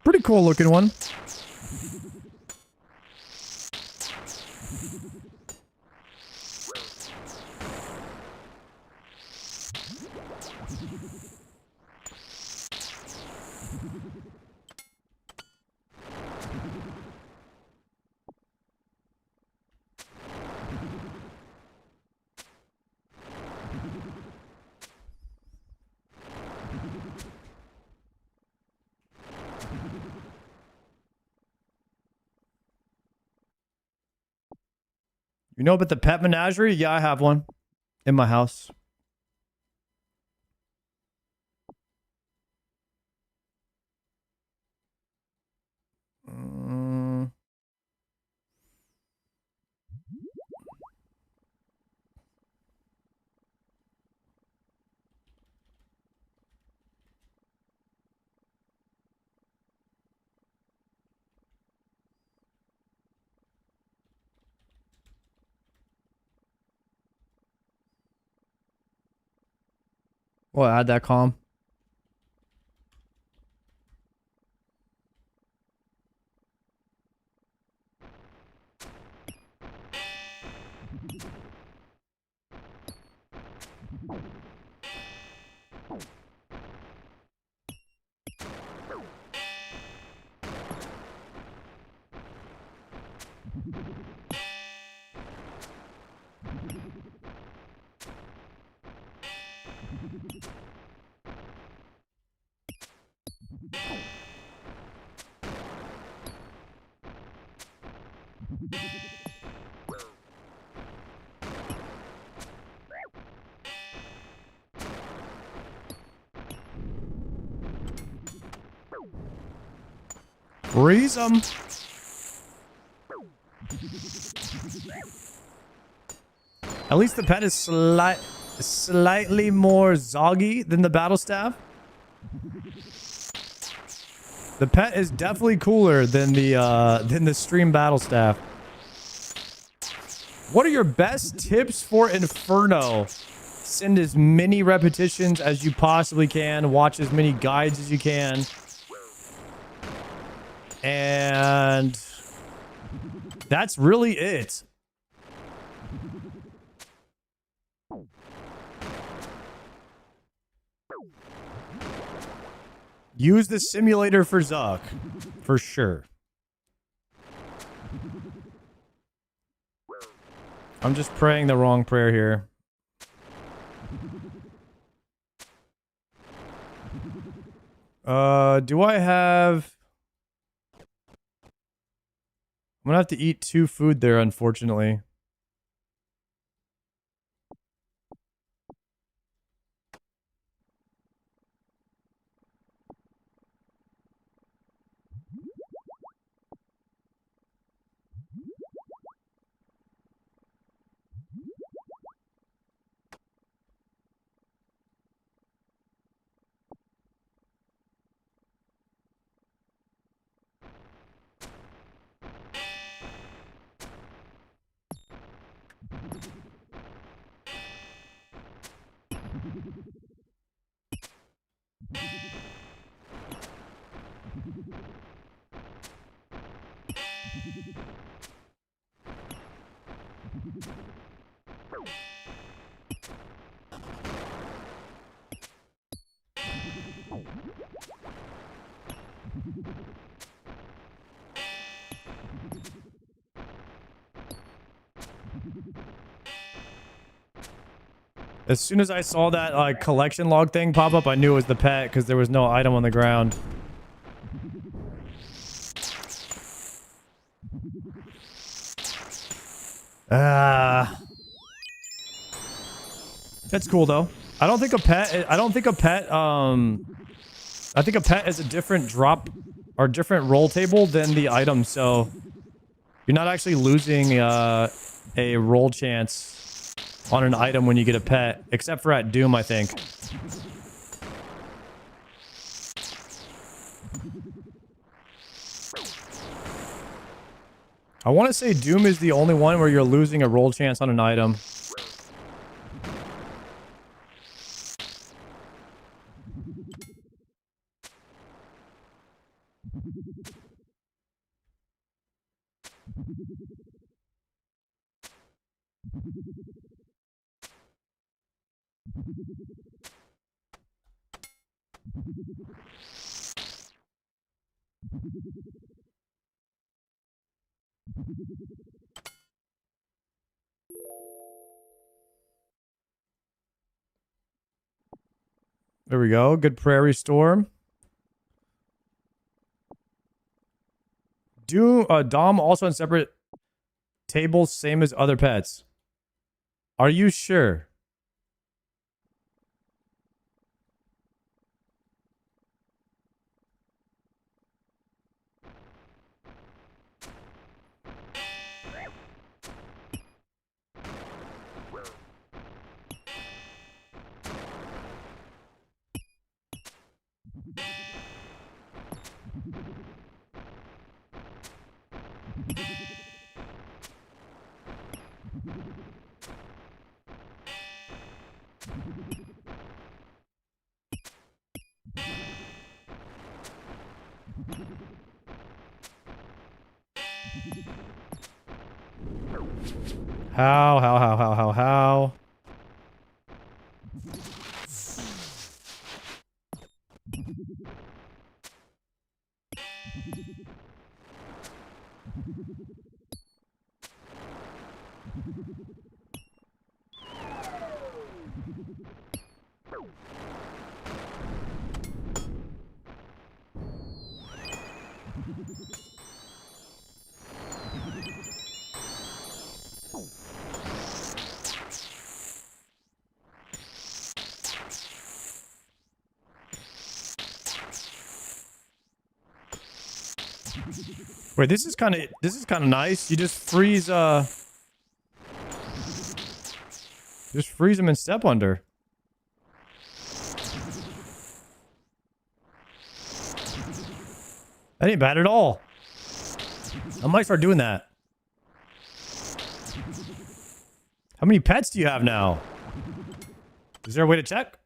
Pretty cool looking one. You know about the pet menagerie? Yeah, I have one in my house. Well, add that calm. Freeze them. At least the pet is slightly more zoggy than the battle staff. The pet is definitely cooler than the stream battle staff. What are your best tips for Inferno? Send as many repetitions as you possibly can. Watch as many guides as you can. And that's really it. Use the simulator for Zuck, for sure. I'm just praying the wrong prayer here. Do I have... I'm gonna have to eat 2 food there, unfortunately. As soon as I saw that collection log thing pop up, I knew it was the pet because there was no item on the ground. That's cool though. I don't think a pet. I think a pet is a different drop or different roll table than the item, so you're not actually losing a roll chance on an item when you get a pet, except for at Doom, I think. I want to say Doom is the only one where you're losing a roll chance on an item. There we go. Good prairie storm. Dom also on separate tables, same as other pets. Are you sure? How? Wait, this is kind of nice. You just freeze them in step under. That ain't bad at all. I might start doing that. How many pets do you have now? Is there a way to check?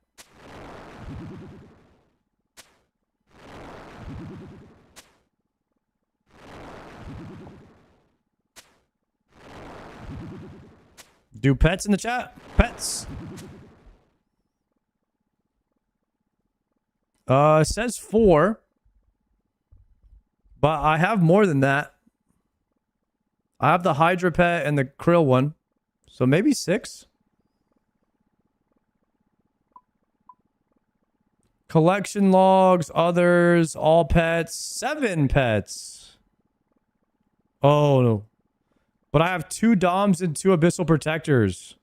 Do pets in the chat? Pets. It says 4. But I have more than that. I have the Hydra pet and the Krill one. So maybe 6. Collection logs, others, all pets, 7 pets. Oh no. But I have 2 Doms and 2 Abyssal Protectors.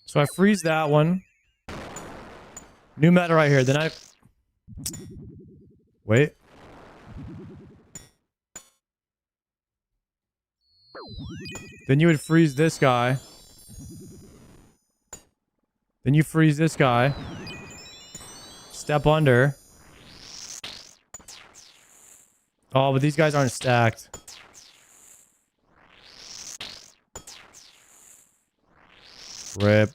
So I freeze that one. New meta right here. Then I... Wait. Then you would freeze this guy. Then you freeze this guy. Step under. Oh, but these guys aren't stacked. Rip.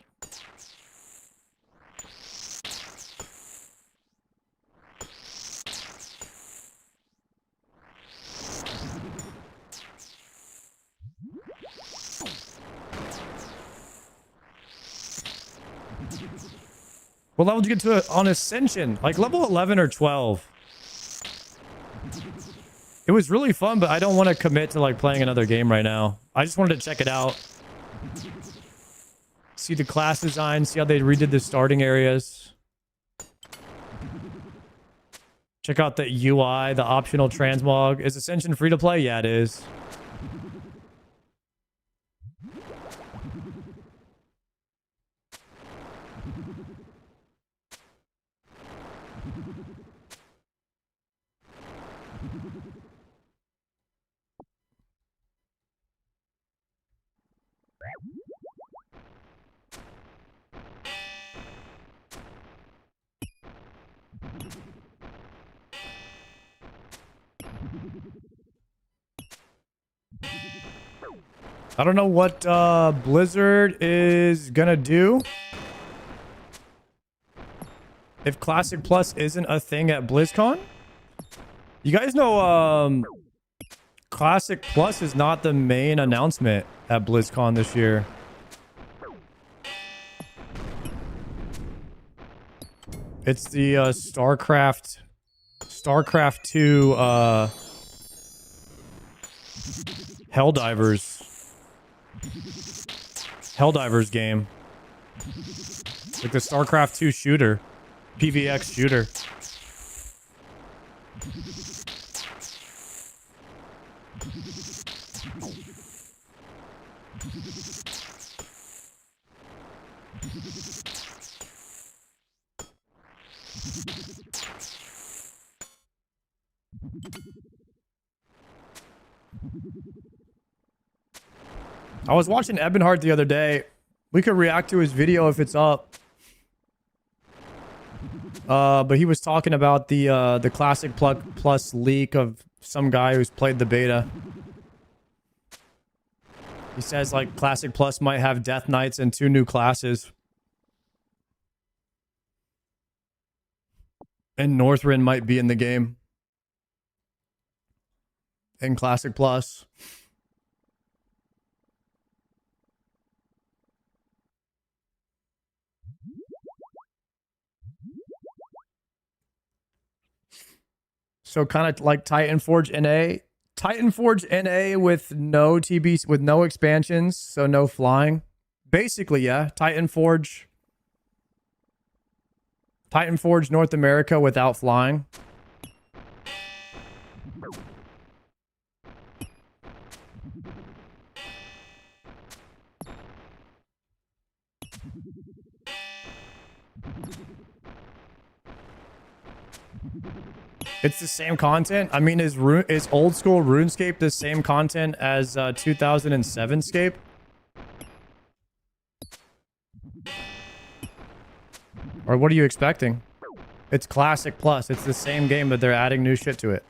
What level did you get to on Ascension? Like level 11 or 12. It was really fun, but I don't want to commit to like playing another game right now. I just wanted to check it out. See the class design, see how they redid the starting areas. Check out the UI, the optional transmog. Is Ascension free to play? Yeah, it is. I don't know what Blizzard is gonna do. If Classic Plus isn't a thing at BlizzCon. You guys know Classic Plus is not the main announcement at BlizzCon this year. It's the StarCraft 2 Helldivers game. Like the StarCraft 2 shooter. PvX shooter. I was watching Ebonheart the other day. We could react to his video if it's up. But he was talking about the Classic Plus leak of some guy who's played the beta. He says like Classic Plus might have Death Knights and 2 new classes. And Northrend might be in the game. In Classic Plus. So kind of like Titan Forge NA. Titan Forge NA with no TB, with no expansions, so no flying. Basically, yeah. Titan Forge North America without flying. It's the same content. I mean, is old school RuneScape the same content as 2007 Scape? Or what are you expecting? It's Classic Plus. It's the same game, but they're adding new shit to it.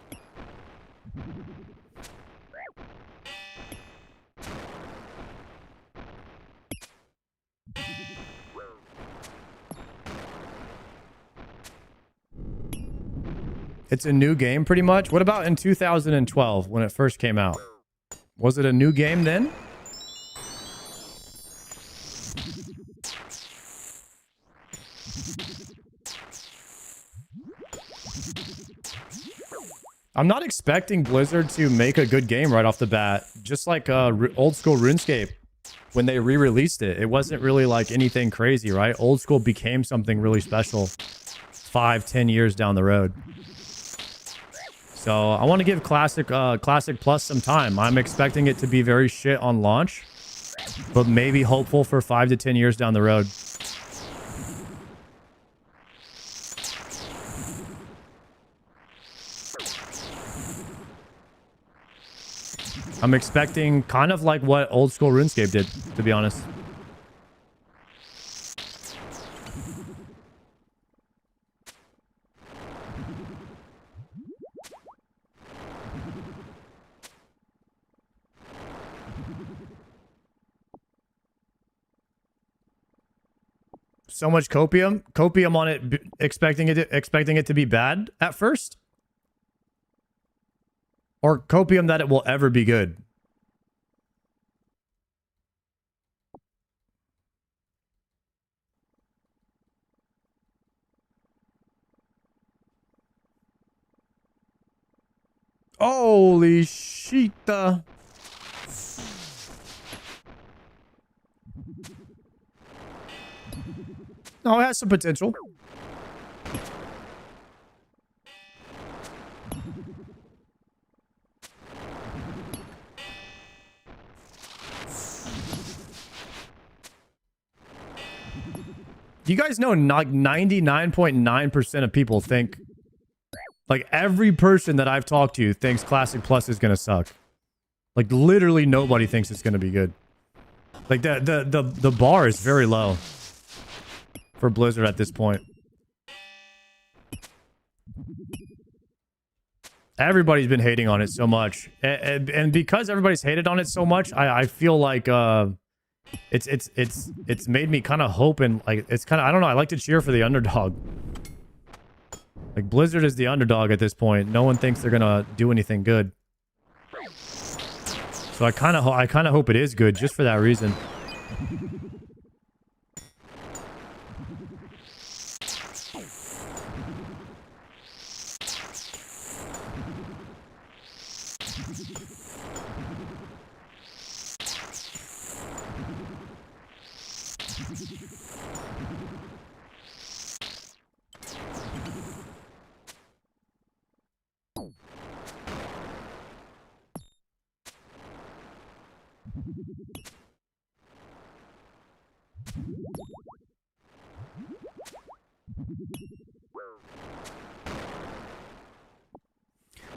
It's a new game, pretty much. What about in 2012 when it first came out? Was it a new game then? I'm not expecting Blizzard to make a good game right off the bat. Just like old school RuneScape, when they re-released it, it wasn't really like anything crazy, right? Old school became something really special 5-10 years down the road. So I want to give Classic Plus some time. I'm expecting it to be very shit on launch, but maybe hopeful for 5 to 10 years down the road. I'm expecting kind of like what old school RuneScape did, to be honest. So much copium on it, expecting it to be bad at first, or copium that it will ever be good. Holy shit. No, it has some potential. You guys know, like 99.9% of people think, like every person that I've talked to thinks Classic Plus is gonna suck. Like literally nobody thinks it's gonna be good. Like the bar is very low for Blizzard at this point. Everybody's been hating on it so much, and because everybody's hated on it so much, I feel like it's made me kind of hope, and like it's kind of, I don't know, I like to cheer for the underdog. Like Blizzard is the underdog at this point. No one thinks they're gonna do anything good, so I kind of hope it is good just for that reason.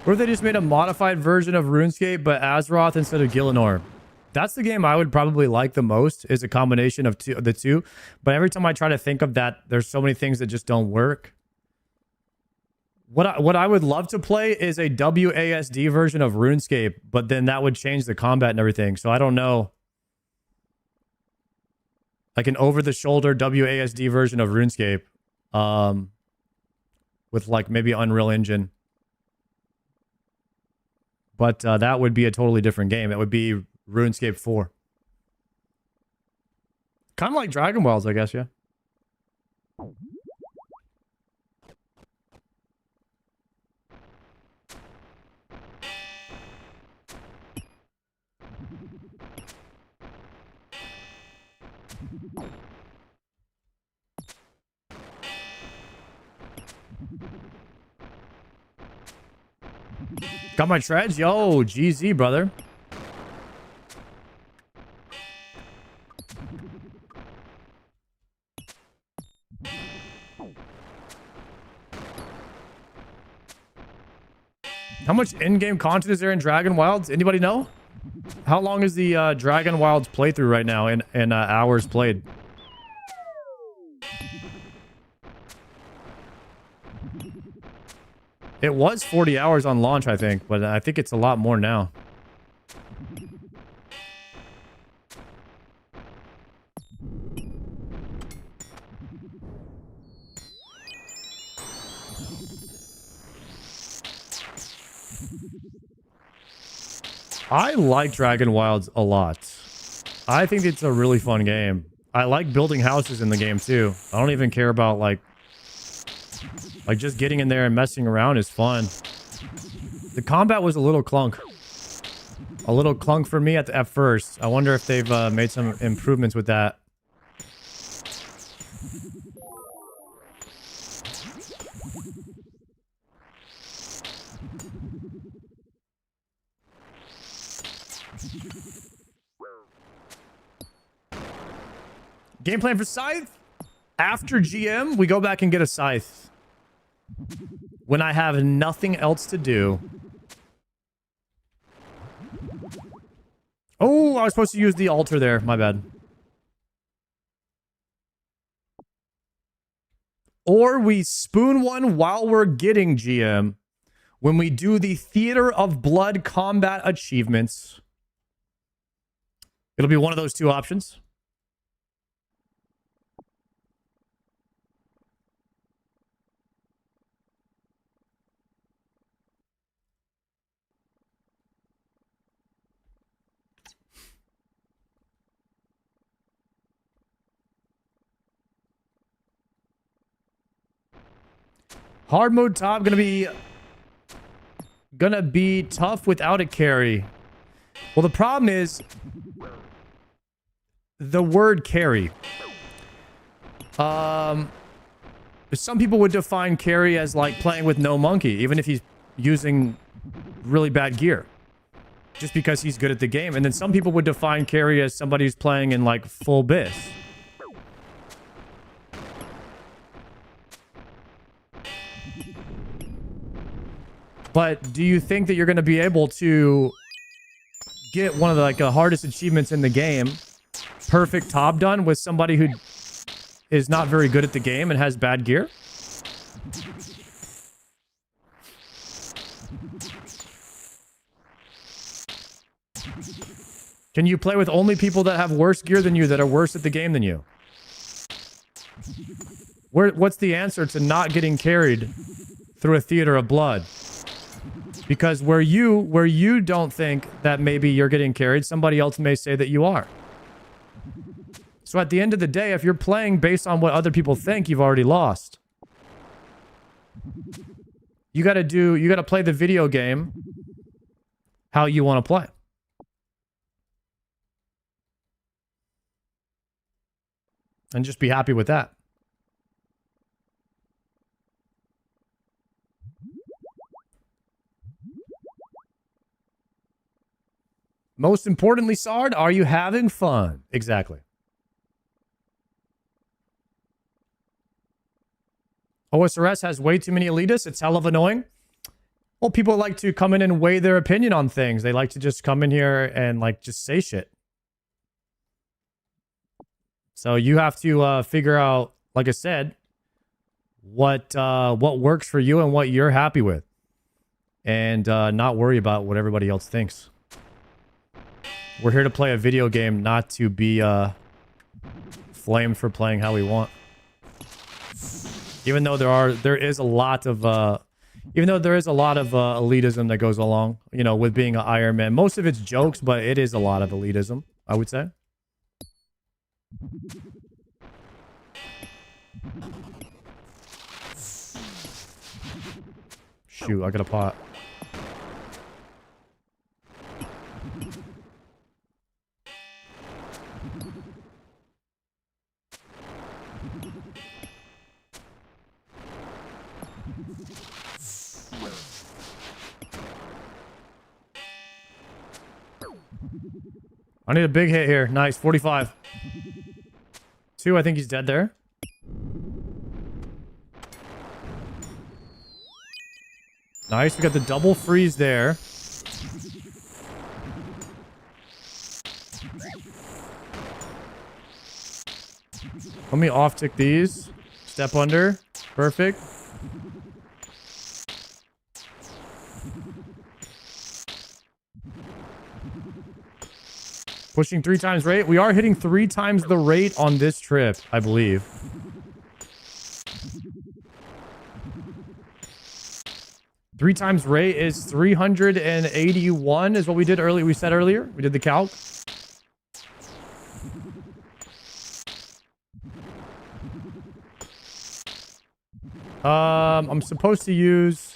What if they just made a modified version of RuneScape, but Azeroth instead of Gielinor? That's the game I would probably like the most, is a combination of the two. But every time I try to think of that, there's so many things that just don't work. What I would love to play is a WASD version of RuneScape, but then that would change the combat and everything. So I don't know. Like an over-the-shoulder WASD version of RuneScape. With like maybe Unreal Engine. But that would be a totally different game. It would be RuneScape 4. Kind of like Dragon Balls, I guess, yeah. Got my treads? Yo, GZ, brother. How much in-game content is there in Dragon Wilds? Anybody know? How long is the Dragon Wilds playthrough right now in hours played? It was 40 hours on launch, I think, but I think it's a lot more now. I like Dragon Wilds a lot. I think it's a really fun game. I like building houses in the game too. I don't even care about like just getting in there and messing around is fun. The combat was a little clunk. A little clunk for me at first. I wonder if they've made some improvements with that. Game plan for Scythe? After GM, we go back and get a Scythe. When I have nothing else to do. Oh, I was supposed to use the altar there. My bad. Or we spoon one while we're getting GM. When we do the Theater of Blood combat achievements. It'll be one of those two options. Hard mode top gonna be tough without a carry. Well, the problem is the word carry. Some people would define carry as like playing with no monkey, even if he's using really bad gear, just because he's good at the game. And then some people would define carry as somebody who's playing in like full bis. But do you think that you're going to be able to get one of the hardest achievements in the game, perfect top done, with somebody who is not very good at the game and has bad gear? Can you play with only people that have worse gear than you, that are worse at the game than you? What's the answer to not getting carried through a Theater of Blood? Because where you don't think that maybe you're getting carried, somebody else may say that you are. So at the end of the day, if you're playing based on what other people think, you've already lost. You gotta play the video game how you want to play. And just be happy with that. Most importantly, Sard, are you having fun? Exactly. OSRS has way too many elitists. It's hell of annoying. Well, people like to come in and weigh their opinion on things. They like to just come in here and just say shit. So you have to figure out, like I said, what works for you and what you're happy with, and not worry about what everybody else thinks. We're here to play a video game, not to be flamed for playing how we want. Even though there is a lot of elitism that goes along, with being an Iron Man. Most of it's jokes, but it is a lot of elitism, I would say. Shoot, I got a pot. I need a big hit here. Nice, 45. 2, I think he's dead there. Nice, we got the double freeze there. Let me off-tick these. Step under. Perfect. Pushing 3 times rate. We are hitting 3 times the rate on this trip, I believe. Three times rate is 381 is what we did earlier. We said earlier. We did the calc. I'm supposed to use...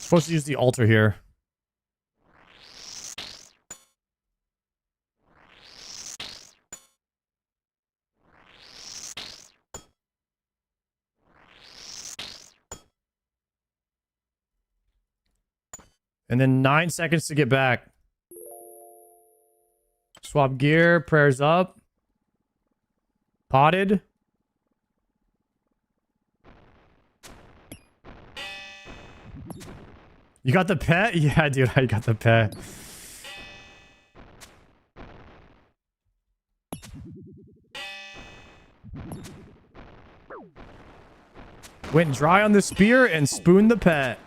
Supposed to use the altar here. And then 9 seconds to get back. Swap gear, prayers up. Potted. You got the pet? Yeah, dude, I got the pet. Went dry on the spear and spooned the pet.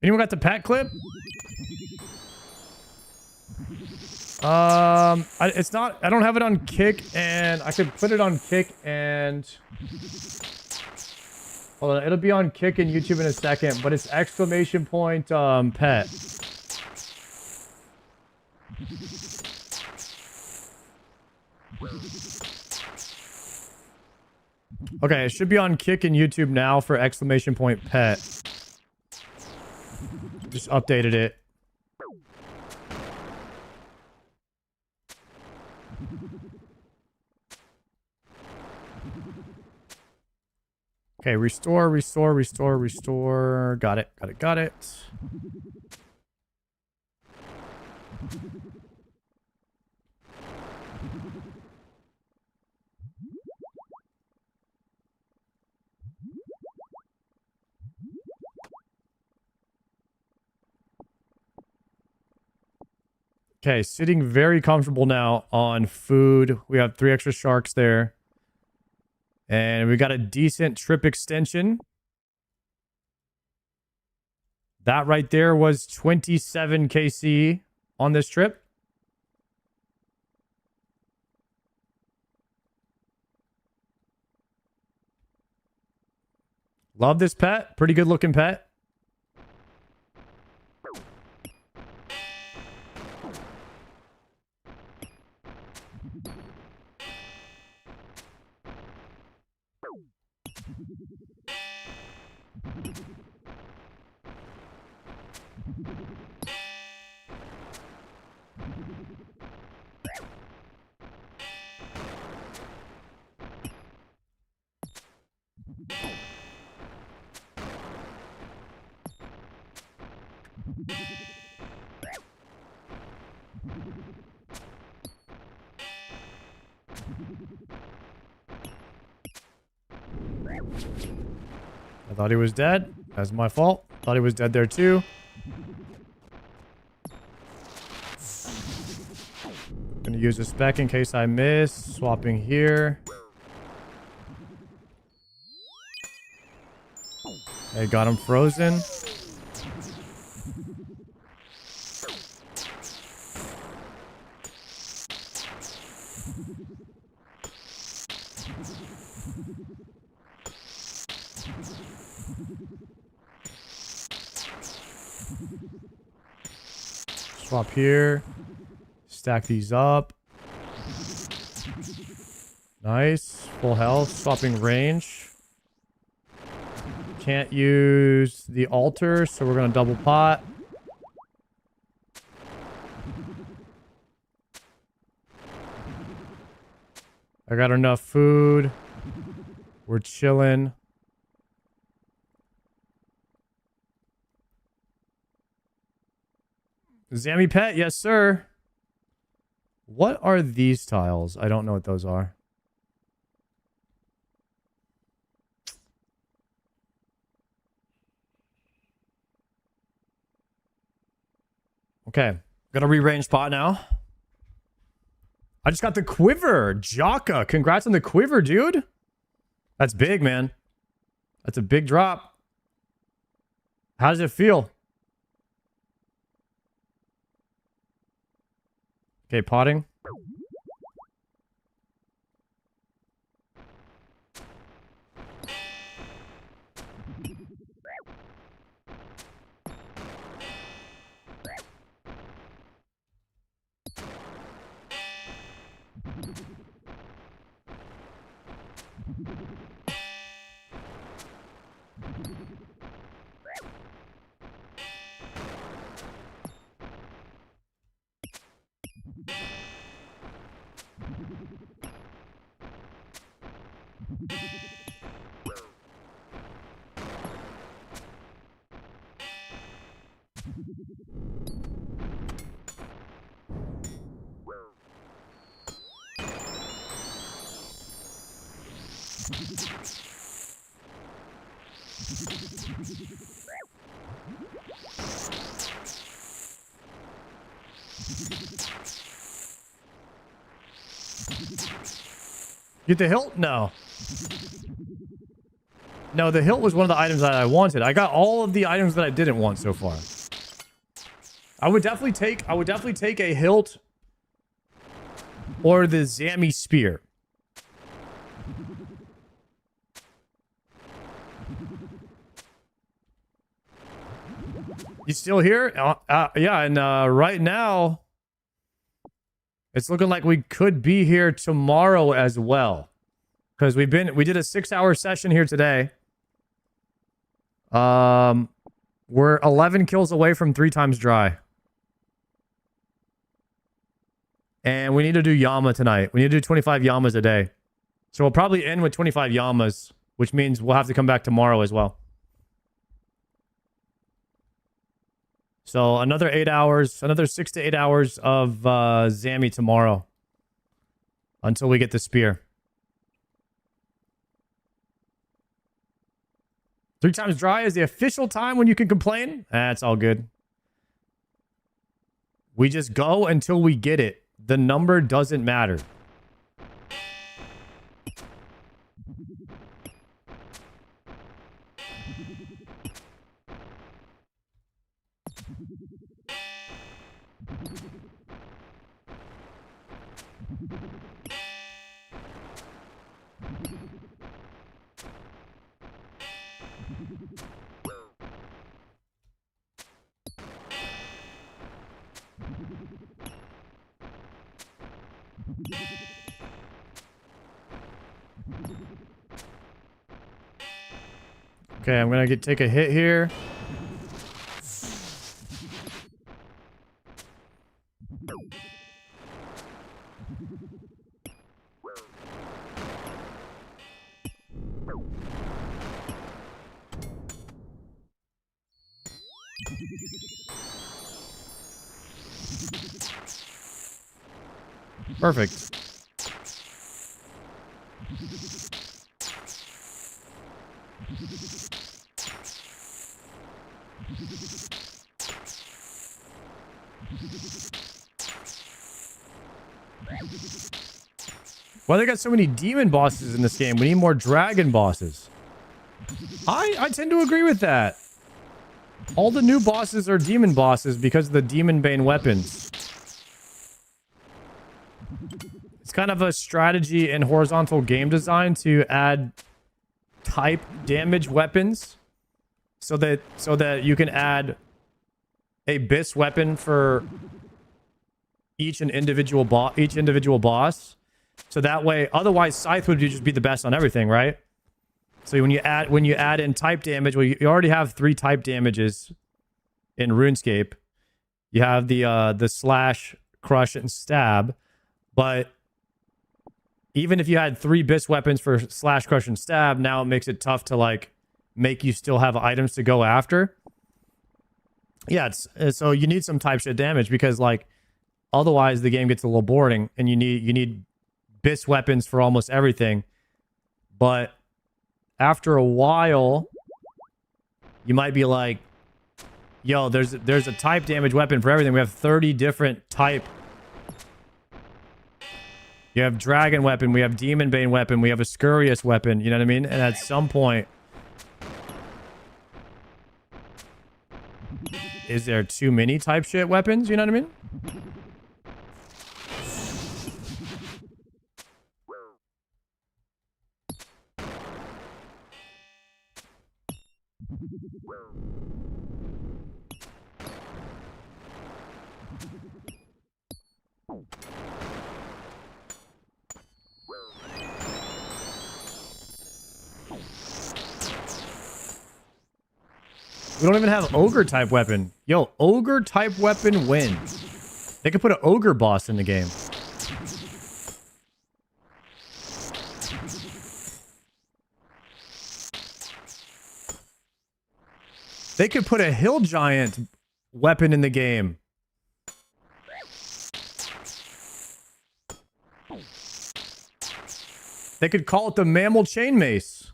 Anyone got the pet clip? It's not, I don't have it on kick, and I could put it on kick and... Hold on, it'll be on kick and YouTube in a second, but it's exclamation point pet. Okay, it should be on kick and YouTube now for exclamation point pet. Just updated it. Okay, restore, restore, restore, restore. Got it, got it, got it. Okay, sitting very comfortable now on food. We have 3 extra sharks there. And we got a decent trip extension. That right there was 27 KC on this trip. Love this pet. Pretty good looking pet. I thought he was dead. That's my fault. Thought he was dead there too. Gonna use a spec in case I miss. Swapping here. I got him frozen. Swap here. Stack these up. Nice. Full health. Swapping range. Can't use the altar, so we're going to double pot. I got enough food. We're chilling. Zammy Pet, yes, sir. What are these tiles? I don't know what those are. Okay. Got a rearrange pot now. I just got the quiver. Jaka. Congrats on the quiver, dude. That's big, man. That's a big drop. How does it feel? Okay, potting. Get the hilt? No. No, the hilt was one of the items that I wanted. I got all of the items that I didn't want so far. I would definitely take a hilt or the Zammy spear. You still here? Yeah, and right now it's looking like we could be here tomorrow as well. Because we did a 6-hour session here today. We're 11 kills away from 3 times dry. And we need to do Yama tonight. We need to do 25 Yamas a day. So we'll probably end with 25 Yamas, which means we'll have to come back tomorrow as well. So another 8 hours, another 6 to 8 hours of Zammy tomorrow until we get the spear. 3 times dry is the official time when you can complain. That's all good. We just go until we get it. The number doesn't matter. Okay, I'm gonna take a hit here. Perfect. Why they got so many demon bosses in this game? We need more dragon bosses. I tend to agree with that. All the new bosses are demon bosses because of the demon bane weapons. It's kind of a strategy in horizontal game design to add type damage weapons so that you can add a bis weapon for each individual boss. So that way, otherwise Scythe would just be the best on everything, right? So when you add in type damage, well, you already have 3 type damages in RuneScape. You have the slash, crush, and stab, but even if you had 3 bis weapons for slash, crush, and stab, now it makes it tough to like make you still have items to go after. Yeah, so you need some type shit damage because like otherwise the game gets a little boring, and you need bis weapons for almost everything. But after a while, you might be like, yo, there's a type damage weapon for everything. We have 30 different type. You have dragon weapon, we have demon bane weapon, we have a scurious weapon, you know what I mean? And at some point, is there too many type shit weapons, you know what I mean? We don't even have ogre type weapon. Yo, ogre type weapon wins. They could put an ogre boss in the game. They could put a hill giant weapon in the game. They could call it the mammal chain mace.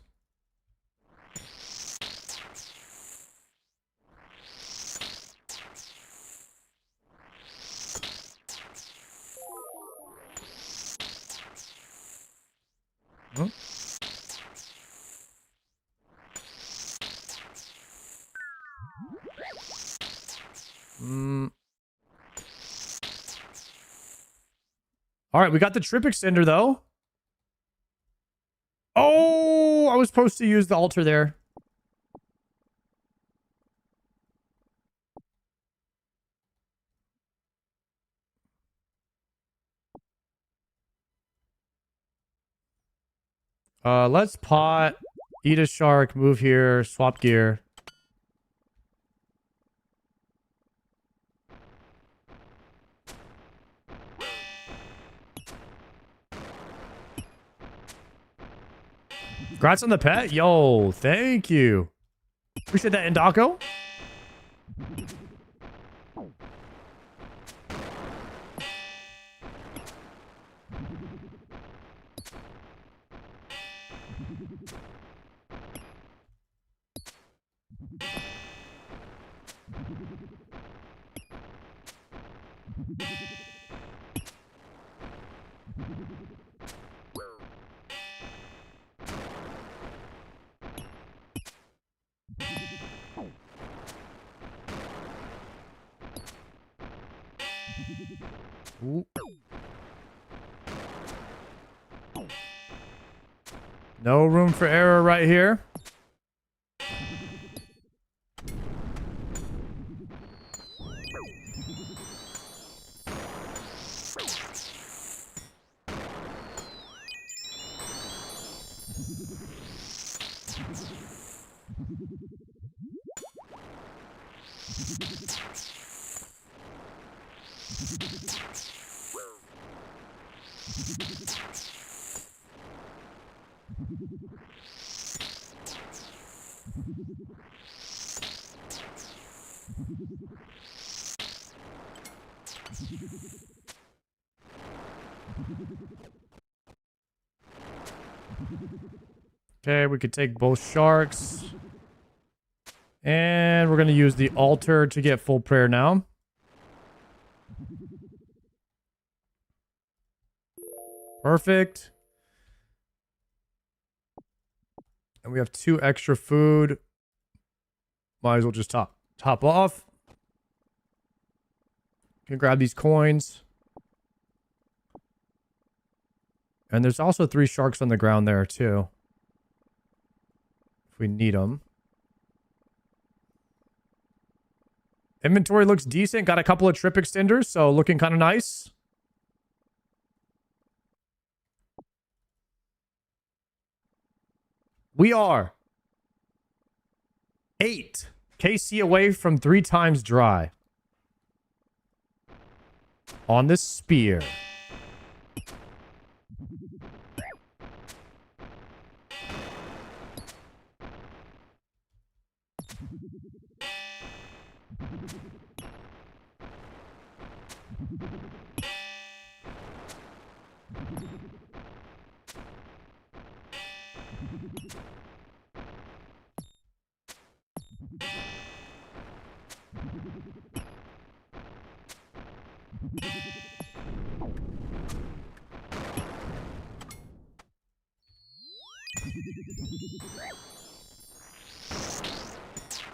Huh? All right, we got the trip extender though. Oh, I was supposed to use the altar there. Let's pot, eat a shark, move here, swap gear. Congrats on the pet. Yo, thank you. Appreciate that, Indako. Ooh. No room for error right here. Okay, we could take both sharks. And we're going to use the altar to get full prayer now. Perfect. And we have 2 extra food. Might as well just top off. Can grab these coins. And there's also 3 sharks on the ground there too. If we need them. Inventory looks decent. Got a couple of trip extenders, so looking kind of nice. We are 8 KC away from 3 times dry. On this spear.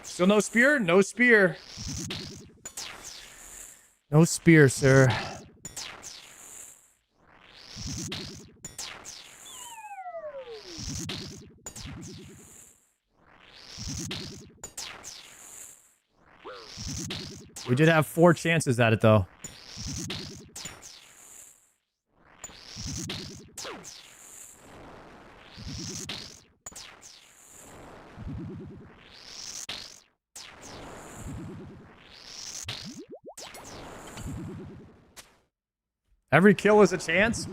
Still no spear? No spear. No spear, sir. We did have 4 chances at it, though. Every kill is a chance?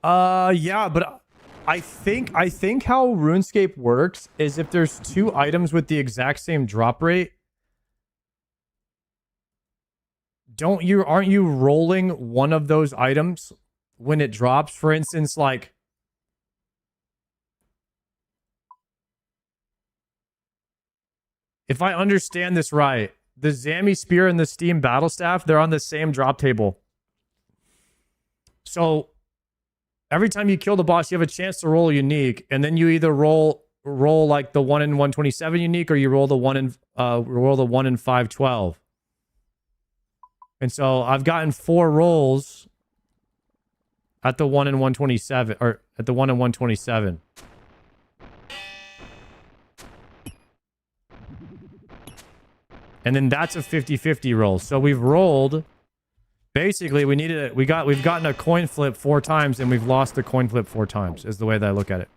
Yeah, but I think how RuneScape works is if there's 2 items with the exact same drop rate, aren't you rolling one of those items when it drops? For instance, like if I understand this right, the Zami Spear and the Steam Battle Staff, they're on the same drop table. So every time you kill the boss, you have a chance to roll a unique, and then you either roll like the 1 in 127 unique, or you roll the 1 in 512. And so I've gotten 4 rolls at the 1 in 127, or at the 1 in 127. And then that's a 50-50 roll. So we've rolled. Basically, we've gotten a coin flip 4 times, and we've lost the coin flip 4 times, is the way that I look at it.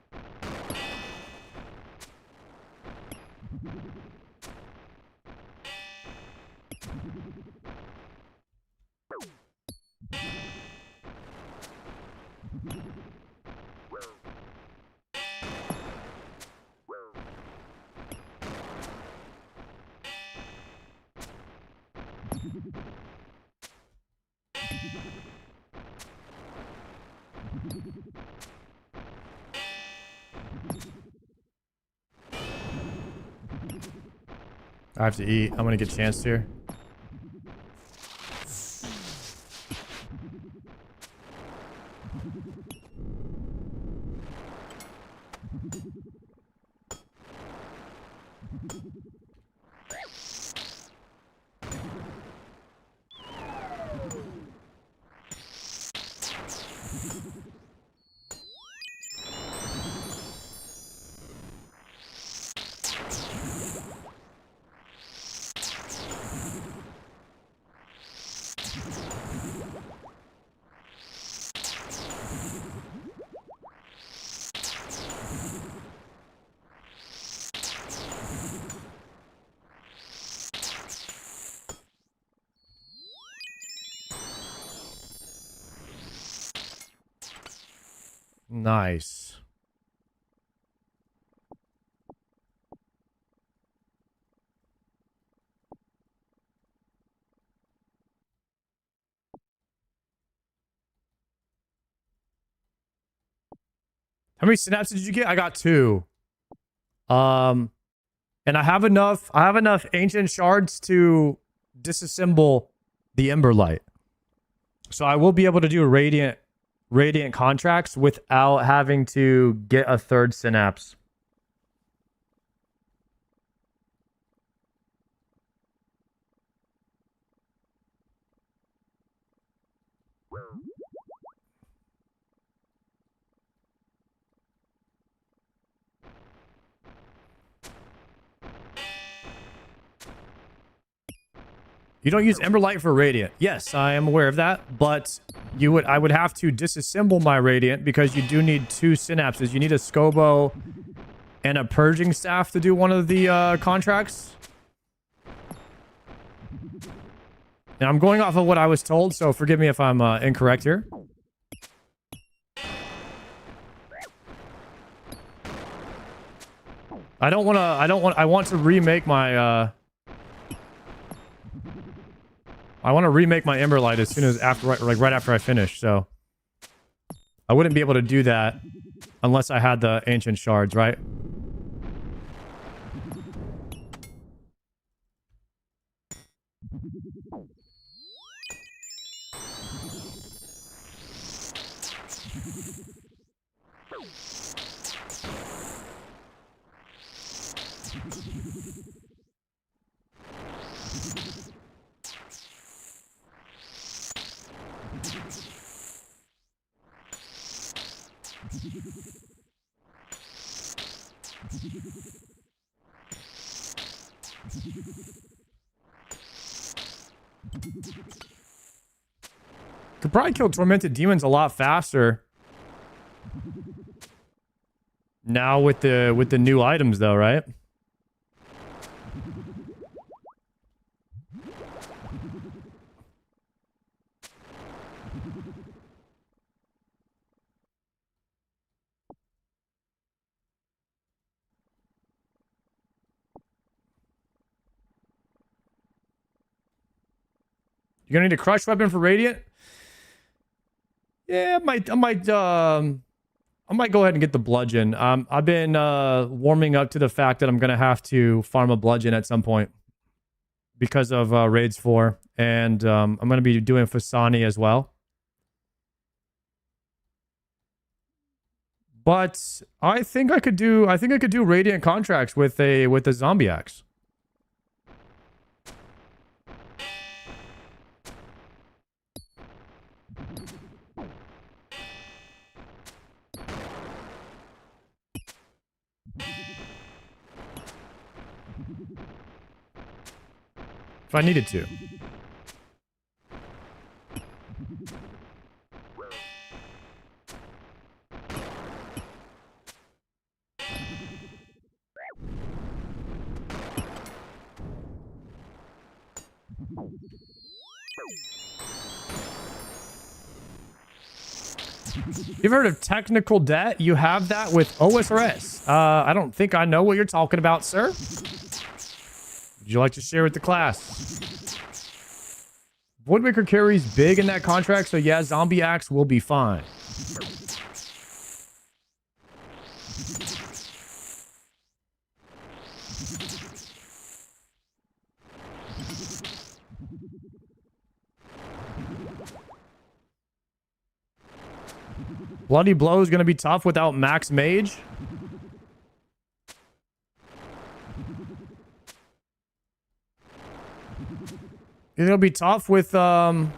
I have to eat. I'm gonna get chanced here. Nice. How many synapses did you get? I got 2. And I have enough ancient shards to disassemble the Ember Light. So I will be able to do radiant contracts without having to get a 3rd synapse. You don't use Emberlight for Radiant. Yes, I am aware of that, but I would have to disassemble my Radiant because you do need 2 synapses. You need a Scobo and a Purging Staff to do one of the contracts. And I'm going off of what I was told, so forgive me if I'm incorrect here. I want to remake my I want to remake my Emberlight as soon as right after I finish, so I wouldn't be able to do that unless I had the ancient shards, right? Could probably kill tormented demons a lot faster now with the new items though, right? You're gonna need a crush weapon for Radiant? Yeah, I might go ahead and get the bludgeon. I've been warming up to the fact that I'm gonna have to farm a bludgeon at some point because of Raids 4, and I'm gonna be doing Fasani as well. But I think I could do Radiant contracts with a zombie axe. If I needed to. You've heard of technical debt? You have that with osrs. I don't think I know what you're talking about, sir. Would you like to share with the class? Voidwaker carries big in that contract, so yeah, Zombie Axe will be fine. Bloody Blow is going to be tough without Max Mage. It'll be tough with the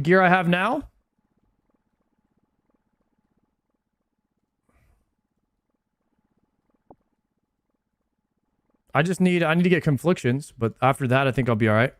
gear I have now. I need to get Conflictions, but after that I think I'll be all right.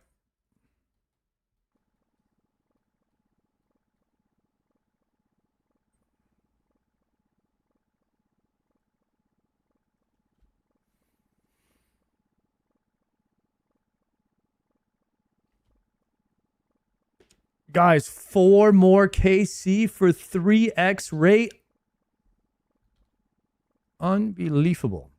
Guys, 4 more KC for 3x rate. Unbelievable.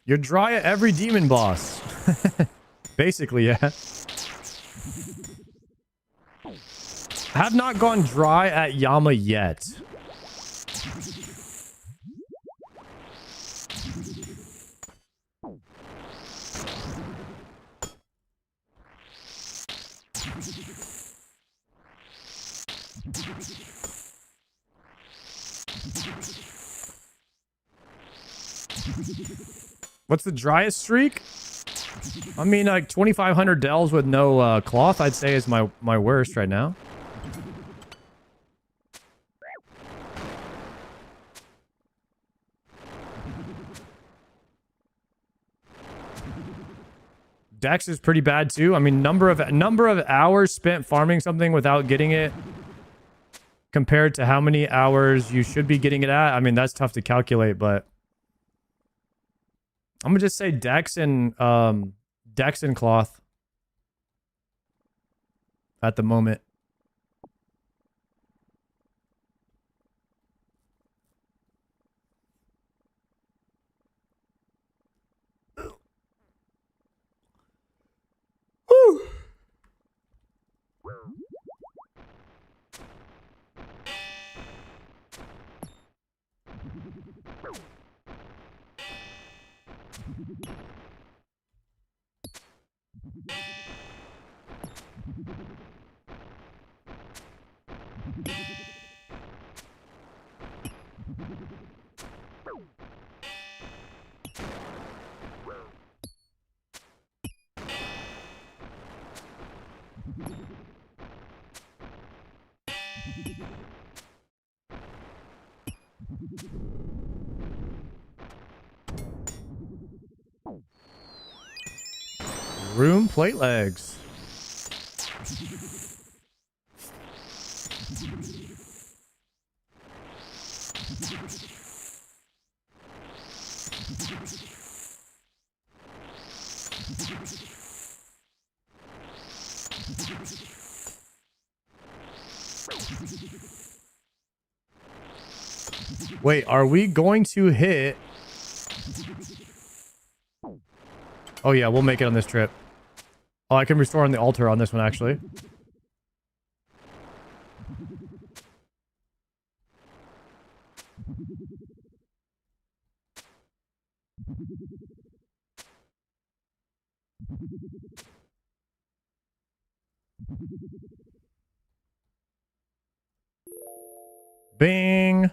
You're dry at every demon boss. Basically, yeah. I have not gone dry at Yama yet. What's the driest streak? I mean, like 2,500 dells with no cloth, I'd say is my worst right now. Dex is pretty bad too. I mean, number of hours spent farming something without getting it compared to how many hours you should be getting it at. I mean, that's tough to calculate, but I'm gonna just say Dex and cloth at the moment. Room plate legs. Wait, are we going to hit? Oh yeah, we'll make it on this trip. Oh, I can restore on the altar on this one, actually. Bing.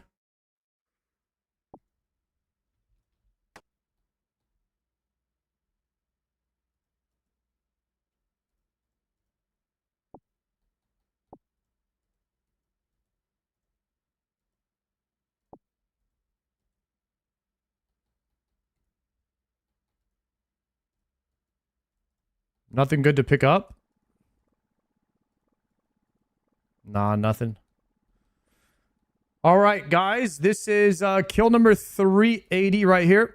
Nothing good to pick up? Nah, nothing. All right, guys. This is kill number 380 right here.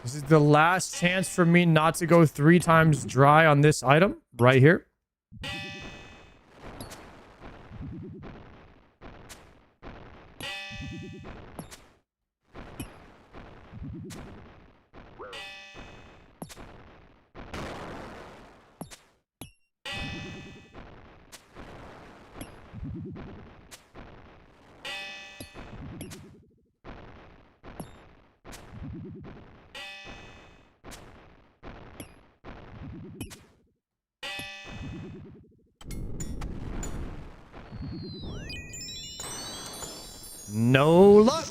This is the last chance for me not to go 3 times dry on this item right here. No luck.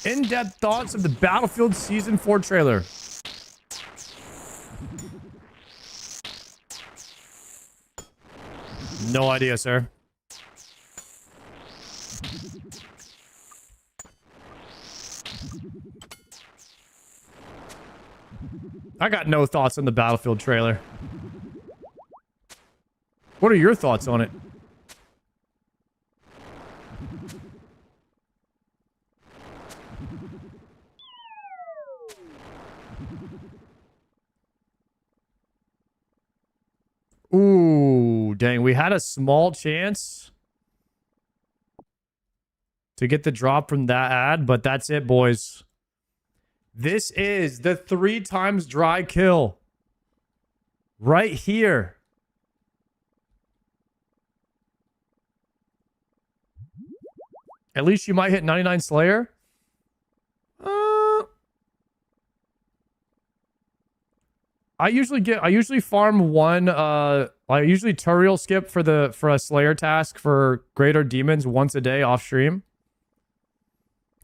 In-depth thoughts of the Battlefield Season 4 trailer. No idea, sir. I got no thoughts on the Battlefield trailer. What are your thoughts on it? Ooh, dang. We had a small chance to get the drop from that ad, but that's it, boys. This is the 3 times dry kill. Right here. At least you might hit 99 Slayer. I usually farm one I usually tutorial skip for a Slayer task for greater demons once a day off stream.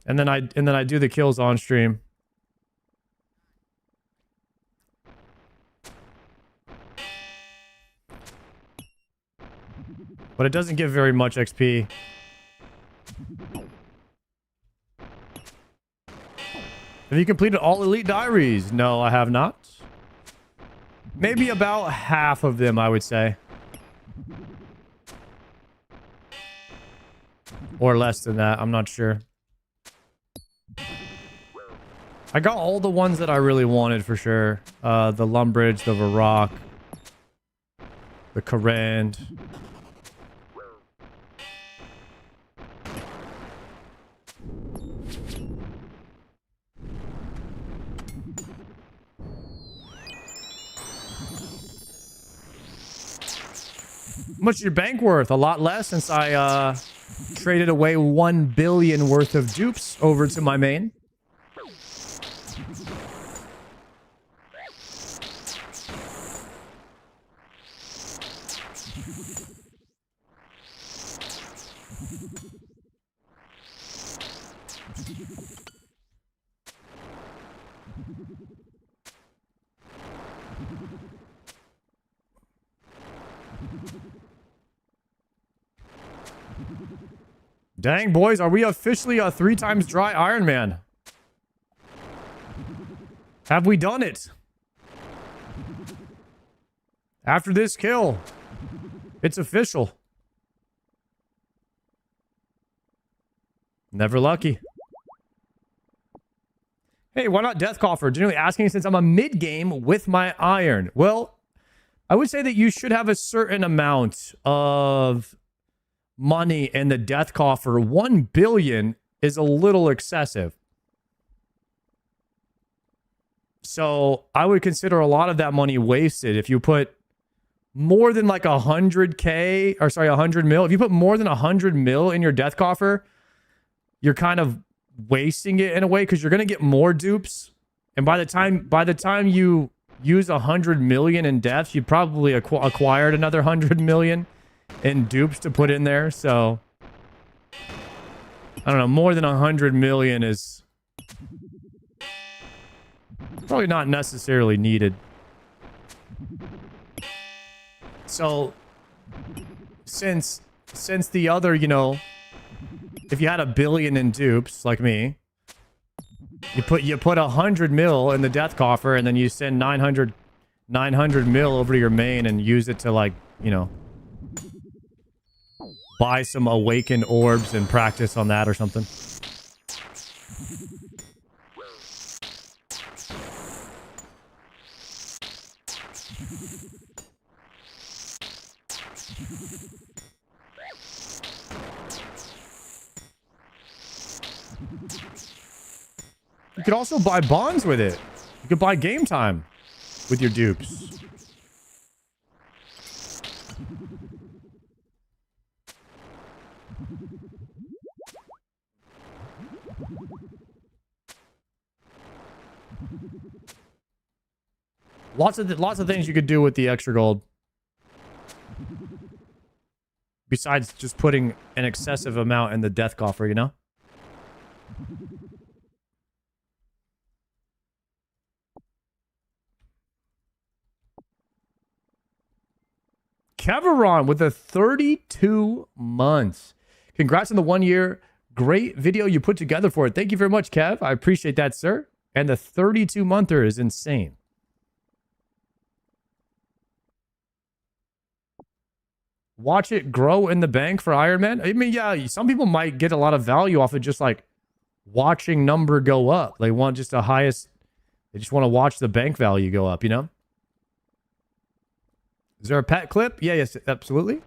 And then I do the kills on stream. But it doesn't give very much XP. Have you completed all Elite Diaries? No, I have not. Maybe about half of them, I would say. Or less than that, I'm not sure. I got all the ones that I really wanted for sure. The Lumbridge, the Varrock, the Karand. How much is your bank worth? A lot less since I traded away 1 billion worth of dupes over to my main. Dang, boys, are we officially a 3 times dry Iron Man? Have we done it? After this kill, it's official. Never lucky. Hey, why not Death Coffer? Generally asking since I'm a mid-game with my iron. Well, I would say that you should have a certain amount of money in the Death Coffer. 1 billion is a little excessive. So I would consider a lot of that money wasted if you put more than like 100K, or sorry, 100 mil. If you put more than 100 mil in your Death Coffer, you're kind of wasting it in a way because you're going to get more dupes. And by the time you use 100 million in deaths, you probably acquired another 100 million in dupes to put in there. So I don't know, more than 100 million is probably not necessarily needed. So since the other, you know, if you had 1 billion in dupes like me, you put 100 mil in the Death Coffer and then you send 900 mil over to your main and use it to, like, you know, buy some awakened orbs and practice on that or something. You could also buy bonds with it. You could buy game time with your dupes. Lots of things you could do with the extra gold. Besides just putting an excessive amount in the Death Coffer, you know? Keveron with the 32 months. Congrats on the 1 year. Great video you put together for it. Thank you very much, Kev. I appreciate that, sir. And the 32-monther is insane. Watch it grow in the bank for Iron Man. I mean, yeah, some people might get a lot of value off of just like watching number go up. They want just the highest. They just want to watch the bank value go up, you know? Is there a pet clip? Yeah, yes, absolutely.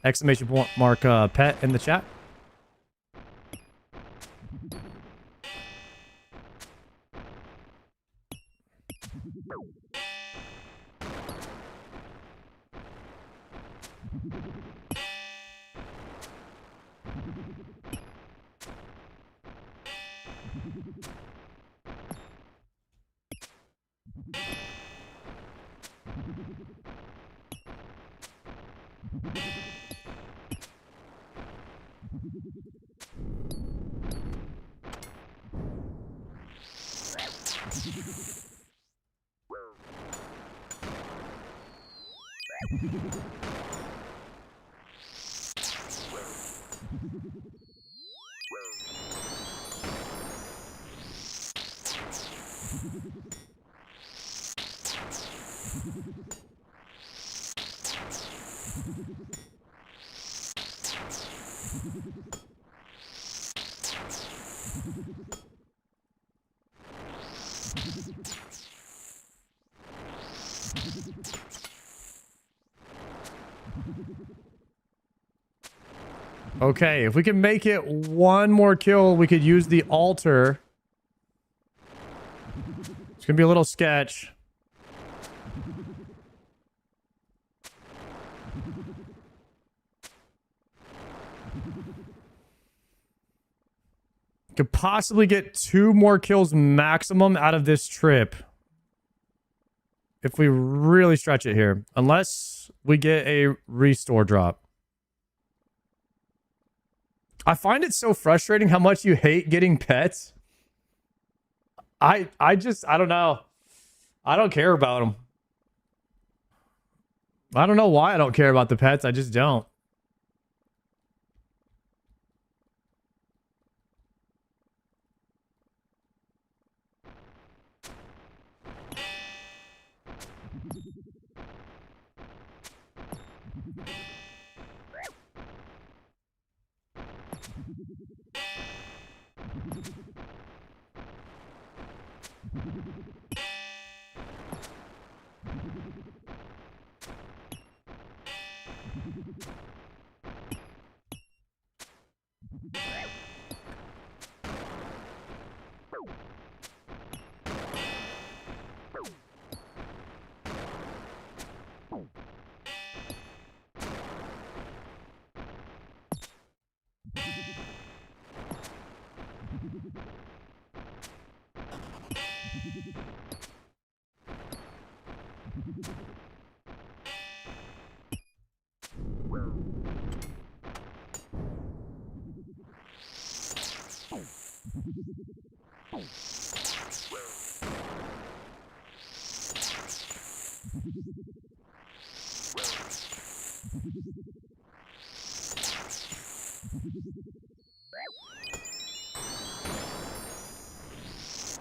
Exclamation mark pet in the chat. Okay, if we can make it one more kill, we could use the altar. It's gonna be a little sketch. Could possibly get 2 more kills maximum out of this trip. If we really stretch it here. Unless we get a restore drop. I find it so frustrating how much you hate getting pets. I don't know. I don't care about them. I don't know why I don't care about the pets. I just don't.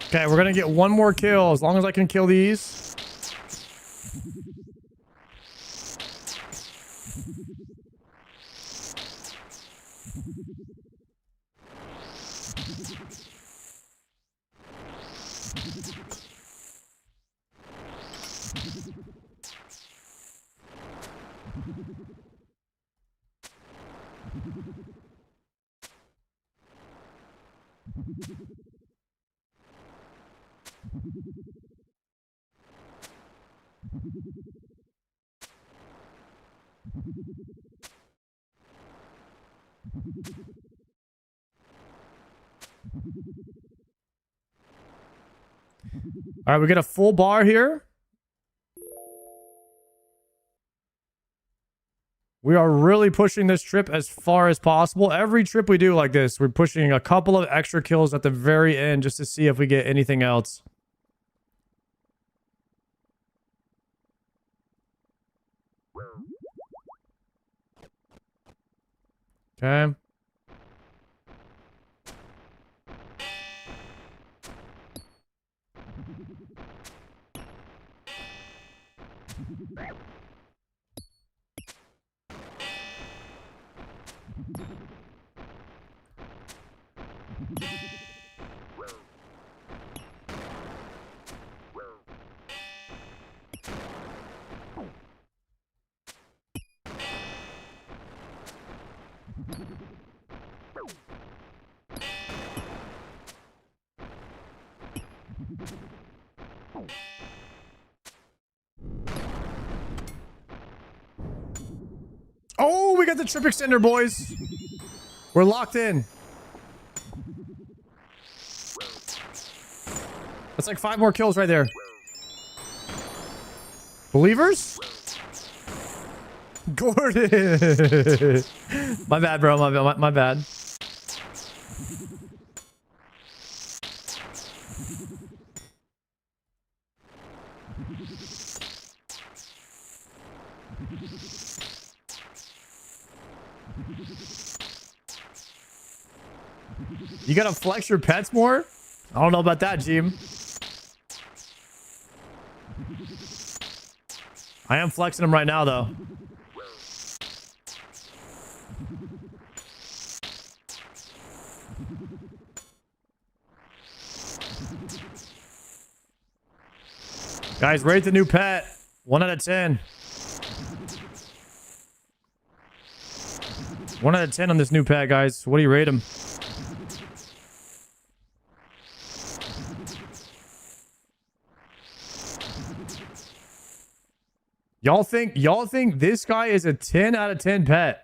Okay, we're gonna get 1 more kill as long as I can kill these. All right, we get a full bar here. We are really pushing this trip as far as possible. Every trip we do like this, we're pushing a couple of extra kills at the very end just to see if we get anything else. Okay. Oh, we got the trip extender, boys. We're locked in. That's like 5 more kills right there. Believers? Gordon. My bad, bro. My bad. You gotta flex your pets more? I don't know about that, Jim. I am flexing them right now, though. Guys, rate the new pet. 1 out of 10. 1 out of 10 on this new pet, guys. What do you rate him? Y'all think this guy is a 10 out of 10 pet?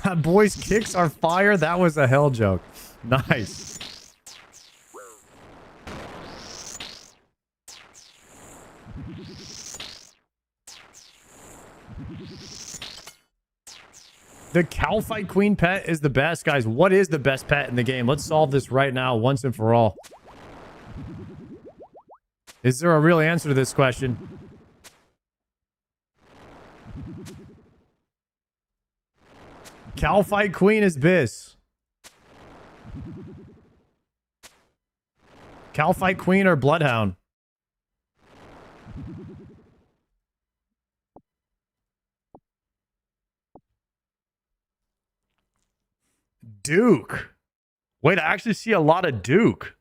My boy's kicks are fire. That was a hell joke. Nice. The Calfight Queen pet is the best, guys. What is the best pet in the game? Let's solve this right now, once and for all. Is there a real answer to this question? Calfight Queen is Biss. Calfight Queen or Bloodhound? Duke. Wait, I actually see a lot of Duke.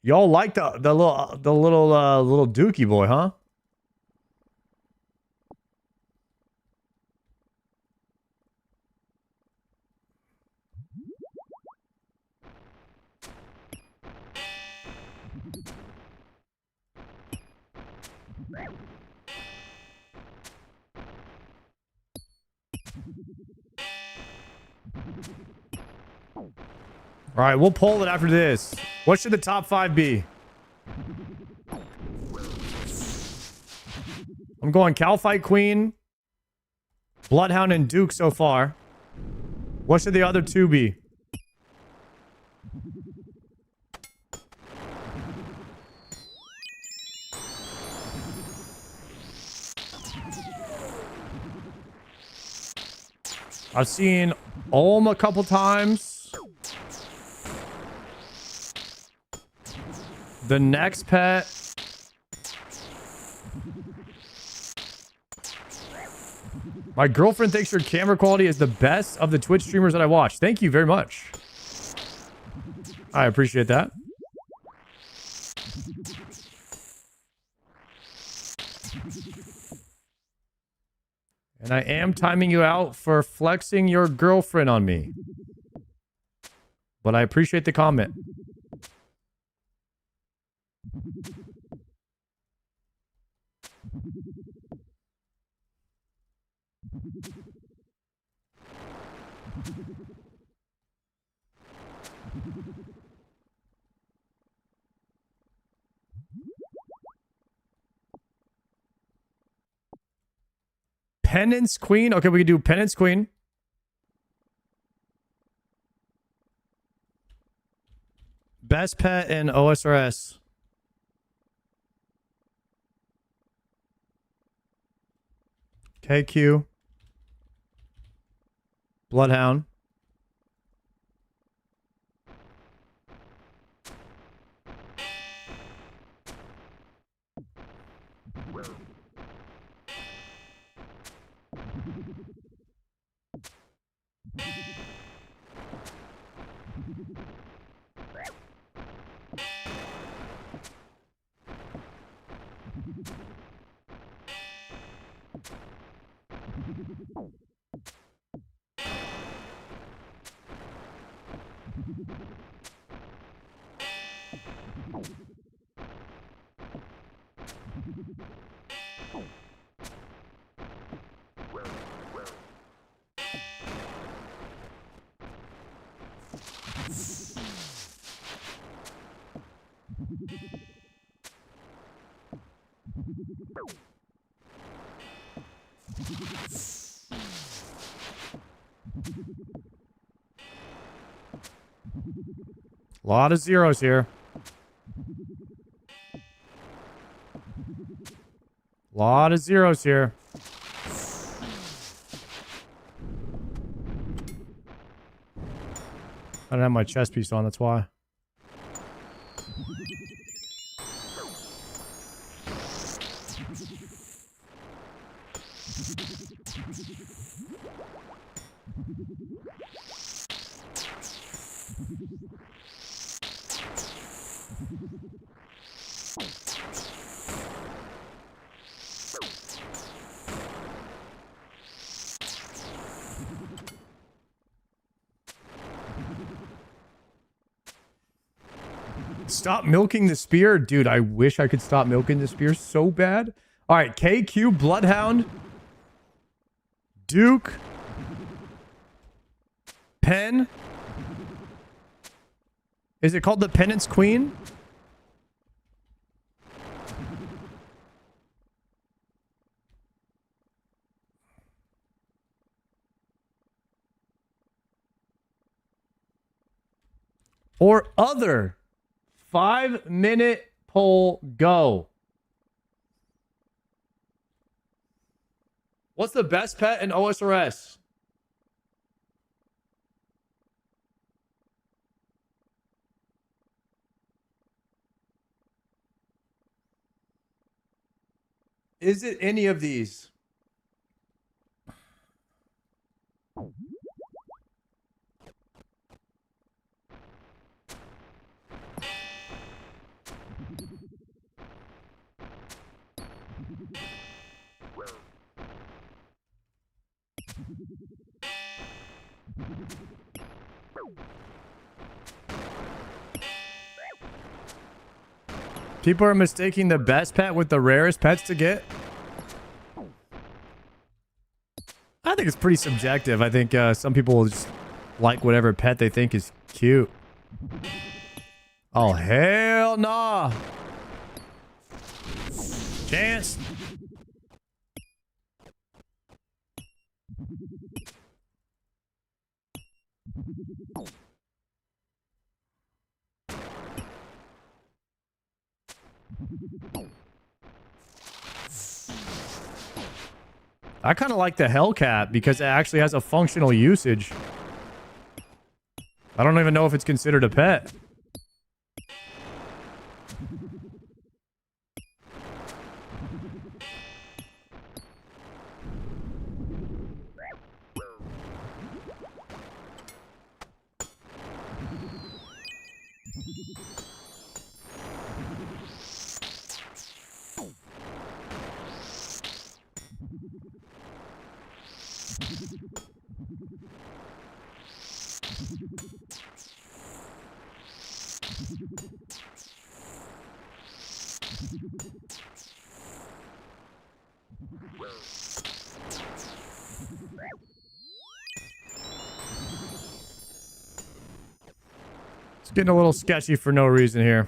Y'all like the little Dookie boy, huh? All right, we'll poll it after this. What should the top 5 be? I'm going Calfight Queen, Bloodhound, and Duke so far. What should the other 2 be? I've seen Olm a couple times. The next pet. My girlfriend thinks your camera quality is the best of the Twitch streamers that I watch. Thank you very much. I appreciate that. And I am timing you out for flexing your girlfriend on me. But I appreciate the comment. Penance Queen. Okay, we can do Penance Queen. Best pet in OSRS. KQ. Bloodhound. A lot of zeros here. A lot of zeros here. I don't have my chest piece on, that's why. Stop milking the spear. Dude, I wish I could stop milking the spear so bad. All right, KQ, Bloodhound, Duke, Pen. Is it called the Penance Queen? Or other. 5-minute poll, go. What's the best pet in OSRS? Is it any of these? People are mistaking the best pet with the rarest pets to get. I think it's pretty subjective. I think some people will just like whatever pet they think is cute. Oh, hell nah. Chance. I kind of like the Hellcat because it actually has a functional usage. I don't even know if it's considered a pet. It's getting a little sketchy for no reason here.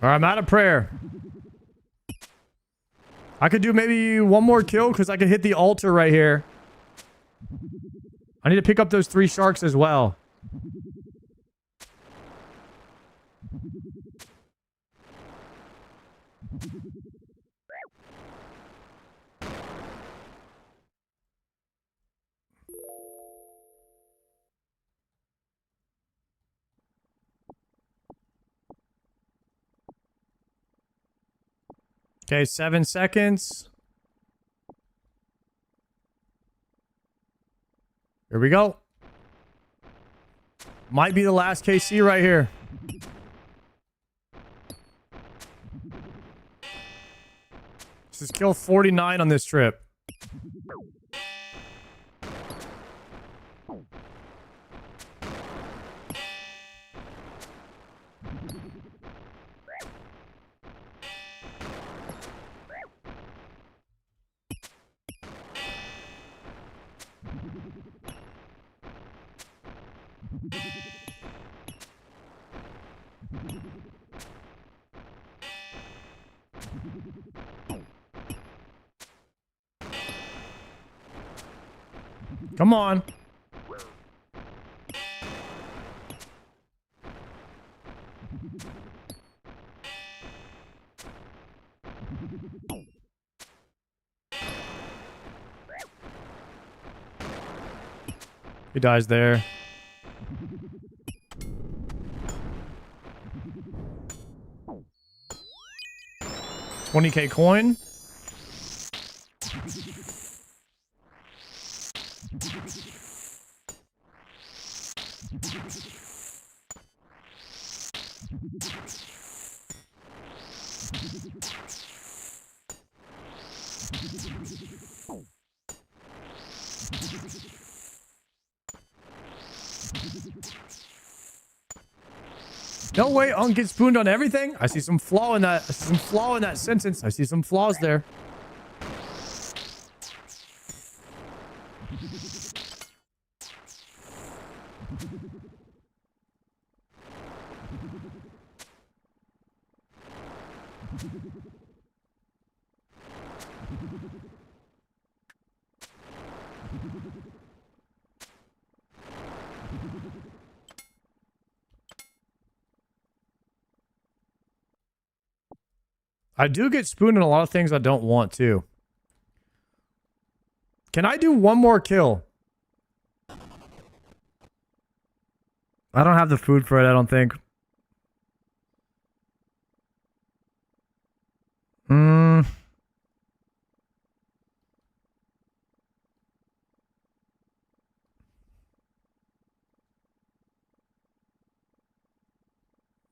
All right, I'm out of prayer. I could do maybe one more kill because I could hit the altar right here. I need to pick up those 3 sharks as well. Okay, 7 seconds. Here we go. Might be the last KC right here. This is kill 49 on this trip. Come on. He dies there. $20K coin. No way, Unk gets spooned on everything. I see some flaw in that. I see some flaw in that sentence. I see some flaws there. I do get spooned in a lot of things I don't want to. Can I do one more kill? I don't have the food for it, I don't think.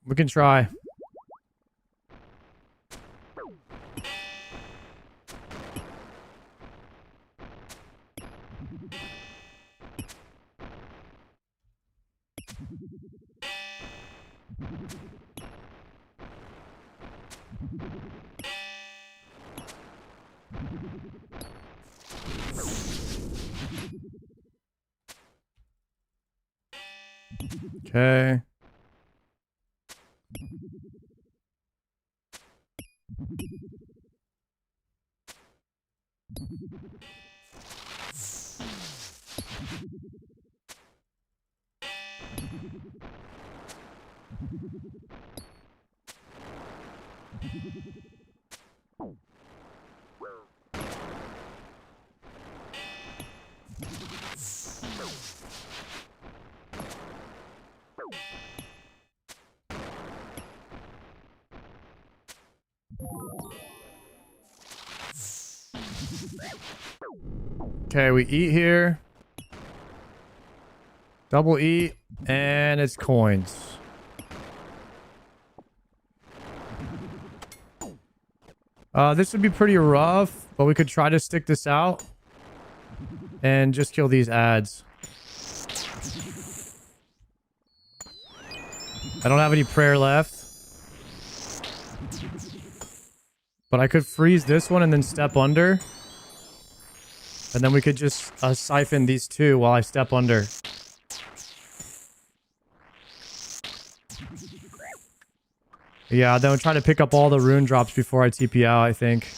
We can try. Okay. Okay, we eat here. Double E, and it's coins. This would be pretty rough, but we could try to stick this out and just kill these ads. I don't have any prayer left. But I could freeze this one and then step under. And then we could just siphon these two while I step under. Yeah, then we'll try to pick up all the rune drops before I TP out, I think.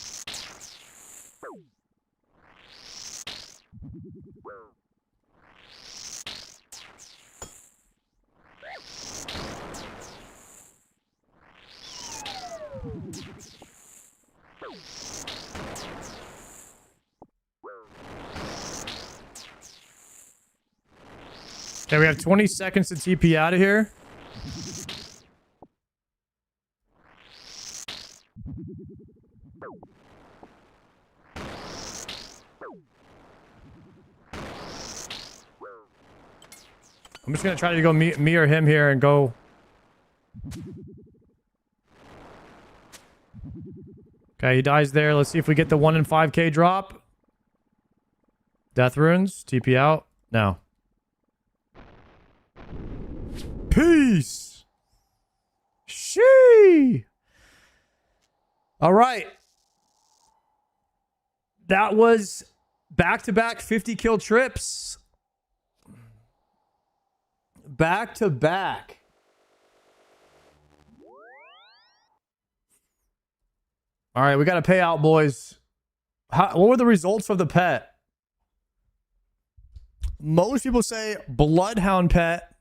Okay, we have 20 seconds to TP out of here. I'm just going to try to go me or him here and go. Okay, he dies there. Let's see if we get the 1 in 5k drop. Death runes. TP out. Now. Peace. Shee. All right. That was back-to-back 50 kill trips. Back-to-back. All right, we got to pay out, boys. What were the results of the pet? Most people say Bloodhound pet.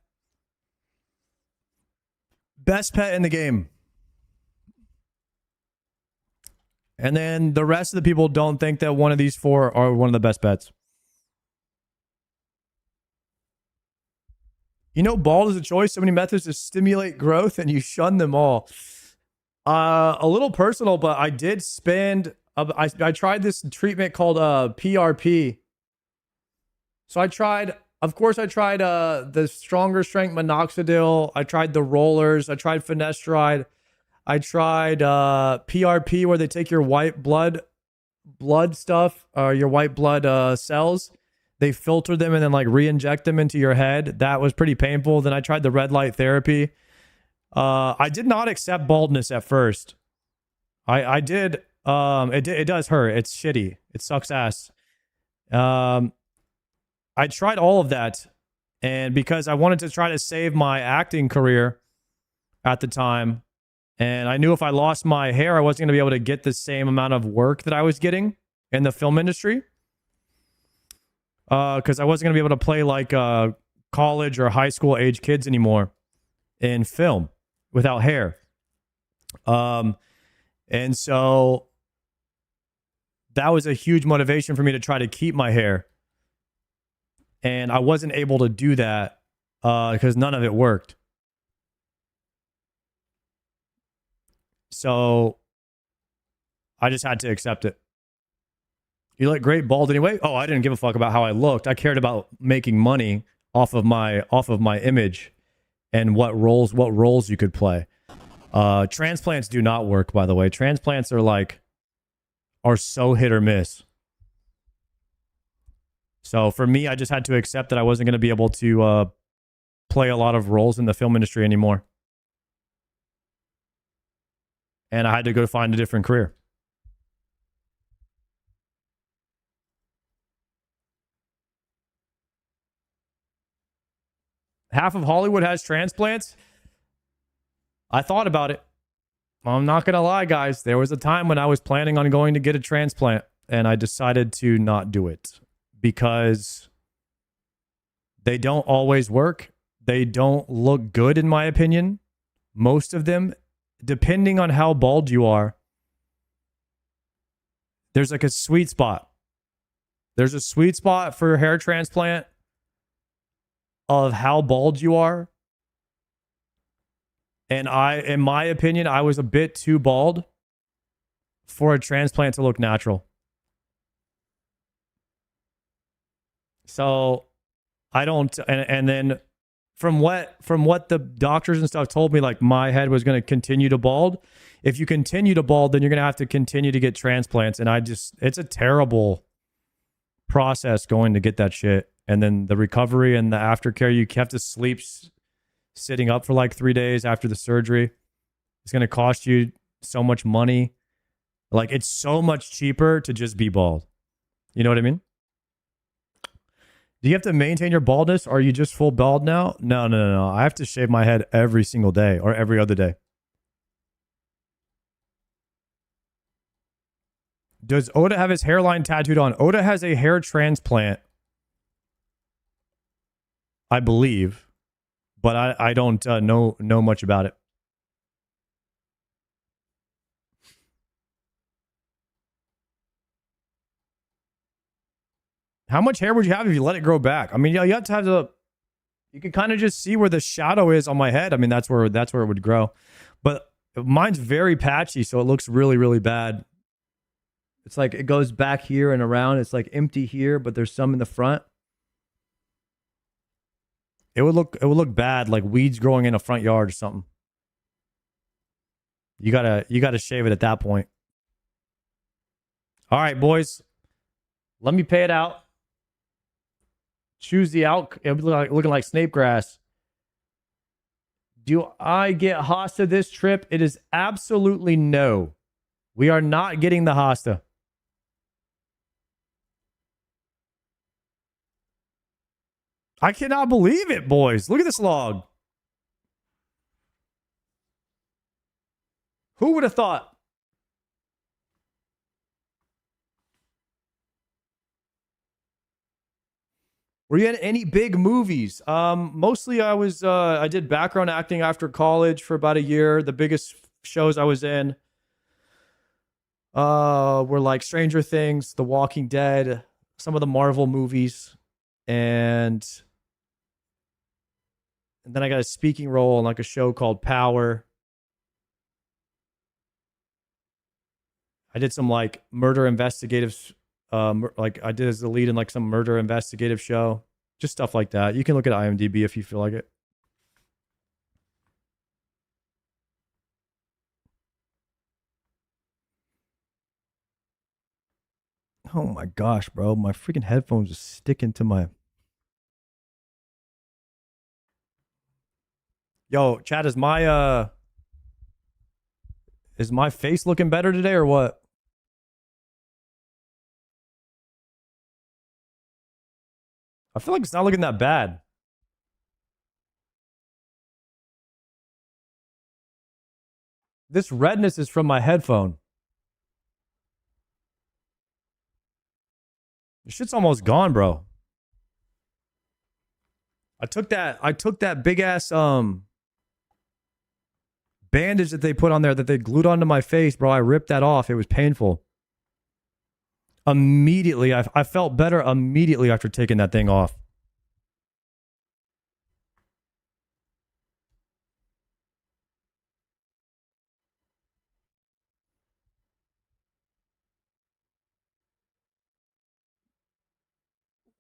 Best pet in the game. And then the rest of the people don't think that one of these four are one of the best pets. You know, bald is a choice. So many methods to stimulate growth, and you shun them all. A little personal, but I did spend. I tried this treatment called PRP. So I tried. Of course, I tried the stronger strength minoxidil. I tried the rollers. I tried finasteride. I tried PRP, where they take your white blood stuff, your white blood cells. They filter them and then like re-inject them into your head. That was pretty painful. Then I tried the red light therapy. I did not accept baldness at first. I did. It does hurt. It's shitty. It sucks ass. I tried all of that, and because I wanted to try to save my acting career at the time, and I knew if I lost my hair, I wasn't going to be able to get the same amount of work that I was getting in the film industry, because I wasn't going to be able to play like college or high school age kids anymore in film without hair. And so that was a huge motivation for me to try to keep my hair. And I wasn't able to do that because none of it worked. So I just had to accept it. You look great bald anyway. Oh, I didn't give a fuck about how I looked. I cared about making money off of my image and what roles you could play. Transplants do not work, by the way. Transplants are so hit or miss. So for me, I just had to accept that I wasn't going to be able to play a lot of roles in the film industry anymore. And I had to go find a different career. Half of Hollywood has transplants. I thought about it. I'm not going to lie, guys. There was a time when I was planning on going to get a transplant, and I decided to not do it. Because they don't always work. They don't look good, in my opinion. Most of them, depending on how bald you are, there's like a sweet spot. There's a sweet spot for hair transplant of how bald you are. And in my opinion, I was a bit too bald for a transplant to look natural. So I don't, and then from what the doctors and stuff told me, like my head was going to continue to bald. If you continue to bald, then you're going to have to continue to get transplants. And it's a terrible process going to get that shit. And then the recovery and the aftercare, you have to sleep sitting up for like 3 days after the surgery. It's going to cost you so much money. Like it's so much cheaper to just be bald. You know what I mean? Do you have to maintain your baldness or are you just full bald now? No. I have to shave my head every single day or every other day. Does Oda have his hairline tattooed on? Oda has a hair transplant, I believe, but I don't know much about it. How much hair would you have if you let it grow back? I mean, you have to have you can kind of just see where the shadow is on my head. I mean, that's where it would grow. But mine's very patchy, so it looks really, really bad. It's like it goes back here and around. It's like empty here, but there's some in the front. It would look bad, like weeds growing in a front yard or something. You gotta shave it at that point. All right, boys. Let me pay it out. Choose the out. It'll be looking like snape grass. Do I get Hosta this trip? It is absolutely no. We are not getting the Hosta. I cannot believe it, boys. Look at this log. Who would have thought? Were you in any big movies? Mostly I did background acting after college for about a year. The biggest shows I was in were like Stranger Things, The Walking Dead, some of the Marvel movies, and then I got a speaking role in like a show called Power. I did some like murder investigative, like I did as the lead in like some murder investigative show, just stuff like that. You can look at IMDb if you feel like it. Oh my gosh, bro. My freaking headphones are sticking to my... Yo, chat, is my face looking better today or what? I feel like it's not looking that bad. This redness is from my headphone. This shit's almost gone, bro. I took that big ass bandage that they put on there that they glued onto my face, bro. I ripped that off. It was painful. Immediately, I felt better immediately after taking that thing off.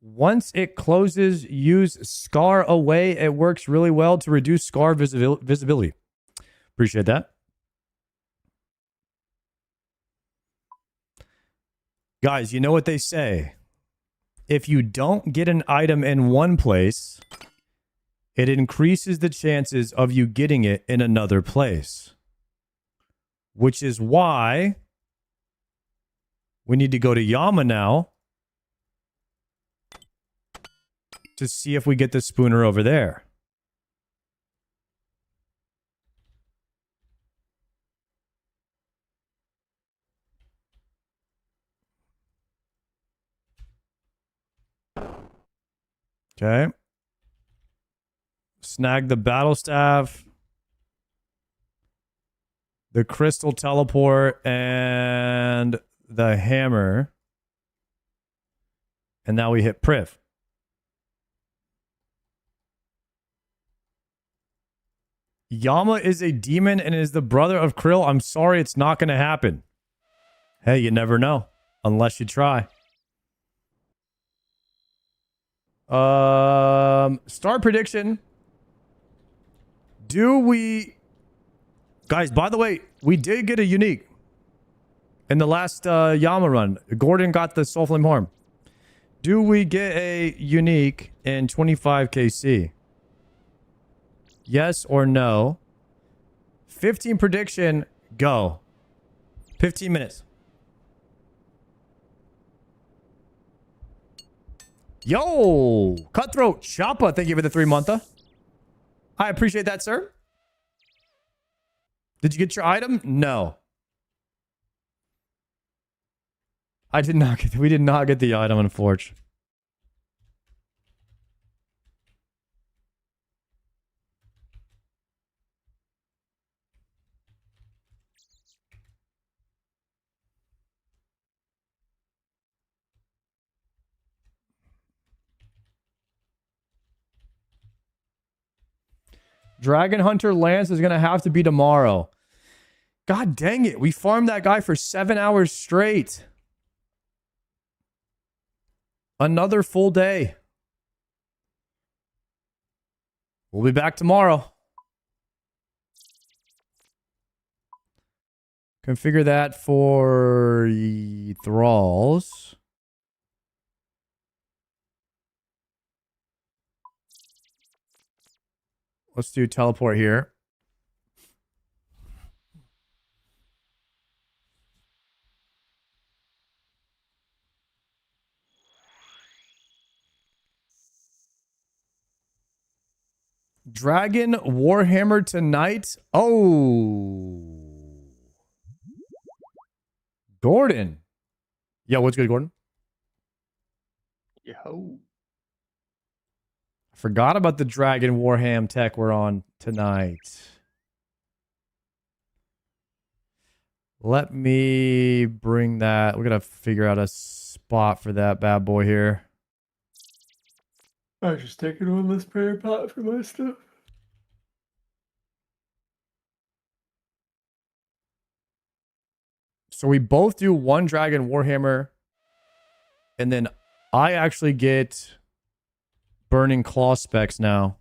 Once it closes, use scar away. It works really well to reduce scar visibility. Appreciate that. Guys, you know what they say. If you don't get an item in one place, it increases the chances of you getting it in another place. Which is why we need to go to Yama now to see if we get the spooner over there. Okay. Snag the battle staff, the crystal teleport, and the hammer. And now we hit Priv. Yama is a demon and is the brother of Krill. I'm sorry, it's not going to happen. Hey, you never know. Unless you try. Star prediction. Do we... Guys, by the way, we did get a unique in the last Yama run. Gordon got the Soul Flame Horn. Do we get a unique in 25kc? Yes or no? 15 prediction, go. 15 minutes. Yo, Cutthroat Choppa, thank you for the 3-monther. I appreciate that, sir. Did you get your item? No. I did not get, we did not get the item, unfortunately. Dragon Hunter Lance is going to have to be tomorrow. God dang it. We farmed that guy for 7 hours straight. Another full day. We'll be back tomorrow. Configure that for thralls. Let's do teleport here. Dragon Warhammer tonight. Oh. Gordon. Yeah, what's good, Gordon? Yo. I forgot about the Dragon Warham tech we're on tonight. Let me bring that. We're going to figure out a spot for that bad boy here. I was just taking one less prayer pot for my stuff. So we both do one Dragon Warhammer. And then I actually get Burning Claw specs now.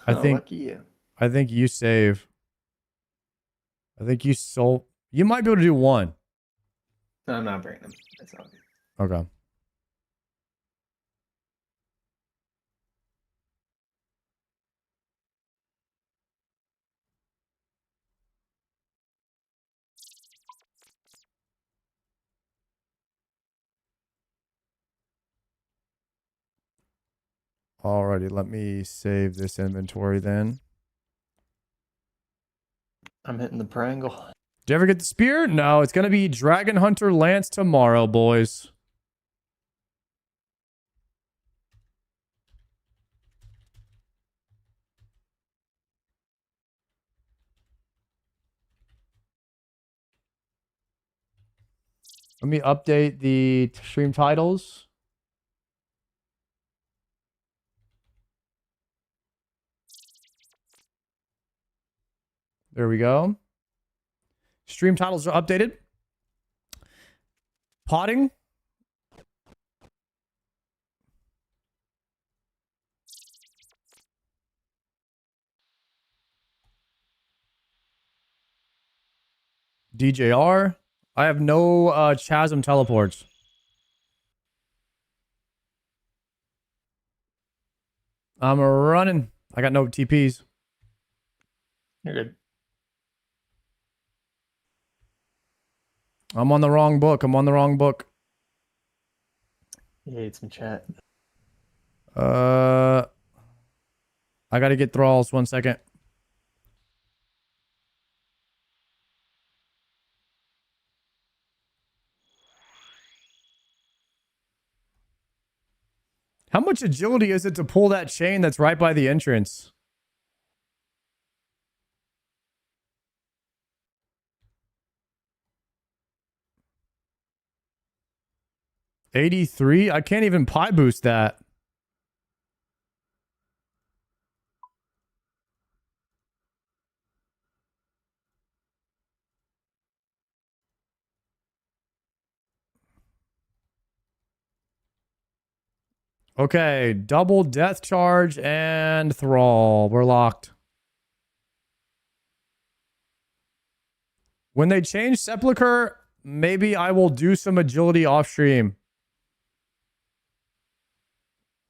I think lucky you. I think you save. I think you sold. You might be able to do one. No, I'm not bringing them. That's all good. Okay. Alrighty, let me save this inventory then. I'm hitting the triangle. Did you ever get the spear? No, it's going to be Dragon Hunter Lance tomorrow, boys. Let me update the stream titles. There we go. Stream titles are updated. Potting. DJR. I have no Chasm teleports. I'm running. I got no TPs. You're good. I'm on the wrong book. I'm on the wrong book. You hate some chat. I gotta get thralls. 1 second. How much agility is it to pull that chain that's right by the entrance? $83? I can't even pie boost that. Okay, double death charge and thrall. We're locked. When they change Sepulcher, maybe I will do some agility off stream.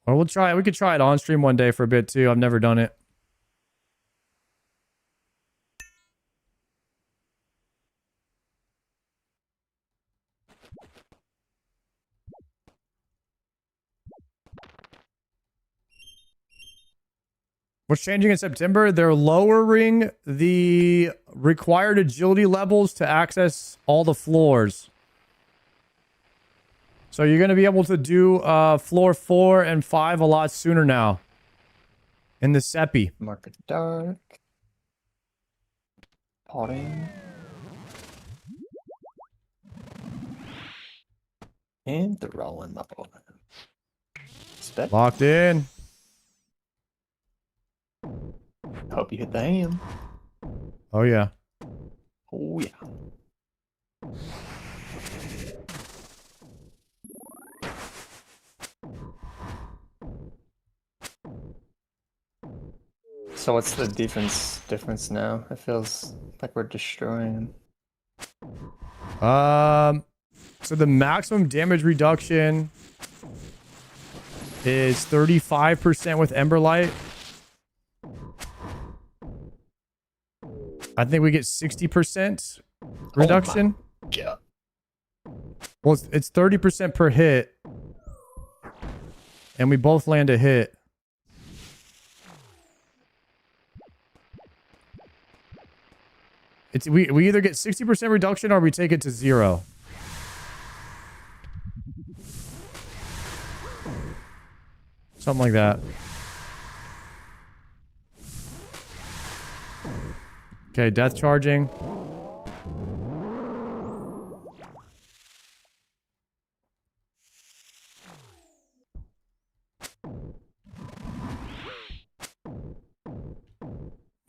Or we'll try it. We could try it on stream one day for a bit too. I've never done it. What's changing in September? They're lowering the required agility levels to access all the floors. So you're going to be able to do floor 4 and 5 a lot sooner now. In the Seppi. Mark it dark. Potting. And throwing the ball. Spec. Locked in. Hope you hit the ham. Oh, yeah. Oh, yeah. So what's the difference now? It feels like we're destroying them. So the maximum damage reduction is 35% with Emberlight. I think we get 60% reduction. Yeah. Well, it's 30% per hit. And we both land a hit. We either get 60% reduction or we take it to 0. Something like that. Okay, death charging.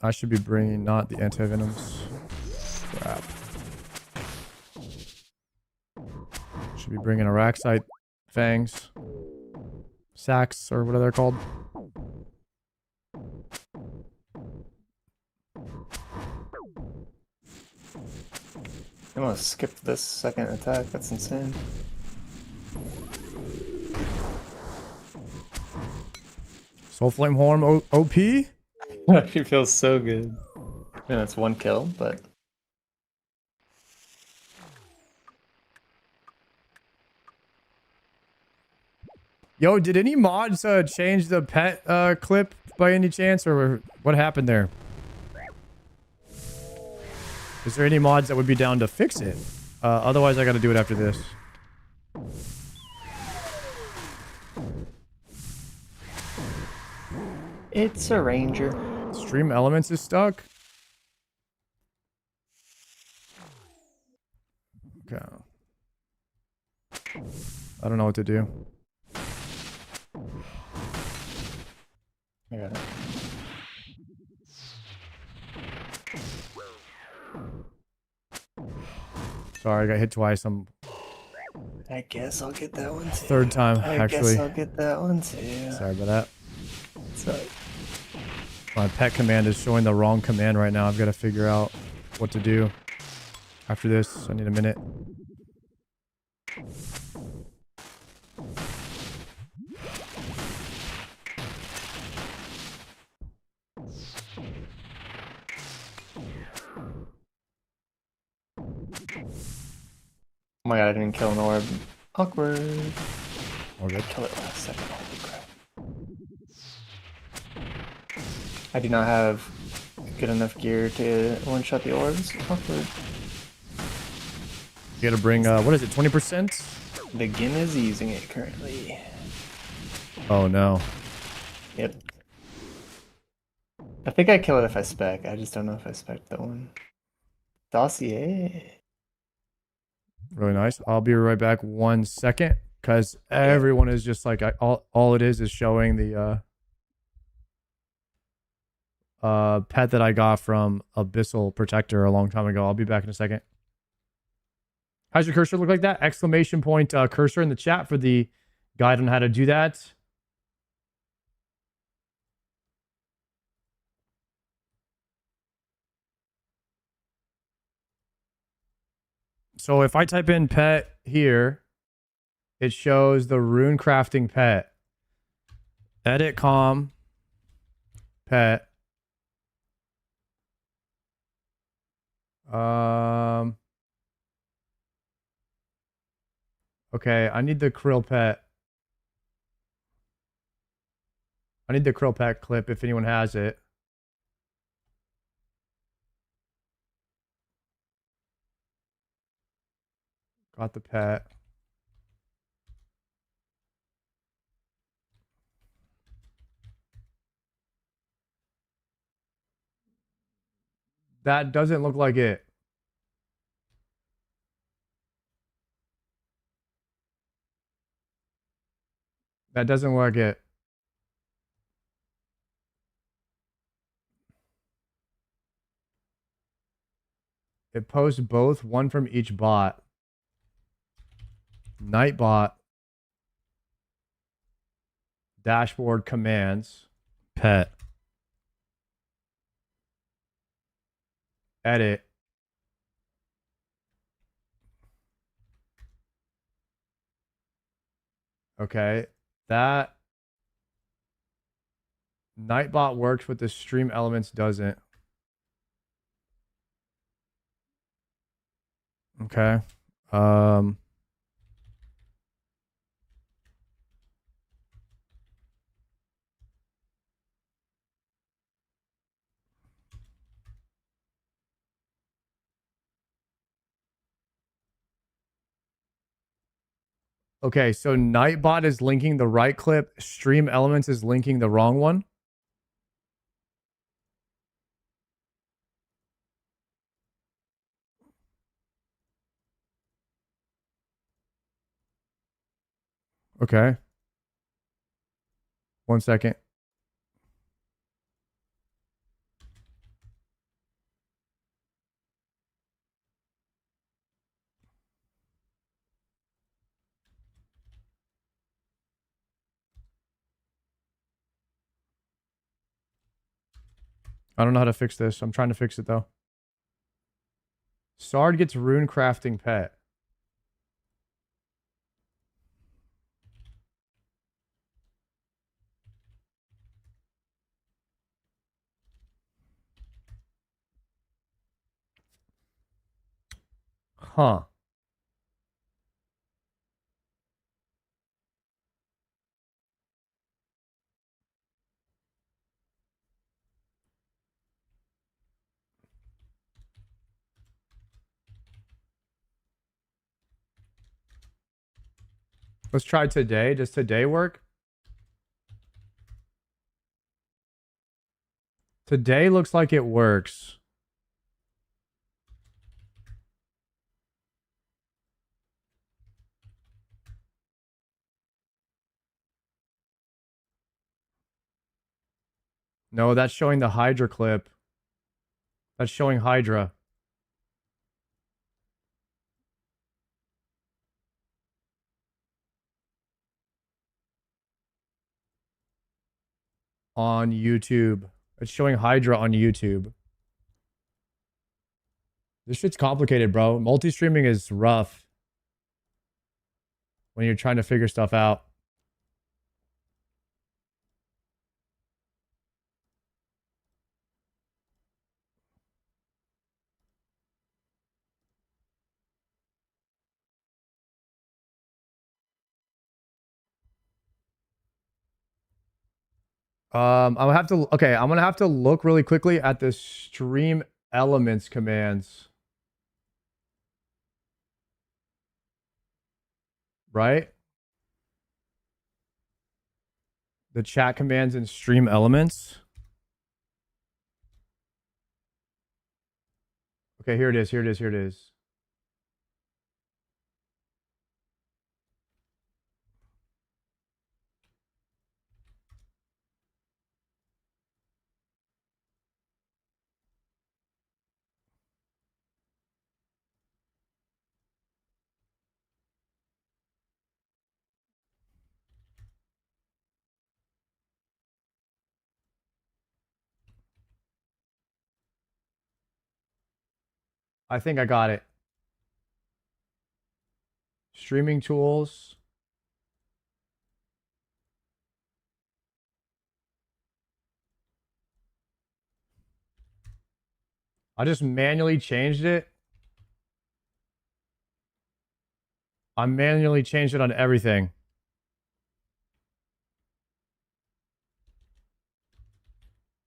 I should be bringing not the anti-venoms. Crap. Should be bringing Araxite fangs. Sacks, or whatever they're called. I'm gonna skip this second attack. That's insane. Soul Flame Horn OP? She feels so good. Yeah, that's one kill, but Yo, did any mods change the pet clip by any chance, or what happened there? Is there any mods that would be down to fix it? Otherwise, I gotta do it after this. it's a ranger. Stream Elements is stuck. Okay. I don't know what to do. I got it. Sorry, I got hit twice. I guess I'll get that one too. Third time, I guess actually. I'll get that one too. Sorry about that. Sorry. My pet command is showing the wrong command right now. I've got to figure out what to do after this. I need a minute. Oh my god, I didn't kill an orb. Awkward. All good. Kill it last second. Holy crap. I do not have good enough gear to one-shot the orbs. Awkward. You gotta bring, what is it, 20%? The Gin is using it currently. Oh no. Yep. I think I kill it if I spec. I just don't know if I spec the one. Dossier. Really nice. I'll be right back 1 second, because everyone is just like, all it is showing the pet that I got from Abyssal Protector a long time ago. I'll be back in a second. How's your cursor look like that? Exclamation point cursor in the chat for the guide on how to do that. So if I type in pet here, it shows the rune crafting pet. Edit com pet. Okay, I need the krill pet. I need the krill pet clip if anyone has it. Got the pet. That doesn't look like it. That doesn't look like it. It posts both, one from each bot. Nightbot. Dashboard commands. Pet. Edit. Okay. That Nightbot works, but the stream elements doesn't. Okay. Okay, so Nightbot is linking the right clip. Stream Elements is linking the wrong one. Okay. 1 second. I don't know how to fix this. I'm trying to fix it though. Sard gets rune crafting pet. Huh. Let's try today. Does today work? Today looks like it works. No, that's showing the Hydra clip. That's showing Hydra. On YouTube. It's showing Hydra on YouTube. This shit's complicated, bro. Multi-streaming is rough when you're trying to figure stuff out. I'm gonna have to, okay, I'm gonna have to look really quickly at the stream elements commands. Right? The chat commands in stream elements. Okay, here it is, here it is, here it is. I think I got it. Streaming tools. I just manually changed it. I manually changed it on everything.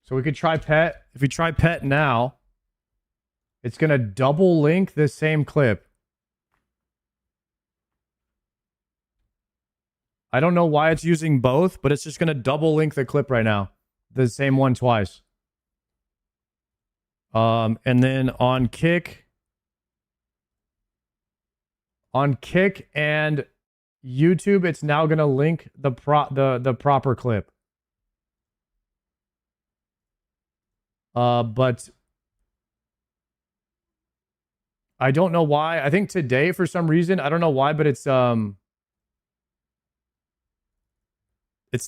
So we could try pet. If we try pet now, it's going to double link the same clip. I don't know why it's using both, but it's just going to double link the clip right now. The same one twice. And then on Kick and YouTube, it's now going to link the proper clip. But I don't know why. I think today, for some reason, I don't know why, but it's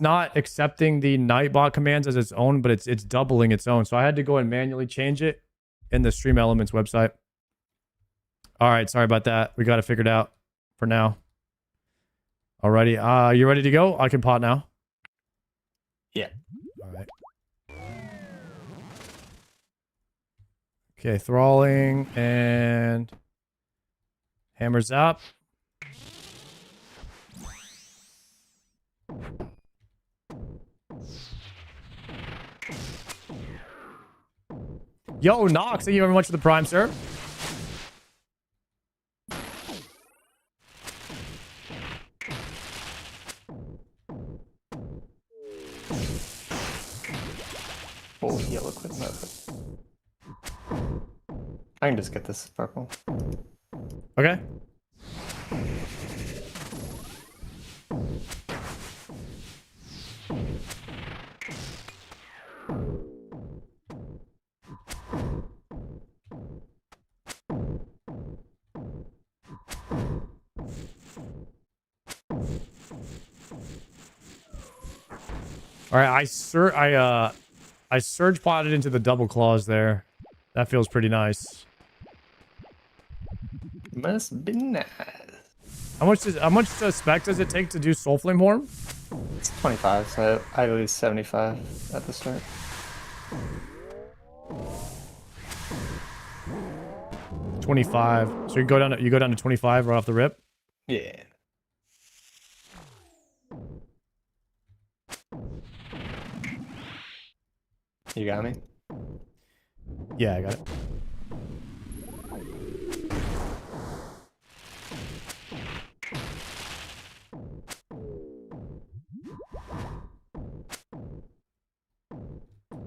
not accepting the Nightbot commands as its own, but it's doubling its own. So I had to go and manually change it in the Stream Elements website. All right, sorry about that. We got it figured out for now. Alrighty, you ready to go? I can pot now. Yeah. All right. Okay, thralling and hammers up. Yo, Nox, thank you very much for the prime, sir. Oh, yellow quick mode. I can just get this purple. Okay. All right, I surge potted into the double claws there. That feels pretty nice. Must be nice. How much spec does it take to do Soul Flame Horn? It's 25, so I lose 75 at the start. $25. So you go down to 25 right off the rip? Yeah. You got me? Yeah, I got it.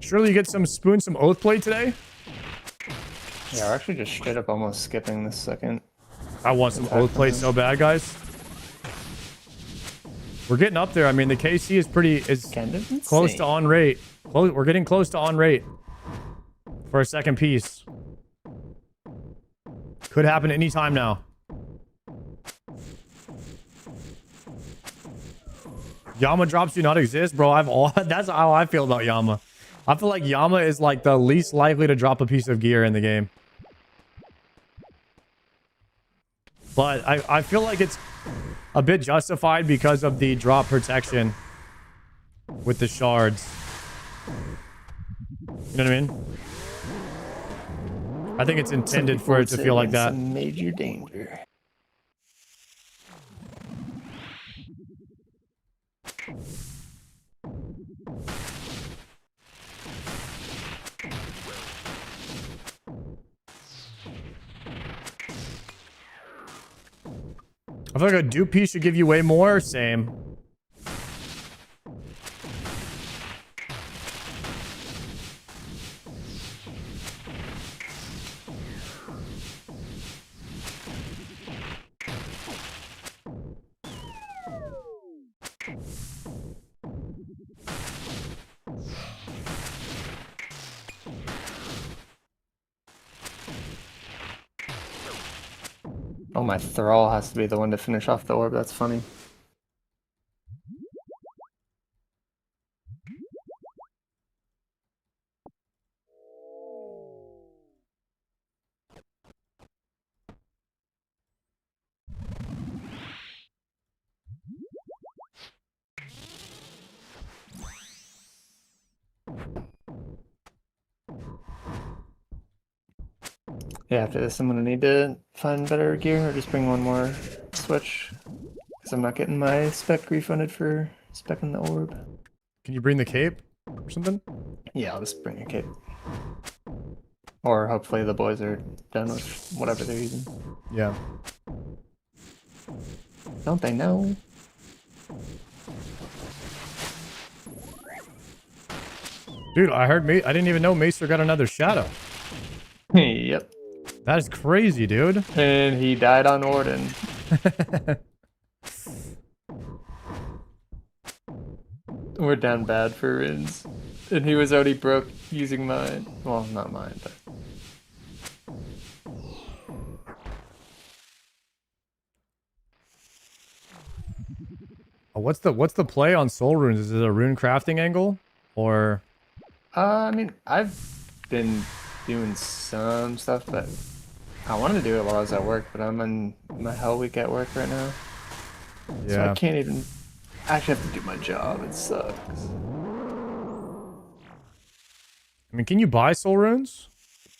Surely you get some oath plate today? Yeah, we're actually just straight up almost skipping this second. I want some oath plate so bad, guys. We're getting up there. I mean, the KC is kind of close to on rate. We're getting close to on rate for a second piece. Could happen anytime now. Yama drops do not exist, bro. That's how I feel about Yama. I feel like Yama is like the least likely to drop a piece of gear in the game. But I feel like it's a bit justified because of the drop protection with the shards. You know what I mean? I think it's intended for it to feel like that. Major danger. I feel like a dupe piece should give you way more. Same. Oh, my Thrall has to be the one to finish off the orb. That's funny. Yeah, after this, I'm gonna need to find better gear or just bring one more switch. Because I'm not getting my spec refunded for specking the orb. Can you bring the cape or something? Yeah, I'll just bring a cape. Or hopefully the boys are done with whatever they're using. Yeah. Don't they know? Dude, I heard I didn't even know Maester got another shadow. Yep. That is crazy, dude. And he died on Orden. We're down bad for runes. And he was already broke using mine. Well, not mine, but... Oh, what's the play on soul runes? Is it a rune crafting angle? Or... I mean, I've been doing some stuff, but I wanted to do it while I was at work, but I'm in my hell week at work right now. Yeah. So I can't even actually have to do my job. It sucks. I mean, can you buy soul runes?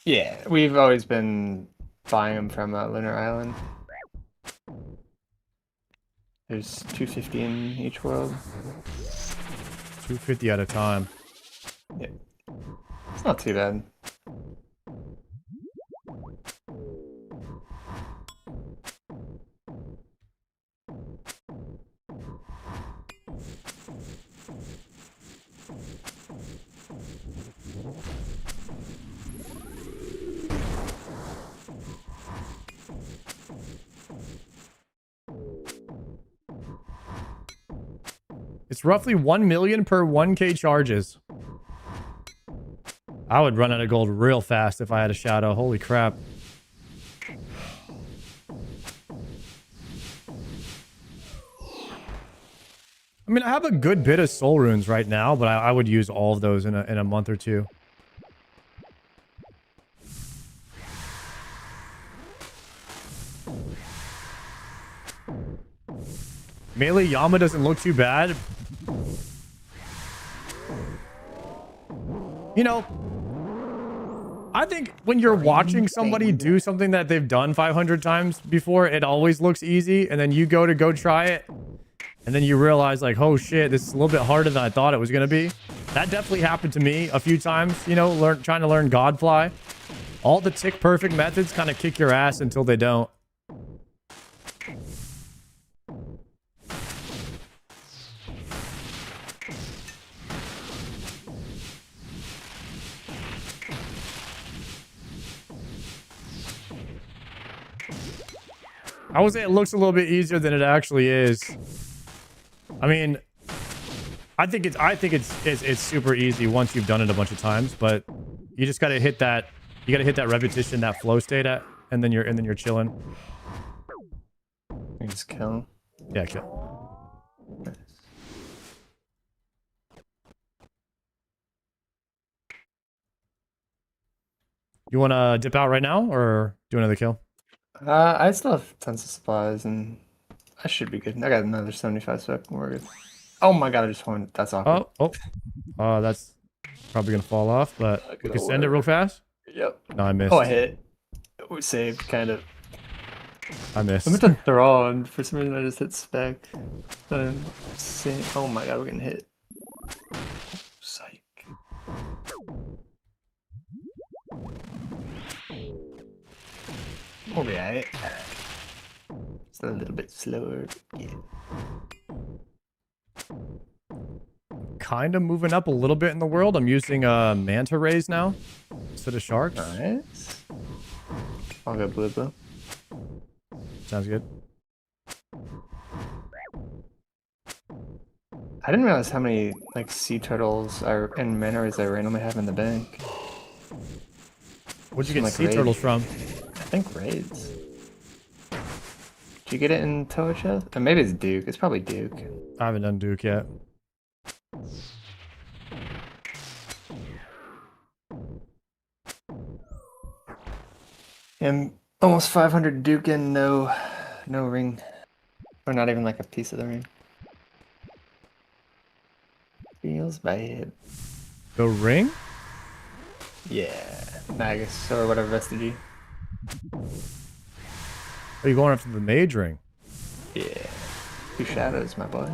Yeah, we've always been buying them from Lunar Island. There's 250 in each world. 250 at a time. Yeah. It's not too bad. It's roughly 1 million per 1k charges. I would run out of gold real fast if I had a shadow. Holy crap. I mean, I have a good bit of soul runes right now, but I would use all of those in a month or two. Melee Yama doesn't look too bad. You know, I think when you're watching somebody do something that they've done 500 times before, it always looks easy. And then you go try it. And then you realize like, oh shit, this is a little bit harder than I thought it was going to be. That definitely happened to me a few times, you know, trying to learn Godfly. All the tick perfect methods kind of kick your ass until they don't. I would say it looks a little bit easier than it actually is. I mean, I think it's super easy once you've done it a bunch of times, but you just gotta hit that. You gotta hit that repetition, that flow state and then you're chilling. You just kill. Yeah, kill. Nice. You wanna dip out right now or do another kill? I still have tons of supplies and I should be good. I got another 75 spec. We're good. Oh my god, I just won. That's awkward. Oh, that's probably gonna fall off, but we can send it real fast. Yep. No, I missed. Oh, I hit. We saved, kind of. I missed. I meant to throw, and for some reason I just hit spec. Oh my god, we're getting hit. Psych. Alright. It's a little bit slower. Yeah. Kind of moving up a little bit in the world. I'm using manta rays now instead of sharks. Nice. I'll go blue. Sounds good. I didn't realize how many like sea turtles and manta rays I randomly have in the bank. Where'd you get sea turtles from? I think raids. Did you get it in Toa Chest? Or maybe it's Duke. It's probably Duke. I haven't done Duke yet. And almost 500 Duke and no ring. Or not even like a piece of the ring. Feels bad. The ring? Yeah. Magus or whatever vestige. Are you going after the mage ring? Yeah. 2 shadows, my boy.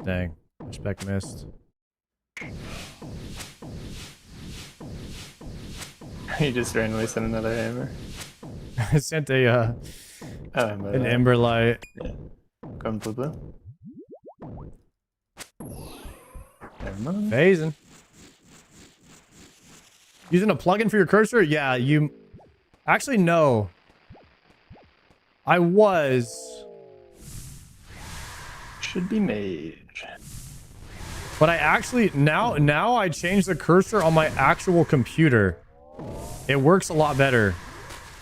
Dang. Spec missed. You just randomly sent another hammer. I sent a an ember light. Yeah. Going blue. Never mind. Phasing. Using a plugin for your cursor? Yeah, you... Actually, no. I was... Should be mage. But I actually... Now I changed the cursor on my actual computer. It works a lot better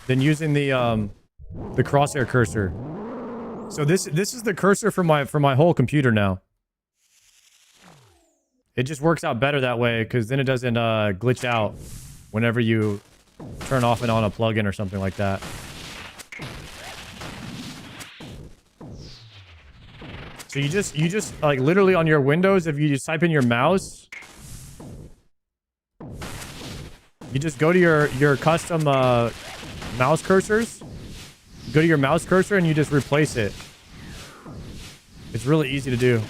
than using the crosshair cursor. So this is the cursor for my whole computer now. It just works out better that way because then it doesn't glitch out whenever you turn off and on a plugin or something like that. So you just like literally on your Windows, if you just type in your mouse, you just go to your custom mouse cursors. Go to your mouse cursor and you just replace it. It's really easy to do.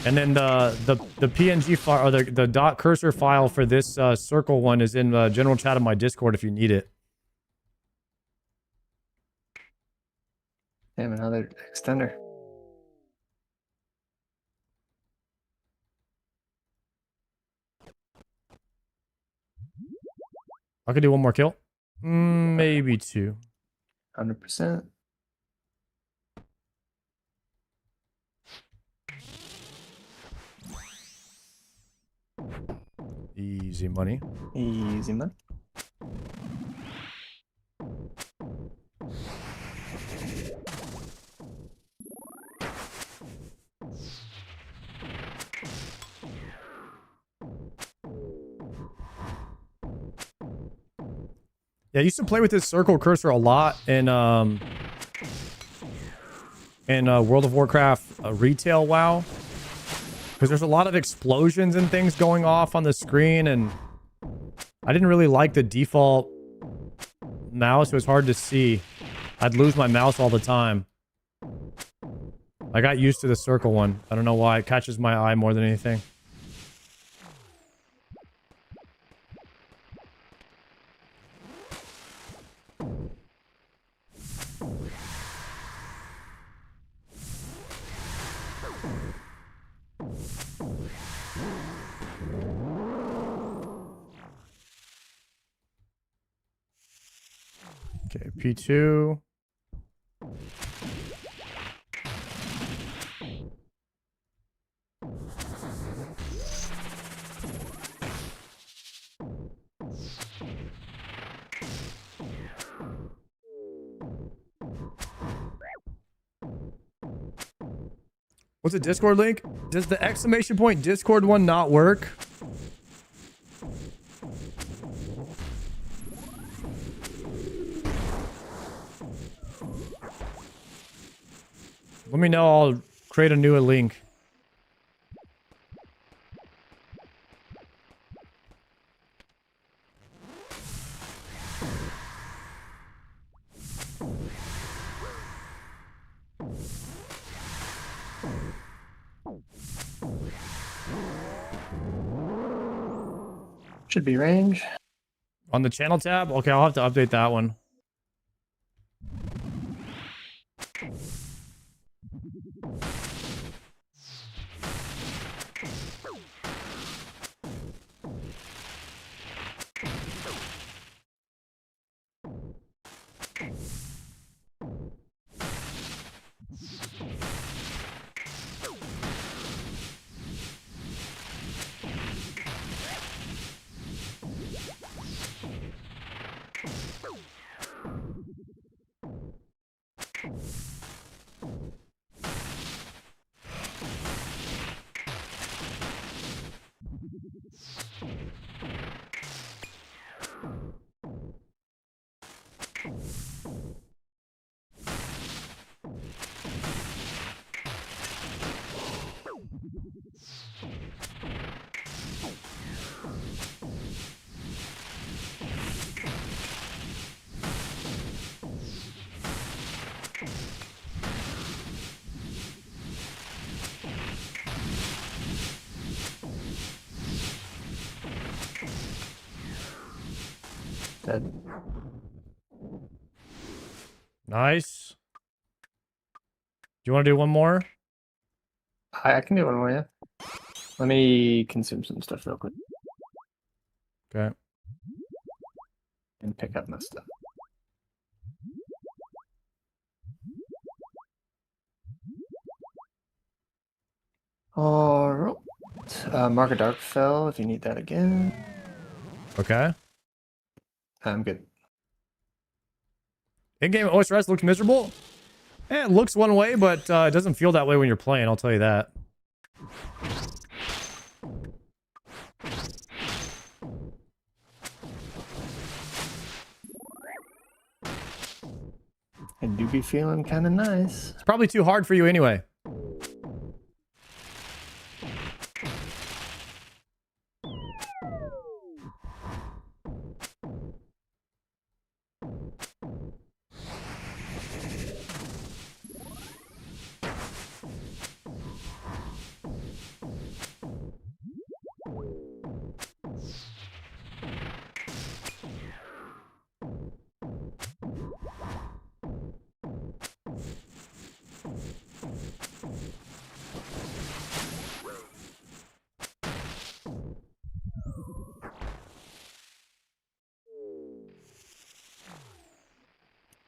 And then the PNG file or the dot cursor file for this circle one is in the general chat of my Discord if you need it. Damn, another extender. I could do one more kill. Maybe 2. 100%. Easy money. Easy money. Yeah, I used to play with this circle cursor a lot in World of Warcraft retail WoW. Because there's a lot of explosions and things going off on the screen, and I didn't really like the default mouse. It was hard to see. I'd lose my mouse all the time. I got used to the circle one. I don't know why. It catches my eye more than anything. Okay, P2. What's a Discord link? Does the exclamation point Discord one not work? Let me know. I'll create a new link. Should be range. On the channel tab? Okay, I'll have to update that one. Dead. Nice. Do you want to do one more? I can do one more, yeah. Let me consume some stuff real quick. Okay. And pick up my stuff. Alright. Mark a Dark Fell if you need that again. Okay. I'm good. In-game osrs looks miserable. It looks one way, but it doesn't feel that way when you're playing, I'll tell you that. I do be feeling kind of nice. It's probably too hard for you anyway.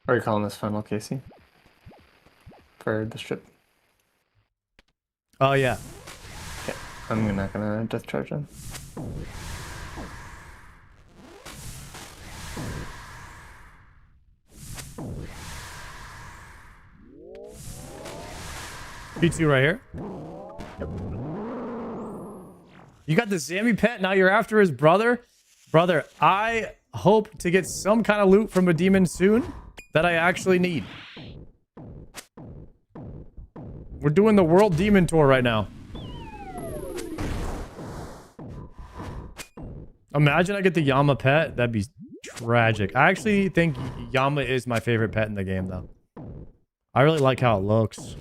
Are you calling this final, Casey? For the strip? Oh, yeah. Okay, I'm not gonna death charge them. P2 right here. Yep. You got the Zammy pet, now you're after his brother? Brother, I hope to get some kind of loot from a demon soon that I actually need. We're doing the World Demon Tour right now. Imagine I get the Yama pet. That'd be tragic. I actually think Yama is my favorite pet in the game, though. I really like how it looks.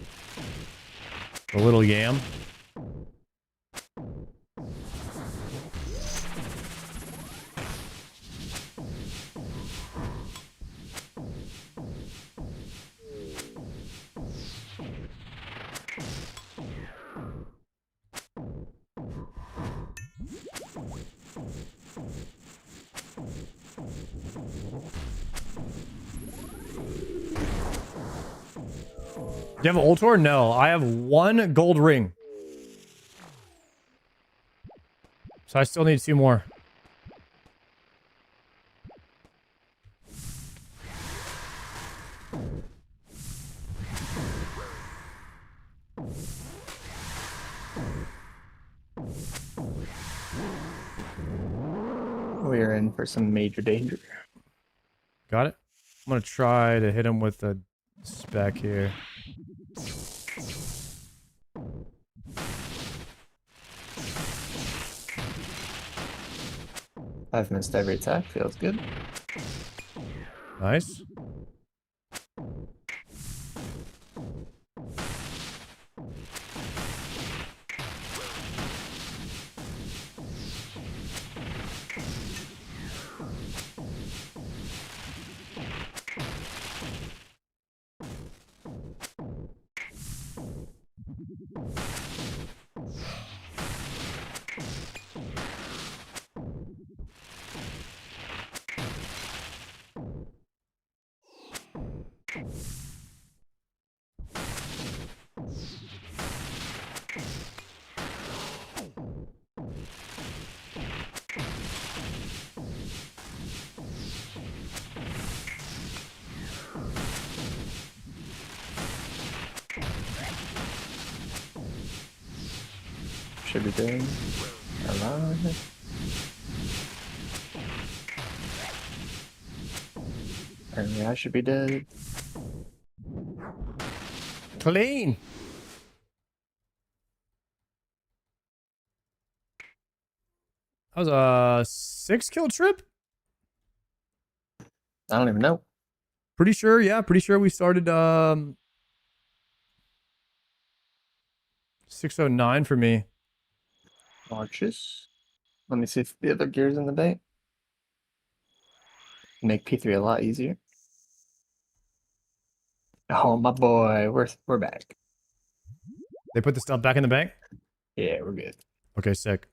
The little yam. Do you have an Ultor? No, I have one gold ring. So I still need 2 more. We are in for some major danger. Got it? I'm gonna try to hit him with a spec here. I've missed every attack, feels good. Nice. Should be doing a lot. Apparently I should be dead. Clean. That was a 6-kill trip? I don't even know. Pretty sure, yeah. Pretty sure we started 609 for me. Arches. Let me see if the other gear's in the bank. Make P3 a lot easier. Oh my boy, we're back. They put the stuff back in the bank? Yeah, we're good. Okay, sick.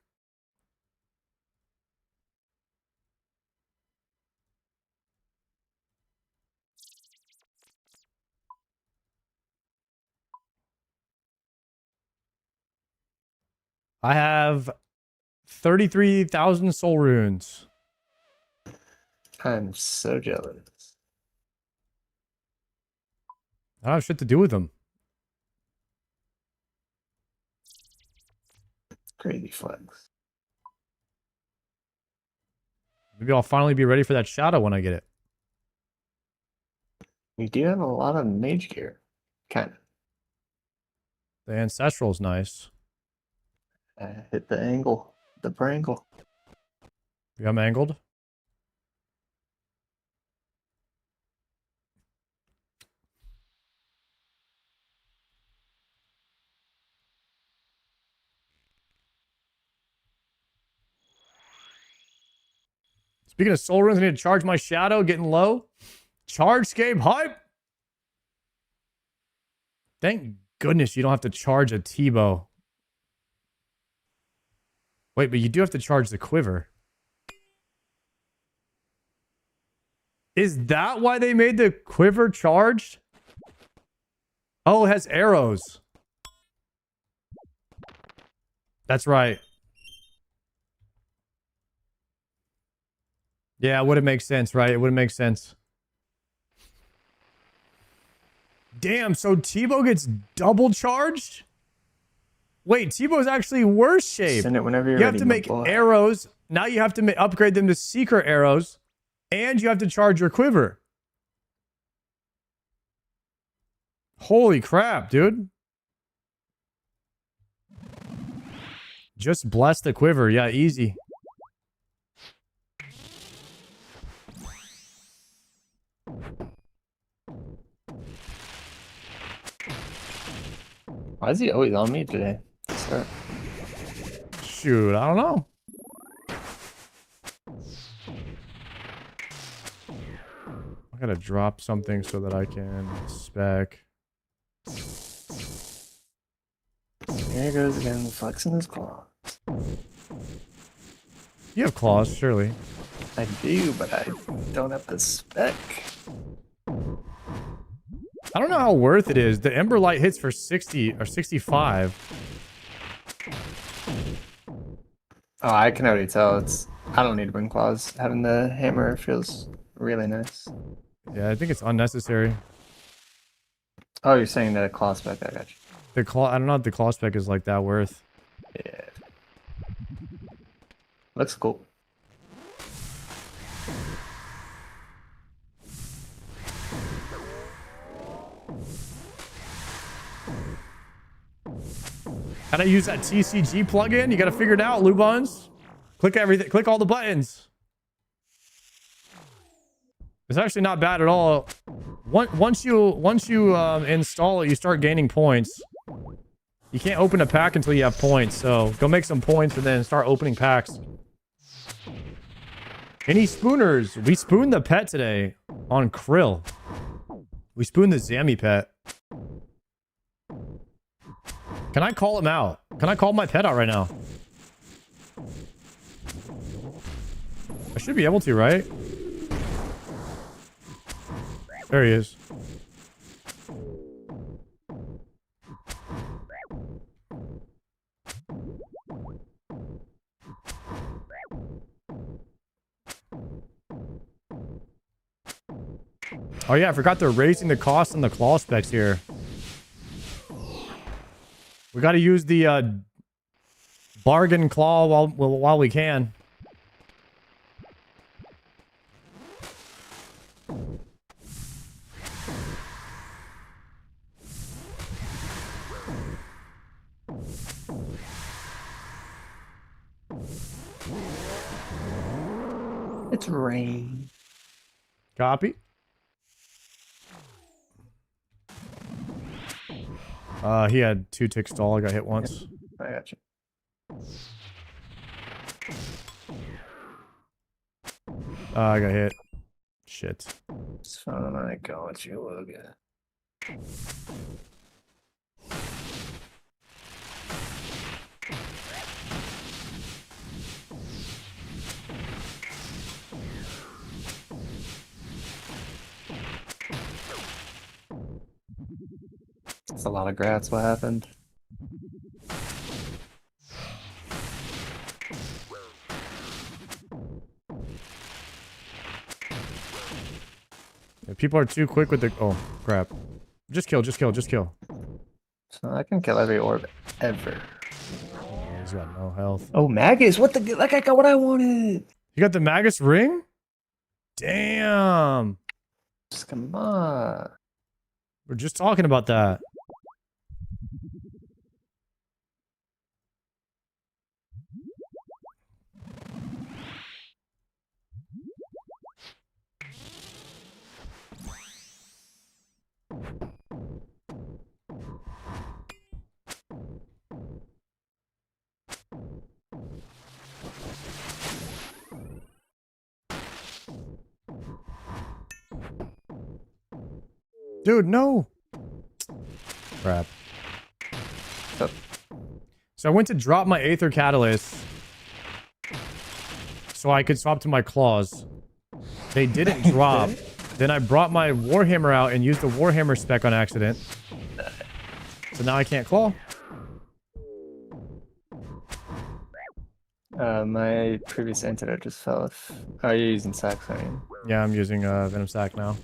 I have 33,000 soul runes. I'm so jealous. I don't have shit to do with them. Crazy flex. Maybe I'll finally be ready for that shadow when I get it. We do have a lot of mage gear. Kind of. The ancestral's nice. Hit the angle. The prangle. I'm angled. Speaking of soul runes, I need to charge my shadow, getting low. Chargescape hype. Thank goodness you don't have to charge a T-bow. Wait, but you do have to charge the quiver. Is that why they made the quiver charged? Oh, it has arrows. That's right. Yeah, it wouldn't make sense, right? It wouldn't make sense. Damn, so T-bow gets double charged? Wait, T-bow's actually worse shape. Send it whenever you're You have ready, to my make boy. arrows. Now you have to upgrade them to secret arrows. And you have to charge your quiver. Holy crap, dude. Just bless the quiver. Yeah, easy. Why is he always on me today? Sir. Shoot, I don't know. I gotta drop something so that I can spec. Here he goes again, flexing his claws. You have claws, surely. I do, but I don't have the spec. I don't know how worth it is. The Ember Light hits for 60 or 65. Oh, I can already tell. I don't need to bring claws. Having the hammer feels really nice. Yeah, I think it's unnecessary. Oh, you're saying that a claw spec? I got you. The claw, I don't know if the claw spec is like that worth. Yeah. Looks cool. How to use that TCG plugin? You gotta figure it out, Lubons. Click everything. Click all the buttons. It's actually not bad at all. Once you install it, you start gaining points. You can't open a pack until you have points, so go make some points and then start opening packs. Any spooners? We spooned the pet today on Krill. We spooned the Zammy pet. Can I call him out? Can I call my pet out right now? I should be able to, right? There he is. Oh yeah, I forgot they're raising the cost on the claw specs here. We got to use the bargain claw while we can. It's rain. Copy. He had 2 tick stall. I got hit once. I got you. I got hit. Shit. It's fine. I got you. Okay. It's a lot of grats. What happened? Yeah, people are too quick with the. Oh crap! Just kill. Just kill. Just kill. So I can kill every orb ever. Oh, he's got no health. Oh, Magus! What the? Like I got what I wanted. You got the Magus ring? Damn. Just come on. We're just talking about that. Dude, no. Crap. So I went to drop my Aether Catalyst so I could swap to my claws. They didn't drop. Then I brought my Warhammer out and used the Warhammer spec on accident. So now I can't claw. My previous antidote just fell off. Oh, you're using Sax, I mean. Yeah, I'm using Venom Sac now.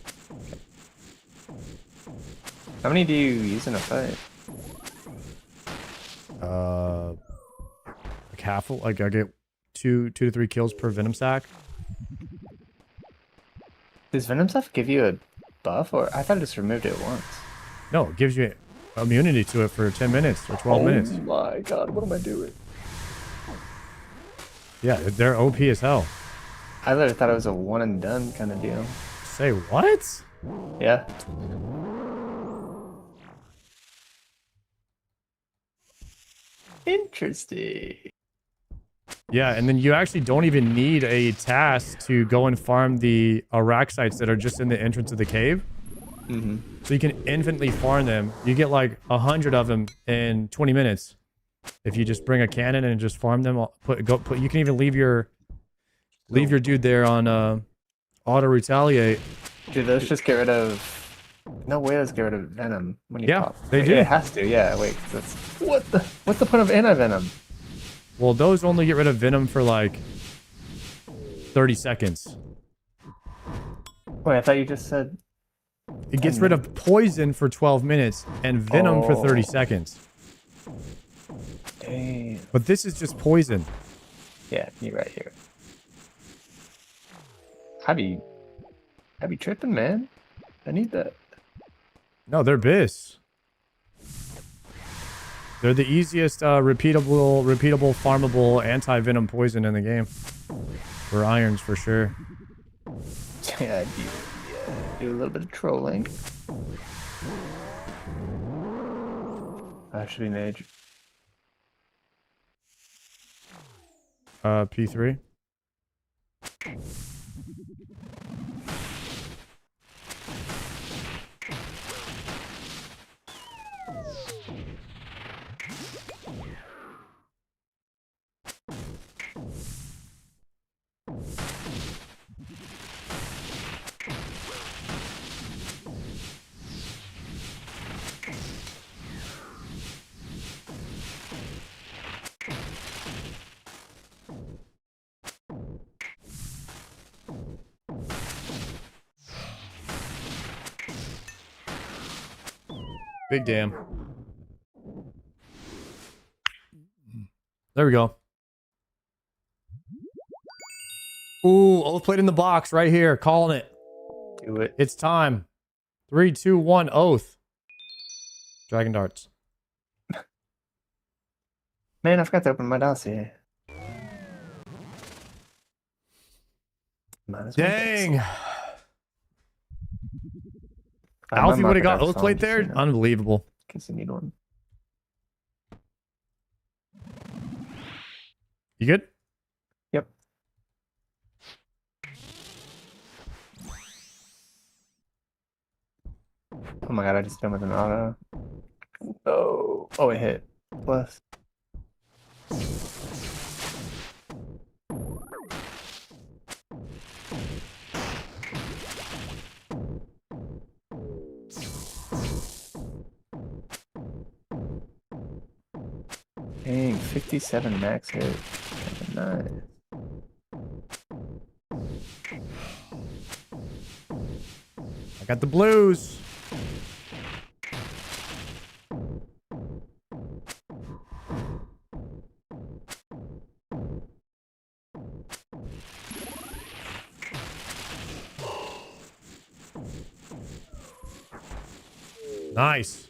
How many do you use in a fight? Like half. Like I get two to 3 kills per Venom Sac. Does Venom Sac give you a buff, or I thought it just removed it once? No, it gives you immunity to it for 10 minutes or 12 minutes. Oh my god, what am I doing? Yeah, they're OP as hell. I literally thought it was a one and done kind of deal. Say what? Yeah. Interesting. Yeah, and then you actually don't even need a task to go and farm the Araxites that are just in the entrance of the cave. Mm-hmm. So you can infinitely farm them. You get like 100 of them in 20 minutes. If you just bring a cannon and just farm them, you can even leave your dude there on auto retaliate. Do those just get rid of? No way, those get rid of venom when you pop. They do. Yeah, it has to. Yeah, wait. That's what's the point of anti-venom? Well, those only get rid of venom for like 30 seconds. Wait, I thought you just said it gets rid of poison for 12 minutes and venom for 30 seconds. Damn. But this is just poison. Yeah, you're right here. I be tripping, man. I need that. No, they're bis. They're the easiest repeatable, farmable anti-venom poison in the game. For irons, for sure. Yeah, do a little bit of trolling. I should be mage. P3. Big damn. There we go. Ooh, Oath Plate in the box right here. Calling it. Do it. It's time. 3, 2, 1, Oath. Dragon darts. Man, I forgot to open my dossier. Dang. Alfie would have got Oath Plate there? Unbelievable. In case you need one. You good? Yep. Oh my god, I just done with an auto. Oh, oh, it hit. Plus. Dang, 57 max hit. Nice. I got the blues. Nice.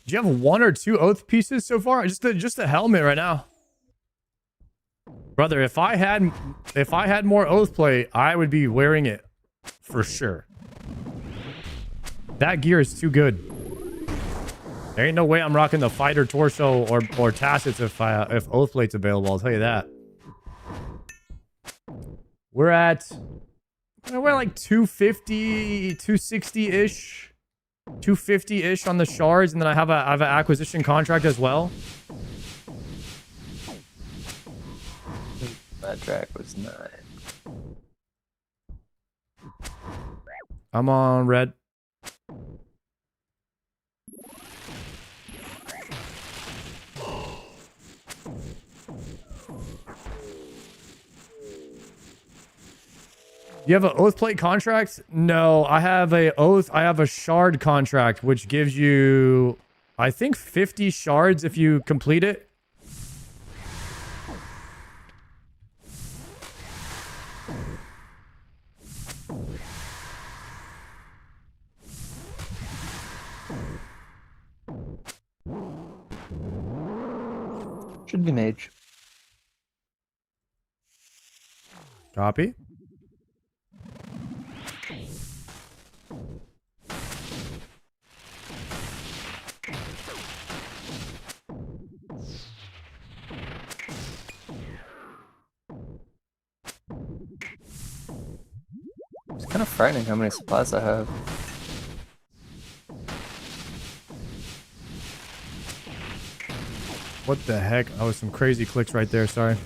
Do you have 1 or 2 oath pieces so far? Just the helmet right now. Brother, if I had more oath plate, I would be wearing it for sure. That gear is too good. There ain't no way I'm rocking the fighter torso or tacits if oath plate's available, I'll tell you that. We're like 250, 260-ish. 250-ish on the shards, and then I have an acquisition contract as well. That track was nice. I'm on red. You have an oath plate contract? No, I have a shard contract, which gives you, I think, 50 shards if you complete it. Should be mage. Copy. It's kind of frightening how many supplies I have. What the heck? Oh, some crazy clicks right there. Sorry.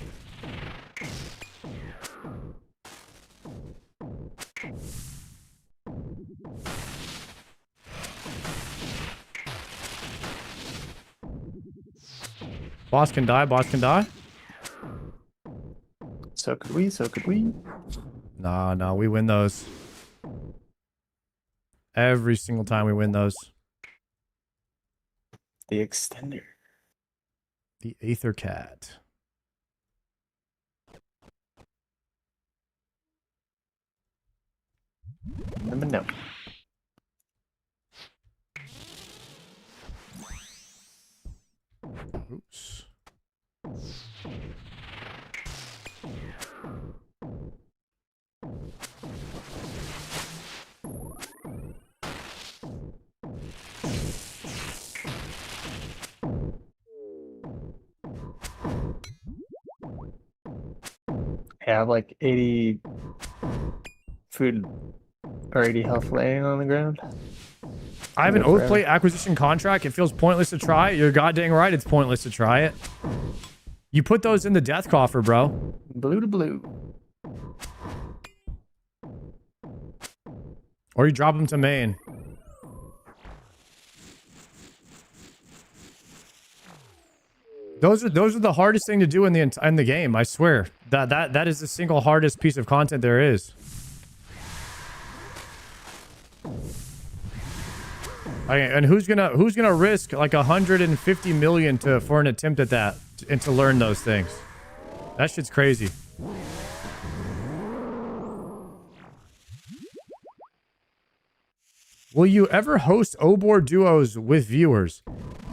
Boss can die. Boss can die. So could we. So could we. Nah, we win those. Every single time we win those. The extender. The Aether Cat. Never know. Oops. I have like 80 food or 80 health laying on the ground. I have an oath plate acquisition contract. It feels pointless to try it. You're goddamn right. It's pointless to try it. You put those in the death coffer, bro. Blue to blue. Or you drop them to main. Those are the hardest thing to do in the game. I swear that is the single hardest piece of content there is. And who's gonna risk like 150 million for an attempt at that and to learn those things? That shit's crazy. Will you ever host Obor duos with viewers?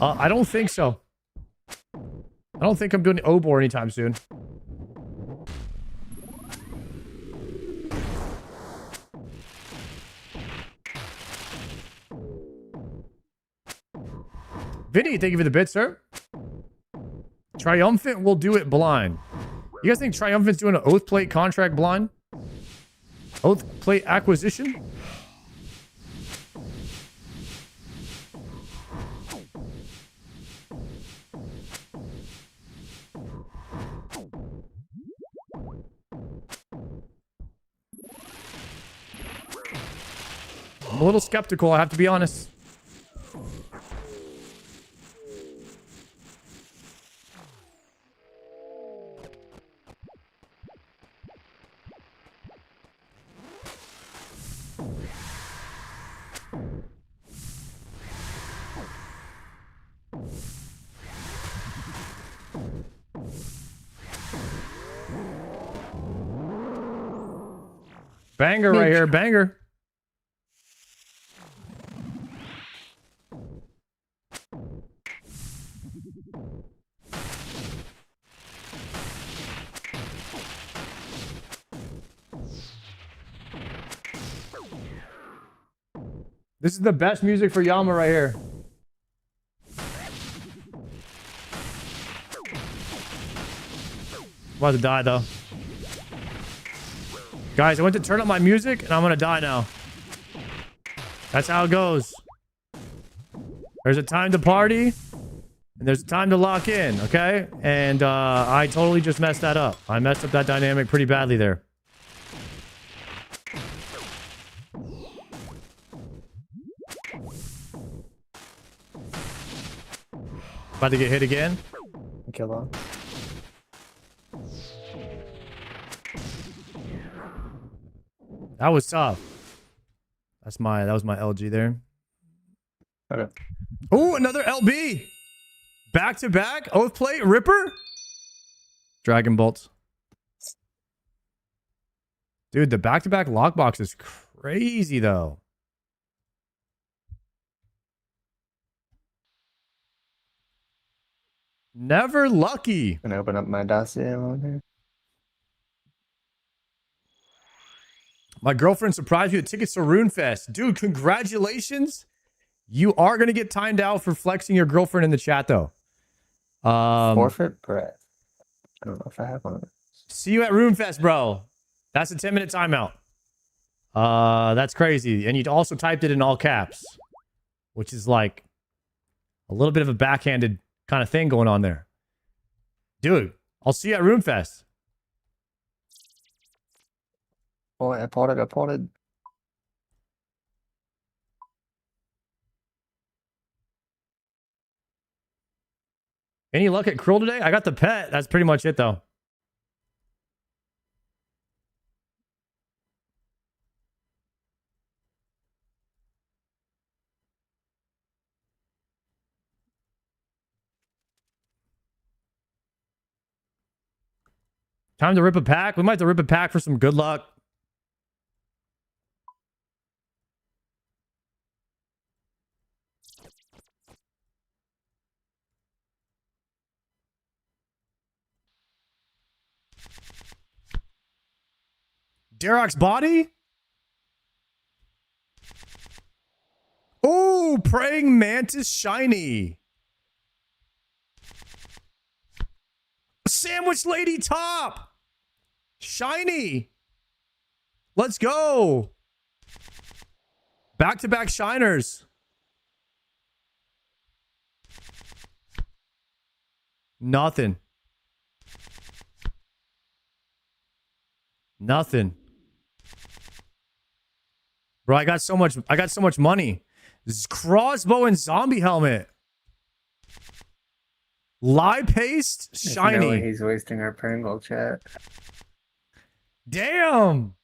I don't think so. I don't think I'm doing Obor anytime soon. Vinny, thank you for the bit, sir. Triumphant will do it blind. You guys think Triumphant's doing an oath plate contract blind? Oath plate acquisition? I'm a little skeptical, I have to be honest. Banger right here, banger. This is the best music for Yama right here. I'm about to die though. Guys, I went to turn up my music and I'm gonna die now. That's how it goes. There's a time to party and there's a time to lock in, okay? And I totally just messed that up. I messed up that dynamic pretty badly there. About to get hit again. Kill him. That was tough. That was my LG there. Okay. Oh, another LB. Back to back. Oath plate. Ripper. Dragon bolts. Dude, the back to back lockbox is crazy though. Never lucky. Gonna open up my dossier on here. My girlfriend surprised me with tickets to RuneFest. Dude, congratulations. You are going to get timed out for flexing your girlfriend in the chat, though. Forfeit breath. I don't know if I have one of those. See you at RuneFest, bro. That's a 10-minute timeout. That's crazy. And you also typed it in all caps, which is like a little bit of a backhanded kind of thing going on there. Dude, I'll see you at RuneFest. Oh, I potted. Any luck at Krill today? I got the pet. That's pretty much it, though. Time to rip a pack. We might have to rip a pack for some good luck. Darok's body? Oh, praying mantis shiny. Sandwich lady top. Shiny. Let's go. Back-to-back shiners. Nothing. Nothing. Bro, I got so much money. This is crossbow and zombie helmet. Lie paste, shiny. There's no way he's wasting our Pringle chat. Damn.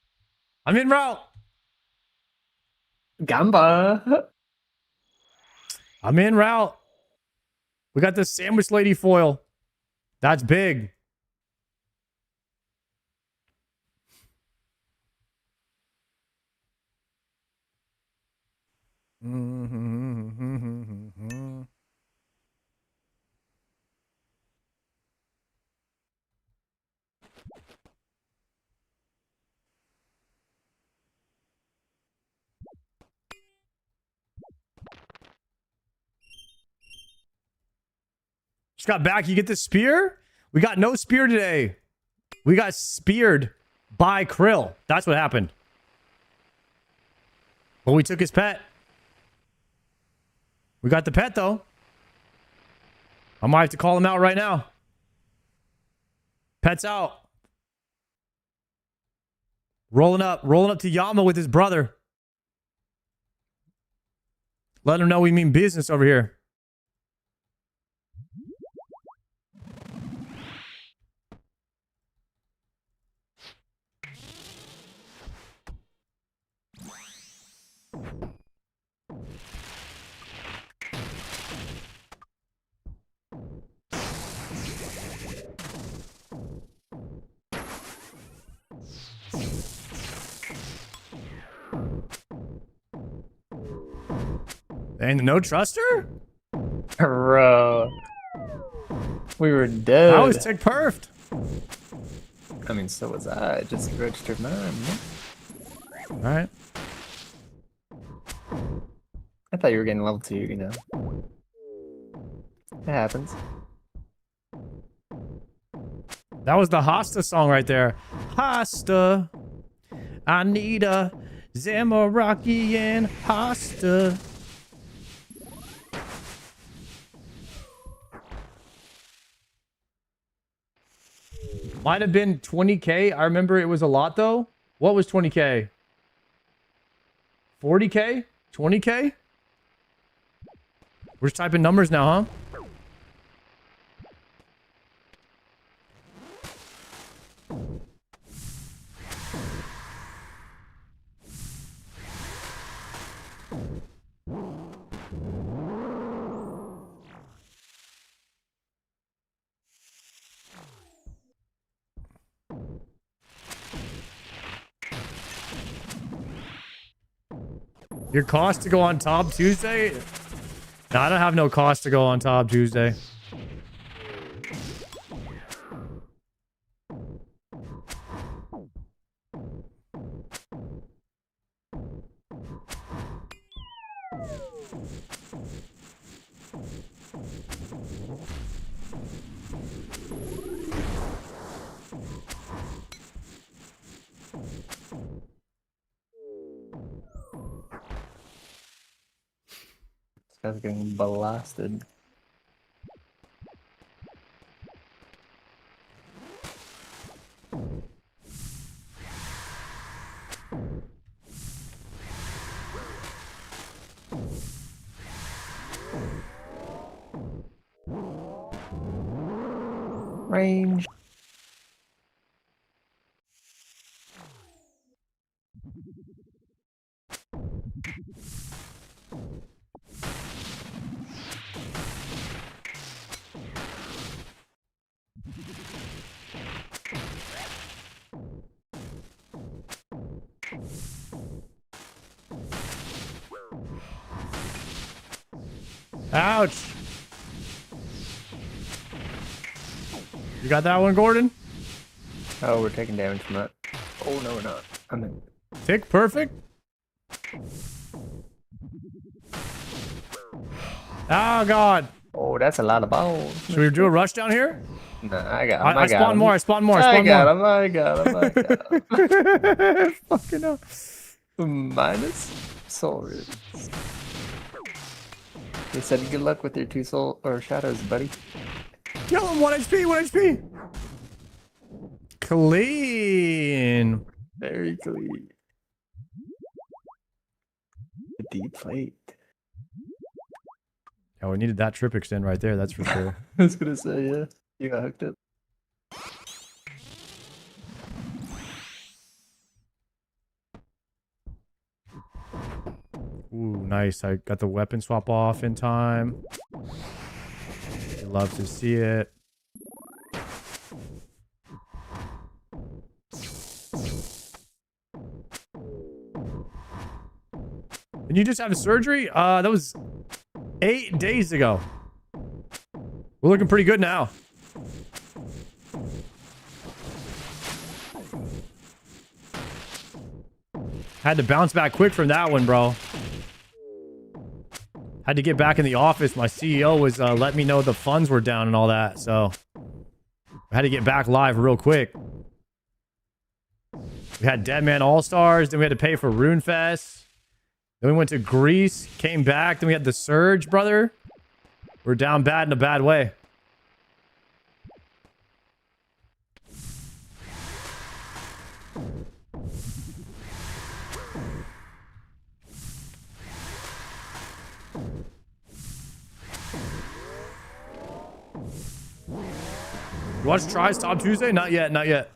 I'm in route. Gamba. I'm in route. We got the sandwich lady foil. That's big. Just got back. You get the spear? We got no spear today. We got speared by Krill. That's what happened. But we took his pet. We got the pet, though. I might have to call him out right now. Pet's out. Rolling up to Yama with his brother. Let him know we mean business over here. And no truster? Bro. We were dead. I was tick perfed. I mean, so was I. Just registered mine. Man. Alright. I thought you were getting level 2, you know. It happens. That was the Hosta song right there. Hosta. I need a Zamarakian Hosta. Might have been 20k. I remember it was a lot though. What was 20k? 40k? 20k? We're just typing numbers now, huh? Your cost to go on Top Tuesday? No, I don't have no cost to go on Top Tuesday. This guy's getting blasted. Range. Ouch. You got that one, Gordon? Oh, we're taking damage from that. Oh, no, we're not. I'm in. Tick perfect. Oh, God. Oh, that's a lot of balls. Should we do a rush down here? Nah, I got him. I spawn more. I spawn more. I got him. I got him. Fucking hell. Minus soul roots. They said good luck with your 2 soul or shadows, buddy. Yo, 1 HP, 1 HP. Clean. Very clean. A deep plate. Yeah, we needed that trip extend right there, that's for sure. I was gonna say, yeah. You got hooked up. Ooh, nice. I got the weapon swap off in time. Love to see it. Did you just have surgery? That was 8 days ago. We're looking pretty good now. Had to bounce back quick from that one, bro. Had to get back in the office. My CEO was letting me know the funds were down and all that. So I had to get back live real quick. We had Deadman All-Stars. Then we had to pay for RuneFest. Then we went to Greece. Came back. Then we had the Surge, brother. We're down bad in a bad way. You watch Tries Top Tuesday? Not yet, not yet.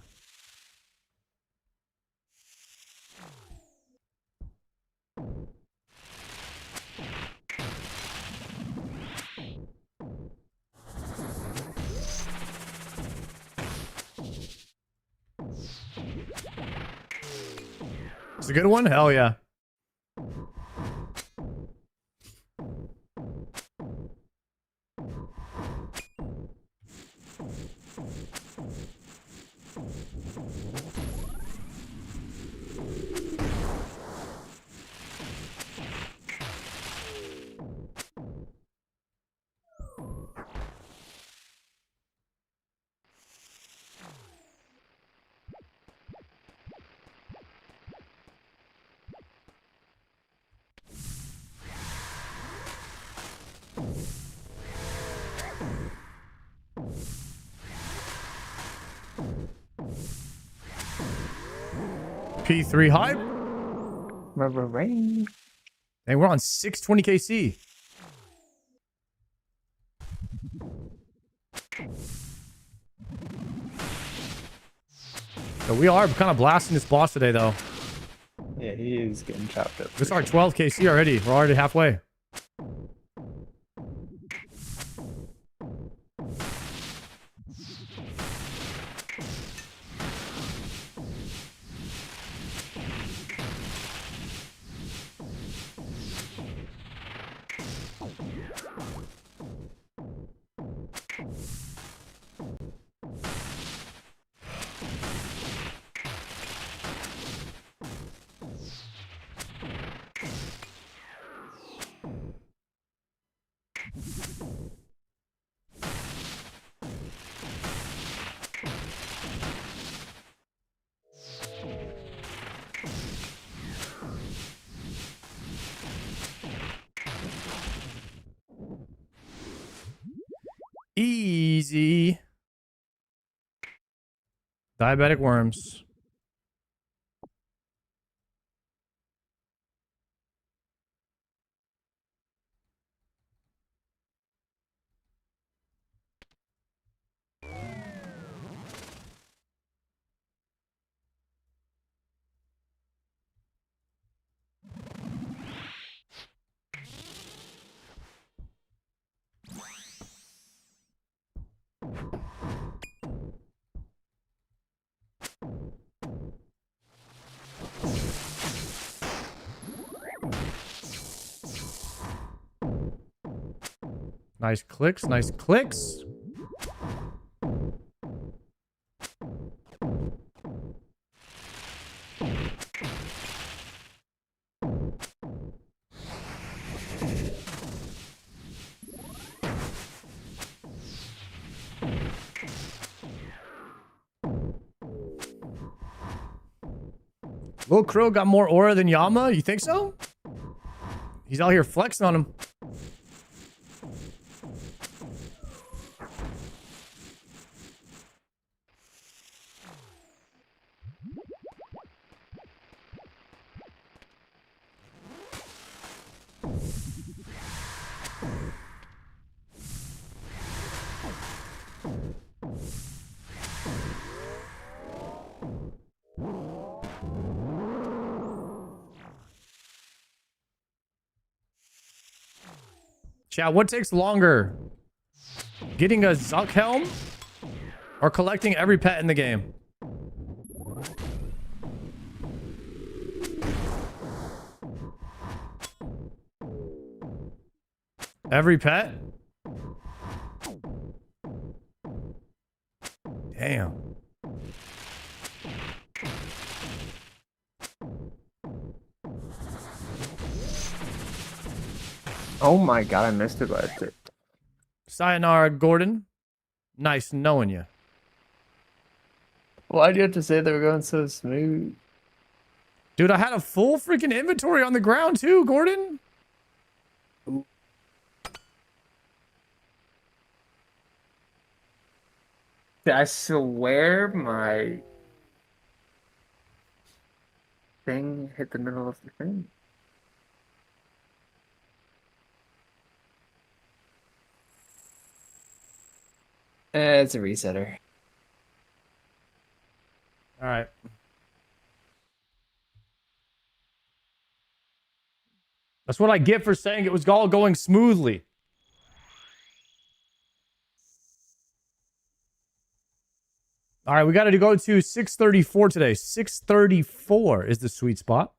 It's a good one? Hell yeah. P3 hype. Rain. And we're on 620 KC. So we are kind of blasting this boss today, though. Yeah, he is getting chopped up. This is our 12 KC already. We're already halfway. Easy. Diabetic worms. Nice clicks, nice clicks. Lil Crow got more aura than Yama? You think so? He's out here flexing on him. Chat, what takes longer? Getting a Zuck helm or collecting every pet in the game? Every pet? Damn. Oh my god, I missed it by a Sayonara, Gordon. Nice knowing you. Why'd you have to say they were going so smooth? Dude, I had a full freaking inventory on the ground too, Gordon. I swear my thing hit the middle of the thing. It's a resetter. All right. That's what I get for saying it was all going smoothly. All right, we got to go to 634 today. 634 is the sweet spot.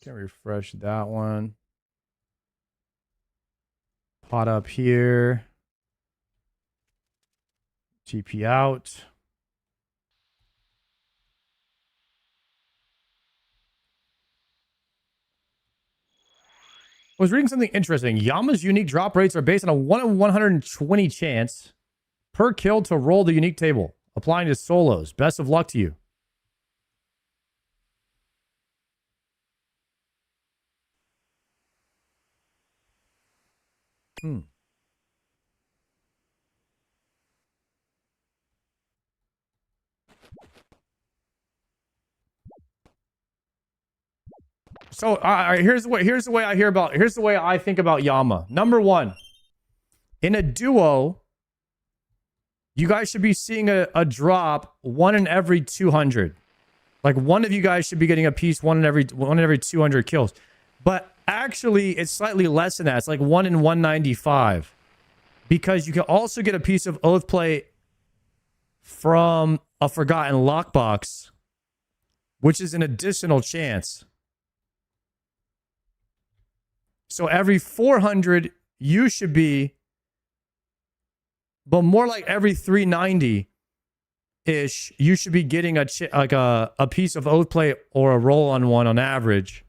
Can refresh that one. Pot up here. GP out. I was reading something interesting. Yama's unique drop rates are based on a 1 in 120 chance per kill to roll the unique table, applying to solos. Best of luck to you. So here's the way I think about Yama. Number one, in a duo, you guys should be seeing a drop 1 in every 200. Like one of you guys should be getting a piece 1 in every 200 kills. But actually, it's slightly less than that. It's like 1 in 195. Because you can also get a piece of Oath Play from a Forgotten Lockbox, which is an additional chance. So every 400, you should be, but more like every 390-ish, you should be getting a piece of Oath Play or a roll on one on average.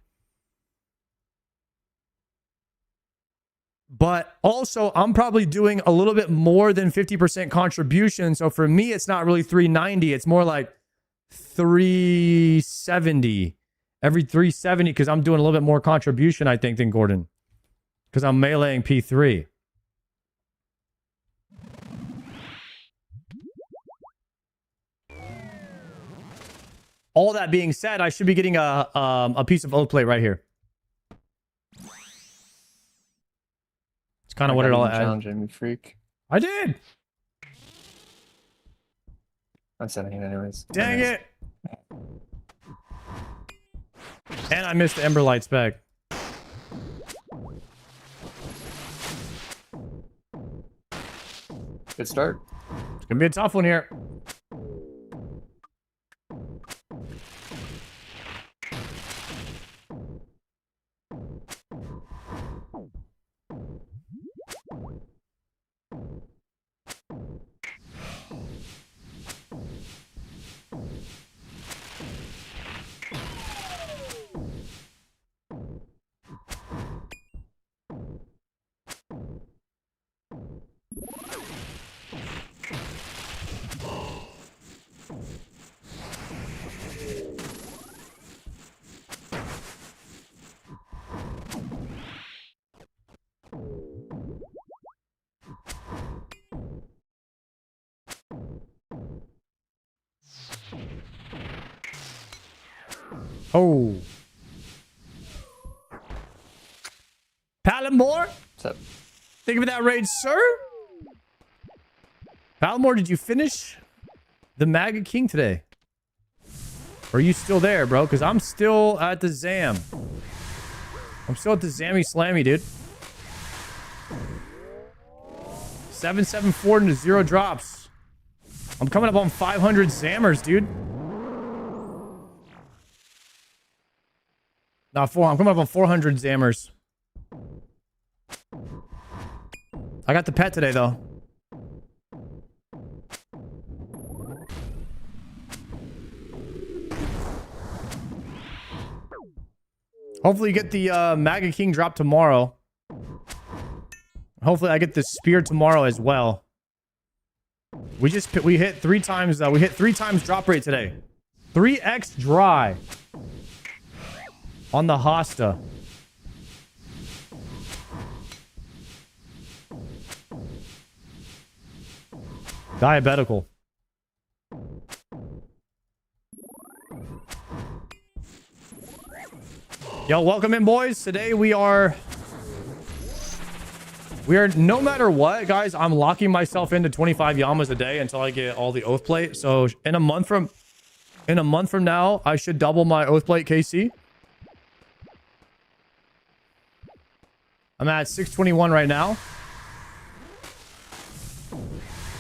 But also, I'm probably doing a little bit more than 50% contribution. So for me, it's not really 390. It's more like 370. Every 370, because I'm doing a little bit more contribution, I think, than Gordon. Because I'm meleeing P3. All that being said, I should be getting a piece of Oath Plate right here. It's kind of what it all is. Challenging me, freak. I did. I'm sending it anyways. Dang it. And I missed the Ember Light spec. Good start. It's going to be a tough one here. Oh. Palamore? What's up? Think of that raid, sir? Palamore, did you finish? the Maga King today? Or are you still there, bro? Because I'm still at the Zam. I'm still at the Zammy Slammy, dude. 774 into 0 drops. I'm coming up on 500 Zammers, dude. I'm coming up on 400 Zammers. I got the pet today, though. Hopefully you get the Maga King drop tomorrow. Hopefully I get the spear tomorrow as well. We hit 3 times. We hit 3 times drop rate today. 3x dry on the Hosta. Diabetical. Yo, welcome in, boys. Today we are no matter what, guys, I'm locking myself into 25 Yamas a day until I get all the oath plate. So in a month from now, I should double my oath plate KC. I'm at 621 right now.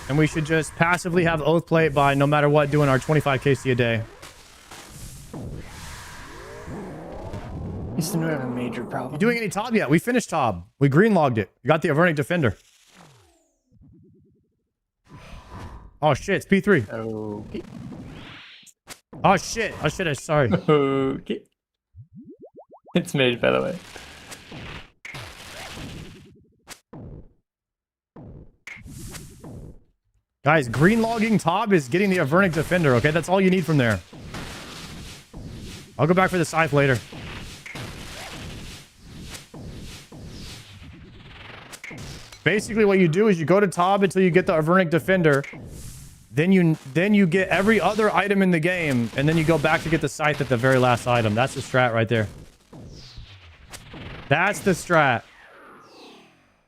And we should just passively have oath plate by no matter what doing our 25 KC a day. You seem to have a major problem. You doing any Tob yet? We finished Tob. We green logged it. You got the Avernic Defender. Oh shit, it's P3. Okay. Oh shit. Oh shit, sorry. Okay. It's mage, by the way. Guys, green logging Tob is getting the Avernic Defender, okay? That's all you need from there. I'll go back for the scythe later. Basically, what you do is you go to Tob until you get the Avernic Defender. Then you get every other item in the game, and then you go back to get the scythe at the very last item. That's the strat right there. That's the strat.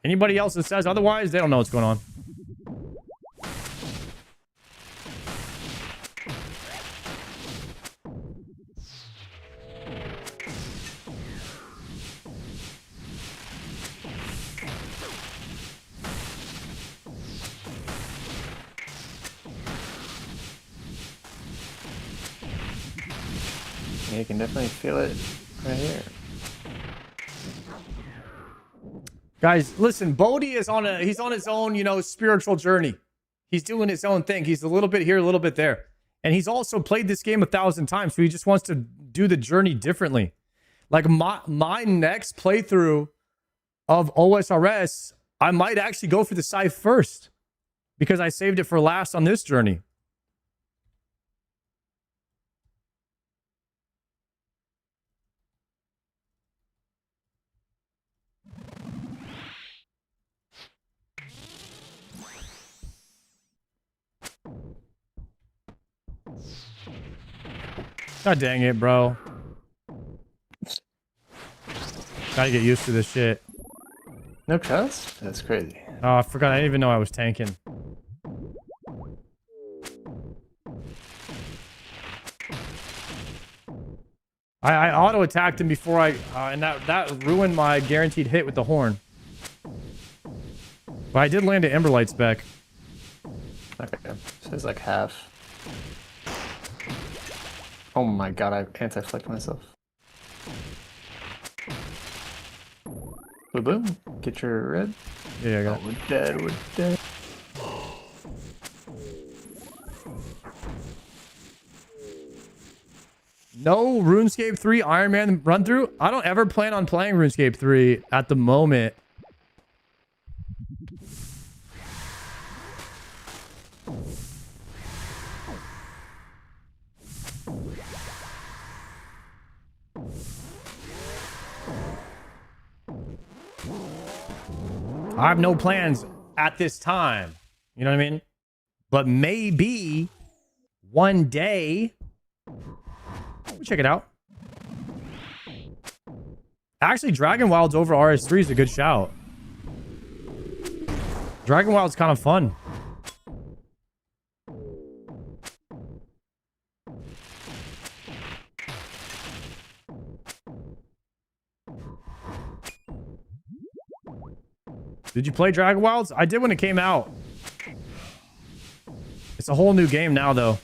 Anybody else that says otherwise, they don't know what's going on. Yeah, you can definitely feel it right here. Guys, listen, Bodhi is he's on his own, you know, spiritual journey. He's doing his own thing. He's a little bit here, a little bit there. And he's also played this game 1,000 times, so he just wants to do the journey differently. Like my next playthrough of OSRS, I might actually go for the scythe first because I saved it for last on this journey. God dang it, bro. Gotta get used to this shit. No trust? That's crazy. Oh, I forgot. I didn't even know I was tanking. I auto-attacked him before and that ruined my guaranteed hit with the horn. But I did land an Emberlight spec. Okay, so it's like half. Oh my god, I anti-flicked myself. Boom, boom. Get your red. Yeah, I got it. We're dead, we're dead. No RuneScape 3 Iron Man run through. I don't ever plan on playing RuneScape 3 at the moment. I have no plans at this time. You know what I mean? But maybe one day. We'll check it out. Actually, Dragon Wild's over RS3 is a good shout. Dragon Wild's kind of fun. Did you play Dragon Wilds? I did when it came out. It's a whole new game now, though.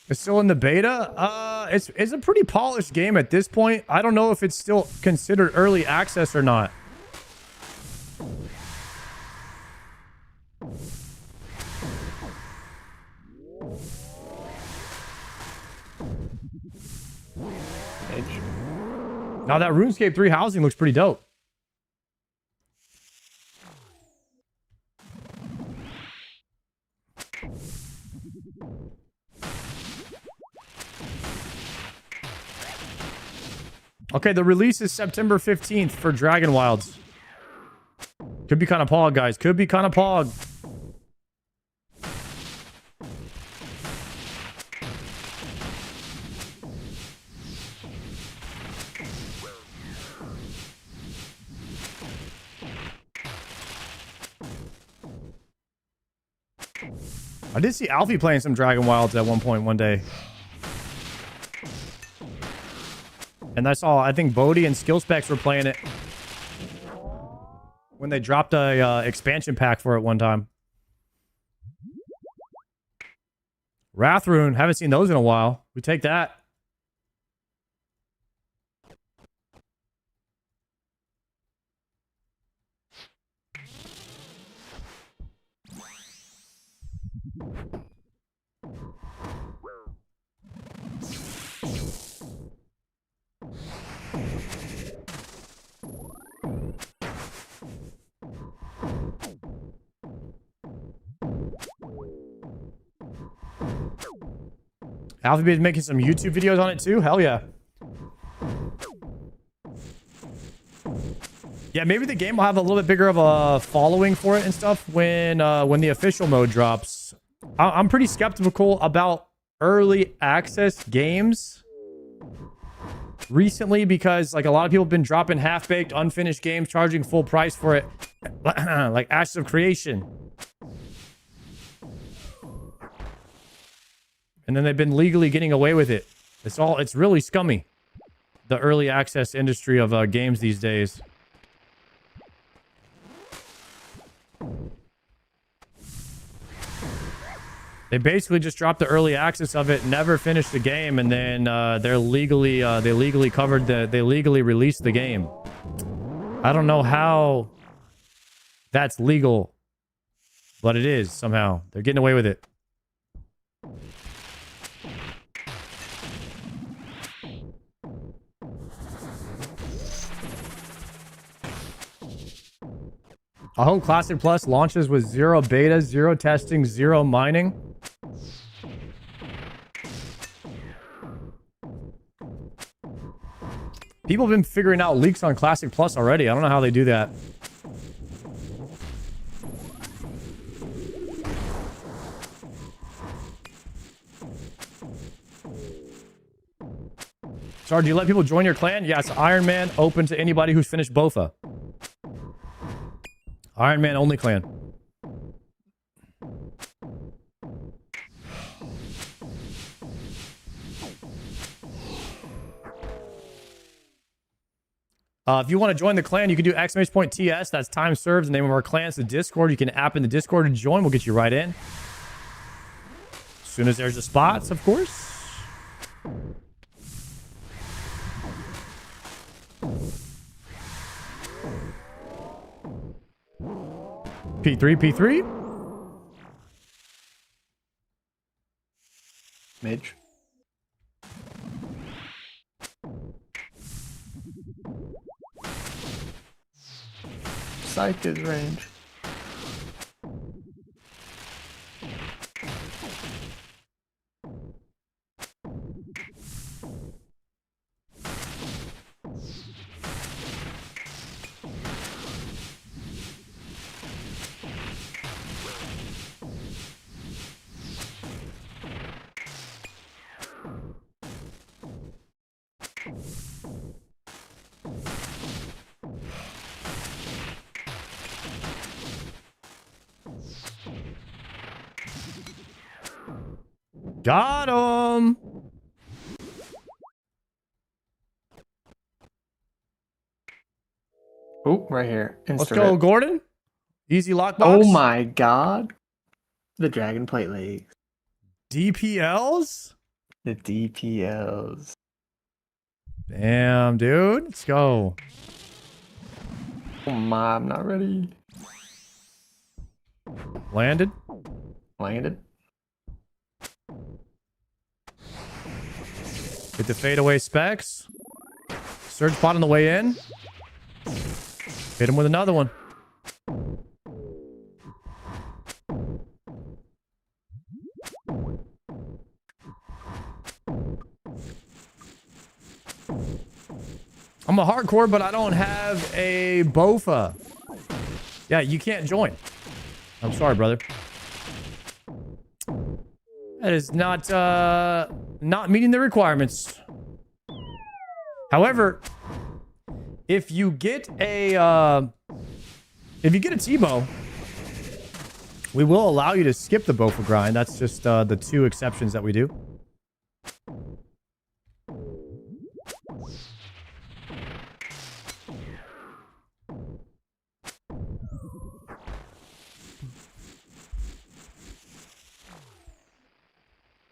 It's still in the beta. It's a pretty polished game at this point. I don't know if it's still considered early access or not. Now that RuneScape 3 housing looks pretty dope. Okay, the release is September 15th for Dragon Wilds. Could be kind of pog, guys. Could be kind of pog. I did see Alfie playing some Dragon Wilds at one point one day. And I saw, I think Bodhi and Skill Specs were playing it when they dropped a expansion pack for it one time. Wrathrune, haven't seen those in a while. We take that. Alfie been making some YouTube videos on it too? Hell yeah. Yeah, maybe the game will have a little bit bigger of a following for it and stuff when the official mode drops. I'm pretty skeptical about early access games recently because like a lot of people have been dropping half-baked, unfinished games, charging full price for it, like Ashes of Creation. And then they've been legally getting away with it. It's really scummy. The early access industry of games these days. They basically just dropped the early access of it, never finished the game, and then they legally released the game. I don't know how that's legal, but it is somehow. They're getting away with it. I hope Classic Plus launches with 0 beta, 0 testing, 0 mining. People have been figuring out leaks on Classic Plus already. I don't know how they do that. Sorry, do you let people join your clan? Yes, Iron Man open to anybody who's finished BOFA. Iron Man only clan. If you want to join the clan, you can do !TS. That's time served. The name of our clan is the Discord. You can app in the Discord to join. We'll get you right in. As soon as there's the spots, of course. P3. Midge. Psych is range. Got him. Oh, right here. Let's Insta go, rip. Gordon. Easy lockbox. Oh my god. The dragon plate legs. DPLs? The DPLs. Damn, dude. Let's go. Oh my, I'm not ready. Landed. Landed. Get the fadeaway specs. Surge pot on the way in. Hit him with another one. I'm a hardcore, but I don't have a BOFA. Yeah, you can't join. I'm sorry, brother. That is not meeting the requirements. However, if you get a T-bow, we will allow you to skip the BOFA grind. That's just the 2 exceptions that we do.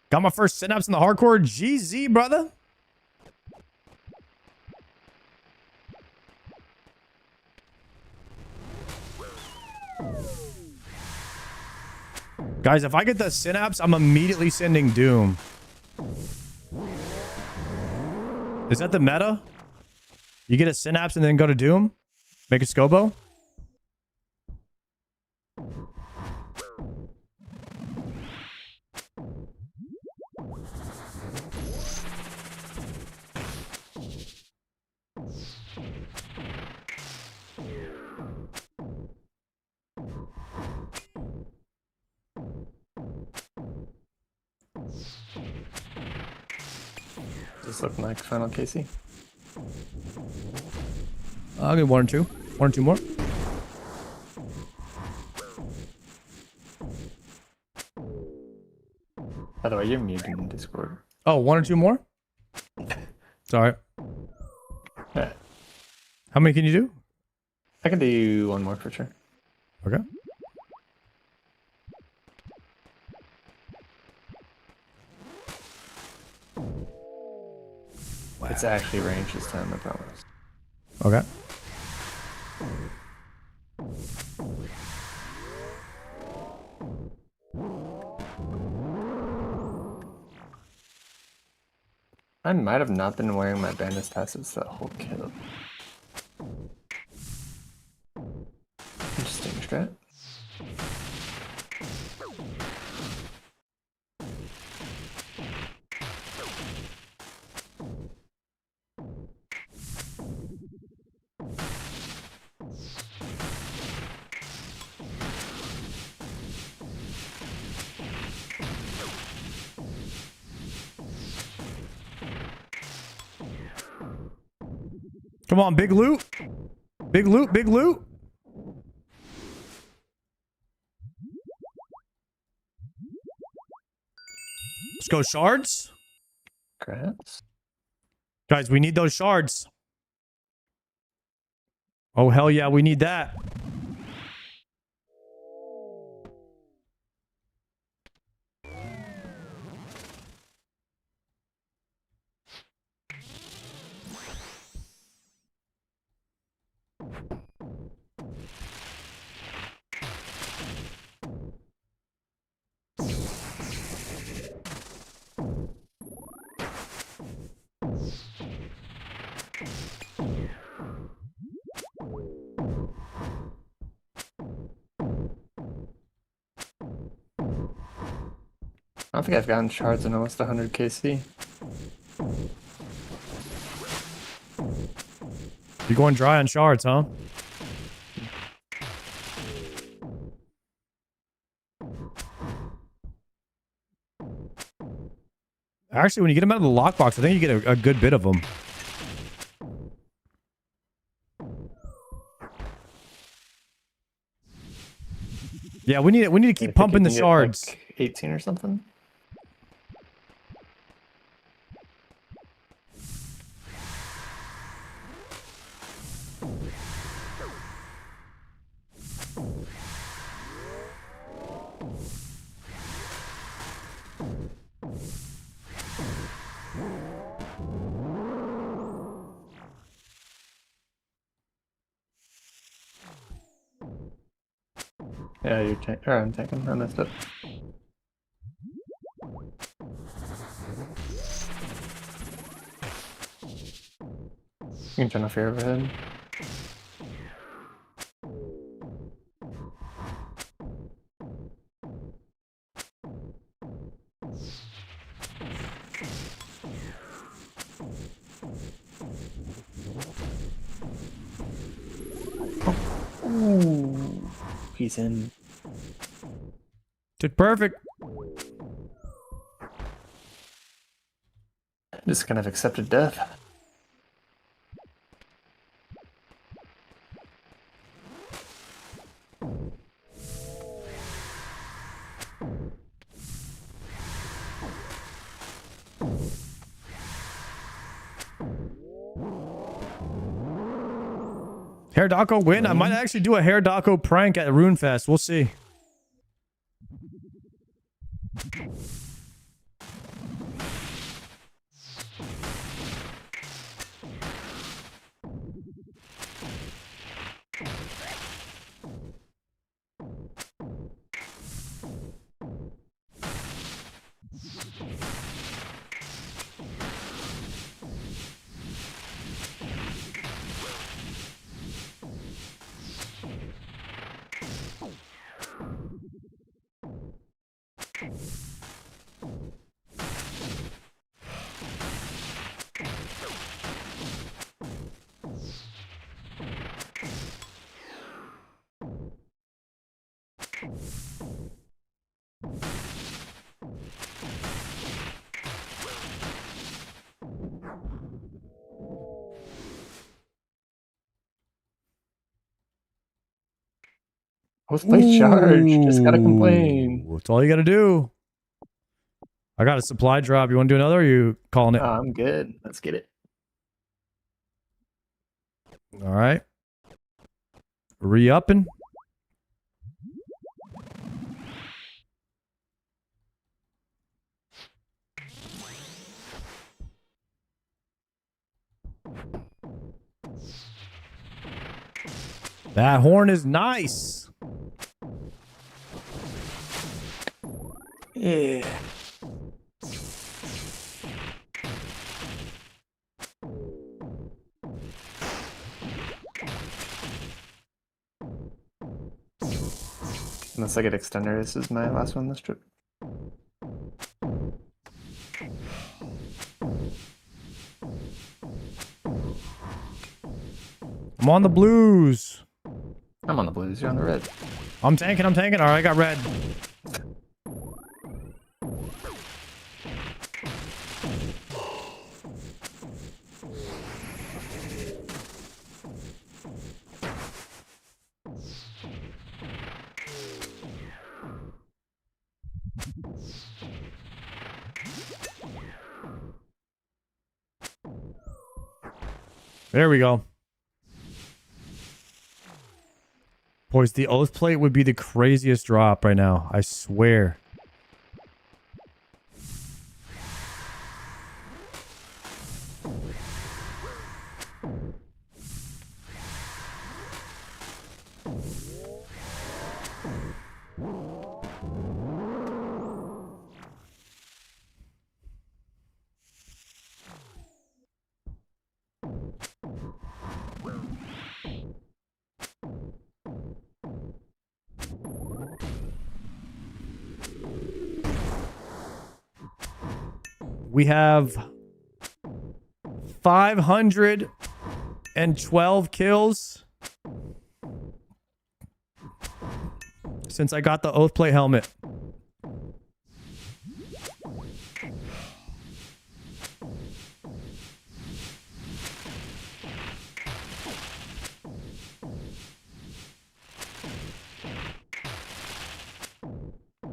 Got my first synapse in the hardcore. GZ, brother. Guys, if I get the synapse, I'm immediately sending Doom. Is that the meta? You get a synapse and then go to Doom? Make a Scobo? Does this look like final Casey? I'll get 1 or 2. 1 or 2 more. By the way, you're muted in Discord. Oh, 1 or 2 more? Sorry. Yeah. How many can you do? I can do 1 more for sure. Okay. It's actually range this time, I promise. Okay. I might have not been wearing my bandit passives that whole kill. Interesting strat. Come on, big loot. Big loot, big loot. Let's go shards. Crabs. Guys, we need those shards. Oh, hell yeah, we need that. I don't think I've gotten shards in almost 100 KC. You going dry on shards, huh? Actually, when you get them out of the lockbox, I think you get a good bit of them. Yeah, we need to keep pumping the shards. Like 18 or something. Yeah, you're I'm taking. I messed up. You can turn off your overhead. Ooh, he's in. Did perfect. Just kind of accepted death. Hair Daco win. I might actually do a Hair Daco prank at RuneFest. We'll see. Let's play charge. Just gotta complain. That's all you gotta do. I got a supply drop. You want to do another? Or are you calling it? I'm good. Let's get it. All right. Re-upping. That horn is nice. Yeah. Unless I get extender, this is my last one this trip. I'm on the blues. I'm on the blues. You're on the red. I'm tanking. I'm tanking. All right, I got red. There we go. Boys, the oath plate would be the craziest drop right now. I swear. We have 512 kills since I got the oath plate helmet.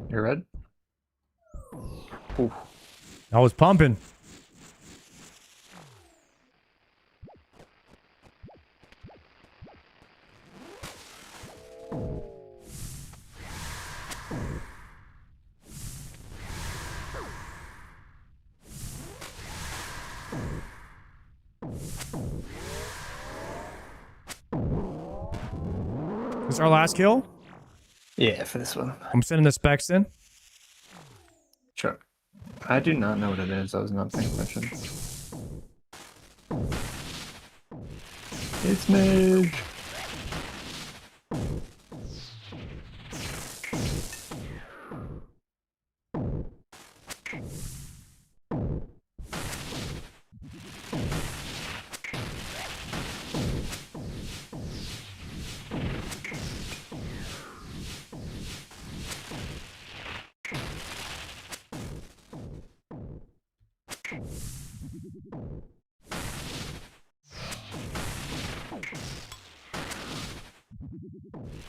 You're red? Ooh. I was pumping. This is our last kill? Yeah, for this one. I'm sending the specs in. Sure. I do not know what it is. I was not paying attention. It's Mage.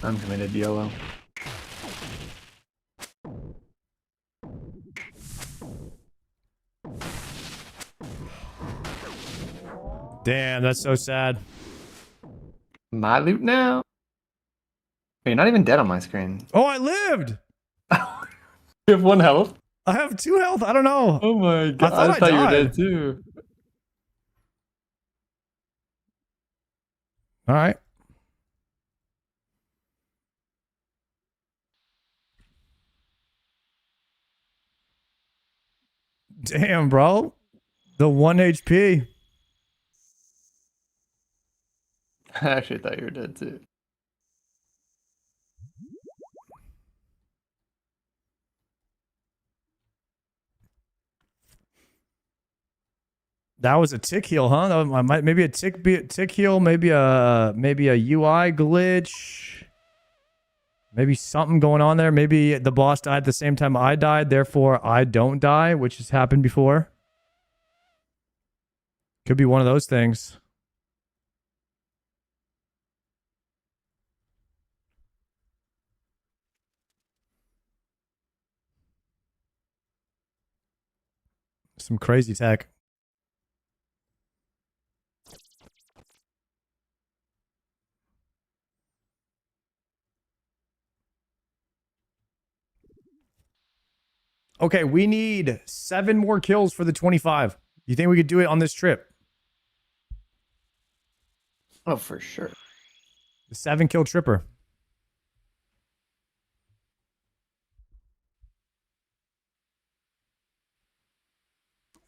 I'm committed YOLO. Damn, that's so sad. My loot now? You're not even dead on my screen. Oh, I lived! You have 1 health? I have 2 health. I don't know. Oh my god. I thought you were dead too. All right. Damn, bro. The 1 HP. I actually thought you were dead too. That was a tick heal, huh? That might maybe a tick heal, maybe a UI glitch. Maybe something going on there. Maybe the boss died at the same time I died, therefore I don't die, which has happened before. Could be one of those things. Some crazy tech. Okay, we need 7 more kills for the 25. You think we could do it on this trip? Oh, for sure. The 7 kill tripper.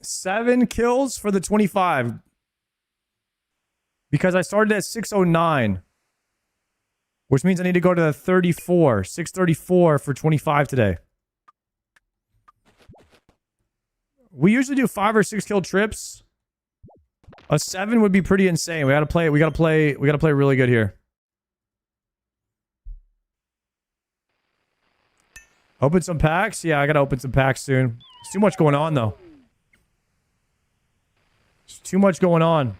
Seven kills for the 25. Because I started at 609. Which means I need to go to the 34. 634 for 25 today. We usually do 5 or 6 kill trips. A 7 would be pretty insane. We gotta play really good here. Open some packs? Yeah, I gotta open some packs soon. There's too much going on though. There's too much going on.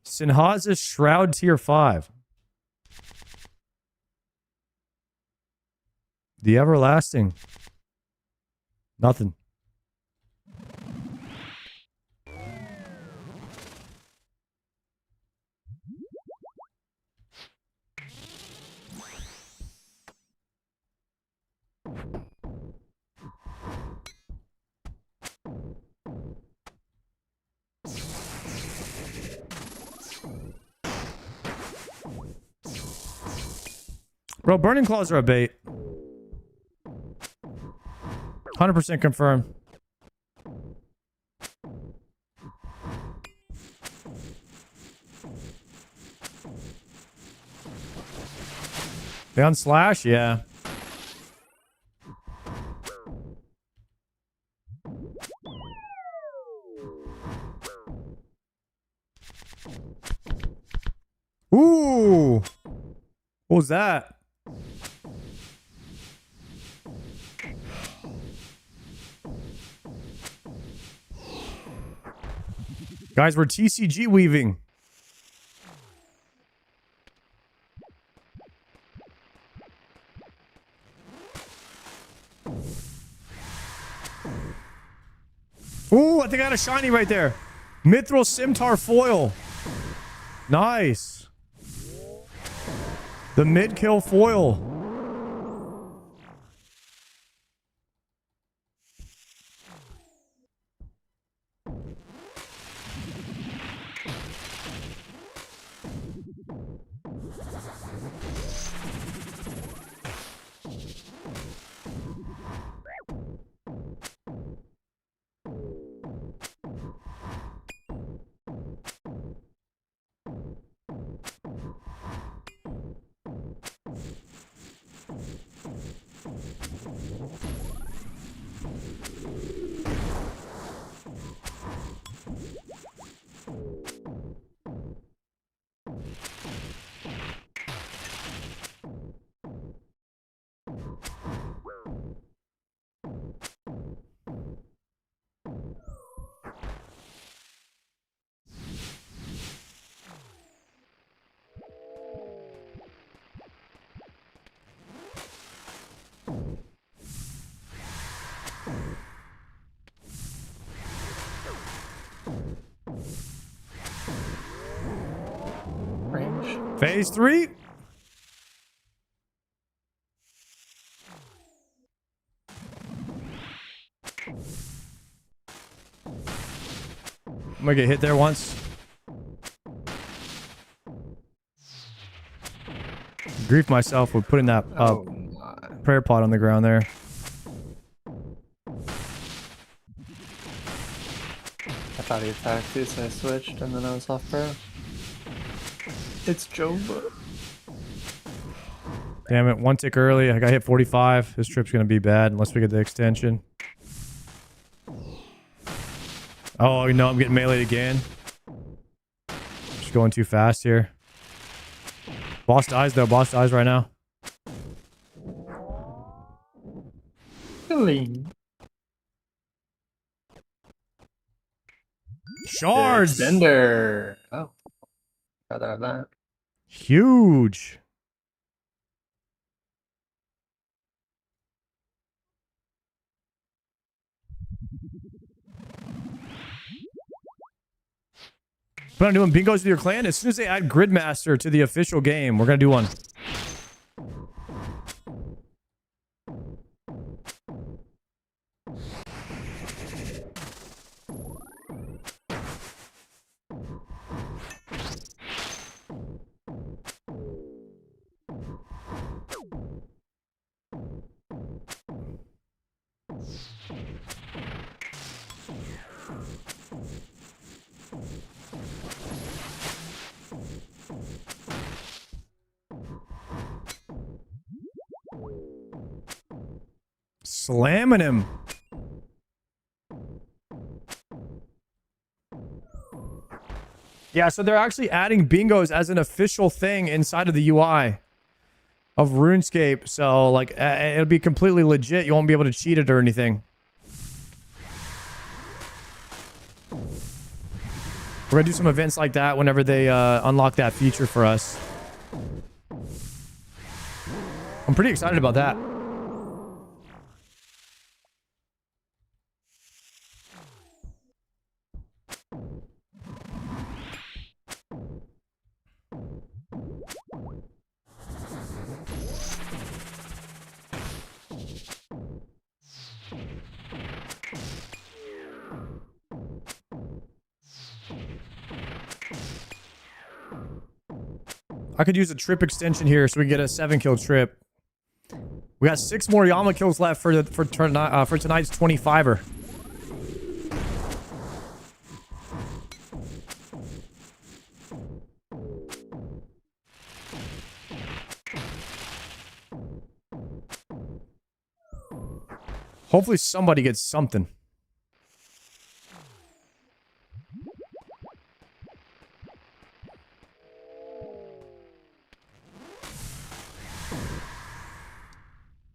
Sinhaza's Shroud Tier 5. The Everlasting. Nothing. Bro, Burning Claws are a bait. 100% confirmed. They on slash? Yeah. Ooh. What was that? Guys, we're TCG weaving. Ooh, I think I got a shiny right there. Mithril Scimitar foil. Nice. The mid-kill foil. Range. Phase 3. I'm gonna get hit there once. Grief myself with putting that prayer pot on the ground there. I thought he attacked you, so I switched, and then I was off pro. It's Joba. Damn it, one tick early. I got hit 45. This trip's gonna be bad unless we get the extension. Oh, you know, I'm getting meleeed again. Just going too fast here. Boss dies though. Boss dies right now. Clean. Shards! Extender. Oh. Rather have that. Huge. Plan on doing bingos with your clan? As soon as they add Gridmaster to the official game, we're going to do one. Slamming him. Yeah, so they're actually adding bingos as an official thing inside of the UI of RuneScape. So, like, it'll be completely legit. You won't be able to cheat it or anything. We're going to do some events like that whenever they unlock that feature for us. I'm pretty excited about that. I could use a trip extension here so we can get a 7-kill trip. We got 6 more Yama kills left for tonight's 25er. Hopefully somebody gets something.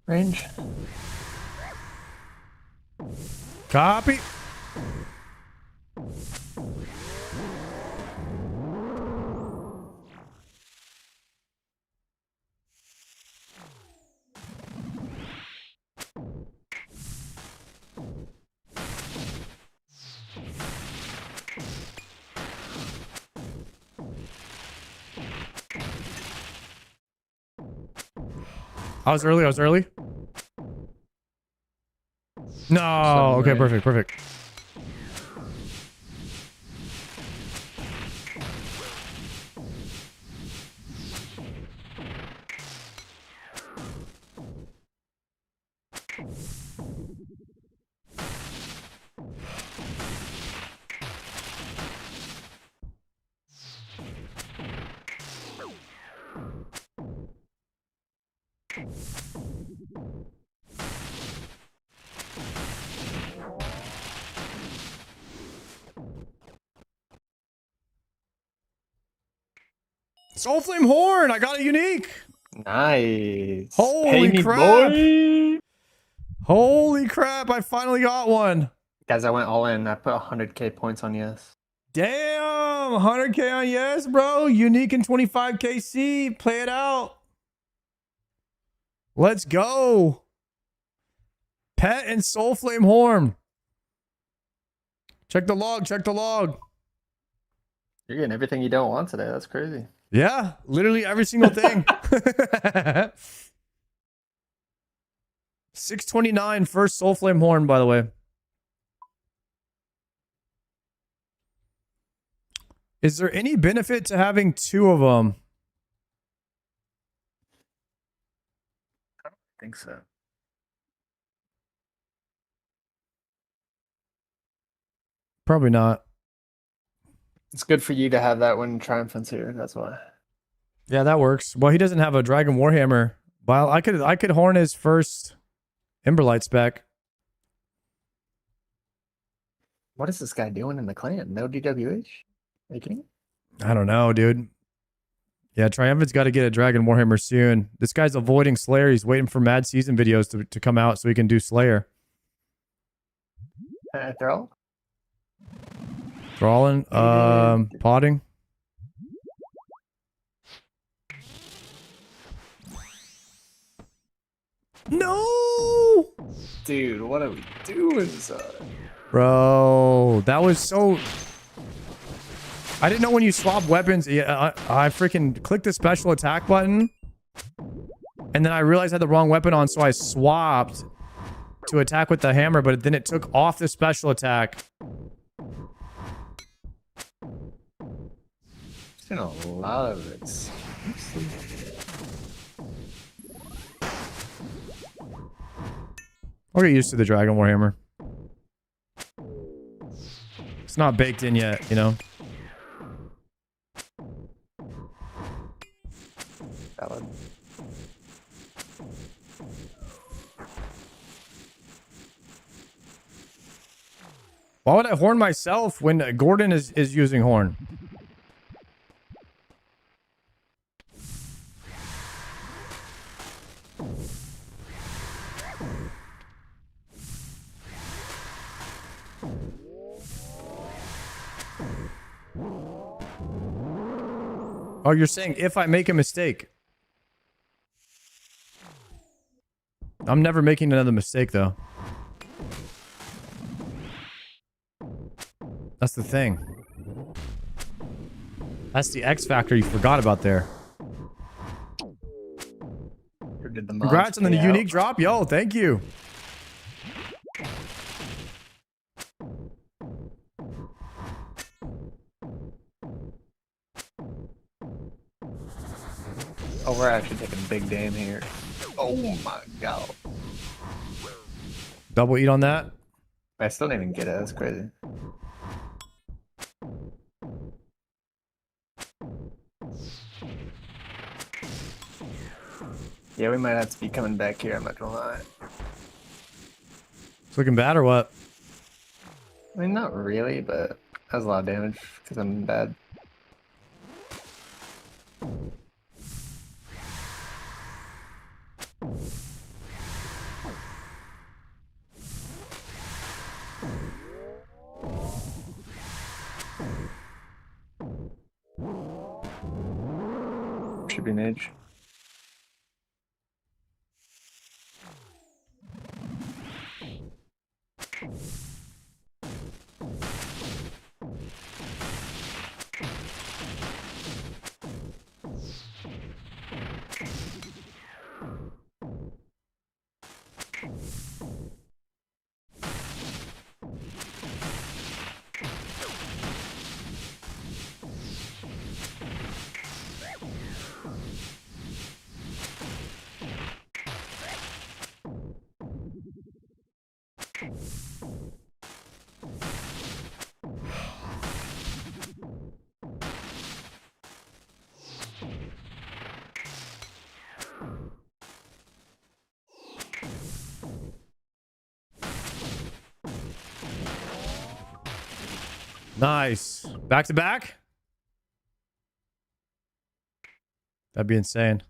Range. Copy. I was early. No. Okay, perfect. Soul Flame Horn! I got a unique! Nice. Holy crap! Boy. Holy crap, I finally got one! Guys, I went all in. I put 100k points on yes. Damn! 100k on yes, bro! Unique and 25k C. Play it out. Let's go! Pet and Soul Flame Horn. Check the log. Check the log. You're getting everything you don't want today. That's crazy. Yeah, literally every single thing. 629 first Soul Flame Horn, by the way. Is there any benefit to having 2 of them? I don't think so. Probably not. It's good for you to have that when Triumphant's here. That's why. Yeah, that works. Well, he doesn't have a Dragon Warhammer. Well, I could horn his first Emberlight spec. What is this guy doing in the clan? No DWH? Are you kidding? I don't know, dude. Yeah, Triumphant's got to get a Dragon Warhammer soon. This guy's avoiding Slayer. He's waiting for Mad Season videos to come out so he can do Slayer. Thrall? Thralling, potting. No! Dude, what are we doing, son? Bro, that was so... I didn't know when you swap weapons. Yeah, I freaking clicked the special attack button. And then I realized I had the wrong weapon on, so I swapped to attack with the hammer, but then it took off the special attack. Seen a lot of it. I'll get used to the Dragon Warhammer. It's not baked in yet, you know? Valid. Why would I horn myself when Gordon is using horn? Oh, you're saying if I make a mistake. I'm never making another mistake, though. That's the thing. That's the X factor you forgot about there. Congrats on the unique drop. Yo, thank you. Oh, we're actually taking a big damn here. Oh my god. Double eat on that. I still didn't even get it. That's crazy. Yeah, we might have to be coming back here. I'm not gonna lie. It's looking bad or what? I mean, not really, but that's a lot of damage because I'm bad. Should be mage. Nice. Back to back? That'd be insane.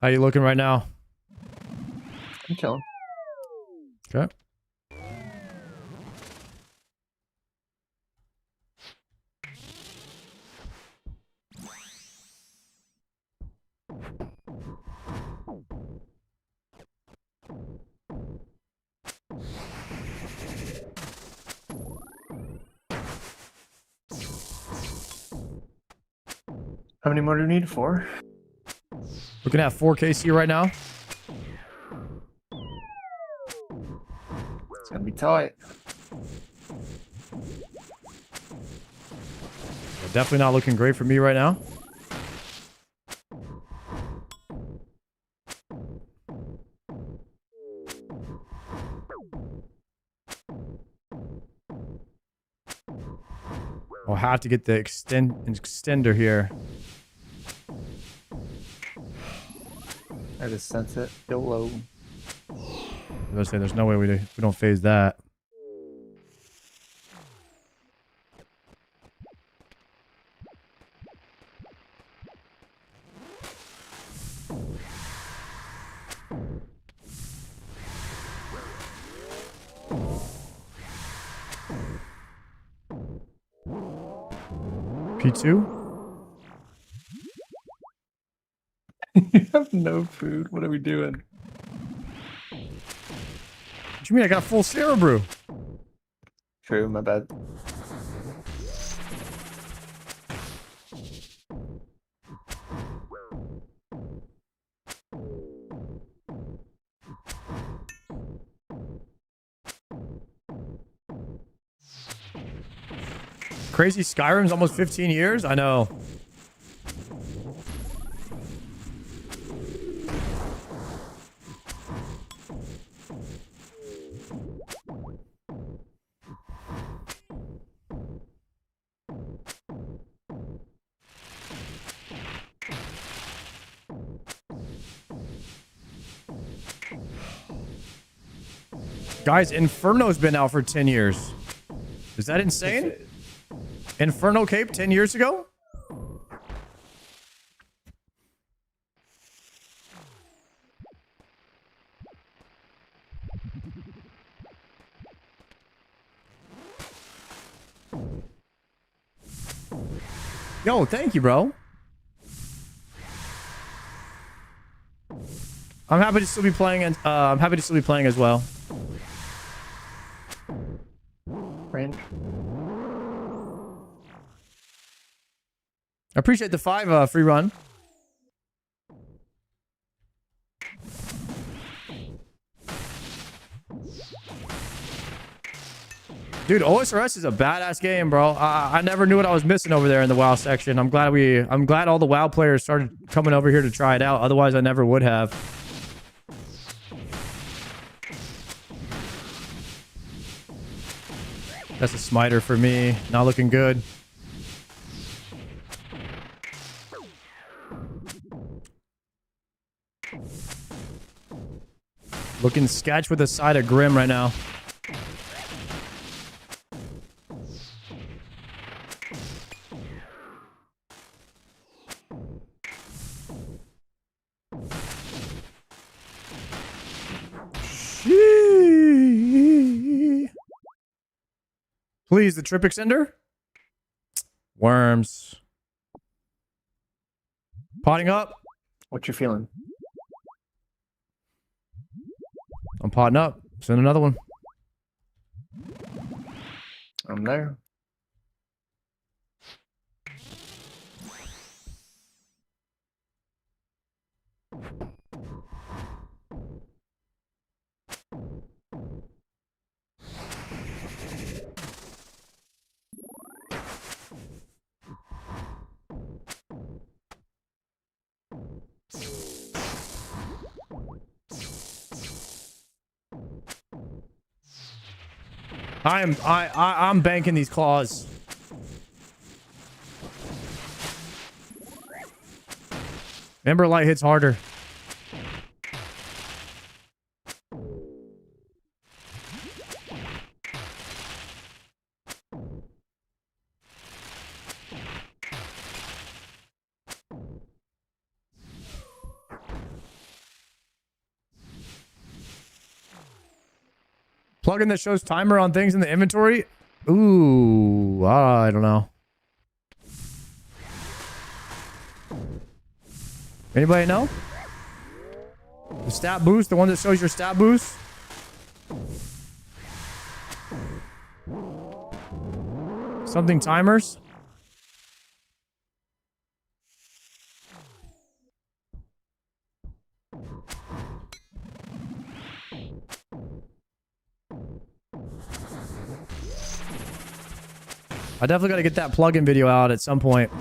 How you looking right now? I'm killing. Okay. How many more do we need? 4? Looking at 4 KC right now. It's gonna be tight. Definitely not looking great for me right now. I'll have to get the extender here. I just sense it. Still low. I was gonna say, there's no way we don't phase that. P2? You have no food. What are we doing? What you mean? I got full Sarah Brew. True, my bad. Crazy Skyrim's almost 15 years? I know. Guys, Inferno's been out for 10 years. Is that insane? Inferno Cape 10 years ago? Yo, thank you, bro. I'm happy to still be playing, and I'm happy to still be playing as well. Range. I appreciate the 5 free run. Dude, OSRS is a badass game, bro. I never knew what I was missing over there in the WoW section. I'm glad all the WoW players started coming over here to try it out. Otherwise, I never would have. That's a smiter for me. Not looking good. Looking sketch with a side of Grim right now. Please, the trip extender. Worms. Potting up. What you feeling? I'm potting up. Send another one. I'm there. I'm banking these claws. Ember Light hits harder. Plugin that shows timer on things in the inventory? Ooh, I don't know. Anybody know? The stat boost, the one that shows your stat boost? Something timers? I definitely got to get that plugin video out at some point.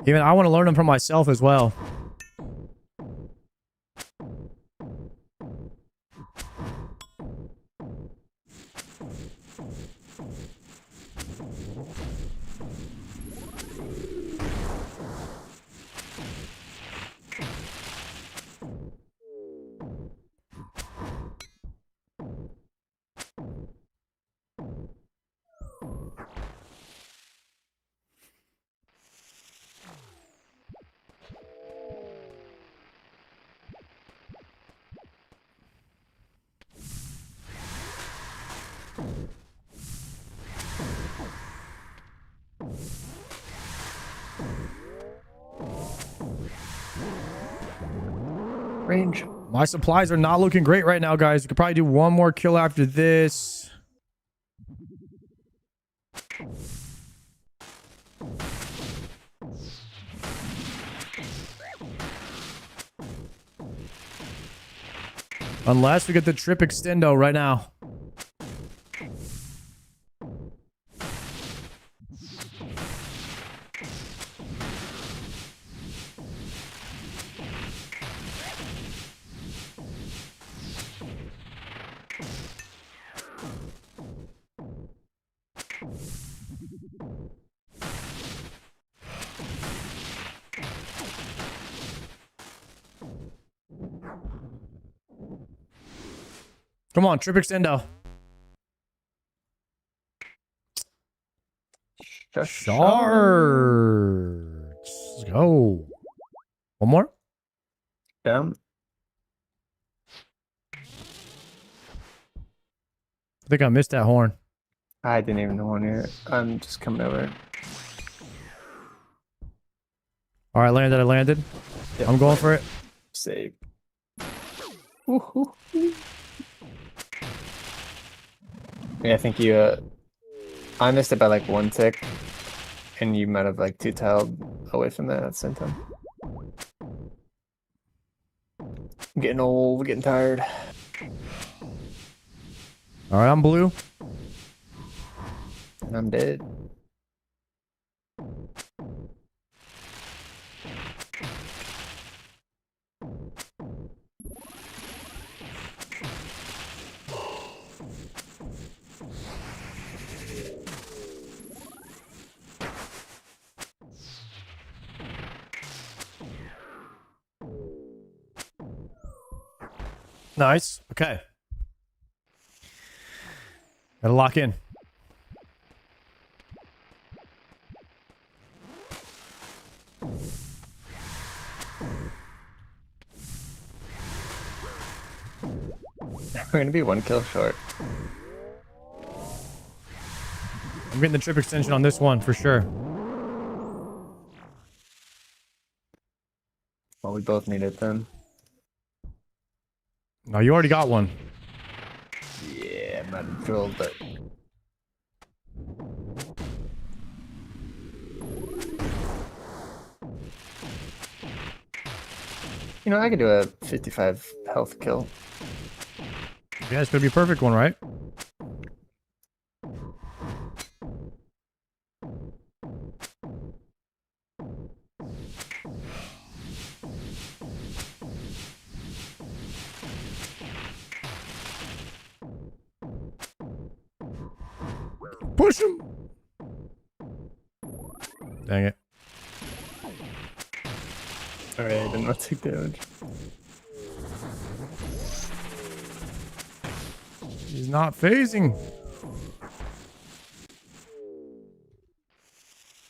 Even I want to learn them for myself as well. Range. My supplies are not looking great right now, guys. We could probably do one more kill after this. Unless we get the trip extendo right now. Come on, trip extendo. Shards. Let's go. One more? Down. I think I missed that horn. I didn't even know one here. I'm just coming over. All right, landed. I landed. Yep. I'm going for it. Save. Yeah, I think you, I missed it by like 1 tick, and you might have like 2-tiled away from that at the same time. I'm getting old, getting tired. All right, I'm blue. And I'm dead. Nice. Okay. Gotta lock in. We're gonna be 1 kill short. I'm getting the trip extension on this one for sure. Well, we both need it then. No, you already got one. Yeah, I'm not drilled, but you know, I could do a 55 health kill. Yeah, it's gonna be a perfect one, right? Push him. Dang it. Alright, I did not take damage. He's not phasing.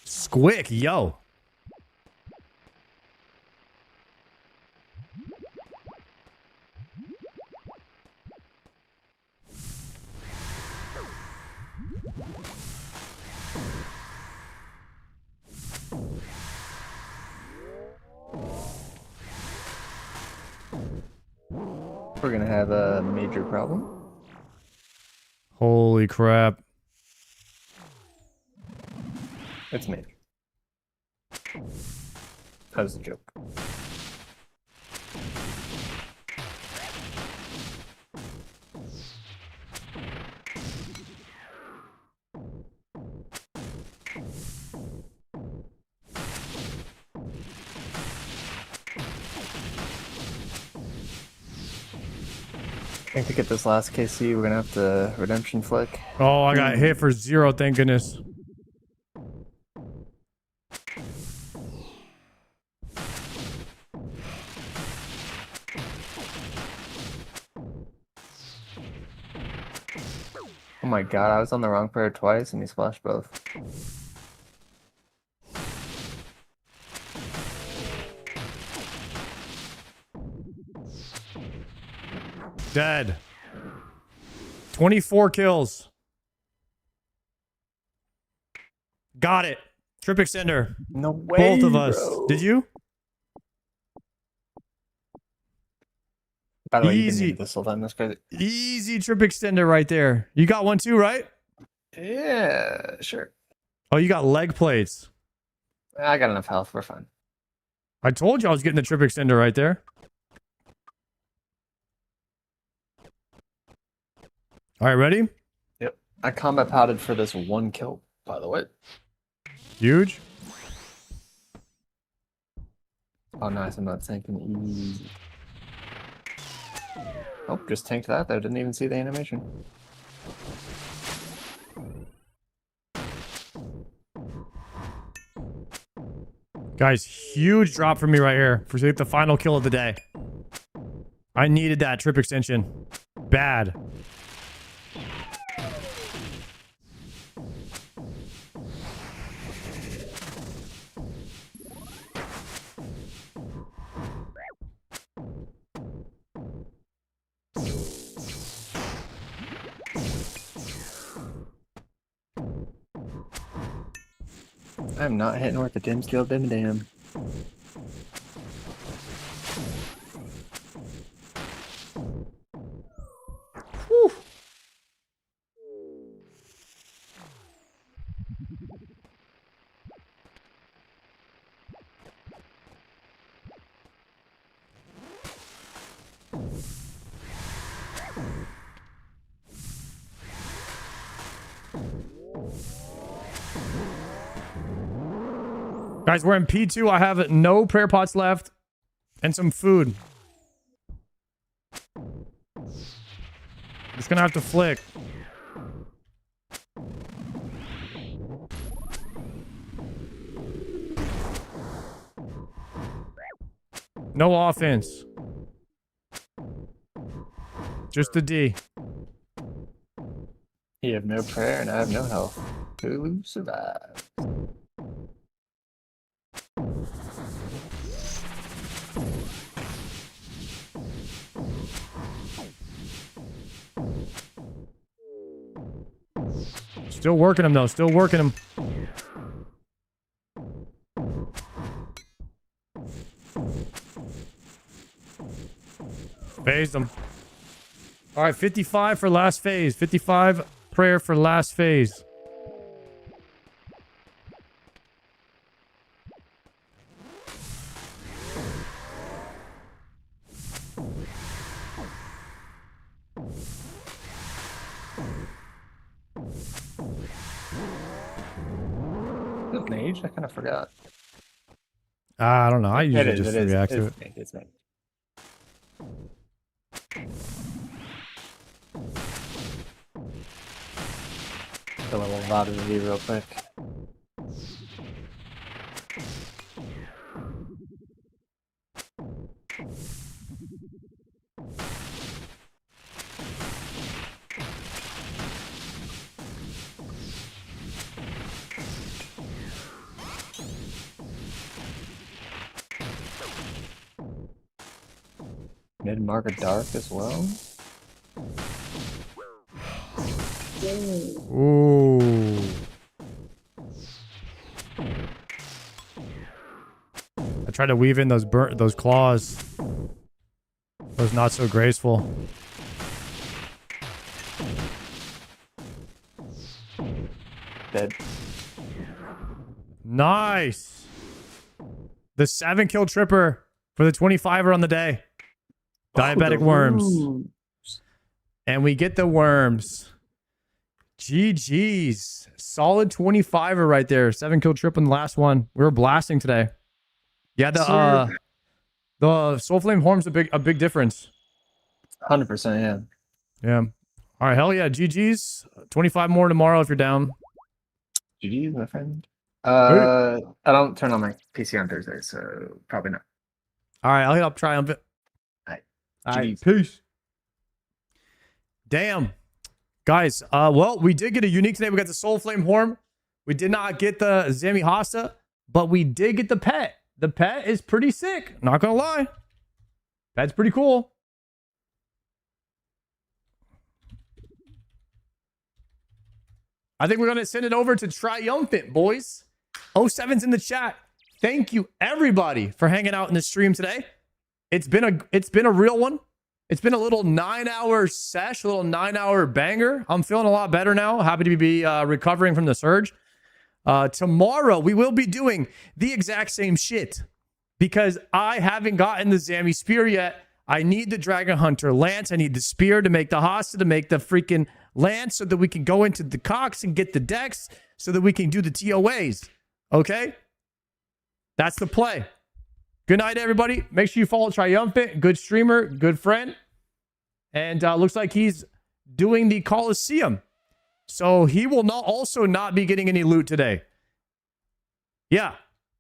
Squick, yo. We're gonna have a major problem. Holy crap. It's major. That was a joke. I think to get this last KC, we're gonna have to redemption flick. Oh, I got hit for 0, thank goodness. Oh my god, I was on the wrong prayer twice and he splashed both. Dead. 24 kills. Got it. Trip extender. No way. Both of us. Bro. Did you? By the way, Easy. you can this whole time. That's crazy. Easy trip extender right there. You got one too, right? Yeah, sure. Oh, you got leg plates. I got enough health. We're fine. I told you I was getting the trip extender right there. All right, ready? Yep. I combat potted for this 1 kill, by the way. Huge. Oh, nice. I'm not tanking easy. Oh, just tanked that though. Didn't even see the animation. Guys, huge drop for me right here for the final kill of the day. I needed that trip extension. Bad. I'm not hitting worth the dim skill dim. Whew. Guys, we're in P2. I have no prayer pots left and some food. Just gonna have to flick. No offense. Just the D. You have no prayer and I have no health. Who survives? Still working him though, still working him. Phased him. All right, 55 for last phase. 55 prayer for last phase. Mage? I kind of forgot. I don't know. I usually just react to it. It's mage. A little louder to be real quick. Mid-market dark as well. Ooh. I tried to weave in those claws. Those not so graceful. Dead. Nice. The 7-kill tripper for the 25er on the day. Diabetic worms. And we get the worms. GG's. Solid 25er right there. 7-kill trip on the last one. We were blasting today. Yeah, the Soul Flame Horn's a big difference. 100%, yeah. Yeah. All right, hell yeah, GG's. 25 more tomorrow if you're down. GG's, my friend. I don't turn on my PC on Thursday, so probably not. All right, I'll hit up Triumphant. All right. All right, peace. Damn. Guys, well, we did get a unique today. We got the Soul Flame Horn. We did not get the Zami Hasta, but we did get the pet. The pet is pretty sick. Not gonna lie. Pet's pretty cool. I think we're going to send it over to Triumphant, boys. 07's in the chat. Thank you, everybody, for hanging out in the stream today. It's been a real one. It's been a little 9-hour sesh, a little 9-hour banger. I'm feeling a lot better now. Happy to be recovering from the surge. Tomorrow, we will be doing the exact same shit because I haven't gotten the Zami Spear yet. I need the Dragon Hunter Lance. I need the Spear to make the Hasta, to make the freaking Lance so that we can go into the Cox and get the decks so that we can do the TOAs. Okay? That's the play. Good night, everybody. Make sure you follow Triumphant. Good streamer, good friend. And looks like he's doing the Coliseum. So he will not be getting any loot today. Yeah,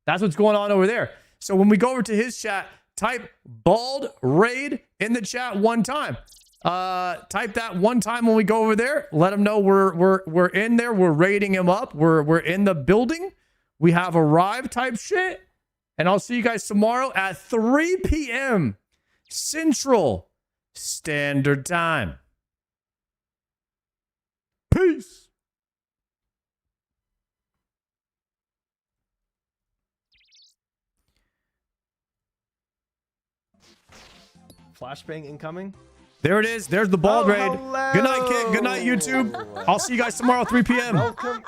that's what's going on over there. So when we go over to his chat, type bald raid in the chat one time. Type that one time when we go over there. Let him know we're in there. We're raiding him up. We're in the building. We have arrived type shit. And I'll see you guys tomorrow at 3 p.m. Central Standard Time. Peace. Flashbang incoming. There it is. There's the bald raid. Good night, Kit. Good night, YouTube. I'll see you guys tomorrow, 3 p.m. Welcome.